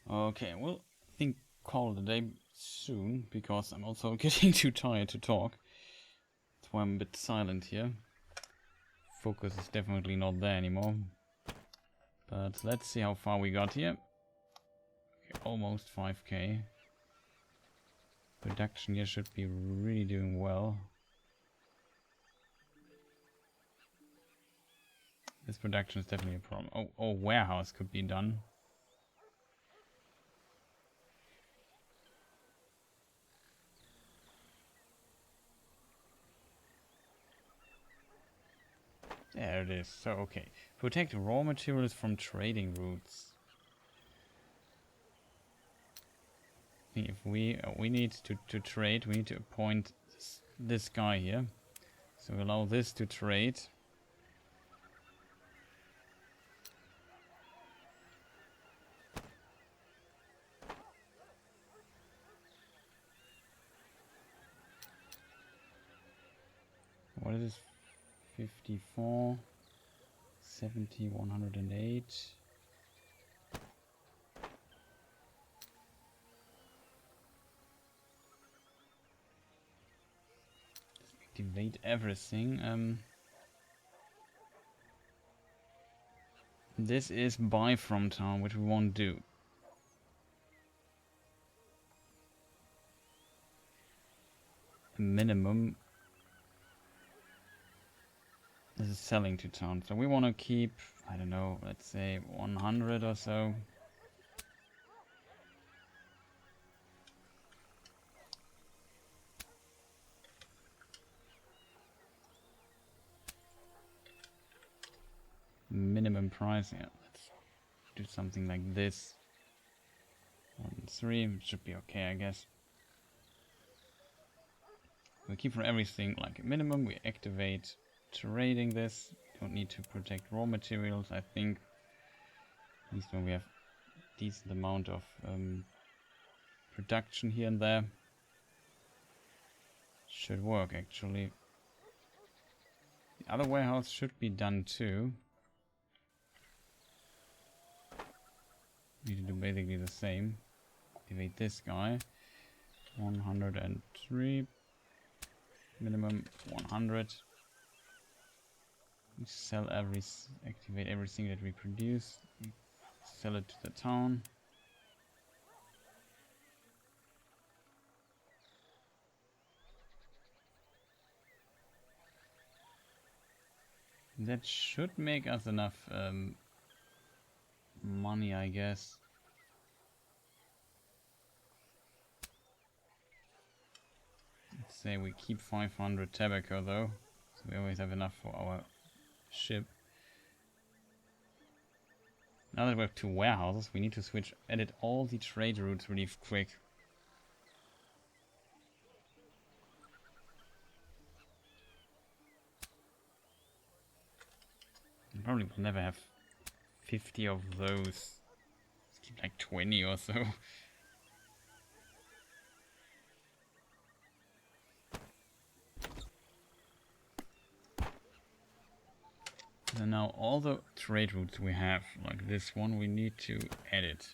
Okay, well, I think call it a day soon, because I'm also getting too tired to talk. That's why I'm a bit silent here. Focus is definitely not there anymore. But let's see how far we got here. Okay, almost 5k. Production here should be really doing well. This production is definitely a problem. Oh, warehouse could be done. There it is. So, okay. Protect raw materials from trading routes. I think if we need to trade, we need to appoint this guy here. So allow this to trade. What is this? 54, 70, 108. Activate everything. This is buy from town, which we won't do. Minimum. This is selling to town, so we want to keep, I don't know, let's say 100 or so. Minimum price, yeah, let's do something like this. 1-3 should be okay, I guess. We keep from everything like a minimum. We activate trading this. Don't need to protect raw materials, I think. At least when we have decent amount of production here and there. Should work actually. The other warehouse should be done too. Need to do basically the same. Activate this guy. 103. Minimum 100. We sell activate everything that we produce. We sell it to the town. That should make us enough money, I guess. Let's say we keep 500 tobacco though, so we always have enough for our ship. Now that we have 2 warehouses, we need to edit all the trade routes really quick. We probably will never have 50 of those. Let's keep like 20 or so. So now all the trade routes we have, like this one, we need to edit.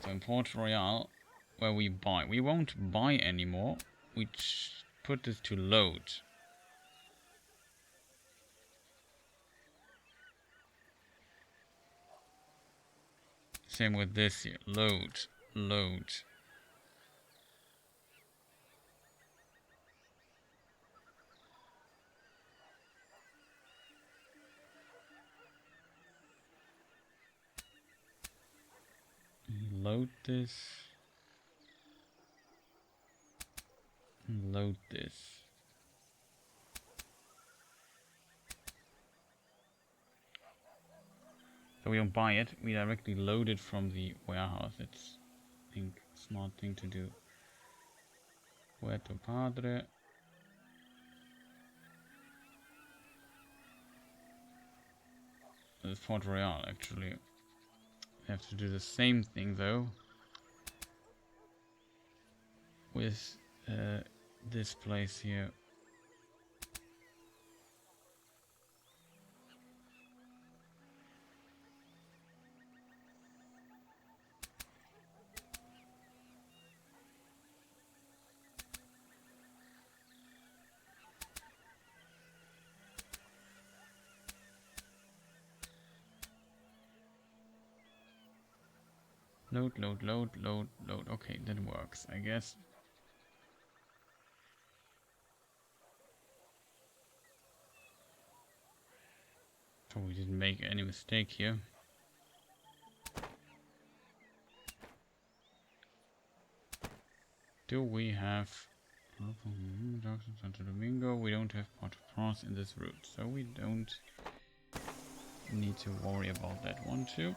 So in Port Royale, where we buy, we won't buy anymore. We put this to load. Same with this here, load, load. Load this. Load this. So we don't buy it, we directly load it from the warehouse. It's, I think, a smart thing to do. Puerto Padre. This is Port Royale, actually. We have to do the same thing, though, with this place here. Load, load, load, load, load. Okay, that works, I guess. So we didn't make any mistake here. Do we have Santo Domingo? We don't have Port-au-Prince in this route, so we don't need to worry about that one too.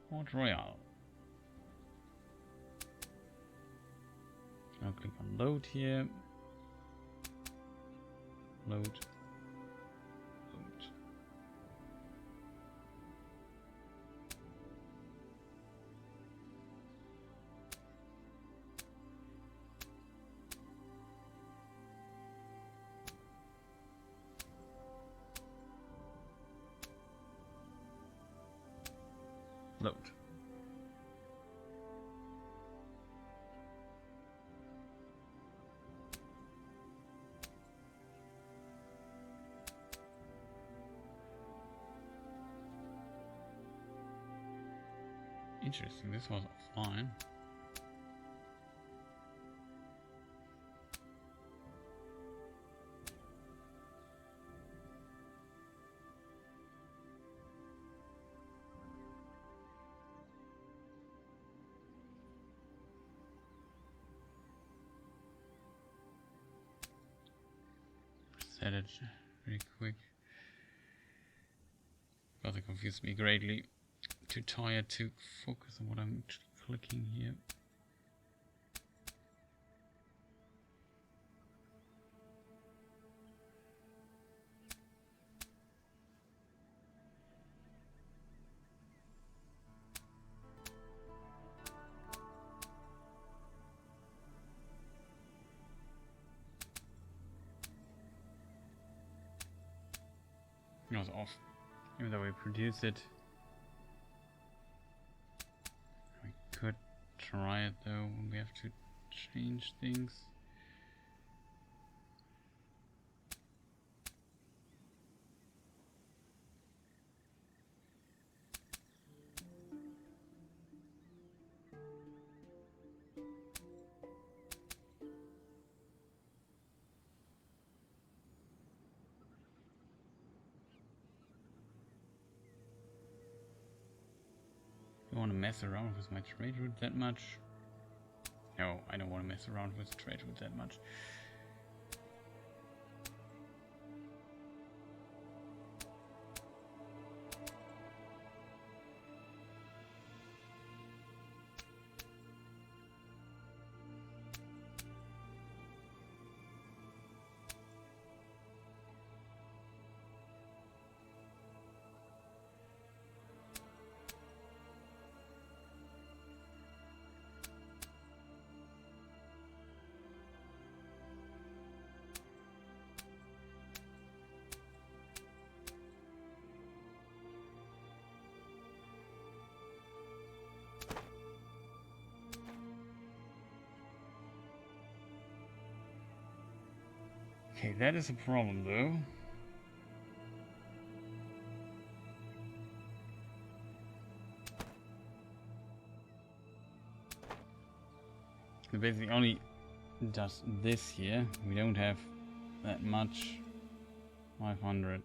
Port Royale. Now click on load here. Load. Load. Load. Interesting, this was offline. Set it really quick. Because it confused me greatly. Too tired to focus on what I'm clicking here. It was off, even though we produced it. We could try it though, we have to change things. I want to mess around with my trade route that much. No, I don't want to mess around with trade route that much. Okay, that is a problem though. It basically only does this here. We don't have that much. 500.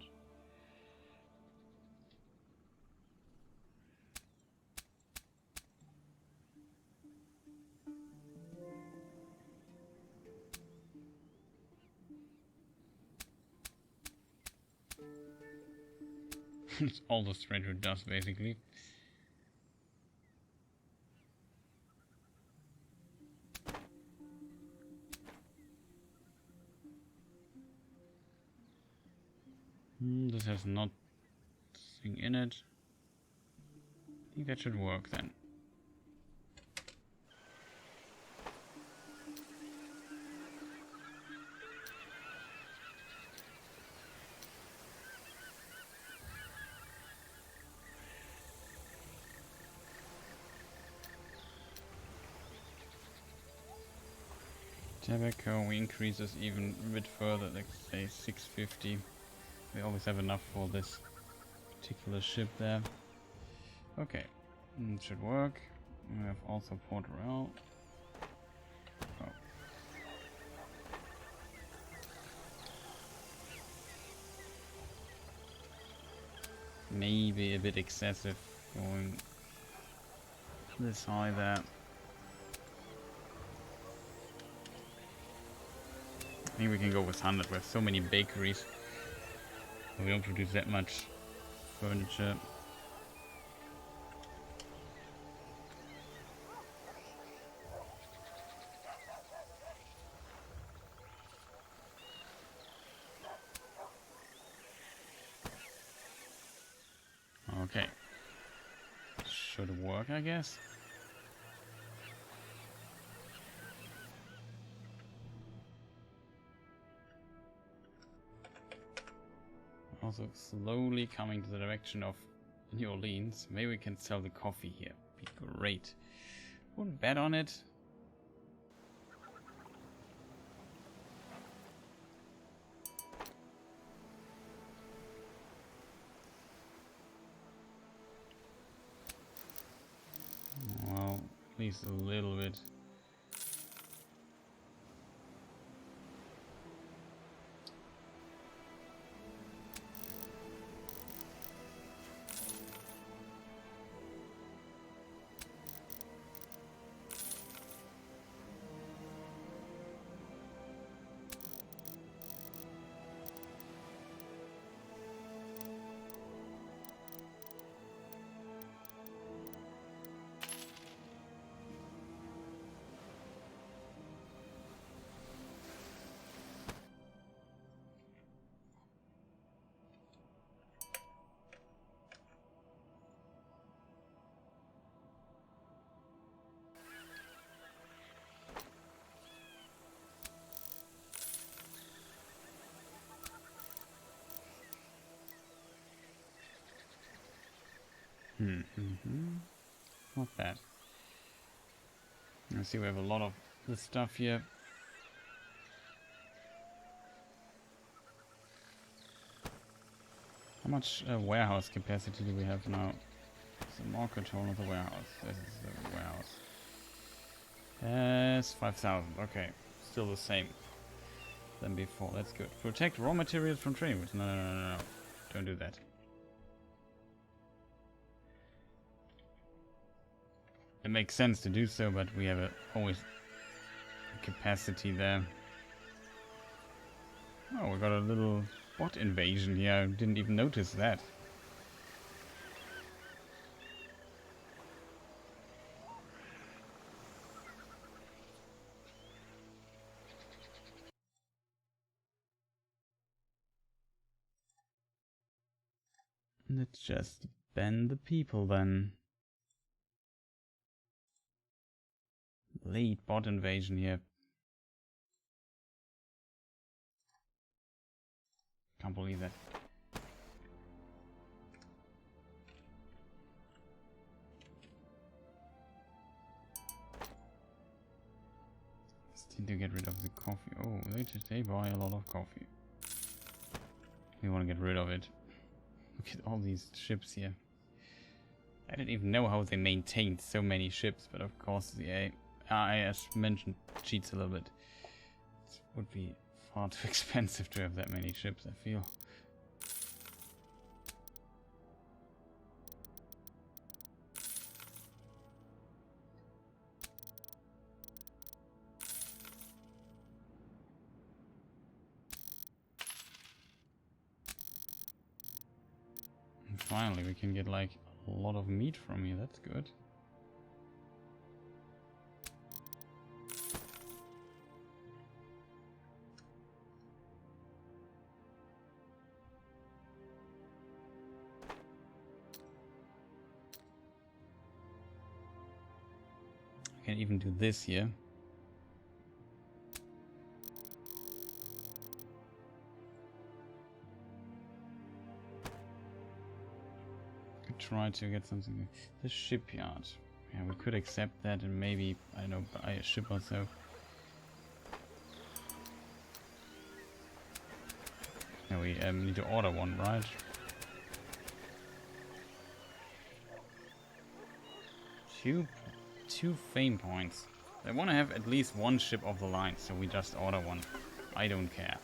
That's all the stranger does basically. This has nothing in it. I think that should work then. Tobacco, we increase this even a bit further, like say 650. We always have enough for this particular ship there. Okay, it should work. We have also Port Royale. Oh. Maybe a bit excessive going this high there. I think we can go with 100. We have so many bakeries. We don't produce that much furniture. Okay. Should work, I guess. Also slowly coming to the direction of New Orleans. Maybe we can sell the coffee here. Be great. Wouldn't bet on it. Well, at least a little bit. Not bad. I see we have a lot of this stuff here. How much warehouse capacity do we have now? The market hall of the warehouse. This is the warehouse. Yes, 5,000. Okay, still the same than before. That's good. Protect raw materials from trade routes. No. Don't do that. makes sense to do so, but we have always a capacity there. Oh, we got a little bot invasion here. I didn't even notice that. Let's just ban the people then. Late bot invasion here. Can't believe that. Still to get rid of the coffee. Oh, they buy a lot of coffee. We want to get rid of it. Look at all these ships here. I didn't even know how they maintained so many ships, but of course the AI, as mentioned, cheats a little bit. It would be far too expensive to have that many ships, I feel. And finally we can get like a lot of meat from here, that's good. I can even do this here. Could try to get something. The shipyard. Yeah, we could accept that and maybe, I don't know, buy a ship or so. No, we need to order one, right? Two fame points. I want to have at least one ship of the line, so we just order one. I don't care.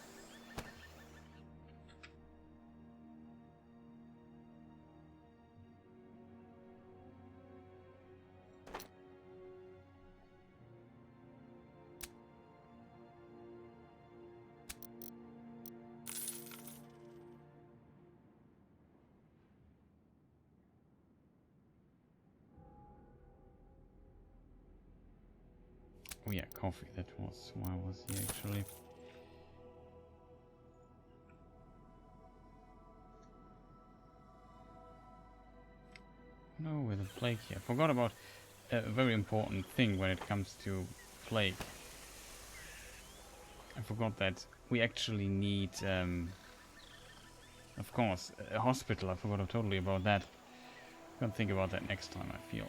Oh yeah, coffee, that was why I was here actually. No, with a plague here. I forgot about a very important thing when it comes to plague. I forgot that we actually need, of course, a hospital. I forgot totally about that. I'm gonna think about that next time, I feel.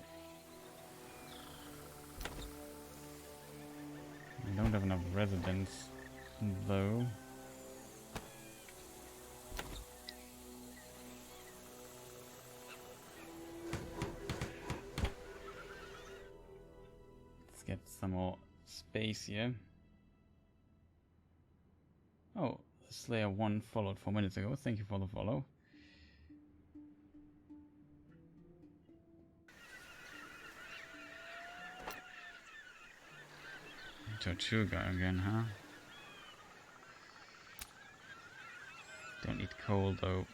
We don't have enough residents, though. Let's get some more space here. Oh, Slayer 1 followed 4 minutes ago. Thank you for the follow. Tortuga again, huh? Don't need coal though.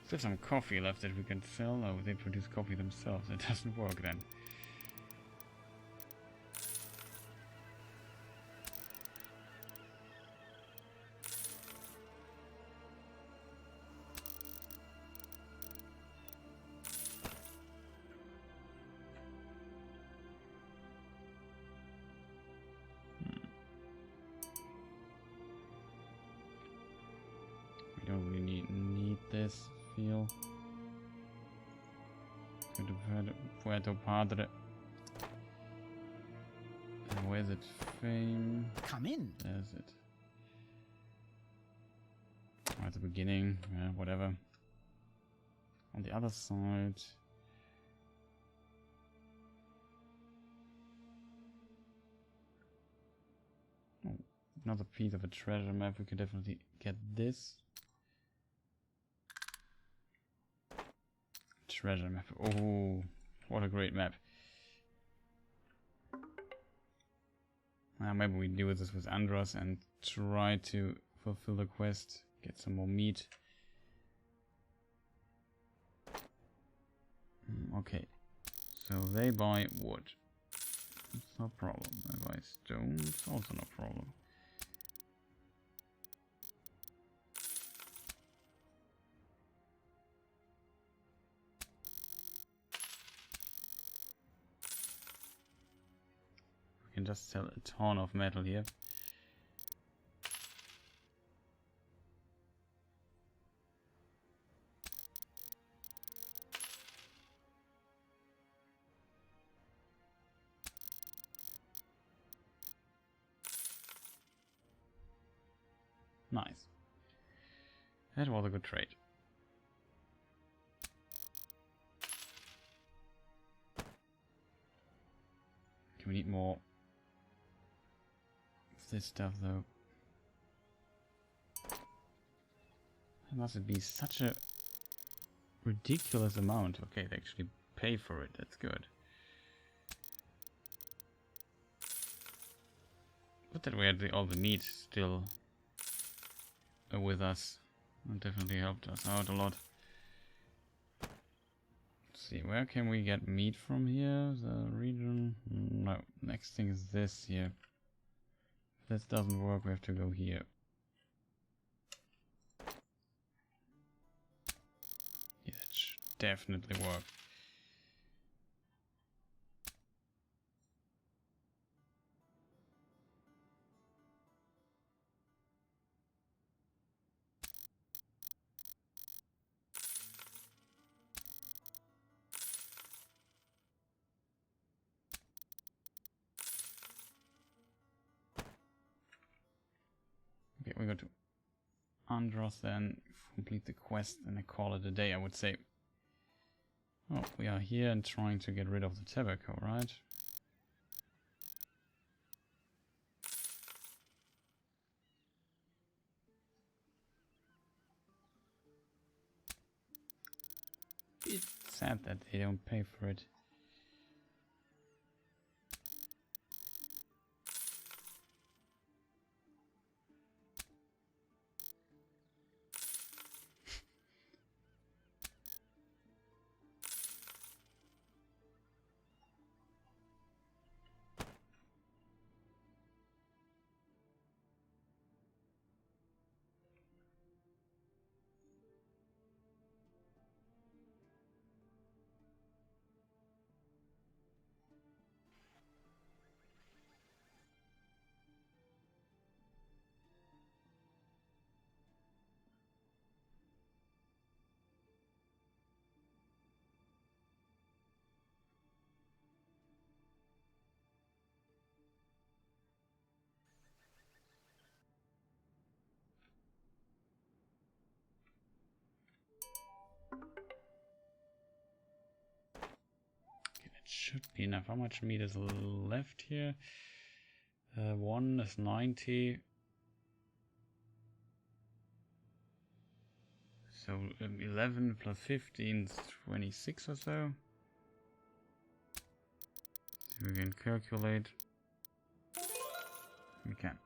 Still some coffee left that we can sell. Oh, they produce coffee themselves. It doesn't work then. We don't really need this. Feel to Puerto Padre. And where's it? Fame. Come in. There's it. Oh, at the beginning, yeah, whatever. On the other side. Oh, another piece of a treasure map. We could definitely get this. Treasure map. Oh, what a great map. Maybe we do this with Andros and try to fulfill the quest. Get some more meat. Okay. So they buy wood. It's no problem. They buy stone. It's also no problem. We can just sell a ton of metal here. Nice. That was a good trade. Okay, we need more of this stuff though. That must be such a ridiculous amount. Okay, they actually pay for it. That's good. But that we had all the meat still with us. That definitely helped us out a lot. Let's see, where can we get meat from here? The region? No. Next thing is this here. If this doesn't work, we have to go here. Yeah, that should definitely work. Okay, we go to Andros then, complete the quest and I call it a day, I would say. Oh, we are here and trying to get rid of the tobacco, right? It's sad that they don't pay for it. Should be enough. How much meat is left here? 1 is 90. So 11 plus 15 is 26 or so. So we can calculate. We can.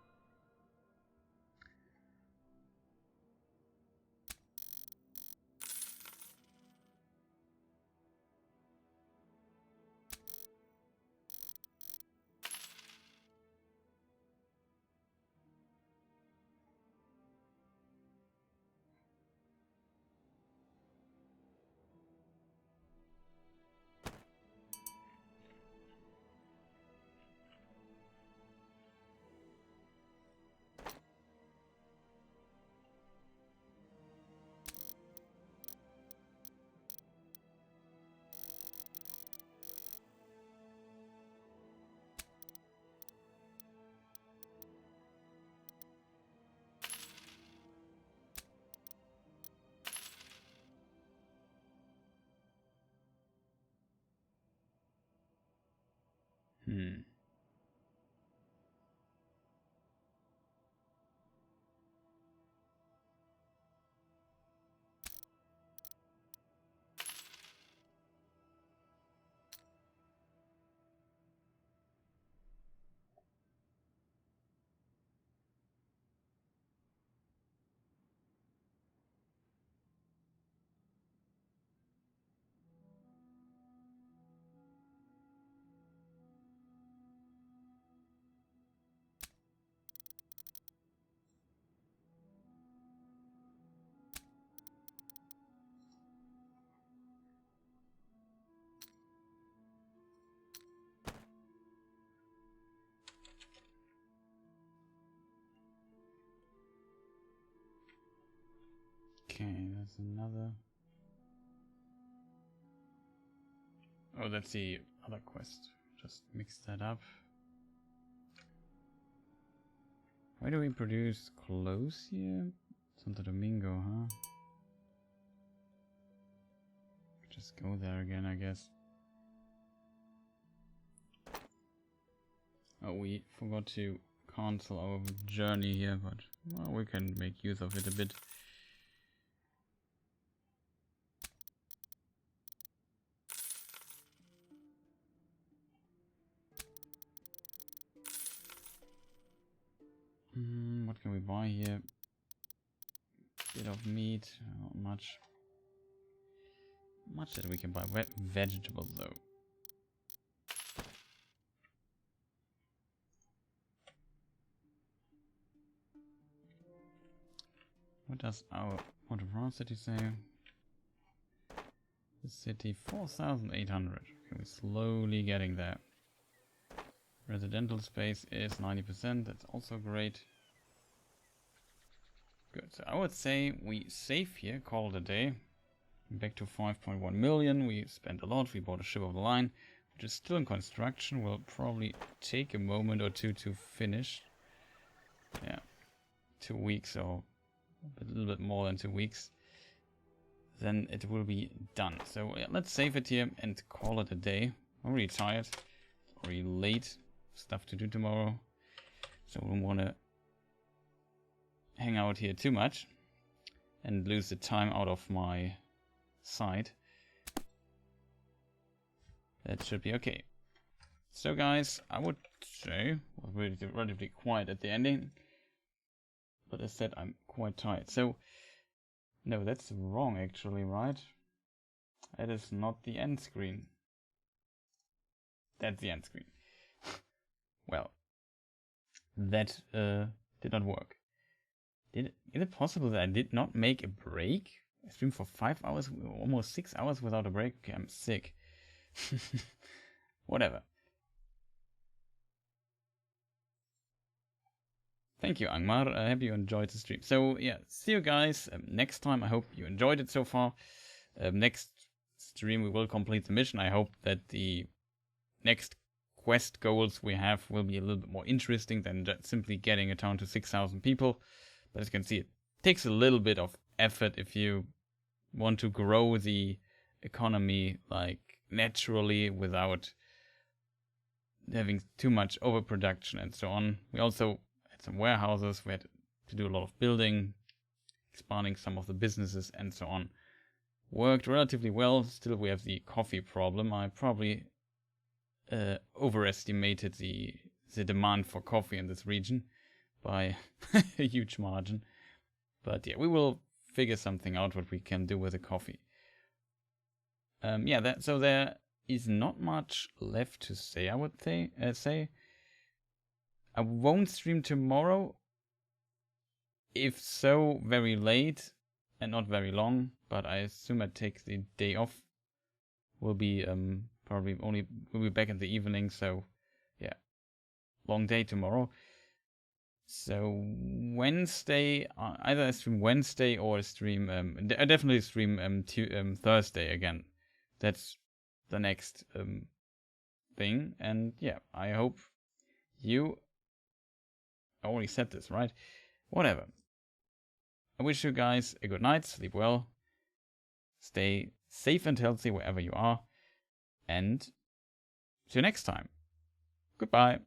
Okay, there's another. Oh, that's the other quest. Just mix that up. Why do we produce clothes here? Santo Domingo, huh? Just go there again, I guess. Oh, we forgot to cancel our journey here, but well, we can make use of it a bit. What can we buy here? Bit of meat, not much. Much that we can buy. Vegetables though. What does our Port-au-Prince city say? The city 4,800. Okay, we're slowly getting there. Residential space is 90%. That's also great. Good. So I would say we save here, call it a day. Back to 5.1 million. We spent a lot. We bought a ship of the line, which is still in construction. Will probably take a moment or two to finish. Yeah, 2 weeks or a little bit more than 2 weeks. Then it will be done. So yeah, let's save it here and call it a day. I'm really tired. Already late. Stuff to do tomorrow. So we don't want to hang out here too much and lose the time out of my side. That should be okay. So guys, I would say we're relatively quiet at the ending, but as said, I'm quite tired. So no, that's wrong actually, right? That is not the end screen. That's the end screen. Well, that did not work. Is it possible that I did not make a break? I streamed for 5 hours, almost 6 hours without a break. Okay, I'm sick. Whatever. Thank you, Angmar. I hope you enjoyed the stream. So yeah, see you guys next time. I hope you enjoyed it so far. Next stream we will complete the mission. I hope that the next quest goals we have will be a little bit more interesting than just simply getting a town to 6,000 people. But as you can see, it takes a little bit of effort if you want to grow the economy like naturally without having too much overproduction and so on. We also had some warehouses. We had to do a lot of building, expanding some of the businesses and so on. Worked relatively well. Still, we have the coffee problem. I probably overestimated the demand for coffee in this region by a huge margin. But yeah, we will figure something out what we can do with the coffee. Yeah, so there is not much left to say, I would say. I won't stream tomorrow. If so, very late and not very long, but I assume I take the day off. We'll be we'll be back in the evening, so yeah, long day tomorrow. So Wednesday, either I stream Wednesday or I stream I definitely stream Thursday again. That's the next thing, and yeah, I hope you. I already said this, right? Whatever. I wish you guys a good night, sleep well, stay safe and healthy wherever you are, and see you next time. Goodbye.